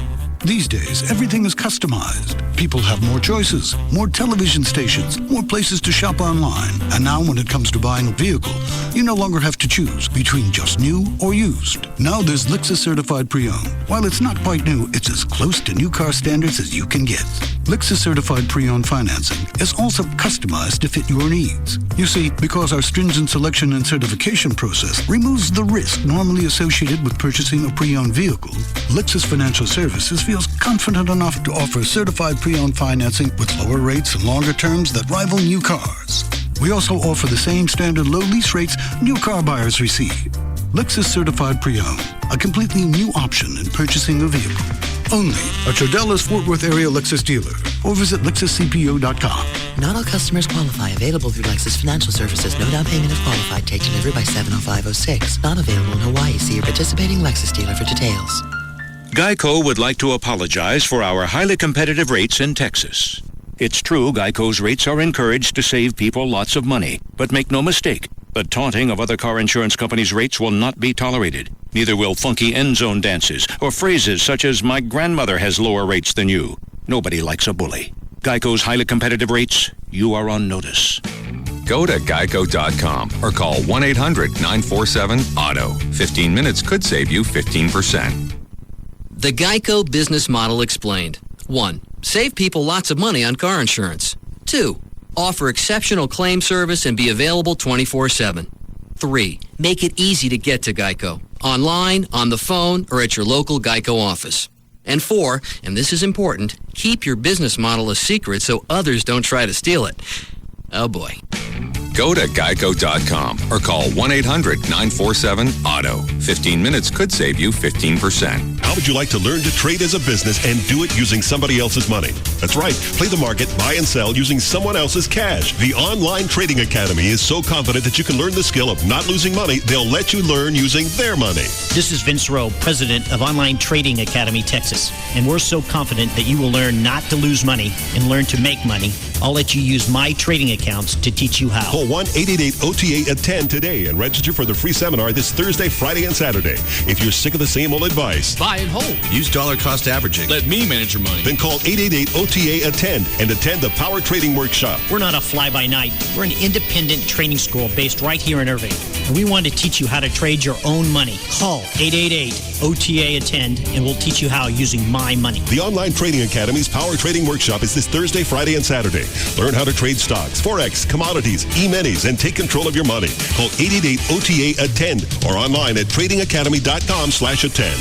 These days, everything is customized. People have more choices, more television stations, more places to shop online. And now when it comes to buying a vehicle, you no longer have to choose between just new or used. Now there's Lexus Certified Pre-Owned. While it's not quite new, it's as close to new car standards as you can get. Lexus Certified Pre-Owned financing is also customized to fit your needs. You see, because our stringent selection and certification process removes the risk normally associated with purchasing a pre-owned vehicle, Lexus Financial Services feels confident enough to offer certified pre-owned financing with lower rates and longer terms that rival new cars. We also offer the same standard low lease rates new car buyers receive. Lexus Certified Pre-Owned, a completely new option in purchasing a vehicle. Only at your Dallas Fort Worth area Lexus dealer or visit LexusCPO.com. Not all customers qualify. Available through Lexus Financial Services. No down payment if qualified. Take delivery by 70506. Not available in Hawaii. See your participating Lexus dealer for details. Geico would like to apologize for our highly competitive rates in Texas. It's true Geico's rates are encouraged to save people lots of money. But make no mistake, the taunting of other car insurance companies' rates will not be tolerated. Neither will funky end zone dances or phrases such as, "My grandmother has lower rates than you." Nobody likes a bully. Geico's highly competitive rates, you are on notice. Go to geico.com or call 1-800-947-AUTO. 15 minutes could save you 15%. The Geico business model explained. 1. Save people lots of money on car insurance. 2. Offer exceptional claim service and be available 24/7. 3. Make it easy to get to Geico. Online, on the phone, or at your local Geico office. And 4, and this is important, keep your business model a secret so others don't try to steal it. Oh boy. Go to geico.com or call 1-800-947-AUTO. 15 minutes could save you 15%. How would you like to learn to trade as a business and do it using somebody else's money? That's right. Play the market, buy and sell using someone else's cash. The Online Trading Academy is so confident that you can learn the skill of not losing money, they'll let you learn using their money. This is Vince Rowe, president of Online Trading Academy, Texas. And we're so confident that you will learn not to lose money and learn to make money. I'll let you use my trading accounts to teach you how. Call 1-888-OTA-10 today and register for the free seminar this Thursday, Friday, and Saturday. If you're sick of the same old advice, buy and hold. Use dollar cost averaging. Let me manage your money. Then call 888-OTA-10 and attend the Power Trading Workshop. We're not a fly-by-night. We're an independent training school based right here in Irving. And we want to teach you how to trade your own money. Call 888-OTA-10 and we'll teach you how using my money. The Online Trading Academy's Power Trading Workshop is this Thursday, Friday, and Saturday. Learn how to trade stocks, forex, commodities, e-minis, and take control of your money. Call 888-OTA-ATTEND or online at tradingacademy.com/attend.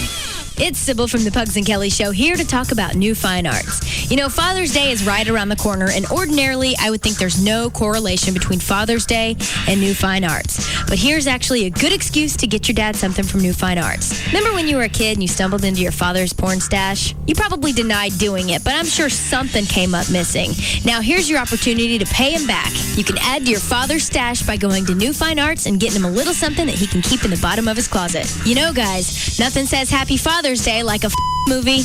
It's Sybil from the Pugs and Kelly Show, here to talk about new fine arts. You know, Father's Day is right around the corner, and ordinarily I would think there's no correlation between Father's Day and new fine arts. But here's actually a good excuse to get your dad something from new fine arts. Remember when you were a kid and you stumbled into your father's porn stash? You probably denied doing it, but I'm sure something came up missing. Now here's your opportunity to pay him back. You can add to your father's stash by going to New Fine Arts and getting him a little something that he can keep in the bottom of his closet. You know, guys, nothing says Happy Father's Day like a movie.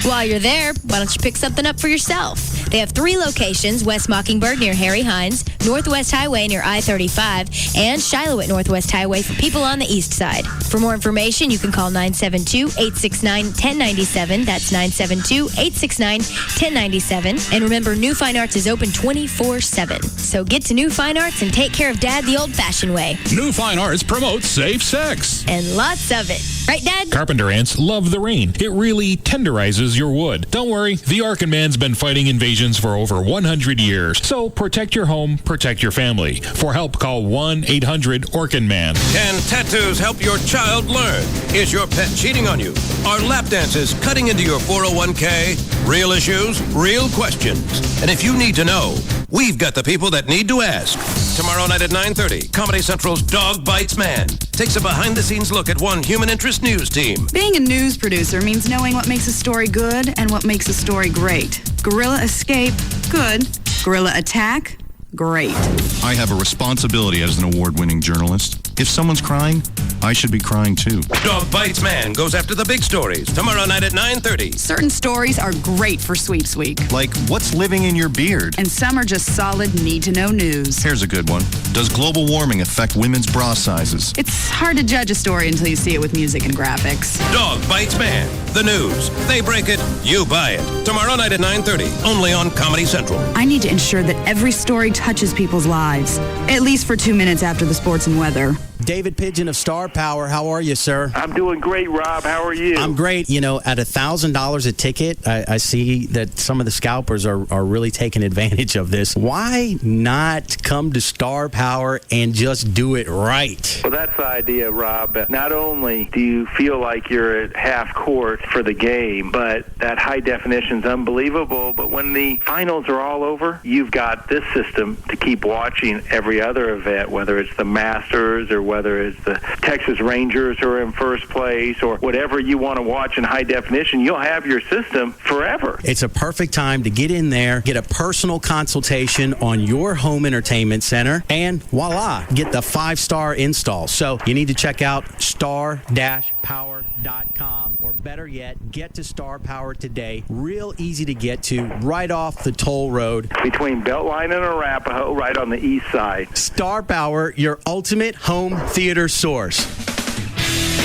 While you're there, why don't you pick something up for yourself? They have 3 locations: West Mockingbird near Harry Hines, Northwest Highway near I-35, and Shiloh at Northwest Highway for people on the east side. For more information, you can call 972-869-1097. That's 972-869-1097. And remember, New Fine Arts is open 24/7. So get to New Fine Arts and take care of Dad the old-fashioned way. New Fine Arts promotes safe sex. And lots of it. Right, Dad? Carpenter ants love the rain. It really tenderizes your wood. Don't worry, the Orkin Man's been fighting invasions for over 100 years. So protect your home, protect your family. For help, call 1-800-ORKIN-MAN. Can tattoos help your child learn? Is your pet cheating on you? Are lap dances cutting into your 401k? Real issues, real questions. And if you need to know, we've got the people that need to ask. Tomorrow night at 9:30, Comedy Central's Dog Bites Man takes a behind-the-scenes look at one human interest news team. Being a news producer means knowing what makes a story good and what makes a story great. Guerrilla escape, good. Guerrilla attack, great. I have a responsibility as an award-winning journalist. If someone's crying, I should be crying too. Dog Bites Man goes after the big stories. Tomorrow night at 9:30. Certain stories are great for Sweeps Week. Like, what's living in your beard? And some are just solid need-to-know news. Here's a good one. Does global warming affect women's bra sizes? It's hard to judge a story until you see it with music and graphics. Dog Bites Man. The news. They break it, you buy it. Tomorrow night at 9:30, only on Comedy Central. I need to ensure that every story touches people's lives, at least for 2 minutes after the sports and weather. David Pigeon of Star Power, how are you, sir? I'm doing great, Rob. How are you? I'm great. You know, at $1,000 a ticket, I see that some of the scalpers are really taking advantage of this. Why not come to Star Power and just do it right? Well, that's the idea, Rob. Not only do you feel like you're at half court for the game, but that high definition's unbelievable. But when the finals are all over, you've got this system to keep watching every other event, whether it's the Masters or whether it's the Texas Rangers who are in first place or whatever you want to watch in high definition. You'll have your system forever. It's a perfect time to get in there, get a personal consultation on your home entertainment center, and voila, get the 5-star install. So you need to check out star-power.com, or better yet, get to Star Power today. Real easy to get to, right off the toll road. Between Beltline and Arapahoe, right on the east side. Star Power, your ultimate home theater source.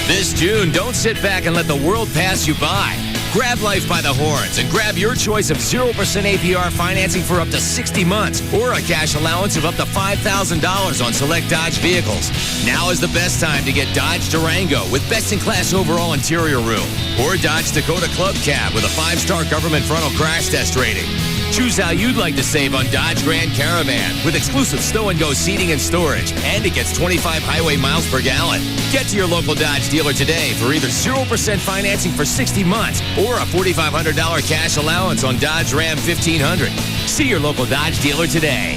This June, don't sit back and let the world pass you by. Grab life by the horns and grab your choice of 0% APR financing for up to 60 months or a cash allowance of up to $5,000 on select Dodge vehicles. Now is the best time to get Dodge Durango with best-in-class overall interior room, or Dodge Dakota Club Cab with a 5-star government frontal crash test rating. Choose how you'd like to save on Dodge Grand Caravan with exclusive stow-and-go seating and storage, and it gets 25 highway miles per gallon. Get to your local Dodge dealer today for either 0% financing for 60 months or a $4,500 cash allowance on Dodge Ram 1500. See your local Dodge dealer today.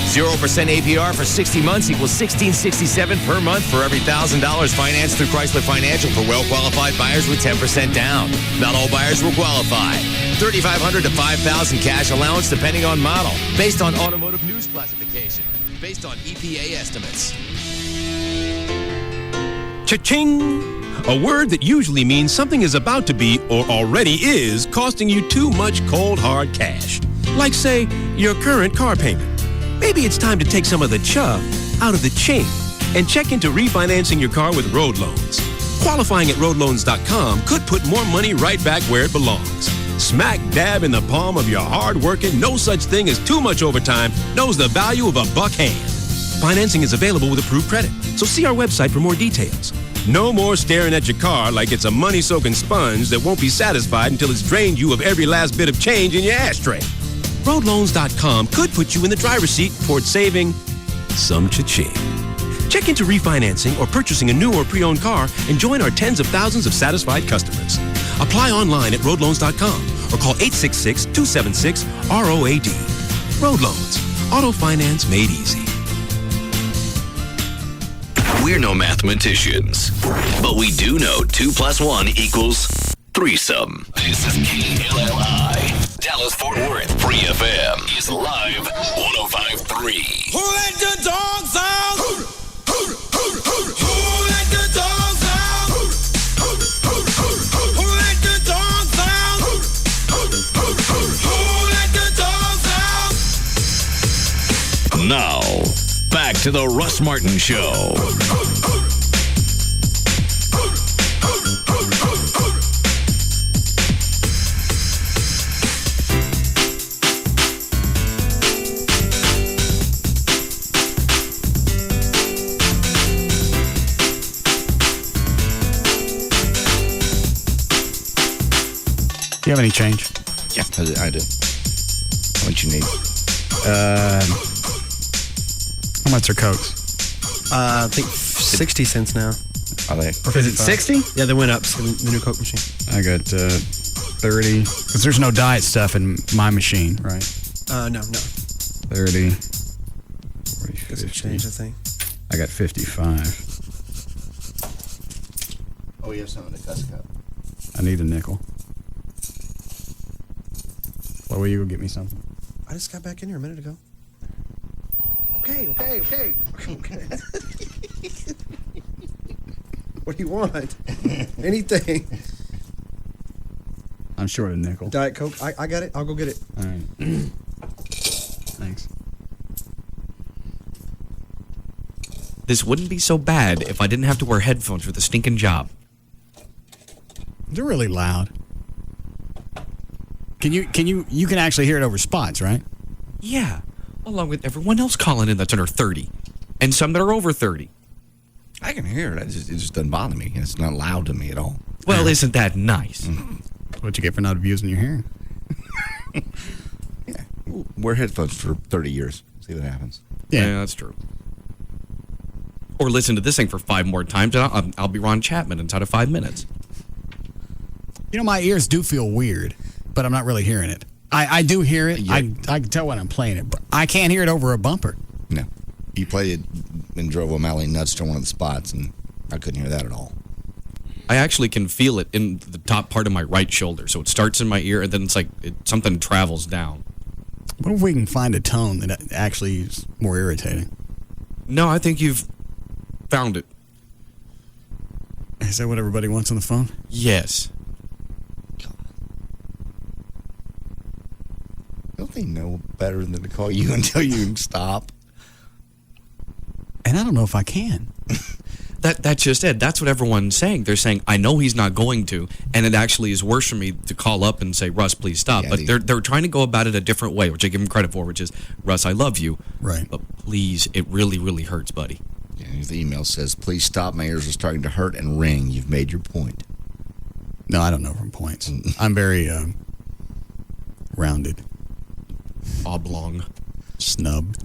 0% APR for 60 months equals $1,667 per month for every $1,000 financed through Chrysler Financial for well-qualified buyers with 10% down. Not all buyers will qualify. $3,500 to $5,000 cash allowance depending on model. Based on automotive news classification. Based on EPA estimates. Cha-ching! A word that usually means something is about to be or already is costing you too much cold, hard cash. Like, say, your current car payment. Maybe it's time to take some of the chuh out of the ching and check into refinancing your car with road loans. Qualifying at roadloans.com could put more money right back where it belongs. Smack dab in the palm of your hard-working, no such thing as too much overtime, knows the value of a buck hand. Financing is available with approved credit, so see our website for more details. No more staring at your car like it's a money-soaking sponge that won't be satisfied until it's drained you of every last bit of change in your ashtray. Roadloans.com could put you in the driver's seat toward saving some cha-ching. Check into refinancing or purchasing a new or pre-owned car and join our tens of thousands of satisfied customers. Apply online at roadloans.com or call 866-276-ROAD. Road Loans. Auto finance made easy. We're no mathematicians, but we do know 2 + 1 = threesome. This is KLLI. Dallas-Fort Worth Free FM is live 105.3. Who let the dogs out? Who let the dogs out? Who let the dogs out? Who let the dogs out? Now, back to the Russ Martin Show. Do you have any change? Yeah, I do. How much you need? How much are Cokes? I think 60 cents now. Are they? Is it 60? Yeah, they went up. So the new Coke machine. I got 30. Because there's no diet stuff in my machine, right? No. 30. 40, 50. Change, I think. I got 55. Oh, you have some in the cuss cup. I need a nickel. Well, will you go get me something? I just got back in here a minute ago. Okay. What do you want? Anything. I'm short a nickel. Diet Coke. I got it. I'll go get it. All right. Thanks. This wouldn't be so bad if I didn't have to wear headphones for the stinking job. They're really loud. You can actually hear it over spots, right? Yeah, along with everyone else calling in that's under 30, and some that are over 30. I can hear it. It just doesn't bother me. It's not loud to me at all. Well, isn't that nice? What you get for not abusing your hearing? Yeah, wear headphones for 30 years. See what happens. Yeah, that's true. Or listen to this thing for 5 more times, and I'll be Ron Chapman inside of 5 minutes. You know, my ears do feel weird, but I'm not really hearing it. I do hear it. Yeah. I can tell when I'm playing it, but I can't hear it over a bumper. No. You played it and drove O'Malley nuts to one of the spots, and I couldn't hear that at all. I actually can feel it in the top part of my right shoulder. So it starts in my ear, and then it's like something travels down. What if we can find a tone that actually is more irritating? No, I think you've found it. Is that what everybody wants on the phone? Yes. Don't they know better than to call you and tell you to stop? And I don't know if I can. That's just it. That's what everyone's saying. They're saying, I know he's not going to, and it actually is worse for me to call up and say, Russ, please stop. Yeah, but they're trying to go about it a different way, which I give them credit for, which is, Russ, I love you. Right. But please, it really, really hurts, buddy. Yeah, the email says, please stop. My ears are starting to hurt and ring. You've made your point. No, I don't know from points. I'm very rounded. Oblong. Snubbed.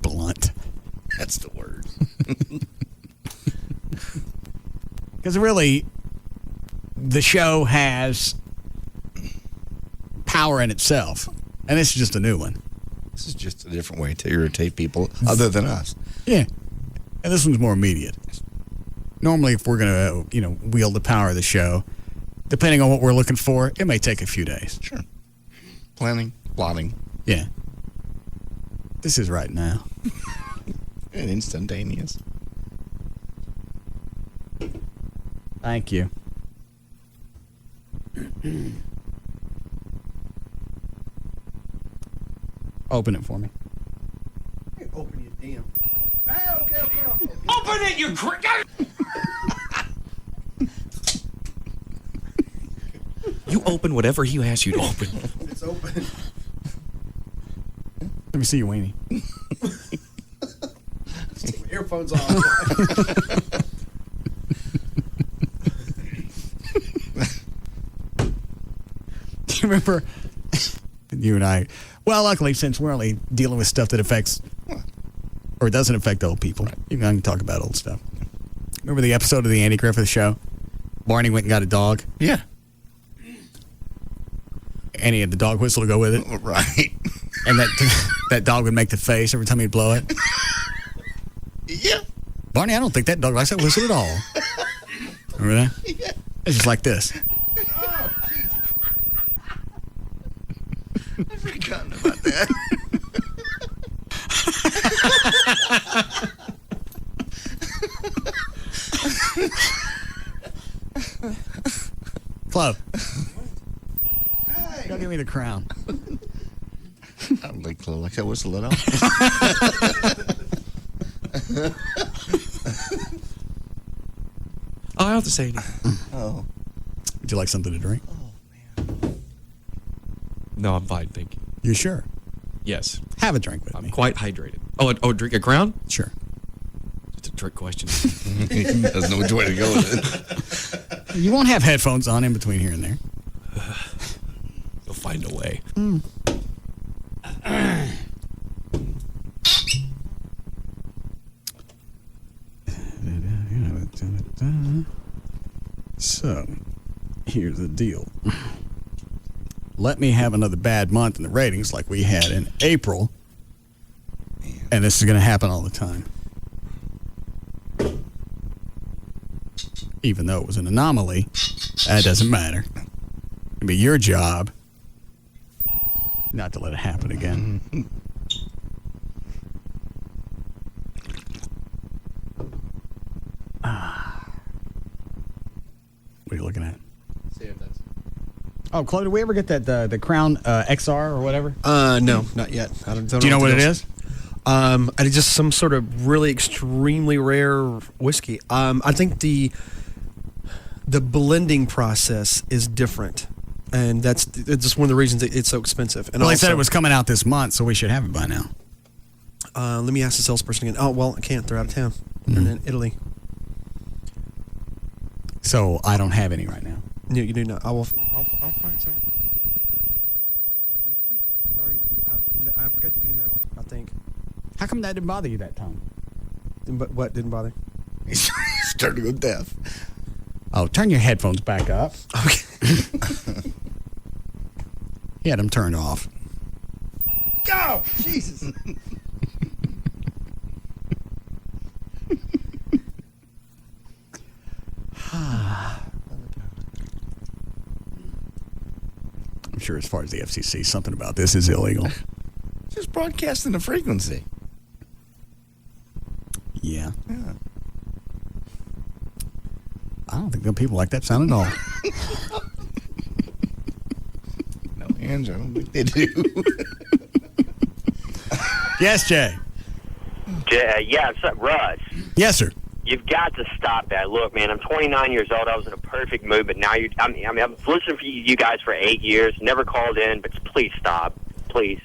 Blunt. That's the word. Because really, the show has power in itself. And this is just a new one. This is just a different way to irritate people other than us. Yeah. And this one's more immediate. Normally, if we're going to, wield the power of the show, depending on what we're looking for, it may take a few days. Sure. Planning, plotting. Yeah. This is right now. And instantaneous. Thank you. Open it for me. Open your damn. Hey, okay. Open it, you cricket! You open whatever he asks you to open. It's open. Let me see your weenie. Earphones on. Do you remember you and I? Well, luckily, since we're only dealing with stuff that affects or it doesn't affect old people. Right. You can talk about old stuff. Remember the episode of the Andy Griffith Show? Barney went and got a dog. Yeah. And he had the dog whistle to go with it. Right. And that dog would make the face every time he'd blow it. Yeah. Barney, I don't think that dog likes that whistle at all. Remember that? Yeah. It's just like this. Oh, I've forgotten about that. Flo. Hey. Go give me the crown. I don't think Flo likes that whistle at all. I don't have to say anything. Oh. Would you like something to drink? Oh, man. No, I'm fine, thank you. You sure? Yes. Have a drink with me. I'm quite hydrated. Oh, drink a Crown? Sure. It's a trick question. He doesn't know which way to go with it. You won't have headphones on in between here and there. You'll find a way. So, here's the deal. Let me have another bad month in the ratings like we had in April, and this is going to happen all the time. Even though it was an anomaly, that doesn't matter. It'll be your job not to let it happen again. What are you looking at? See if that's... Oh, Chloe, did we ever get that the Crown XR or whatever? No, not yet. I don't Do you know what it is? It's just some sort of really extremely rare whiskey. I think the blending process is different, and it's just one of the reasons it's so expensive. And well, they said it was coming out this month, so we should have it by now. Let me ask the salesperson again. Oh, well, I can't. They're out of town. They're in Italy. So I don't have any right now. No, you do not. I'll find some. Sorry, I forgot the email, I think. How come that didn't bother you that time? What didn't bother? He started to go deaf. Oh, turn your headphones back up. Okay. He had them turned off. Go! Jesus! I'm sure as far as the FCC, something about this is illegal. Just broadcasting the frequency. Yeah. I don't think people like that sound at all. No, Andrew, I don't think they do. Yes, Jay. Yeah, Russ. Yes, sir. You've got to stop that. Look, man, I'm 29 years old. I was in a perfect mood, but now I've listened to you guys for 8 years, never called in, but please stop. Please.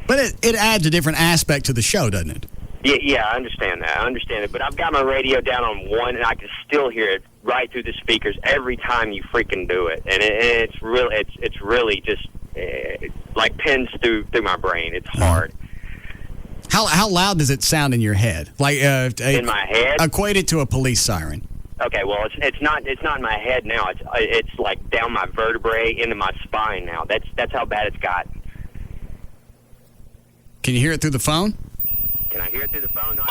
But it adds a different aspect to the show, doesn't it? Yeah, I understand that. I understand it. But I've got my radio down on 1, and I can still hear it right through the speakers every time you freaking do it. And it's really just like pins through my brain. It's hard. How loud does it sound in your head? Like in my head? Equate it to a police siren. Okay, well, it's not in my head now. It's like down my vertebrae into my spine now. That's how bad it's got. Can you hear it through the phone? Can I hear it through the phone? No,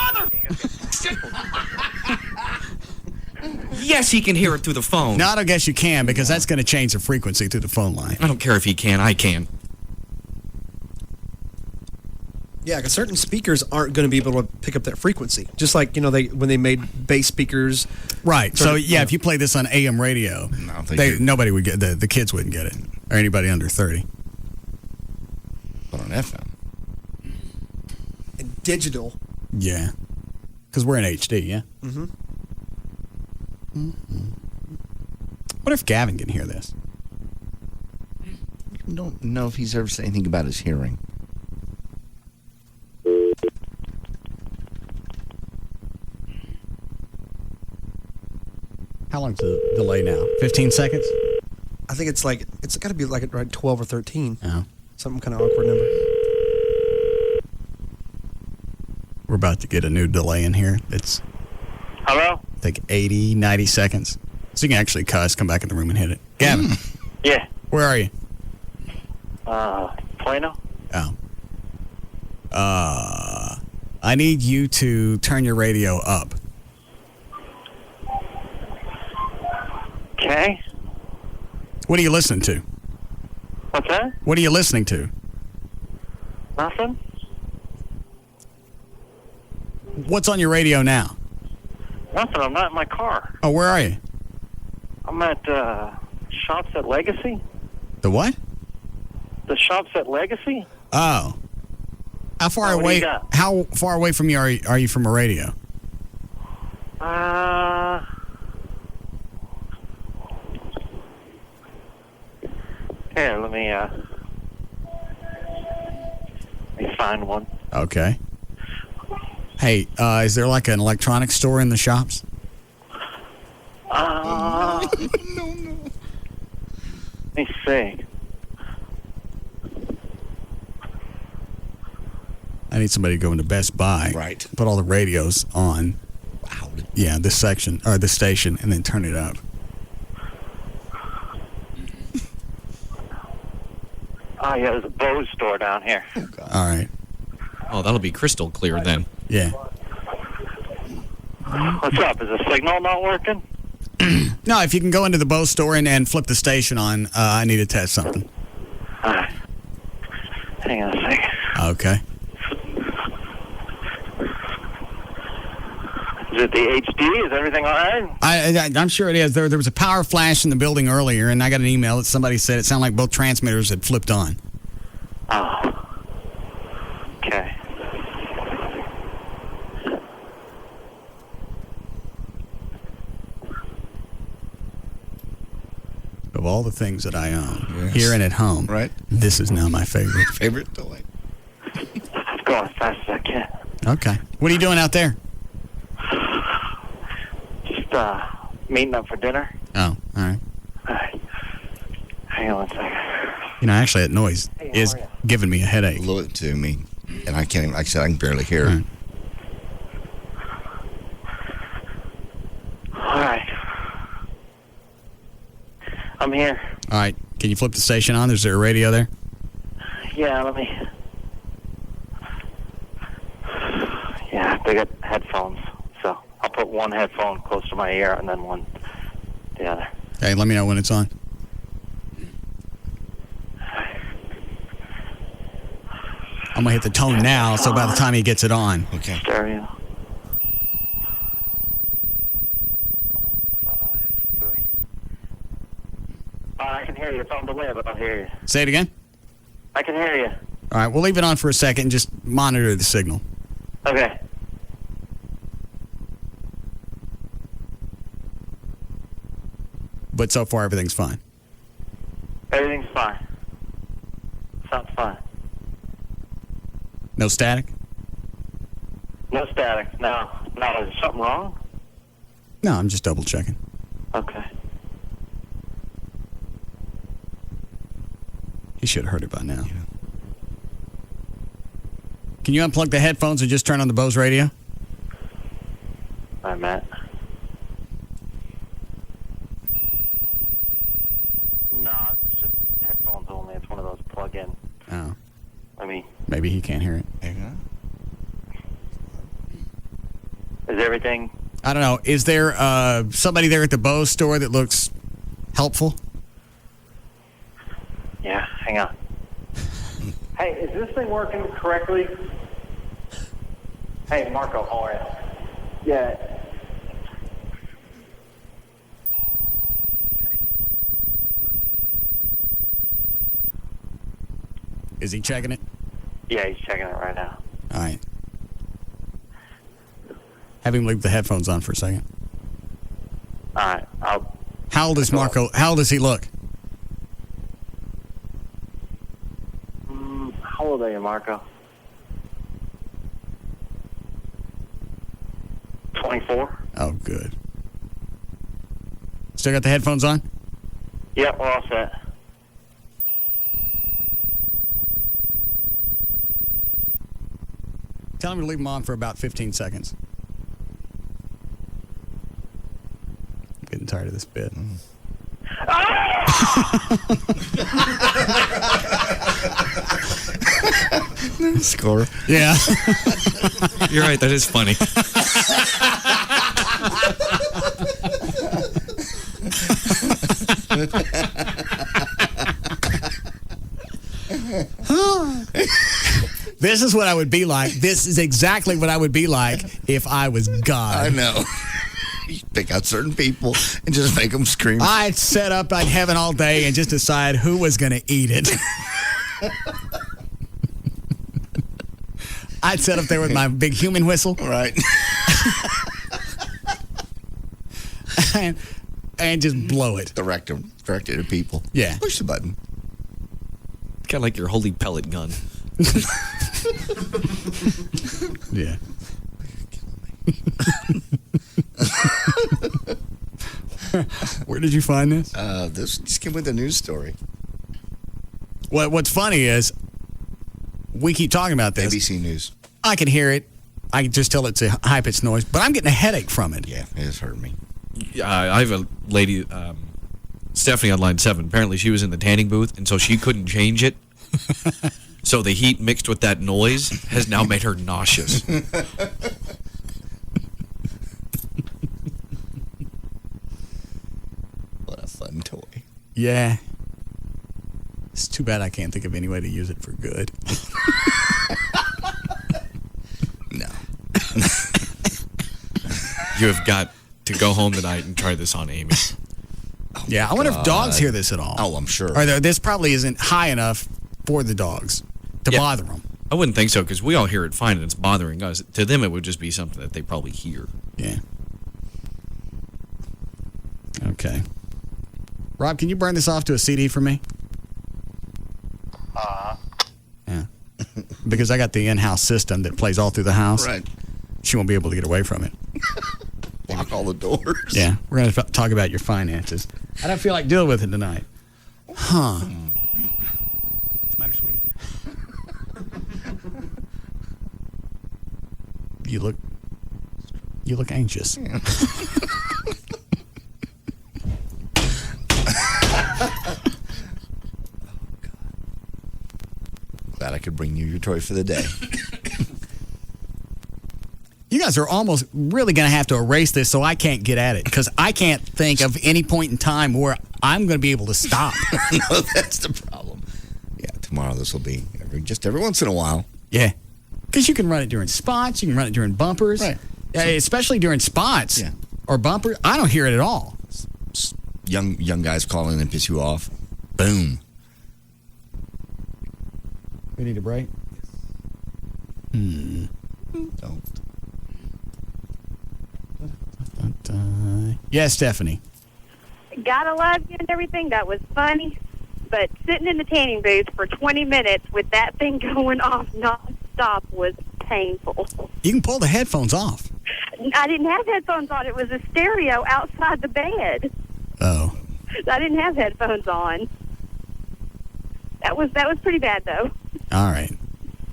Yes, he can hear it through the phone. No, I don't guess you can, because that's going to change the frequency through the phone line. I don't care if he can. I can. Yeah, because certain speakers aren't going to be able to pick up that frequency. Just like, when they made bass speakers. Right. So, if you play this on AM radio, nobody would get the kids wouldn't get it, or anybody under 30. But on FM. And digital. Yeah. Because we're in HD, yeah? Mm-hmm. What if Gavin can hear this? I don't know if he's ever said anything about his hearing. How long's the delay now? 15 seconds? I think it's got to be like right 12 or 13. Oh. Some kind of awkward number. about to get a new delay in here. It's, Hello? I think, 80, 90 seconds. So you can actually cuss, come back in the room and hit it. Gavin. Yeah. Where are you? Plano? Oh. I need you to turn your radio up. Okay. What are you listening to? What's that? What are you listening to? Nothing? What's on your radio now? Nothing. I'm not in my car. Oh, where are you? I'm at Shops at Legacy. The what? The Shops at Legacy? Oh. How far what do you away? got? How far away from you are you from a radio? Here, let me find one. Okay. Hey, is there like an electronics store in the shops? No. Let me see. I need somebody to go into Best Buy. Right. Put all the radios on. Wow. Yeah, this section, or this station, and then turn it up. Oh, yeah, there's a Bose store down here. All right. Oh, that'll be crystal clear then. Yeah. What's up? Is the signal not working? No, if you can go into the Bose store and flip the station on, I need to test something. All right. Hang on a second. Okay. Is it the HD? Is everything all right? I'm sure it is. There was a power flash in the building earlier, and I got an email that somebody said it sounded like both transmitters had flipped on. Oh. Okay. Of all the things that I own, Yes. here and at home, Right. this is now my favorite. Favorite delay. Let's go as fast as I can. Okay. What are you doing out there? Just meeting up for dinner. Oh, all right. All right. Hang on one second. You know, actually, that noise is giving me a headache. Blew it to me, and I can't even, like I said, I can barely hear. Right. All right. I'm here. All right. Can you flip the station on? Is there a radio there? Yeah, let me. Yeah, they got headphones. So I'll put one headphone close to my ear and then one the other. Hey, let me know when it's on. I'm going to hit the tone now, so by the time he gets it on. Okay. Stereo. I can hear you. It's on the way, but I'll hear you. Say it again. I can hear you. All right, we'll leave it on for a second and just monitor the signal. Okay. But so far, everything's fine. Everything's fine. Sounds fine. No static? No static. No. No, is something wrong? No, I'm just double checking. Okay. He should have heard it by now. Can you unplug the headphones and just turn on the Bose radio? All right, Matt. No, it's just headphones only. It's one of those plug-in. Oh. I mean, Maybe he can't hear it. is everything? I don't know. Is there somebody there at the Bose store that looks helpful? Yeah, hang on. Hey, is this thing working correctly? Hey, Marco, how are you? Yeah. Is he checking it? Yeah, he's checking it right now. All right. Have him leave the headphones on for a second. All right, How old is Marco? How old does he look? how old are you, Marco? 24. Oh, good. Still got the headphones on? Yep, we're all set. Tell him to leave them on for about 15 seconds. I'm getting tired of this bit. Score. Yeah. You're right. That is funny. This is what I would be like. This is exactly what I would be like if I was God. I know. You pick out certain people and just make them scream. I'd set up like heaven all day and just decide who was going to eat it. I'd sit up there with my big human whistle. Right. and just blow it. Direct it to people. Yeah. Push the button. Kind of like your holy pellet gun. Yeah. Where did you find this? This just came with a news story. What's funny is we keep talking about this. ABC News. I can hear it. I can just tell it's a high-pitched noise, but I'm getting a headache from it. Yeah, it has hurt me. I have a lady, Stephanie on line 7. Apparently she was in the tanning booth, and so she couldn't change it. So the heat mixed with that noise has now made her nauseous. What a fun toy. Yeah. It's too bad I can't think of any way to use it for good. No. You have got to go home tonight and try this on Amy. Yeah, I wonder if dogs hear this at all. Oh, I'm sure. Or this probably isn't high enough for the dogs to bother them. I wouldn't think so, because we all hear it fine and it's bothering us. To them, it would just be something that they probably hear. Yeah. Okay. Rob, can you burn this off to a CD for me? Yeah. Because I got the in-house system that plays all through the house. Right. She won't be able to get away from it. Lock all the doors. Yeah. We're going to talk about your finances. I don't feel like dealing with it tonight. Huh. Matter, sweetie. You look anxious. Yeah. Glad I could bring you your toy for the day. You guys are almost really going to have to erase this so I can't get at it, because I can't think of any point in time where I'm going to be able to stop. No, that's the problem. Yeah, tomorrow this will be just every once in a while. Yeah. Because you can run it during spots, you can run it during bumpers. Right. Especially during spots or bumpers. I don't hear it at all. Young guys calling and piss you off. Boom. We need a break? Don't. Yeah, Stephanie. Gotta love you and everything. That was funny. But sitting in the tanning booth for 20 minutes with that thing going off nonstop was painful. You can pull the headphones off. I didn't have headphones on. It was a stereo outside the bed. Oh. I didn't have headphones on. That was pretty bad, though. All right.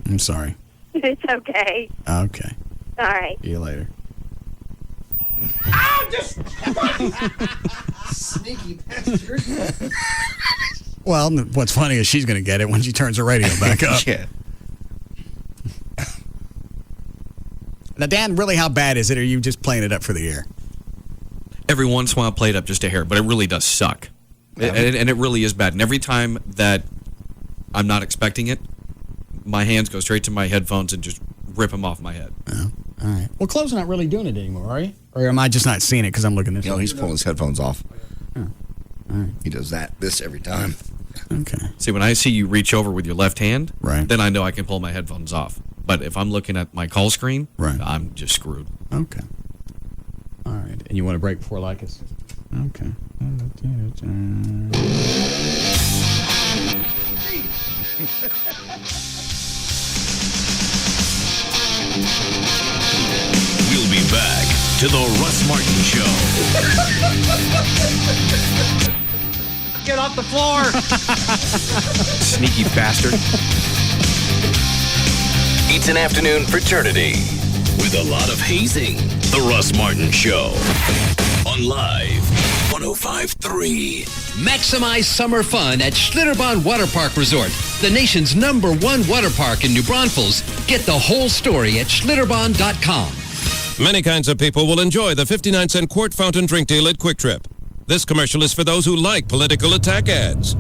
I'm sorry. It's okay. Okay. All right. See you later. Ow, just... Sneaky bastard. Well, what's funny is she's going to get it when she turns her radio back up. Yeah. Now, Dan, really, how bad is it? Or are you just playing it up for the air? Every once in a while, I play it up just a hair, but it really does suck. And it really is bad. And every time that I'm not expecting it, my hands go straight to my headphones and just rip them off my head. Oh, all right. Well, Chloe's not really doing it anymore, are you? Or am I just not seeing it because I'm looking this way? No, he's pulling his headphones off. Oh, all right. He does this every time. Okay. See, when I see you reach over with your left hand, right, then I know I can pull my headphones off. But if I'm looking at my call screen, right, I'm just screwed. Okay. All right. And you want to break before Lycus? Okay. We'll be back to the Russ Martin Show. Get off the floor. Sneaky bastard. It's It's an afternoon fraternity with a lot of hazing. The Russ Martin Show on Live 105.3. Maximize summer fun at Schlitterbahn Water Park Resort, the nation's #1 water park in New Braunfels. Get the whole story at schlitterbahn.com. Many kinds of people will enjoy the 59-cent quart fountain drink deal at Quick Trip. This commercial is for those who like political attack ads.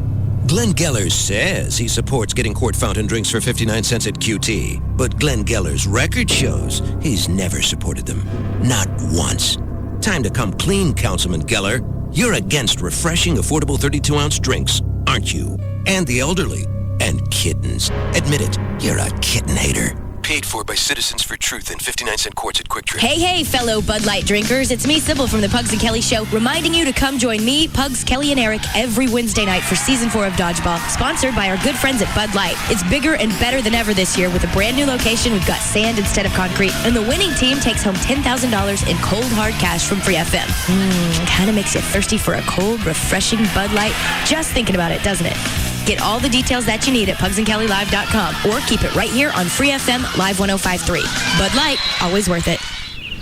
Glenn Geller says he supports getting quart fountain drinks for 59 cents at QT. But Glenn Geller's record shows he's never supported them. Not once. Time to come clean, Councilman Geller. You're against refreshing, affordable 32-ounce drinks, aren't you? And the elderly. And kittens. Admit it, you're a kitten hater. Paid for by Citizens for Truth and 59-cent quarts at Quick Trip. Hey, fellow Bud Light drinkers. It's me, Sybil, from the Pugs and Kelly Show, reminding you to come join me, Pugs, Kelly, and Eric every Wednesday night for Season 4 of Dodgeball, sponsored by our good friends at Bud Light. It's bigger and better than ever this year with a brand new location. We've got sand instead of concrete, and the winning team takes home $10,000 in cold, hard cash from Free FM. Kind of makes you thirsty for a cold, refreshing Bud Light. Just thinking about it, doesn't it? Get all the details that you need at pugsandkellylive.com or keep it right here on Free FM Live 105.3. Bud Light, always worth it.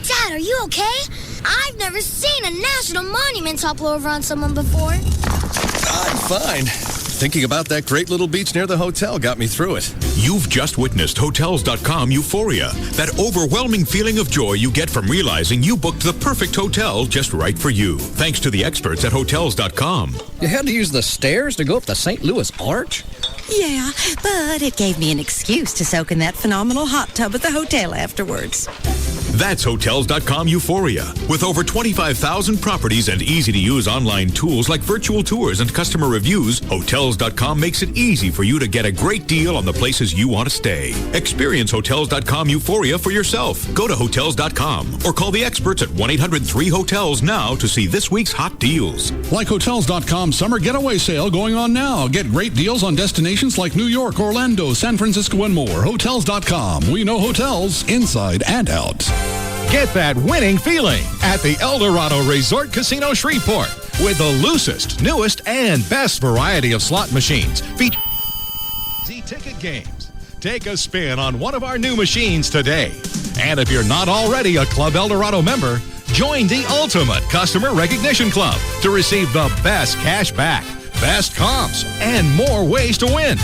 Dad, are you okay? I've never seen a national monument topple over on someone before. I'm fine. Thinking about that great little beach near the hotel got me through it. You've just witnessed Hotels.com euphoria, that overwhelming feeling of joy you get from realizing you booked the perfect hotel just right for you, thanks to the experts at Hotels.com. You had to use the stairs to go up the St. Louis Arch? Yeah, but it gave me an excuse to soak in that phenomenal hot tub at the hotel afterwards. That's Hotels.com euphoria. With over 25,000 properties and easy-to-use online tools like virtual tours and customer reviews, Hotels.com makes it easy for you to get a great deal on the places you want to stay. Experience Hotels.com euphoria for yourself. Go to Hotels.com or call the experts at 1-800-3-HOTELS now to see this week's hot deals. Like Hotels.com's summer getaway sale going on now. Get great deals on destinations like New York, Orlando, San Francisco, and more. Hotels.com. We know hotels inside and out. Get that winning feeling at the Eldorado Resort Casino Shreveport with the loosest, newest, and best variety of slot machines. Featuring ticket games. Take a spin on one of our new machines today. And if you're not already a Club Eldorado member, join the Ultimate Customer Recognition Club to receive the best cash back, best comps, and more ways to win.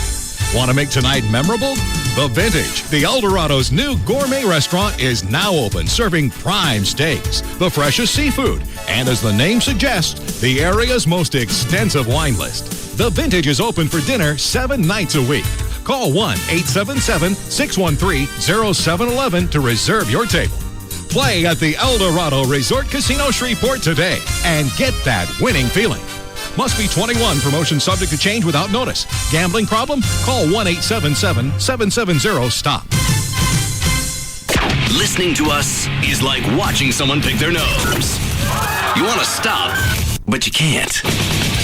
Want to make tonight memorable? The Vintage, the Eldorado's new gourmet restaurant, is now open, serving prime steaks, the freshest seafood, and as the name suggests, the area's most extensive wine list. The Vintage is open for dinner 7 nights a week. Call 1-877-613-0711 to reserve your table. Play at the Eldorado Resort Casino Shreveport today and get that winning feeling. Must be 21. Promotion subject to change without notice. Gambling problem? Call 1-877-770-STOP. Listening to us is like watching someone pick their nose. You want to stop, but you can't.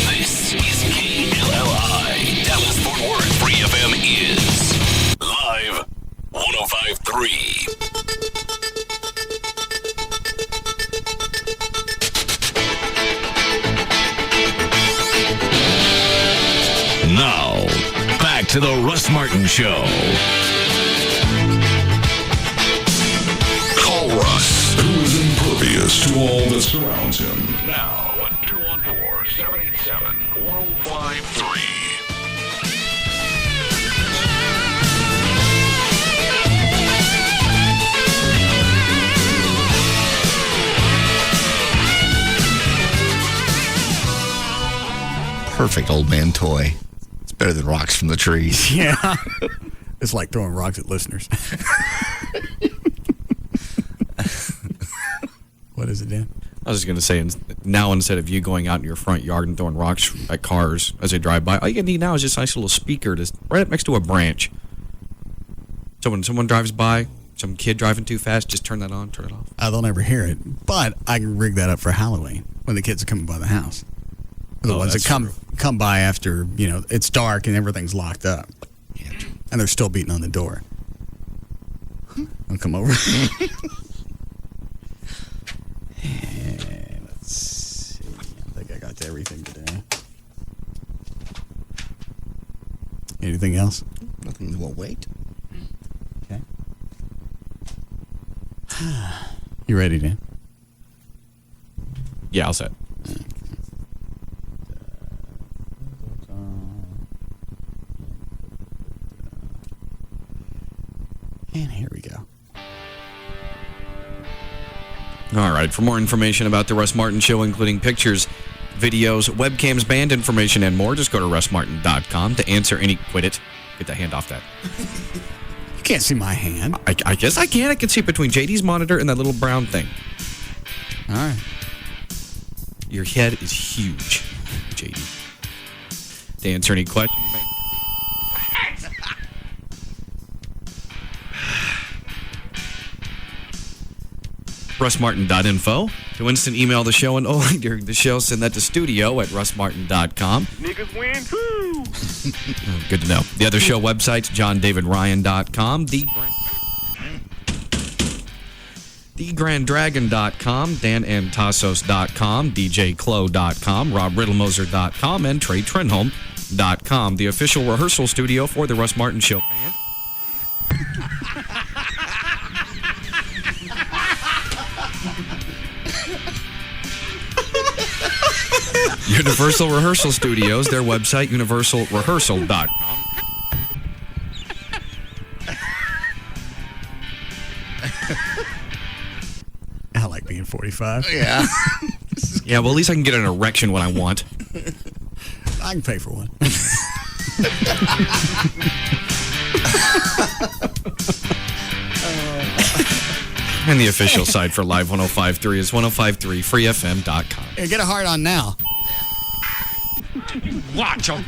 This is KLLI. Dallas Fort Worth. Free FM is Live 105.3. Now, back to the Russ Martin Show. Call Russ, who is impervious to all that surrounds him. Now, 214-787-1053. Perfect old man toy. It's better than rocks from the trees. Yeah. It's like throwing rocks at listeners. What is it, Dan? I was just going to say, now instead of you going out in your front yard and throwing rocks at cars as they drive by, all you need now is just a nice little speaker right up next to a branch. So when someone drives by, some kid driving too fast, just turn that on, turn it off. They'll never hear it. But I can rig that up for Halloween when the kids are coming by the house. The ones that come by after, it's dark and everything's locked up. Yeah. And they're still beating on the door. I'll come over. Let's see. I think I got to everything today. Anything else? Nothing. We'll wait. Okay. You ready, Dan? Yeah, I'll set. And here we go. All right. For more information about the Russ Martin Show, including pictures, videos, webcams, band information, and more, just go to russmartin.com to answer any... Quit it. Get that hand off that. You can't see my hand. I guess I can. I can see it between JD's monitor and that little brown thing. All right. Your head is huge, JD. To answer any questions. russmartin.info. To instant email the show and only during the show, send that to studio at russmartin.com. Niggas win too. Good to know. The other show websites, johndavidryan.com, TheGrandDragon.com, DanAntasos.com, DJClo.com, RobRiddlemoser.com, and TreyTrenholm.com, the official rehearsal studio for the Russ Martin Show band. Universal Rehearsal Studios, their website, universalrehearsal.com. I like being 45. Yeah. Yeah, well, at least I can get an erection when I want. I can pay for one. And the official site for Live 105.3 is 105.3freefm.com. Hey, get a hard on now. Watch out.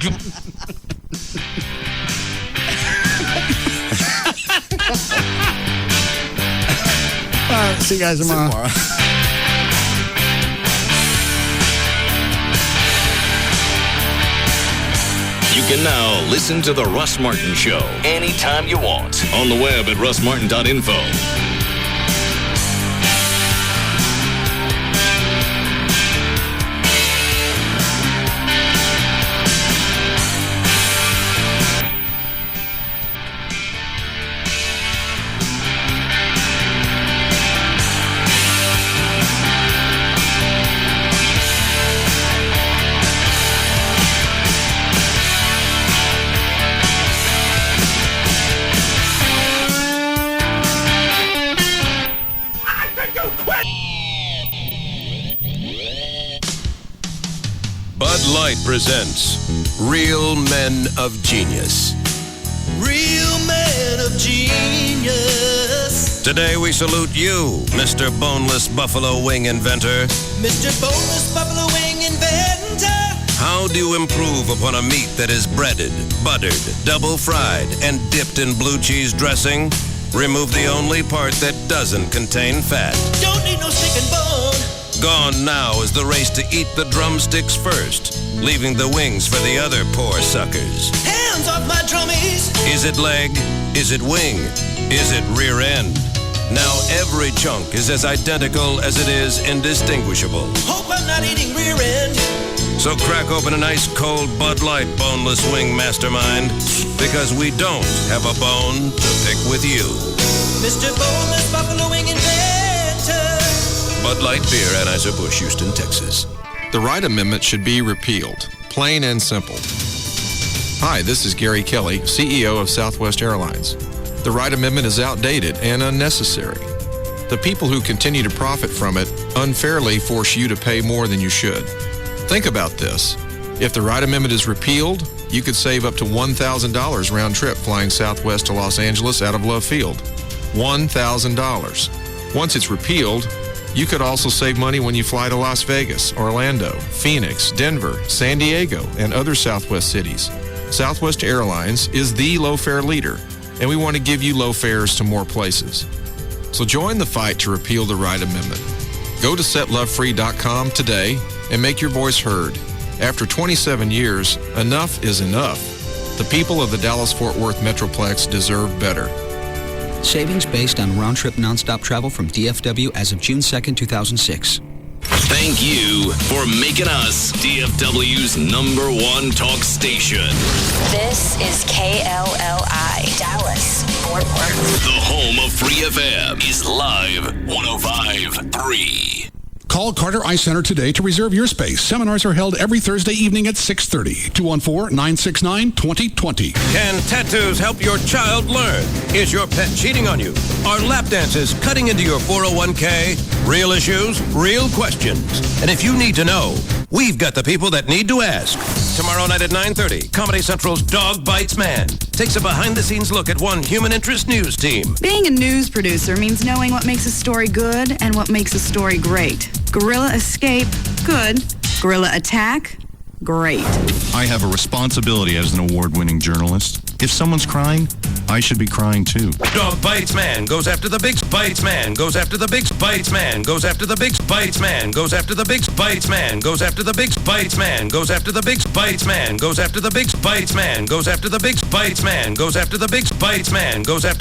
All right, see you guys tomorrow. You can now listen to The Russ Martin Show anytime you want on the web at russmartin.info. Bud Light presents Real Men of Genius. Real men of genius. Today we salute you, Mr. Boneless Buffalo Wing Inventor. Mr. Boneless Buffalo Wing Inventor. How do you improve upon a meat that is breaded, buttered, double fried, and dipped in blue cheese dressing? Remove the only part that doesn't contain fat. Don't need no stick and bone. Gone now is the race to eat the drumsticks first, leaving the wings for the other poor suckers. Hands off my drummies. Is it leg? Is it wing? Is it rear end? Now every chunk is as identical as it is indistinguishable. Hope I'm not eating rear end. So crack open an ice cold Bud Light Boneless Wing Mastermind, because we don't have a bone to pick with you. Mr. Boneless Buffalo Wing Inventor. Bud Light Beer, Anheuser-Busch, Houston, Texas. The Wright Amendment should be repealed, plain and simple. Hi, this is Gary Kelly, CEO of Southwest Airlines. The Wright Amendment is outdated and unnecessary. The people who continue to profit from it unfairly force you to pay more than you should. Think about this. If the Wright Amendment is repealed, you could save up to $1,000 round trip flying Southwest to Los Angeles out of Love Field. $1,000. Once it's repealed, you could also save money when you fly to Las Vegas, Orlando, Phoenix, Denver, San Diego, and other Southwest cities. Southwest Airlines is the low-fare leader, and we want to give you low fares to more places. So join the fight to repeal the Wright Amendment. Go to setlovefree.com today and make your voice heard. After 27 years, enough is enough. The people of the Dallas-Fort Worth Metroplex deserve better. Savings based on round-trip nonstop travel from DFW as of June 2nd, 2006. Thank you for making us DFW's #1 talk station. This is KLLI, Dallas, Fort Worth. The home The Free FM is live 105.3. Call Carter Eye Center today to reserve your space. Seminars are held every Thursday evening at 6:30. 214-969-2020. Can tattoos help your child learn? Is your pet cheating on you? Are lap dances cutting into your 401k? Real issues, real questions. And if you need to know, we've got the people that need to ask. Tomorrow night at 9:30, Comedy Central's Dog Bites Man takes a behind-the-scenes look at one human interest news team. Being a news producer means knowing what makes a story good and what makes a story great. Guerrilla escape, good. Guerrilla attack, great. I have a responsibility as an award-winning journalist. If someone's crying, I should be crying too. Dog Bites Man goes after the big bites man, goes after the big bites man, goes after the big bites man, goes after the big bites man, goes after the big bites man, goes after the big bites man, goes after the big bites man, goes after the big bites man, goes after the big bites man, goes after